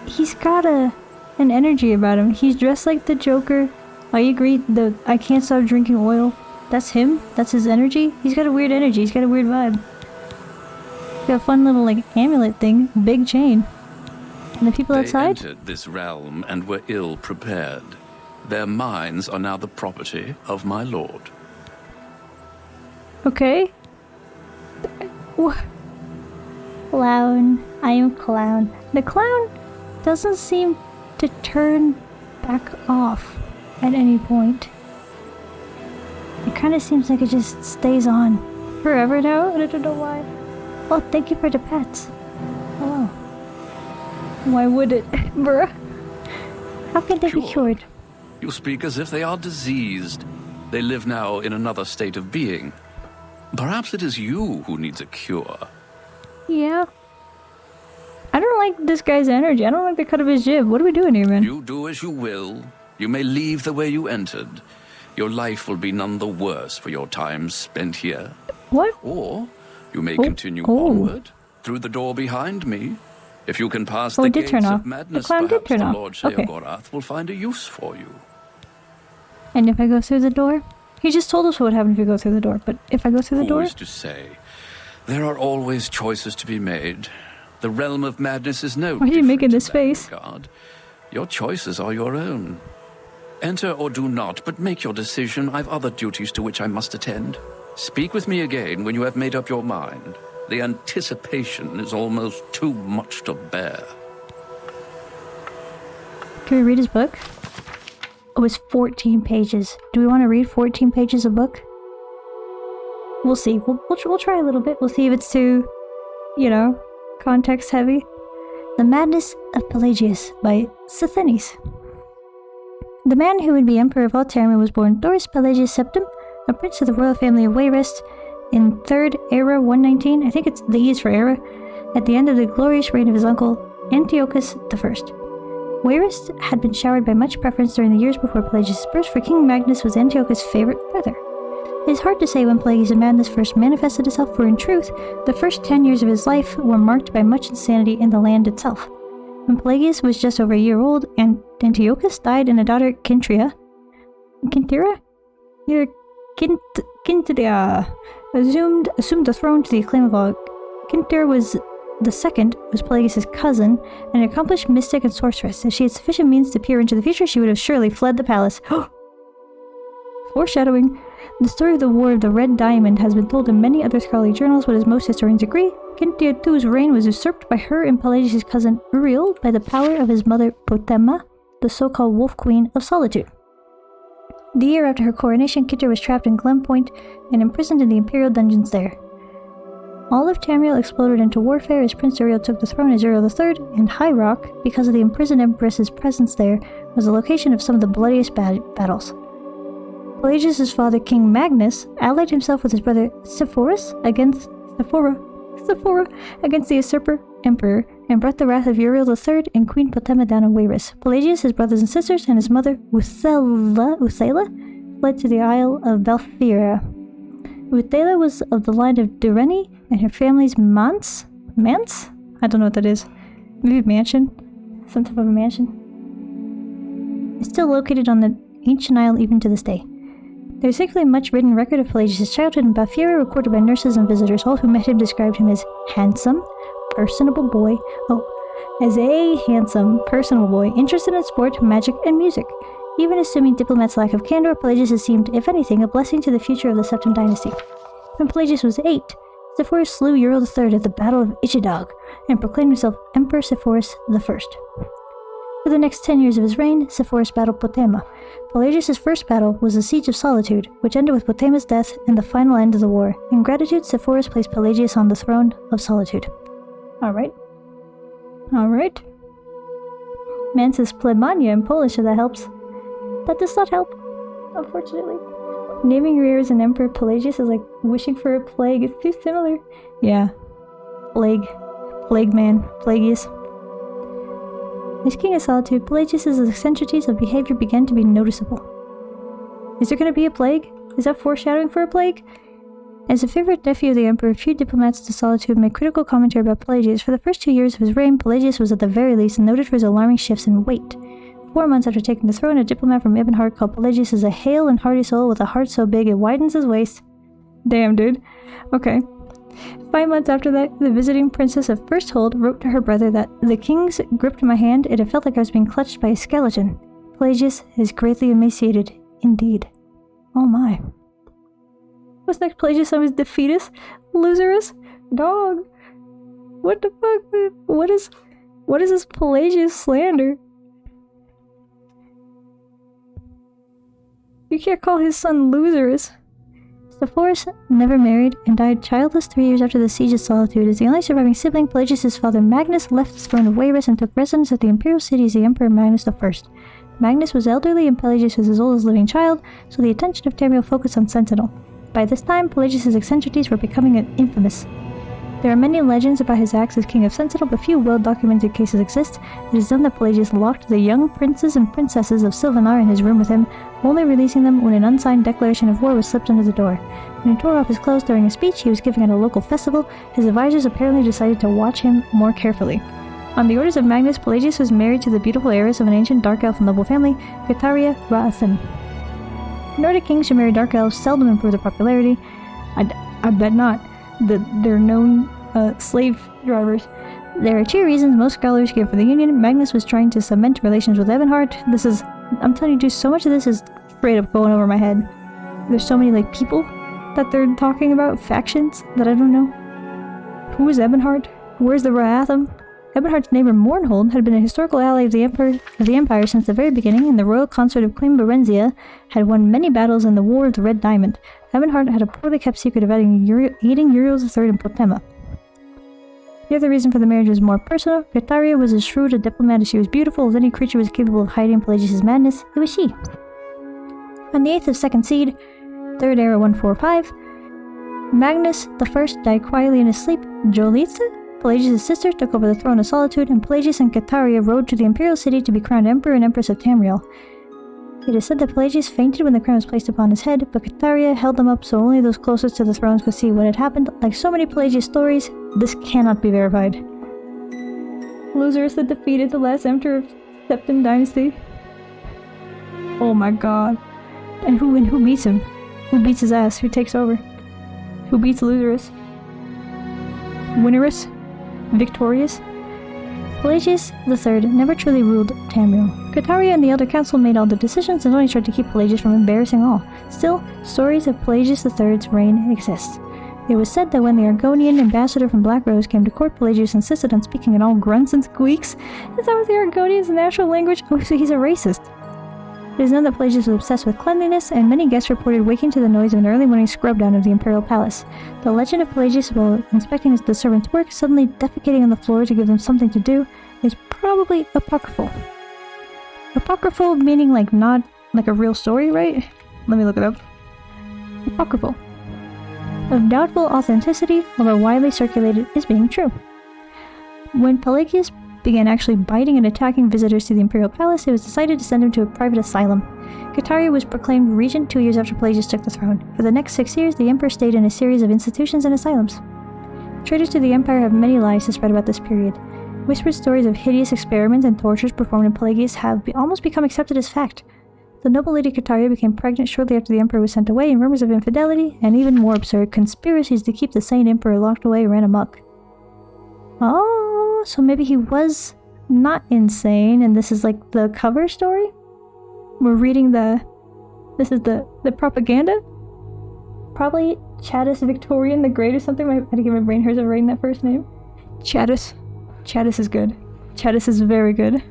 he's got an energy about him. He's dressed like the Joker. I agree. I can't stop drinking oil. That's him. That's his energy. He's got a weird energy. He's got a weird vibe. He's got a fun little like amulet thing, big chain. And the people They outside. entered this realm and were ill prepared. Their minds are now the property of my lord. Okay. Clown. I am clown. The clown doesn't seem to turn back off at any point. It kind of seems like it just stays on forever now, and I don't know why. Oh, thank you for the pets. Hello. Why would it, bruh? How can they be cured? You speak as if they are diseased. They live now in another state of being. Perhaps it is you who needs a cure. Yeah. I don't like this guy's energy. I don't like the cut of his jib. What are we doing here, man? You do as you will. You may leave the way you entered. Your life will be none the worse for your time spent here. What? Or you may continue onward through the door behind me. If you can pass Oh, the it did gates turn off. of madness, The clown did perhaps turn the off. Lord Okay. Sheogorath will find a use for you. And if I go through the door? He just told us what would happen if we go through the door, but if I go through the door? Who is to say? There are always choices to be made. The realm of madness is no Why are you making this face? regard. Your choices are your own. Enter or do not, but make your decision. I've other duties to which I must attend. Speak with me again when you have made up your mind. The anticipation is almost too much to bear. Can we read his book? Oh, it's 14 pages. Do we want to read 14 pages of book? We'll see. We'll try a little bit. We'll see if it's too, you know, context heavy. The Madness of Pelagius by Sthenes. The man who would be Emperor of all Termia was born Thorus Pelagius Septim, a prince of the royal family of Wayrest, in 3rd Era 119, I think it's the E is for Era, at the end of the glorious reign of his uncle Antiochus I. Wayrest had been showered by much preference during the years before Pelagius' birth, for King Magnus was Antiochus' favorite brother. It is hard to say when Pelagius' madness first manifested itself, for in truth, the first 10 years of his life were marked by much insanity in the land itself. When Pelagius was just over a year old, Antiochus died and a daughter, Quintira, assumed the throne to the acclaim of all. Quintira was Pelagius' cousin, an accomplished mystic and sorceress. If she had sufficient means to peer into the future, she would have surely fled the palace. Foreshadowing. The story of the War of the Red Diamond has been told in many other scholarly journals, but as most historians agree, Quintira II's reign was usurped by her and Pelagius' cousin Uriel by the power of his mother Potema, the so-called Wolf Queen of Solitude. The year after her coronation, Quintira was trapped in Glen Point and imprisoned in the imperial dungeons there. All of Tamriel exploded into warfare as Prince Uriel took the throne as Uriel III, and High Rock, because of the imprisoned empress's presence there, was the location of some of the bloodiest battles. Pelagius' father, King Magnus, allied himself with his brother Sepphoris against the usurper emperor, and brought the wrath of Uriel III and Queen Potema down on Wayrest. Pelagius, his brothers and sisters, and his mother Uthela fled to the Isle of Belphira. Uthela was of the line of Dureni, and her family's Manse? I don't know what that is. Maybe mansion? Some type of a mansion. It's still located on the ancient isle even to this day. There is thankfully much written record of Pelagius' childhood in Belphira, recorded by nurses and visitors. All who met him described him as handsome, personable boy. Interested in sport, magic, and music. Even assuming diplomats' lack of candor, Pelagius seemed, if anything, a blessing to the future of the Septim dynasty. When Pelagius was 8, Sepphoris slew Uriel III at the Battle of Ichidog, and proclaimed himself Emperor Sepphoris I. For the next 10 years of his reign, Sepphoris battled Potema. Pelagius' first battle was the Siege of Solitude, which ended with Potema's death and the final end of the war. In gratitude, Sepphoris placed Pelagius on the throne of Solitude. Alright. Man says Plemania in Polish, so that helps. That does not help, unfortunately. Naming your ear as an emperor Pelagius is like wishing for a plague. It's too similar. Yeah. Plague man. Pelagius. As King of Solitude, Pelagius' eccentricities of behavior began to be noticeable. Is there going to be a plague? Is that foreshadowing for a plague? As a favorite nephew of the Emperor, few diplomats to Solitude made critical commentary about Pelagius. For the first 2 years of his reign, Pelagius was at the very least noted for his alarming shifts in weight. 4 months after taking the throne, a diplomat from Ibn called Pelagius as a hale and hearty soul with a heart so big it widens his waist. Damn, dude. Okay. 5 months after that, the visiting princess of First Hold wrote to her brother that the king's gripped my hand and it felt like I was being clutched by a skeleton. Pelagius is greatly emaciated, indeed. Oh my. What's next? Pelagius on his defeatus? Loserus? Dog. What the fuck, man? What is this Pelagius slander? You can't call his son Loserus. Sepphoris never married and died childless 3 years after the Siege of Solitude. As the only surviving sibling, Pelagius' father Magnus left the throne of Wayrest and took residence at the imperial city as the Emperor Magnus I. Magnus was elderly and Pelagius was as old as a living child, so the attention of Tamriel focused on Sentinel. By this time, Pelagius' eccentricities were becoming infamous. There are many legends about his acts as King of Sentinel, but few well-documented cases exist. It is known that Pelagius locked the young princes and princesses of Silvanar in his room with him, only releasing them when an unsigned declaration of war was slipped under the door. When he tore off his clothes during a speech he was giving at a local festival, his advisors apparently decided to watch him more carefully. On the orders of Magnus, Pelagius was married to the beautiful heiress of an ancient dark elf and noble family, Guitaria Ra'athan. Nordic kings who marry dark elves seldom improve their popularity. I bet not. They're known slave drivers. There are two reasons most scholars give for the union. Magnus was trying to cement relations with Ebonheart. I'm telling you, dude, so much of this is straight up going over my head. There's so many, like, people that they're talking about, factions, that I don't know. Who is Ebonheart? Where's the Raatham? Ebonheart's neighbor Mournhold had been a historical ally of the Empire since the very beginning, and the royal consort of Queen Berenzia had won many battles in the War of the Red Diamond. Ebonheart had a poorly kept secret of aiding Uriel III in Potema. The other reason for the marriage was more personal. Getaria was as shrewd a diplomat as she was beautiful. If any creature was capable of hiding Pelagius' madness, it was she. On the 8th of 2nd Seed, 3rd Era 145, Magnus I died quietly in his sleep. Jolitza, Pelagius' sister, took over the throne of Solitude, and Pelagius and Getaria rode to the imperial city to be crowned Emperor and Empress of Tamriel. It is said that Pelagius fainted when the crown was placed upon his head, but Getaria held them up so only those closest to the thrones could see what had happened. Like so many Pelagius stories, this cannot be verified. Losers that defeated the last emperor of Septim Dynasty. Oh my god. And who beats him? Who beats his ass? Who takes over? Who beats Loserus? Winnerus? Victorious? Pelagius III never truly ruled Tamriel. Getaria and the Elder Council made all the decisions and only tried to keep Pelagius from embarrassing all. Still, stories of Pelagius III's reign exist. It was said that when the Argonian ambassador from Black Rose came to court, Pelagius insisted on speaking in all grunts and squeaks. Is that was the Argonian's natural language? Oh, so he's a racist. It is known that Pelagius was obsessed with cleanliness, and many guests reported waking to the noise of an early morning scrub down of the imperial palace. The legend of Pelagius, while inspecting the servants' work, suddenly defecating on the floor to give them something to do, is probably apocryphal. Apocryphal meaning like not like a real story, right? Let me look it up. Apocryphal. Of doubtful authenticity, although widely circulated as being true. When Pelagius began actually biting and attacking visitors to the imperial palace, it was decided to send him to a private asylum. Getaria was proclaimed regent 2 years after Pelagius took the throne. For the next 6 years, the emperor stayed in a series of institutions and asylums. Traitors to the empire have many lies to spread about this period. Whispered stories of hideous experiments and tortures performed in Pelagius have almost become accepted as fact. The noble lady Getaria became pregnant shortly after the emperor was sent away, and rumors of infidelity, and even more absurd, conspiracies to keep the sane emperor locked away ran amok. Oh, so maybe he was not insane, and this is like the cover story? We're reading this is the propaganda? Probably Chattis Victorian the Great or something. I had to get my brain hurts of writing that first name. Chattis. Chattis is good. Chattis is very good.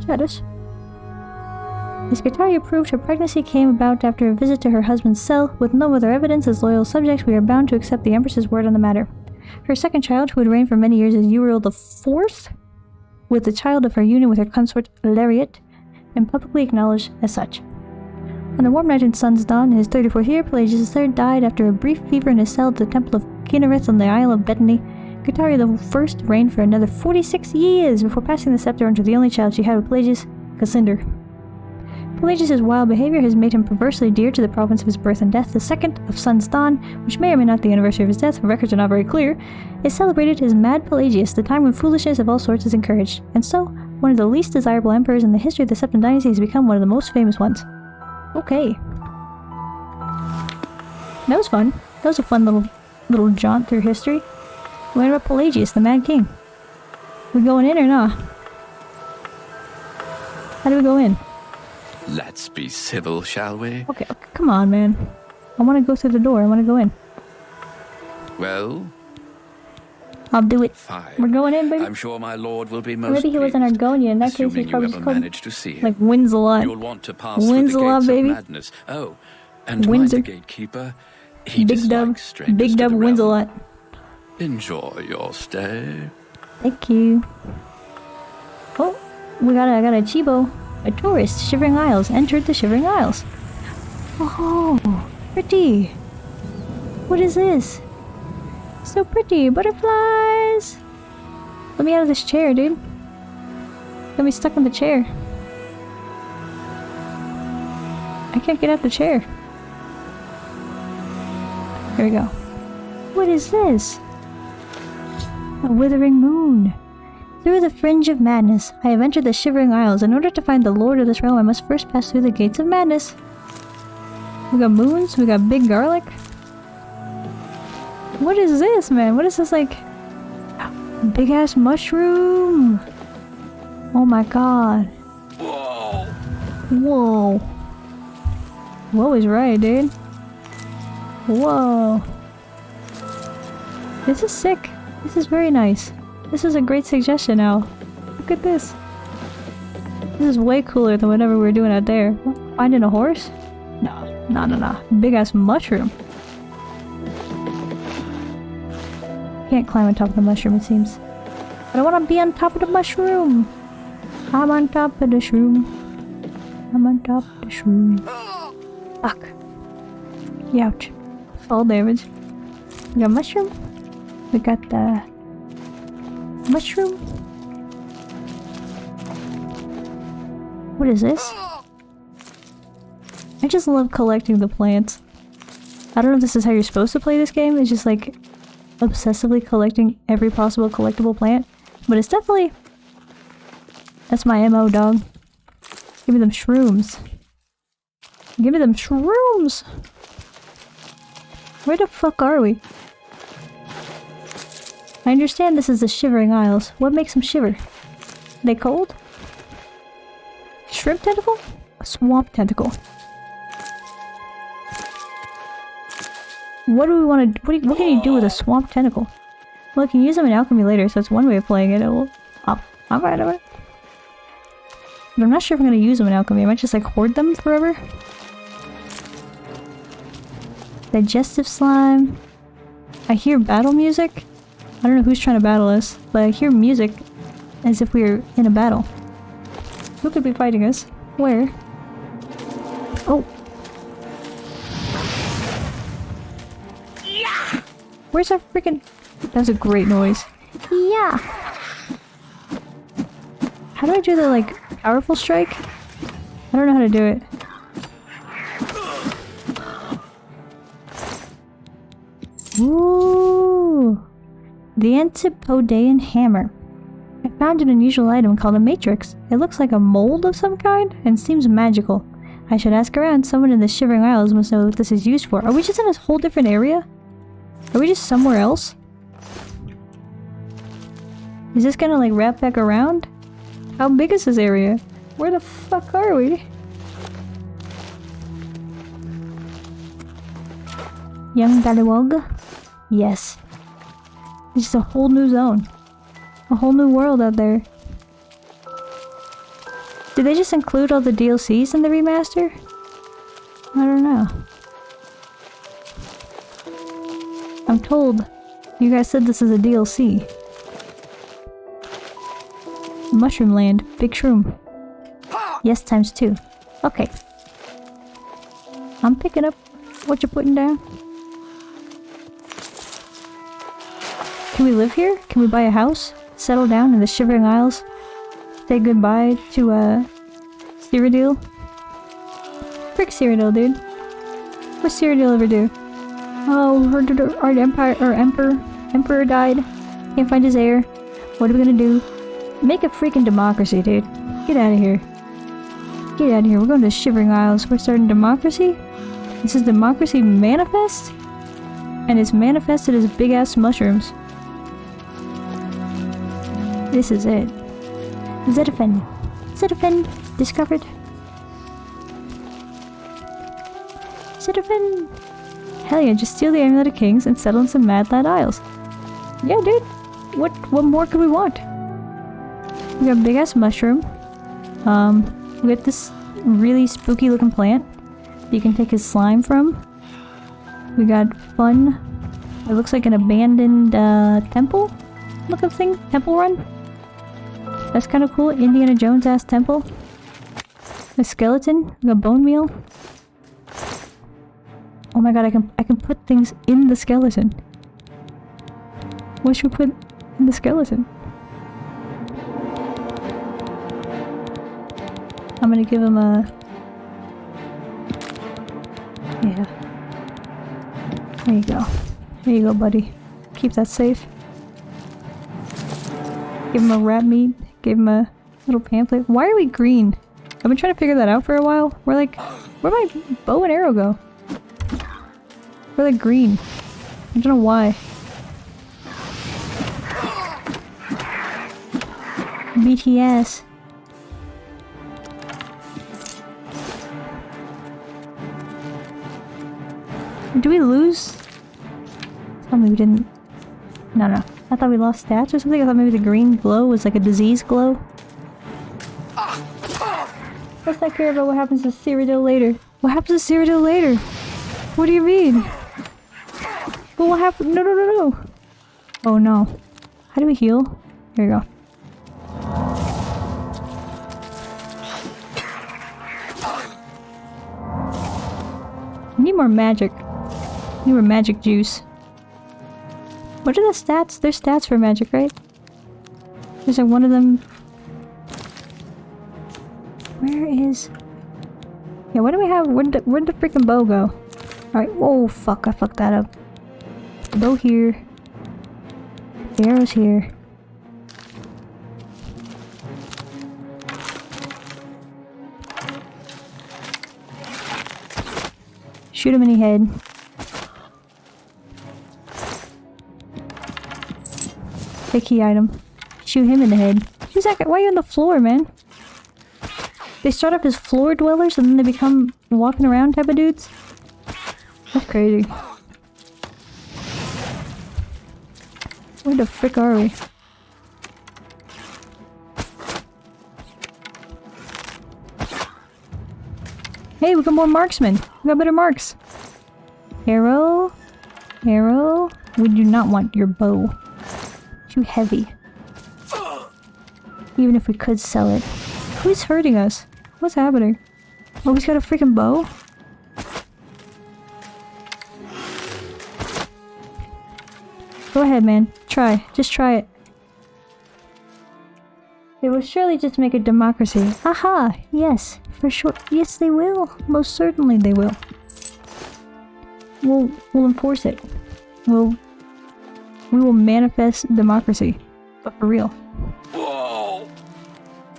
Chattis. As Getaria proved, her pregnancy came about after a visit to her husband's cell. With no other evidence, as loyal subjects, we are bound to accept the Empress's word on the matter. Her second child, who had reigned for many years as Uriel IV, was the child of her union with her consort Lariat, and publicly acknowledged as such. On a warm night in Sun's Dawn, in his 34th year, Pelagius III died after a brief fever in his cell at the Temple of Kinnereth on the Isle of Bethany. Getaria I reigned for another 46 years before passing the scepter onto the only child she had with Pelagius, Cassander. Pelagius' wild behavior has made him perversely dear to the province of his birth and death. The 2nd of Sun's Dawn, which may or may not be the anniversary of his death, records are not very clear, is celebrated as Mad Pelagius, the time when foolishness of all sorts is encouraged, and so, one of the least desirable emperors in the history of the Septim Dynasty has become one of the most famous ones. Okay. That was fun. That was a fun little jaunt through history. Learn about Pelagius, the Mad King. We going in or not? How do we go in? Let's be civil, shall we? Okay, come on, man. I want to go through the door. I want to go in. Well, I'll do it. Fine. We're going in, baby. I'm sure my lord will be most Maybe he was an Argonian. In that case, he probably just managed to see him. Like wins a lot. You'll want to pass wins through the a lot, gates baby. of madness. Oh, and Windsor. mind the gatekeeper. He Big Dub. Big Dub wins a lot. Enjoy your stay. Thank you. Oh, I got a Chibo. A tourist, Shivering Isles, entered the Shivering Isles. Oh, pretty. What is this? So pretty, butterflies. Let me out of this chair, dude. Got me stuck in the chair. I can't get out the chair. Here we go. What is this? A withering moon. Through the fringe of madness, I have entered the Shivering Isles. In order to find the lord of this realm, I must first pass through the gates of madness. We got moons, we got big garlic. What is this, man? What is this, like... Big ass mushroom! Oh my god. Whoa! Whoa! Whoa is right, dude. Whoa! This is sick. This is very nice. This is a great suggestion, Al. Look at this. This is way cooler than whatever we were doing out there. What? Finding a horse? No. Big ass mushroom. Can't climb on top of the mushroom, it seems. But I want to be on top of the mushroom. I'm on top of the shroom. I'm on top of the shroom. Fuck. Ouch. Fall damage. We got mushroom. We got the mushroom. What is this? I just love collecting the plants. I don't know if this is how you're supposed to play this game. It's just like obsessively collecting every possible collectible plant. But it's definitely... That's my MO, dog. Give me them shrooms. Give me them shrooms! Where the fuck are we? I understand this is the Shivering Isles. What makes them shiver? They cold? Shrimp tentacle? A swamp tentacle. What do we want to... What can you do with a swamp tentacle? Well, I can use them in alchemy later, so that's one way of playing it. I'm right of it. But I'm not sure if I'm going to use them in alchemy. I might just like hoard them forever. Digestive slime. I hear battle music. I don't know who's trying to battle us, but I hear music as if we were in a battle. Who could be fighting us? Where? Oh. Yeah. Where's our freaking... That's a great noise. Yeah. How do I do the, like, powerful strike? I don't know how to do it. Ooh. The Antipodean Hammer. I found an unusual item called a matrix. It looks like a mold of some kind and seems magical. I should ask around. Someone in the Shivering Isles must know what this is used for. Are we just in a whole different area? Are we just somewhere else? Is this gonna like wrap back around? How big is this area? Where the fuck are we? Young Ballywog? Yes. It's just a whole new zone. A whole new world out there. Did they just include all the DLCs in the remaster? I don't know. I'm told you guys said this is a DLC. Mushroom Land. Big shroom. Yes, times 2. Okay. I'm picking up what you're putting down. Can we live here? Can we buy a house? Settle down in the Shivering Isles? Say goodbye to, Cyrodiil? Frick Cyrodiil, dude. What's Cyrodiil ever do? Oh, our emperor died. Can't find his heir. What are we gonna do? Make a freaking democracy, dude. Get out of here. Get out of here. We're going to the Shivering Isles. We're starting democracy? This is Democracy Manifest? And it's manifested as big-ass mushrooms. This is it. Zetafen. Zetafen discovered. Zetafen. Hell yeah, just steal the Amulet of Kings and settle in some Mad Lad Isles. Yeah, dude. What more could we want? We got a big ass mushroom. We got this really spooky looking plant that you can take his slime from. We got fun. It looks like an abandoned temple looking thing. Temple run. That's kind of cool. Indiana Jones ass temple. A skeleton. We got bone meal. Oh my god, I can put things in the skeleton. What should we put in the skeleton? I'm gonna give him a... Yeah. There you go. There you go, buddy. Keep that safe. Give him a rat meat. Give him a little pamphlet. Why are we green? I've been trying to figure that out for a while. We're like, where'd my bow and arrow go? We're like green. I don't know why. BTS. Do we lose? Tell me we didn't. No. I thought we lost stats or something. I thought maybe the green glow was like a disease glow. Let's not care about what happens to Cyrodiil later. What happens to Cyrodiil later? What do you mean? Well, what happened? No. Oh no. How do we heal? Here we go. I need more magic. I need more magic juice. What are the stats? There's stats for magic, right? There's like one of them. Where is... Yeah, what do we have? Where'd the freaking bow go? Alright, whoa, fuck, I fucked that up. The bow here. The arrow's here. Shoot him in the head. The key item. Shoot him in the head. Who's that guy? Why are you on the floor, man? They start off as floor dwellers and then they become walking around type of dudes? That's crazy. Where the frick are we? Hey, we got more marksmen. We got better marks. Arrow. Arrow. We do not want your bow. Too heavy. Even if we could sell it. Who's hurting us? What's happening? Oh, he's got a freaking bow? Go ahead, man. Try. Just try it. They will surely just make a democracy. Aha! Yes, for sure. Yes, they will. Most certainly they will. We'll enforce it. We will manifest democracy. But for real. Whoa!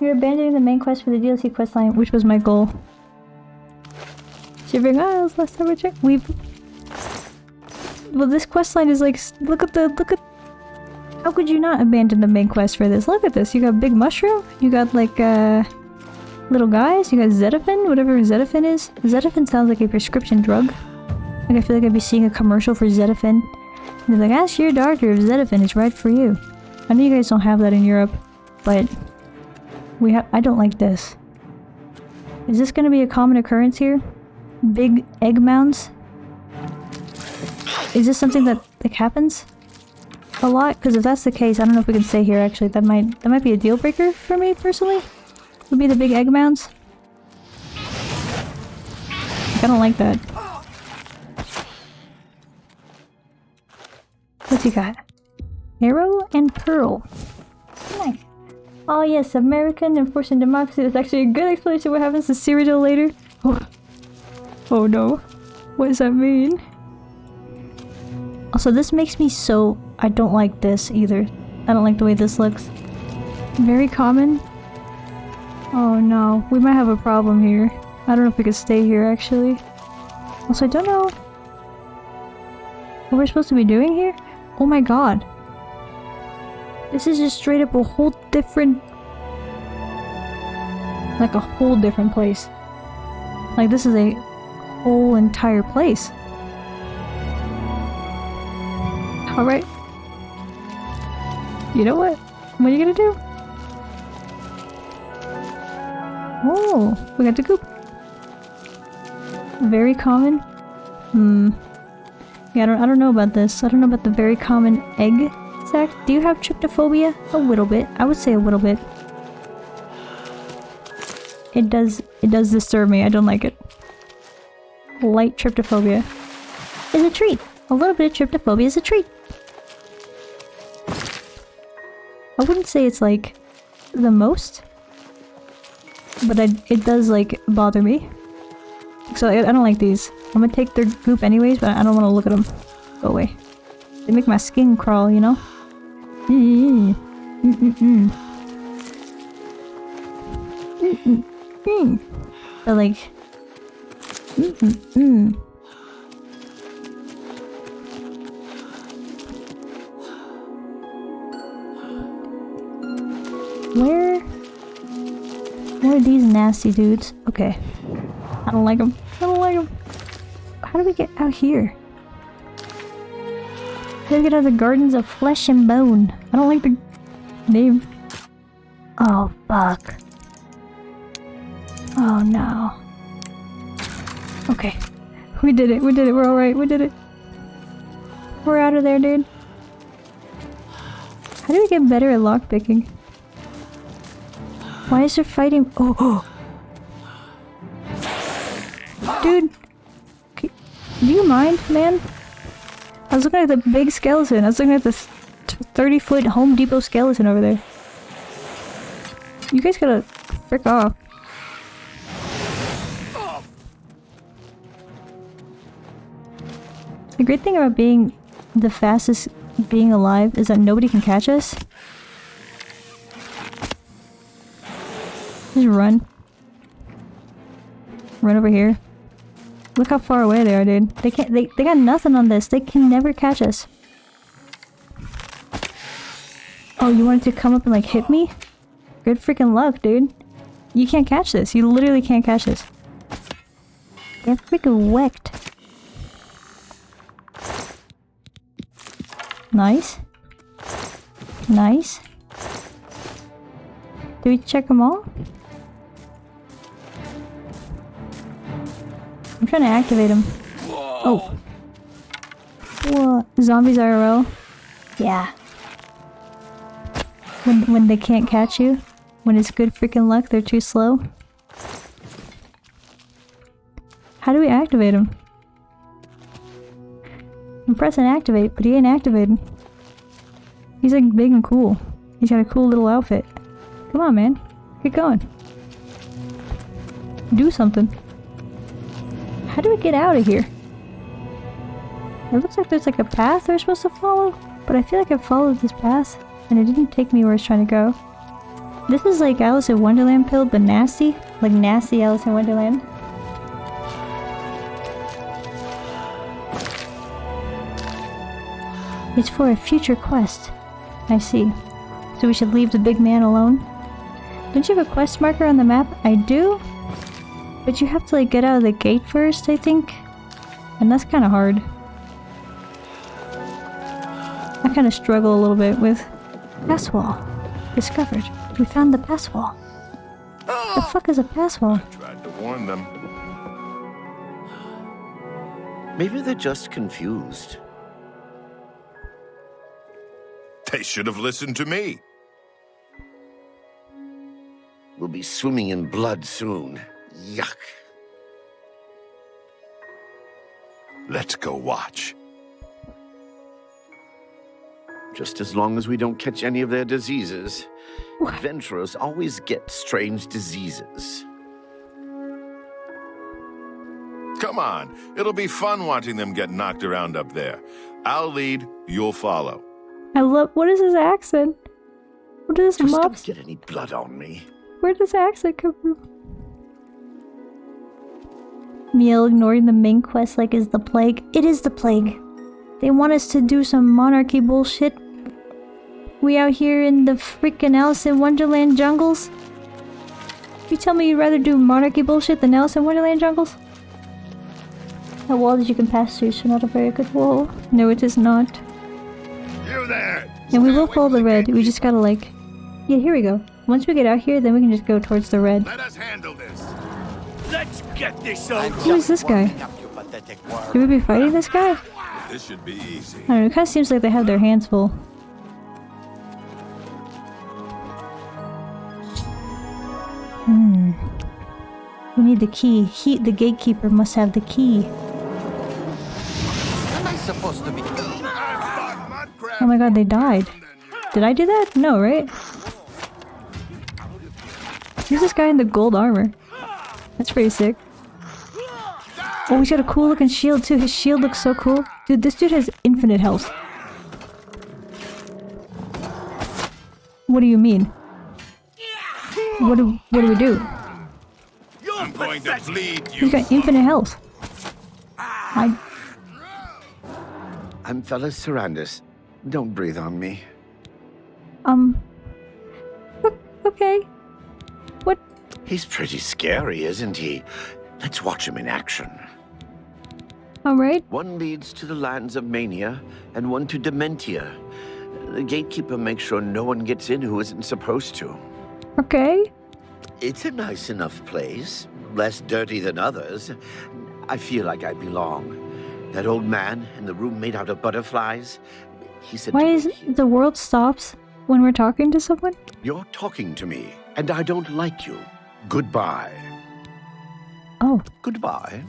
You're abandoning the main quest for the DLC questline, which was my goal. Shivering Isles, last time I checked. Well, this questline is like, look at. How could you not abandon the main quest for this? Look at this. You got Big Mushroom. You got like little guys. You got Zetaphin, whatever Zetaphin is. Zetaphin sounds like a prescription drug. Like I feel like I'd be seeing a commercial for Zetaphin. And they're like, ask your doctor if Zetaphin is right for you. I know you guys don't have that in Europe, but we have. I don't like this. Is this going to be a common occurrence here? Big egg mounds? Is this something that like happens a lot? Because if that's the case, I don't know if we can stay here. Actually, that might be a deal breaker for me personally. Would be the big egg mounds. Like, I don't like that. What's he got? Arrow and pearl. Nice. Oh yes, American enforcing democracy. That's actually a good explanation of what happens to Cyrodiil later. Oh no. What does that mean? Also, this makes me so... I don't like this either. I don't like the way this looks. Very common. Oh no. We might have a problem here. I don't know if we could stay here actually. Also, I don't know what we're supposed to be doing here. Oh my god. This is just straight up a whole different... Like a whole different place. Like this is a whole entire place. Alright. You know what? What are you gonna do? Oh, we got the goop. Very common. Yeah, I don't know about this. I don't know about the very common egg sac. Do you have tryptophobia? A little bit. I would say a little bit. It does disturb me. I don't like it. Light tryptophobia is a treat. A little bit of tryptophobia is a treat. I wouldn't say it's like the most, but it does like bother me. So I don't like these. I'm gonna take their goop anyways, but I don't want to look at them. Go away. They make my skin crawl, you know? But like, Where are these nasty dudes? Okay. I don't like them. I don't like them. How do we get out here? How do we get out of the Gardens of Flesh and Bone? I don't like the name. Oh, fuck. Oh, no. Okay. We did it. We did it. We're alright. We did it. We're out of there, dude. How do we get better at lockpicking? Why is there fighting? Oh. Dude. Do you mind, man? I was looking at the big skeleton. I was looking at this 30-foot Home Depot skeleton over there. You guys gotta frick off. The great thing about being the fastest being alive is that nobody can catch us. Just run. Run over here. Look how far away they are, dude. They can't- they got nothing on this. They can never catch us. Oh, you wanted to come up and like hit me? Good freaking luck, dude. You can't catch this. You literally can't catch this. Get freaking wrecked. Nice. Nice. Did we check them all? I'm trying to activate them. Oh. What? Zombies IRL? Yeah. When they can't catch you? When it's good freaking luck, they're too slow? How do we activate him? I'm pressing activate, but he ain't activated. He's like big and cool. He's got a cool little outfit. Come on, man. Get going. Do something. How do we get out of here? It looks like there's like a path we're supposed to follow, but I feel like I followed this path and it didn't take me where I was trying to go. This is like Alice in Wonderland pill, but nasty. Like nasty Alice in Wonderland. It's for a future quest. I see. So we should leave the big man alone? Don't you have a quest marker on the map? I do? But you have to like get out of the gate first, I think? And that's kind of hard. I kind of struggle a little bit with... Pass wall. Discovered. We found the pass wall. The fuck is a pass wall? Tried to warn them. Maybe they're just confused. They should have listened to me. We'll be swimming in blood soon. Yuck. Let's go watch. Just as long as we don't catch any of their diseases. Adventurers always get strange diseases. Come on, it'll be fun watching them get knocked around up there. I'll lead, you'll follow. I love- what is his accent? What is this mob? Don't get any blood on me. Where does the accent come from? Miel ignoring the main quest like is the plague. It is the plague. They want us to do some monarchy bullshit. We out here in the freaking Alice in Wonderland jungles? You tell me you'd rather do monarchy bullshit than Alice in Wonderland jungles? A wall that you can pass through, so not a very good wall. No, it is not. You there! And we will follow the red. We just gotta like... Yeah, here we go. Once we get out here, then we can just go towards the red. Let us handle this. Let's get this over. Who is this guy? Should we be fighting this guy? This should be easy. I don't know, it kind of seems like they have their hands full. We need the key. The gatekeeper must have the key. Am I supposed to be? Oh my god, they died. Did I do that? No, right? Who's this guy in the gold armor? That's pretty sick. Oh, he's got a cool looking shield too. His shield looks so cool. Dude, this dude has infinite health. What do you mean? What do we do? I'm going to bleed you. He's got infinite health. I'm Fellas Sarandis. Don't breathe on me. Okay. What? He's pretty scary, isn't he? Let's watch him in action. Alright. One leads to the lands of Mania, and one to Dementia. The gatekeeper makes sure no one gets in who isn't supposed to. Okay. It's a nice enough place. Less dirty than others. I feel like I belong. That old man in the room made out of butterflies, he said... Why is the world stops when we're talking to someone? You're talking to me, and I don't like you. Goodbye. Oh. Goodbye.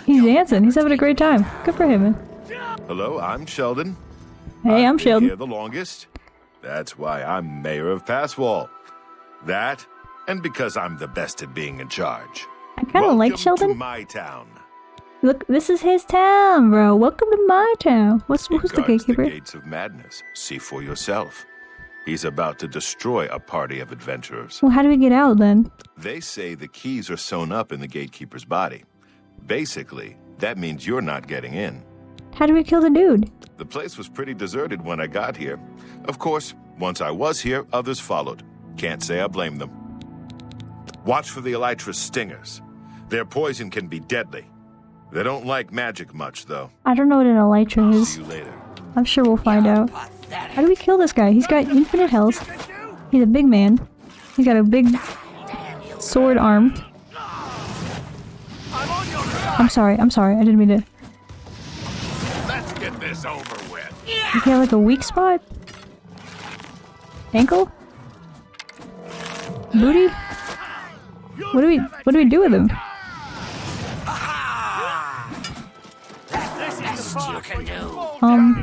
He's dancing. He's having a great time. Good for him, man. Hello, I'm Sheldon. Hey, I'm I've been Sheldon. Here the longest. That's why I'm mayor of Passwall. That, and because I'm the best at being in charge. I kind of like To Sheldon. my town. Look, this is his town, bro. Welcome to my town. Who's the Guards gatekeeper? the gates of madness. See for yourself. He's about to destroy a party of adventurers. Well, how do we get out then? They say the keys are sewn up in the gatekeeper's body. Basically, that means you're not getting in. How do we kill the dude? The place was pretty deserted when I got here. Of course, once I was here, others followed. Can't say I blame them. Watch for the elytra stingers. Their poison can be deadly. They don't like magic much, though. I don't know what an elytra is. See you later. I'm sure we'll find out. How do we kill this guy? He's got infinite health. He's a big man. He's got a big sword arm. I'm sorry. I didn't mean to. Let's get this over with. He got like a weak spot? Ankle? Booty? What do we do with him? Best you can do. Come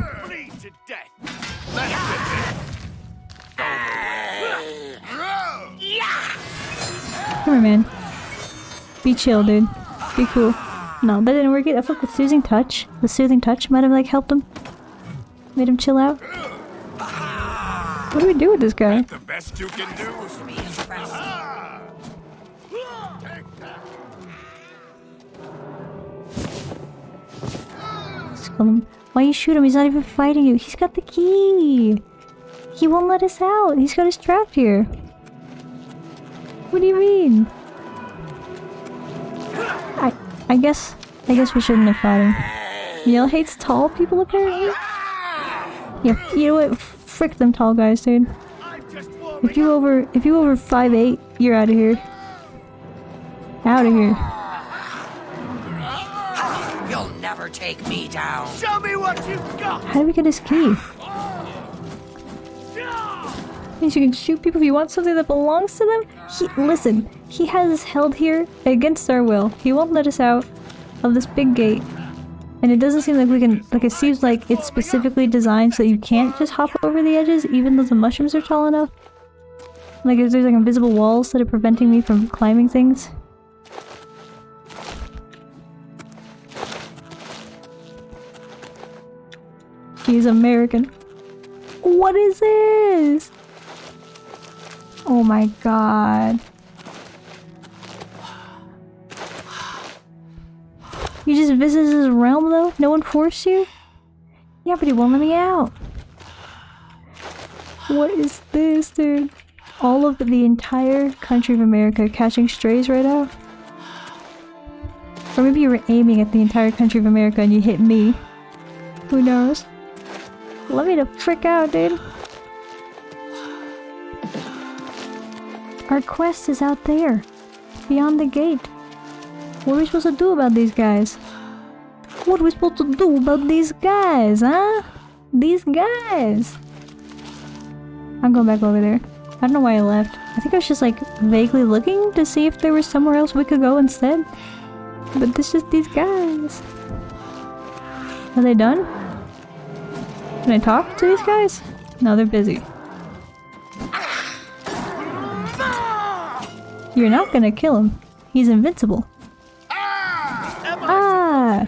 here, man. Be chill, dude. Be cool. No, that didn't work. I thought the soothing touch might have like helped him. Made him chill out. What do we do with this guy? The best you can do. Why you shoot him? He's not even fighting you. He's got the key. He won't let us out. He's got us trapped here. What do you mean? I guess we shouldn't have fought him. Yell hates tall people apparently. Yeah, you know what? Frick them tall guys, dude. If you over 5'8", you're out of here. Out of here. You'll never take me down. Show me what you've got! How do we get his key? Means you can shoot people if you want something that belongs to them? Listen, he has us held here against our will. He won't let us out of this big gate. And it doesn't seem like we can, it seems like it's specifically designed so that you can't just hop over the edges even though the mushrooms are tall enough. Like there's like invisible walls that are preventing me from climbing things. He's American. What is this? Oh my god. You just visited his realm though? No one forced you? Yeah, but he won't let me out. What is this, dude? All of the entire country of America catching strays right now? Or maybe you were aiming at the entire country of America and you hit me. Who knows? Let me the frick out, dude. Our quest is out there. Beyond the gate. What are we supposed to do about these guys? What are we supposed to do about these guys, huh? These guys! I'm going back over there. I don't know why I left. I think I was just like vaguely looking to see if there was somewhere else we could go instead. But this is these guys. Are they done? Can I talk to these guys? No, they're busy. You're not gonna kill him. He's invincible. Ah!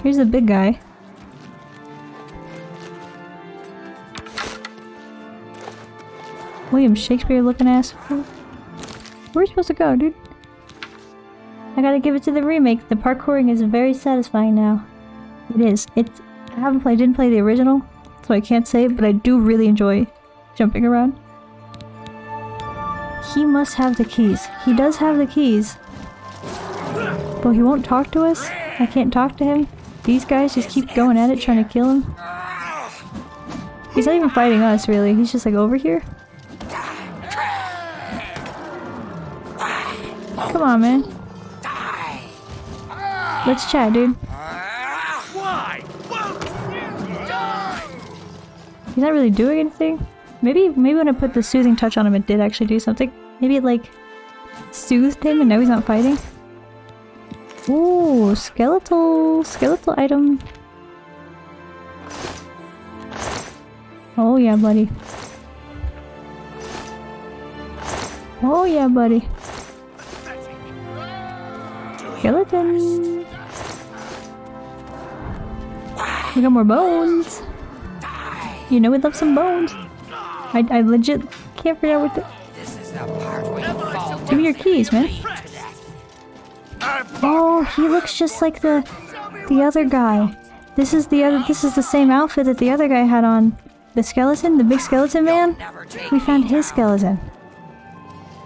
Here's the big guy. William Shakespeare looking ass. Where are we supposed to go, dude? I gotta give it to the remake. The parkouring is very satisfying now. It is. Didn't play the original, so I can't say it, but I do really enjoy jumping around. He must have the keys. He does have the keys. But he won't talk to us. I can't talk to him. These guys just keep going at it, trying to kill him. He's not even fighting us, really. He's just like over here. Come on, man. Let's chat, dude. He's not really doing anything. Maybe when I put the soothing touch on him, it did actually do something. Maybe it like soothed him and now he's not fighting. Ooh, skeletal item. Oh yeah, buddy. Oh yeah, buddy. Skeleton. We got more bones. You know we love some bones. I legit can't figure out what the... Give me your keys, man. Oh, he looks just like the other guy. This is the same outfit that the other guy had on. The skeleton, the big skeleton man. We found his skeleton.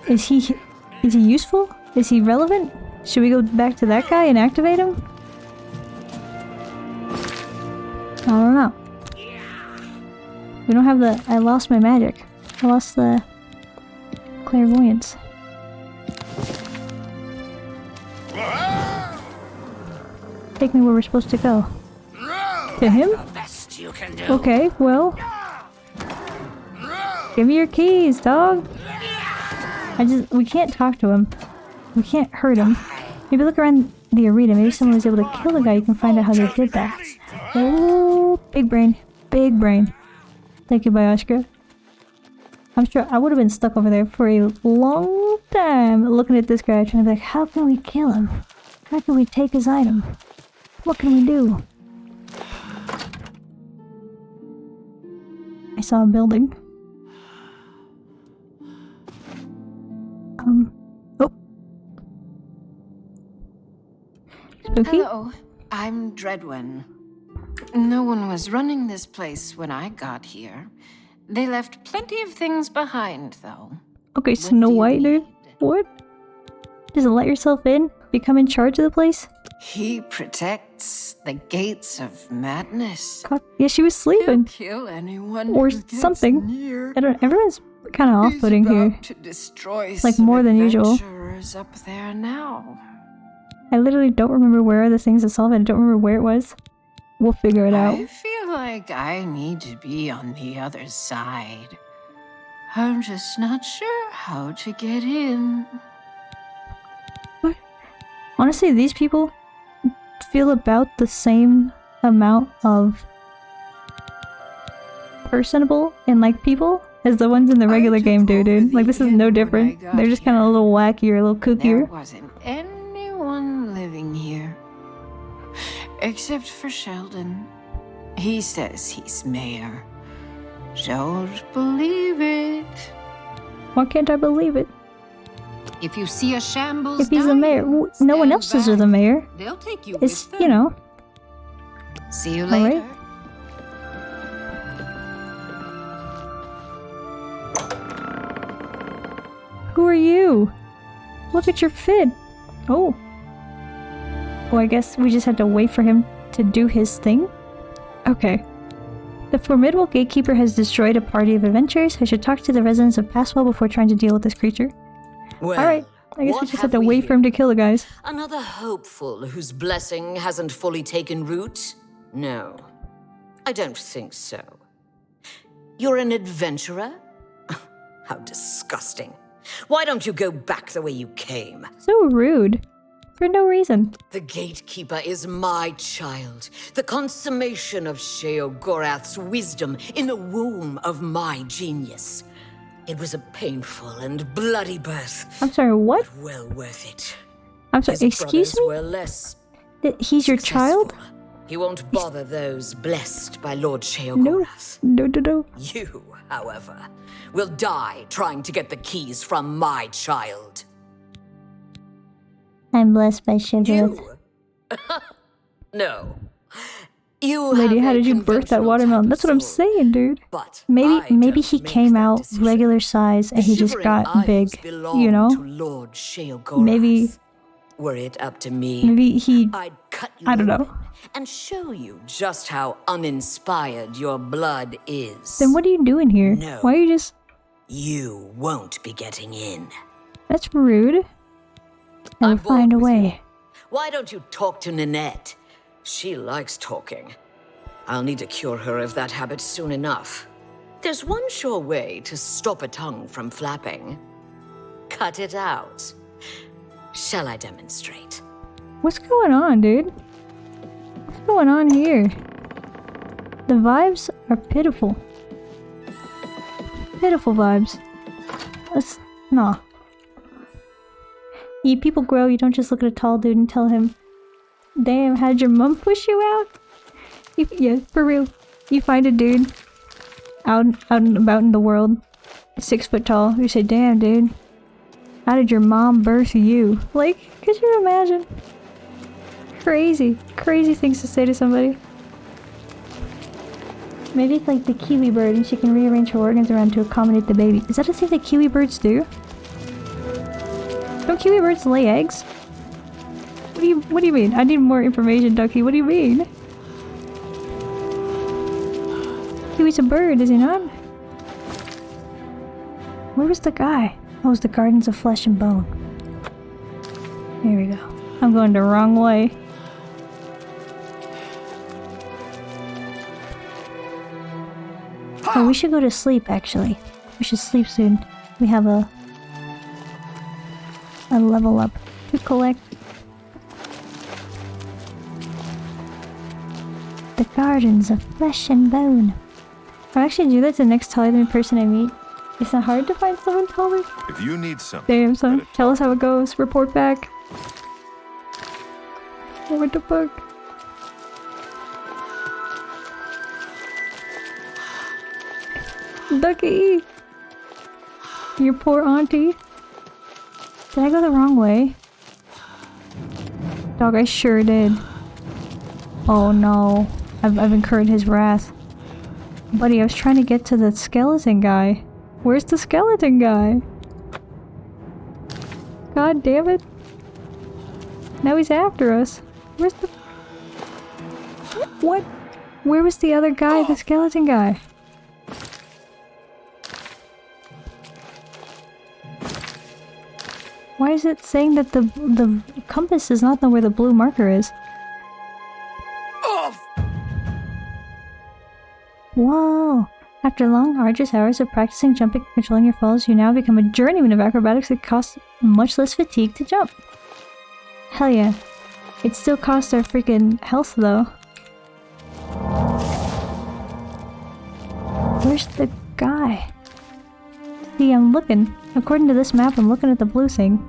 Is he useful? Is he relevant? Should we go back to that guy and activate him? I don't know. We don't have the... I lost my magic. I lost the clairvoyance. Take me where we're supposed to go. To him? Okay, well... Give me your keys, dog! We can't talk to him. We can't hurt him. Maybe look around the arena. Maybe someone was able to kill the guy. You can find out how they did that. Oh, big brain. Big brain. Thank you, Bioshka. I'm sure I would have been stuck over there for a long time looking at this guy trying to be like, how can we kill him? How can we take his item? What can we do? I saw a building. Oh. Spooky? Hello, I'm Dreadwin. No one was running this place when I got here. They left plenty of things behind, though. Okay, Snow White, dude. What? Just let yourself in? Become in charge of the place? He protects the gates of madness. God, yeah, she was sleeping. He'll kill anyone or who gets something. Near. I don't. Everyone's kind of off-putting here. To destroy like more than usual. Up there now. I literally don't remember where are the things to solve. I don't remember where it was. We'll figure it out. I feel like I need to be on the other side. I'm just not sure how to get in. What? Honestly, these people feel about the same amount of personable and like people as the ones in the regular game do, dude. Like, this is no different. They're just kind of a little wackier, a little kookier. There wasn't anyone living here. Except for Sheldon. He says he's mayor. Don't believe it. Why can't I believe it? If you see a shambles, if he's the mayor, no one else is the mayor. They'll take you it's, with them. you know. See you later. Right. Who are you? Look at your fit. Oh. Well, I guess we just had to wait for him to do his thing? Okay. The formidable gatekeeper has destroyed a party of adventurers. I should talk to the residents of Passwell before trying to deal with this creature. Well, alright, I guess we just had to wait for him to kill the guys. Another hopeful whose blessing hasn't fully taken root? No, I don't think so. You're an adventurer? How disgusting. Why don't you go back the way you came? So rude. For no reason. The gatekeeper is my child, the consummation of Sheogorath's wisdom in the womb of my genius. It was a painful and bloody birth. I'm sorry, what? But well worth it. I'm sorry, excuse me? Were less He's your child? He won't bother those blessed by Lord Sheogorath. No. You, however, will die trying to get the keys from my child. I'm blessed by Sheogorath. No. You Lady, have how a did you birth that watermelon? That's what I'm saying, dude. But Maybe he came out regular size and he just got big, you know? Lord Sheogorath. Maybe were it up to me, I'd cut you, I don't know. And show you just how uninspired your blood is. Then what are you doing here? No. Why are you just... You won't be getting in. That's rude. I'll find a way. Why don't you talk to Ninette? She likes talking. I'll need to cure her of that habit soon enough. There's one sure way to stop a tongue from flapping. Cut it out. Shall I demonstrate? What's going on, dude? What's going on here? The vibes are pitiful. Pitiful vibes. Nah. People grow, you don't just look at a tall dude and tell him, damn, how'd your mom push you out? Yeah, for real. You find a dude out and about in the world, 6 foot tall, you say, damn, dude, how did your mom birth you? Like, could you imagine? Crazy things to say to somebody. Maybe it's like the kiwi bird and she can rearrange her organs around to accommodate the baby. Is that a thing that kiwi birds do? Don't kiwi birds lay eggs? What do you mean? I need more information, Ducky. What do you mean? Kiwi's a bird, is he not? Where was the guy? Oh, it was the Gardens of Flesh and Bone. Here we go. I'm going the wrong way. Oh, we should go to sleep, actually. We should sleep soon. We have a level up to collect. The Gardens of Flesh and Bone. I'll actually do that to the next taller than person I meet. It's not hard to find someone taller. If you need something... Damn, son. Tell us how it goes. Report back. What the fuck? Ducky! Your poor auntie. Did I go the wrong way? Dog, I sure did. Oh no. I've incurred his wrath. Buddy, I was trying to get to the skeleton guy. Where's the skeleton guy? God damn it. Now he's after us. Where's the... What? Where was the other guy, the skeleton guy? Why is it saying that the compass does not know where the blue marker is? Whoa! After long, arduous hours of practicing jumping and controlling your falls, you now become a journeyman of acrobatics that costs much less fatigue to jump. Hell yeah. It still costs our freaking health though. Where's the guy? See, I'm looking. According to this map, I'm looking at the blue thing.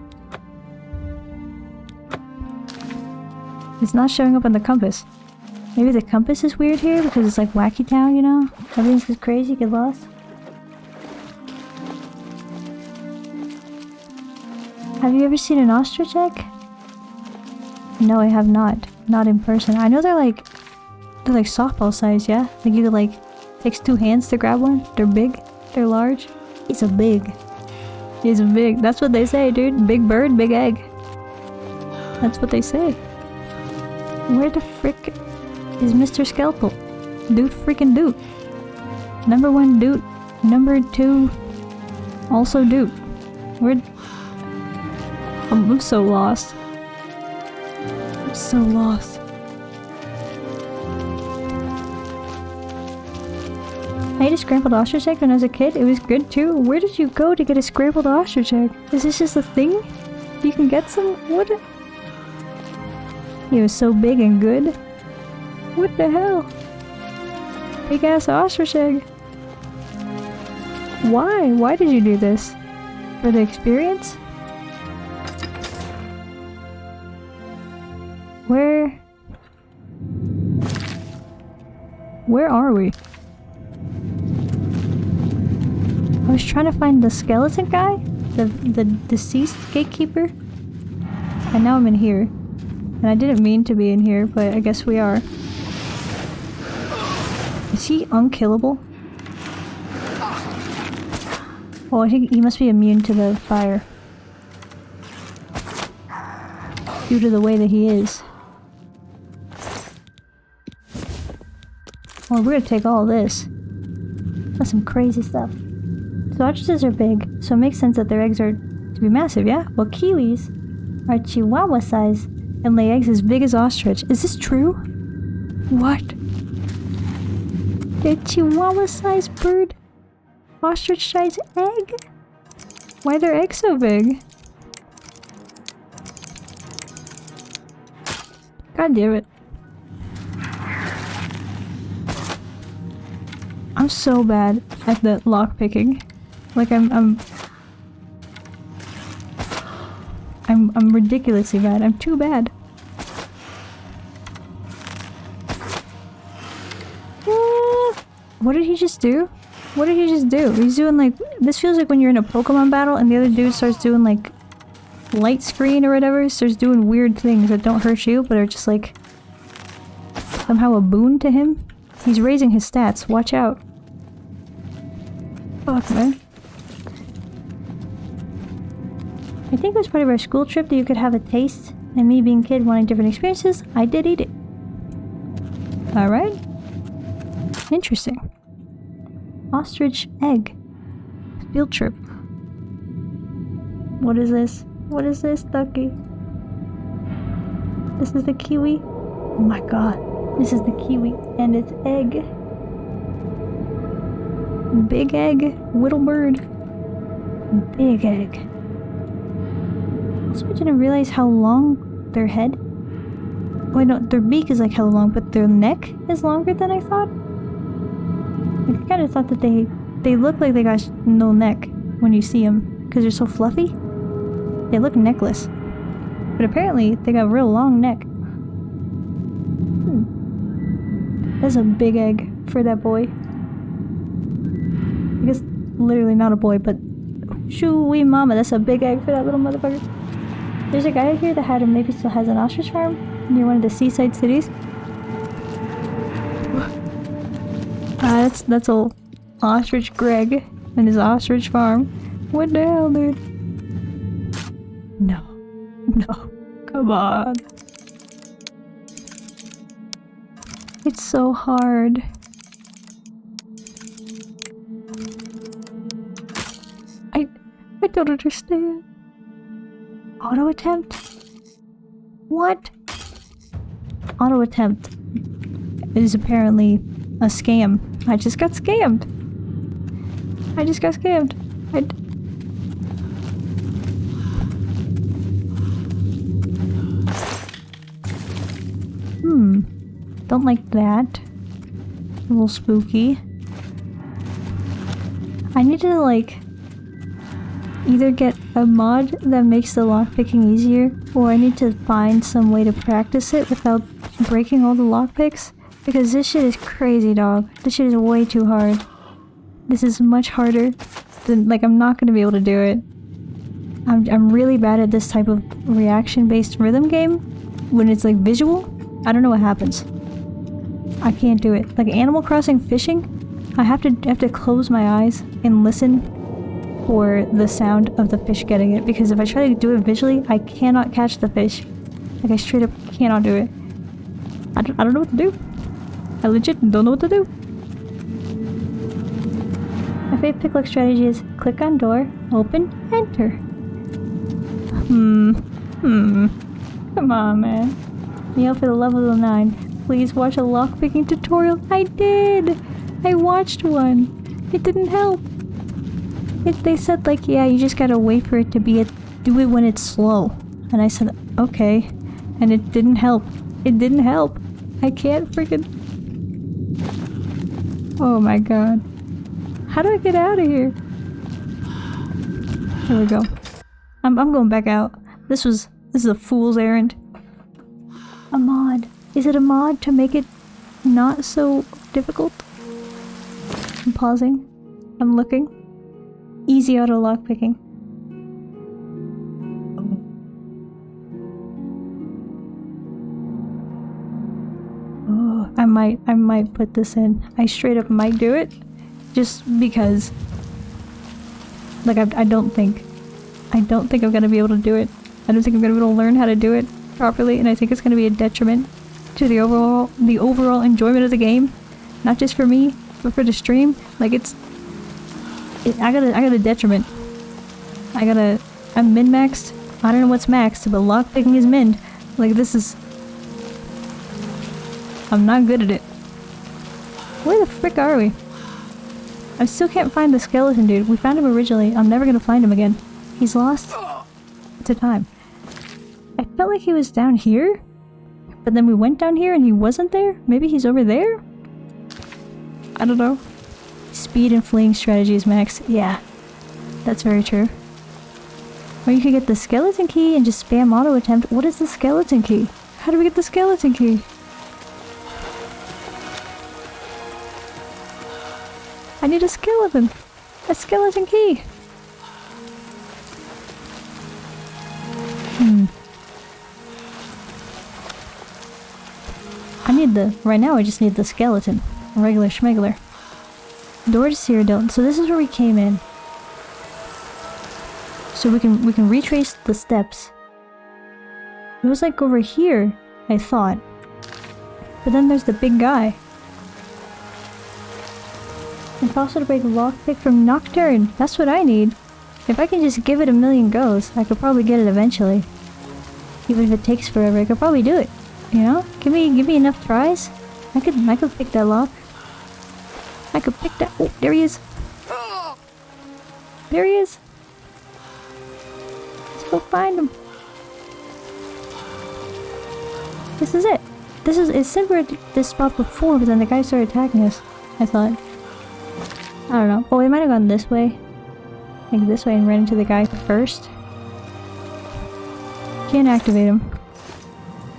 It's not showing up on the compass. Maybe the compass is weird here because it's like Wacky Town, you know? Everything's just crazy, get lost. Have you ever seen an ostrich egg? No, I have not. Not in person. I know they're like softball size, yeah? Like you could like, takes 2 hands to grab one. They're big. They're large. He's a big. He's a big. That's what they say, dude. Big bird, big egg. That's what they say. Where the frick is Mr. Scalpel? Dude freaking dude. Number 1 dude. Number 2 also dude. Where... I'm so lost. I'm so lost. I ate a scrambled ostrich egg when I was a kid. It was good too. Where did you go to get a scrambled ostrich egg? Is this just a thing? You can get some? What? It was so big and good. What the hell? Big ass ostrich egg. Why? Why did you do this? For the experience? Where? Where are we? I was trying to find the skeleton guy, the deceased gatekeeper, and now I'm in here. And I didn't mean to be in here, but I guess we are. Is he unkillable? Oh, I think he must be immune to the fire. Due to the way that he is. Oh, we're gonna take all this. That's some crazy stuff. So ostriches are big, so it makes sense that their eggs are to be massive, yeah? Well, kiwis are chihuahua size and lay eggs as big as ostrich. Is this true? What? They're chihuahua size bird? Ostrich size egg? Why are their eggs so big? God damn it. I'm so bad at the lockpicking. Like I'm ridiculously bad. I'm too bad. What did he just do? What did he just do? He's doing like... This feels like when you're in a Pokemon battle and the other dude starts doing like... light screen or whatever. Starts doing weird things that don't hurt you but are just like... somehow a boon to him. He's raising his stats. Watch out. Fuck, man. I think it was part of our school trip that you could have a taste, and me being a kid wanting different experiences, I did eat it. Alright. Interesting. Ostrich egg. Field trip. What is this? What is this, Ducky? This is the kiwi? Oh my god. This is the kiwi and its egg. Big egg. Little bird. Big egg. Also, I didn't realize how long their head... Wait, no, their beak is like hella long, but their neck is longer than I thought. Like, I kind of thought that they look like they got no neck when you see them, because they're so fluffy. They look neckless. But apparently, they got a real long neck. That's a big egg for that boy. I guess literally not a boy, but... Shoo-wee mama, that's a big egg for that little motherfucker. There's a guy out here that had, or maybe still has, an ostrich farm near one of the seaside cities. That's old Ostrich Greg and his ostrich farm. What the hell, dude? No. No. Come on. It's so hard. I don't understand. Auto attempt? What? Auto attempt is apparently a scam. I just got scammed. I just got scammed. Don't like that. A little spooky. I need to like either get a mod that makes the lockpicking easier, or I need to find some way to practice it without breaking all the lockpicks. Because this shit is crazy, dog. This shit is way too hard. This is much harder than, like, I'm not gonna be able to do it. I'm really bad at this type of reaction-based rhythm game. When it's, like, visual, I don't know what happens. I can't do it. Like, Animal Crossing fishing, I have to close my eyes and listen for the sound of the fish getting it. Because if I try to do it visually, I cannot catch the fish. Like, I straight up cannot do it. I don't know what to do. I legit don't know what to do. My favorite pick-lock strategy is click on door, open, enter. Come on, man. Meow for the level of 9. Please watch a lockpicking tutorial. I did! I watched one. It didn't help. They said like, yeah, you just gotta wait for it to be do it when it's slow. And I said, okay. And it didn't help. It didn't help. I can't freaking... Oh my god. How do I get out of here? Here we go. I'm going back out. This is a fool's errand. A mod. Is it a mod to make it not so difficult. I'm pausing. I'm looking. Easy auto lockpicking. Oh, I might put this in. I straight up might do it. Just because. Like, I don't think I'm gonna be able to do it. I don't think I'm gonna be able to learn how to do it properly, and I think it's gonna be a detriment to the overall enjoyment of the game. Not just for me, but for the stream. Like, I got a detriment. I'm min-maxed. I don't know what's maxed, but lockpicking is min. Like, this is... I'm not good at it. Where the frick are we? I still can't find the skeleton dude. We found him originally. I'm never gonna find him again. He's lost to time. I felt like he was down here, but then we went down here and he wasn't there? Maybe he's over there? I don't know. Speed and fleeing strategy is max. Yeah, that's very true. Or you could get the skeleton key and just spam auto attempt. What is the skeleton key? How do we get the skeleton key? I need a skeleton! A skeleton key! Right now I just need the skeleton. A regular schmegler. Door to Cyrodiil. So this is where we came in. So we can retrace the steps. It was like over here, I thought. But then there's the big guy. Impossible to break lockpick from Nocturne. That's what I need. If I can just give it a million goes, I could probably get it eventually. Even if it takes forever, I could probably do it. You know? Give me enough tries. I could pick that lock. I could pick that. Oh, there he is. There he is. Let's go find him. This is it. It said we're at this spot before, but then the guy started attacking us. I thought. I don't know. Oh, we might have gone this way. Like this way and ran into the guy first. Can't activate him.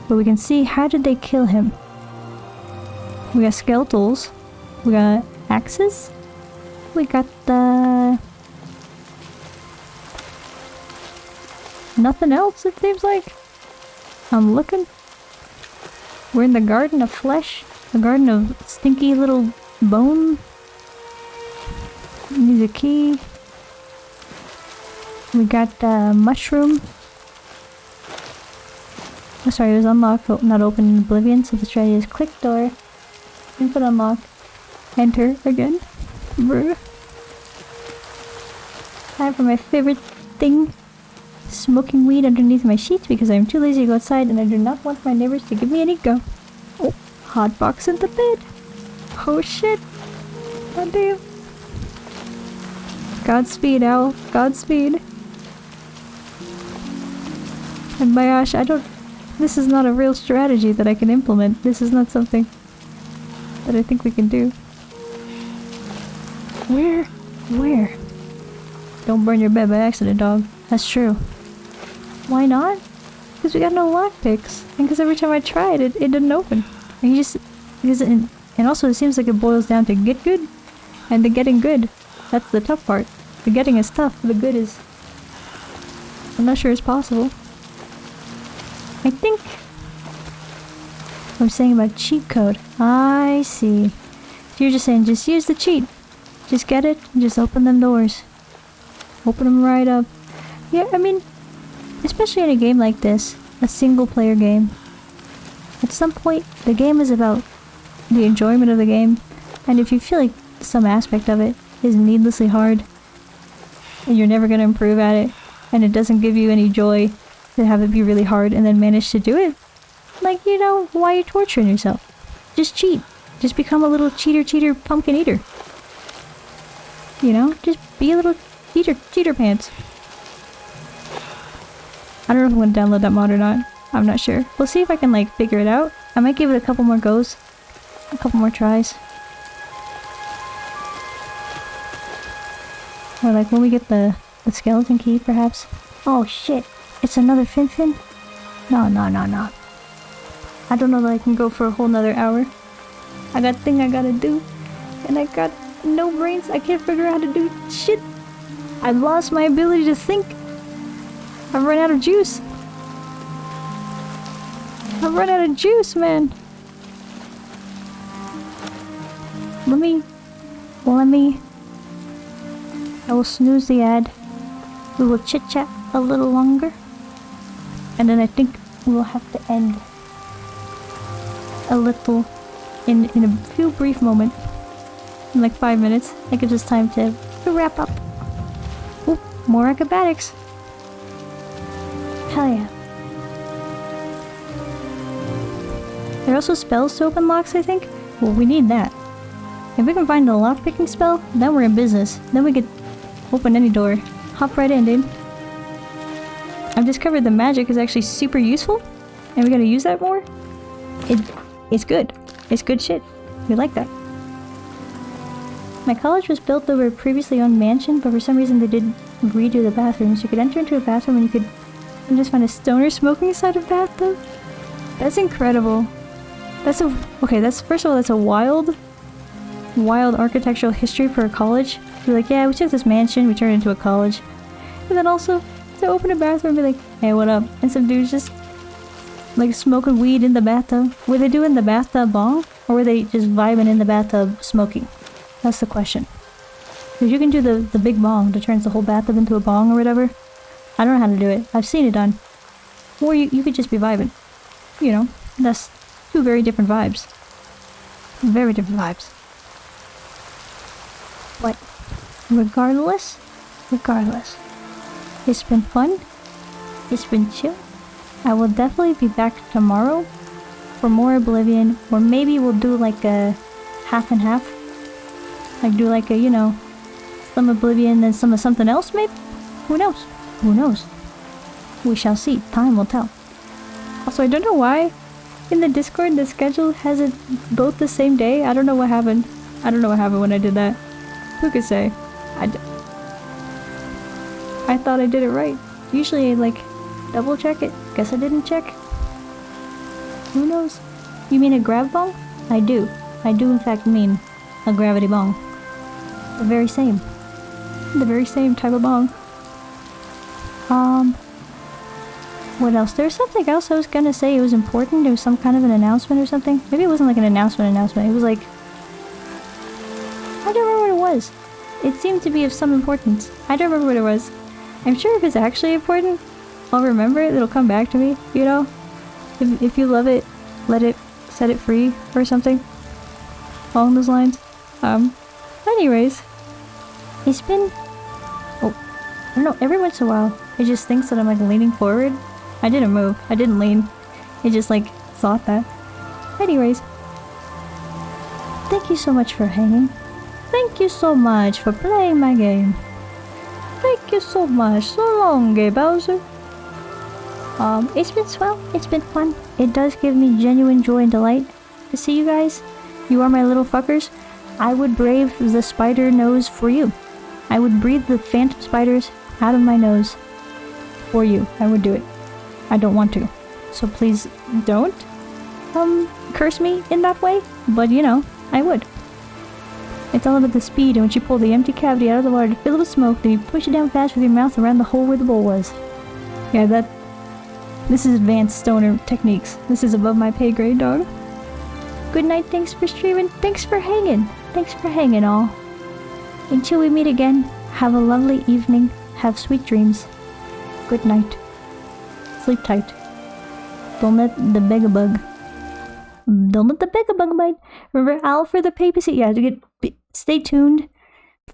But we can see, how did they kill him? We got skeletals. We got axes. We got the... nothing else, it seems like. I'm looking. We're in the garden of flesh. The garden of stinky little bone. Needs a key. We got mushroom. Oh, sorry, it was unlocked but not open in Oblivion, so the strategy is click door, input unlock, enter again. Bruh. Time for my favorite thing. Smoking weed underneath my sheets because I'm too lazy to go outside and I do not want my neighbors to give me any go. Oh, hot box in the bed. Oh shit. God damn. Godspeed, Owl. Godspeed. And my gosh, this is not a real strategy that I can implement. This is not something that I think we can do. Where? Don't burn your bed by accident, dog. That's true. Why not? Because we got no lockpicks. And because every time I tried it, it didn't open. And also it seems like it boils down to get good. And the getting good. That's the tough part. The getting is tough, the good is... I'm not sure it's possible. I think... I'm saying about cheat code. I see. So you're just saying, just use the cheat. Just get it, and just open them doors. Open them right up. Yeah, I mean, especially in a game like this, a single player game. At some point, the game is about the enjoyment of the game. And if you feel like some aspect of it is needlessly hard, and you're never going to improve at it, and it doesn't give you any joy to have it be really hard and then manage to do it, like, you know, why are you torturing yourself? Just cheat. Just become a little cheater pumpkin eater. You know? Just be a little cheater pants. I don't know if I'm going to download that mod or not. I'm not sure. We'll see if I can, like, figure it out. I might give it a couple more goes. A couple more tries. Or like when we get the skeleton key, perhaps. Oh shit! It's another Fin. No. I don't know that I can go for a whole nother hour. I got thing I gotta do. And I got no brains. I can't figure out how to do shit. I've lost my ability to think. I've run out of juice. I've run out of juice, man. Let me... I will snooze the ad. We will chit-chat a little longer. And then I think we will have to end a little in a few brief moments. In like 5 minutes. I give us time to wrap up. Ooh, more acrobatics. Hell yeah. There are also spells to open locks, I think. Well, we need that. If we can find the lockpicking spell, then we're in business. Then we could open any door. Hop right in, dude. I've discovered the magic is actually super useful, and we gotta use that more. It's good. It's good shit. We like that. My college was built over a previously owned mansion, but for some reason they didn't redo the bathrooms. You could enter into a bathroom and you could just find a stoner smoking inside a bathtub. That's incredible. Okay, first of all, that's a wild architectural history for a college. Be like, yeah, we took this mansion, we turned it into a college. And then also, to open a bathroom and be like, hey, what up? And some dudes just, like, smoking weed in the bathtub. Were they doing the bathtub bong? Or were they just vibing in the bathtub smoking? That's the question. Because you can do the big bong that turns the whole bathtub into a bong or whatever. I don't know how to do it. I've seen it done. Or you could just be vibing. You know, that's two very different vibes. Very different vibes. But regardless, it's been fun. It's been chill. I will definitely be back tomorrow for more Oblivion, or maybe we'll do like a half and half. Like do like a, you know, some Oblivion then some of something else maybe? Who knows? Who knows? We shall see. Time will tell. Also, I don't know why in the Discord the schedule has it both the same day. I don't know what happened. I don't know what happened when I did that. Who could say? I thought I did it right. Usually I like double check it. Guess I didn't check. Who knows? You mean a grab bong? I do. I do in fact mean a gravity bong. The very same. The very same type of bong. What else? There's something else I was gonna say. It was important. It was some kind of an announcement or something. Maybe it wasn't like an announcement. It was like... I don't remember what it was. It seemed to be of some importance. I don't remember what it was. I'm sure if it's actually important, I'll remember it. It'll come back to me, you know? If you love it, let it set it free or something. Along those lines. Anyways. It's been... Oh, I don't know. Every once in a while, it just thinks that I'm like leaning forward. I didn't move. I didn't lean. It just like thought that. Anyways. Thank you so much for hanging. Thank you so much for playing my game. Thank you so much. So long, Gay Bowser. It's been swell. It's been fun. It does give me genuine joy and delight to see you guys. You are my little fuckers. I would brave the spider nose for you. I would breathe the phantom spiders out of my nose for you. I would do it. I don't want to. So please don't curse me in that way. But you know, I would. It's all about the speed, and once you pull the empty cavity out of the water to fill it with smoke, then you push it down fast with your mouth around the hole where the bowl was. Yeah, this is advanced stoner techniques. This is above my pay grade, dog. Good night, thanks for streaming, thanks for hanging. Thanks for hanging, all. Until we meet again, have a lovely evening, have sweet dreams. Good night. Sleep tight. Don't let the begabug. Don't let the begabug bite. Remember, owl for the papacy. Yeah, stay tuned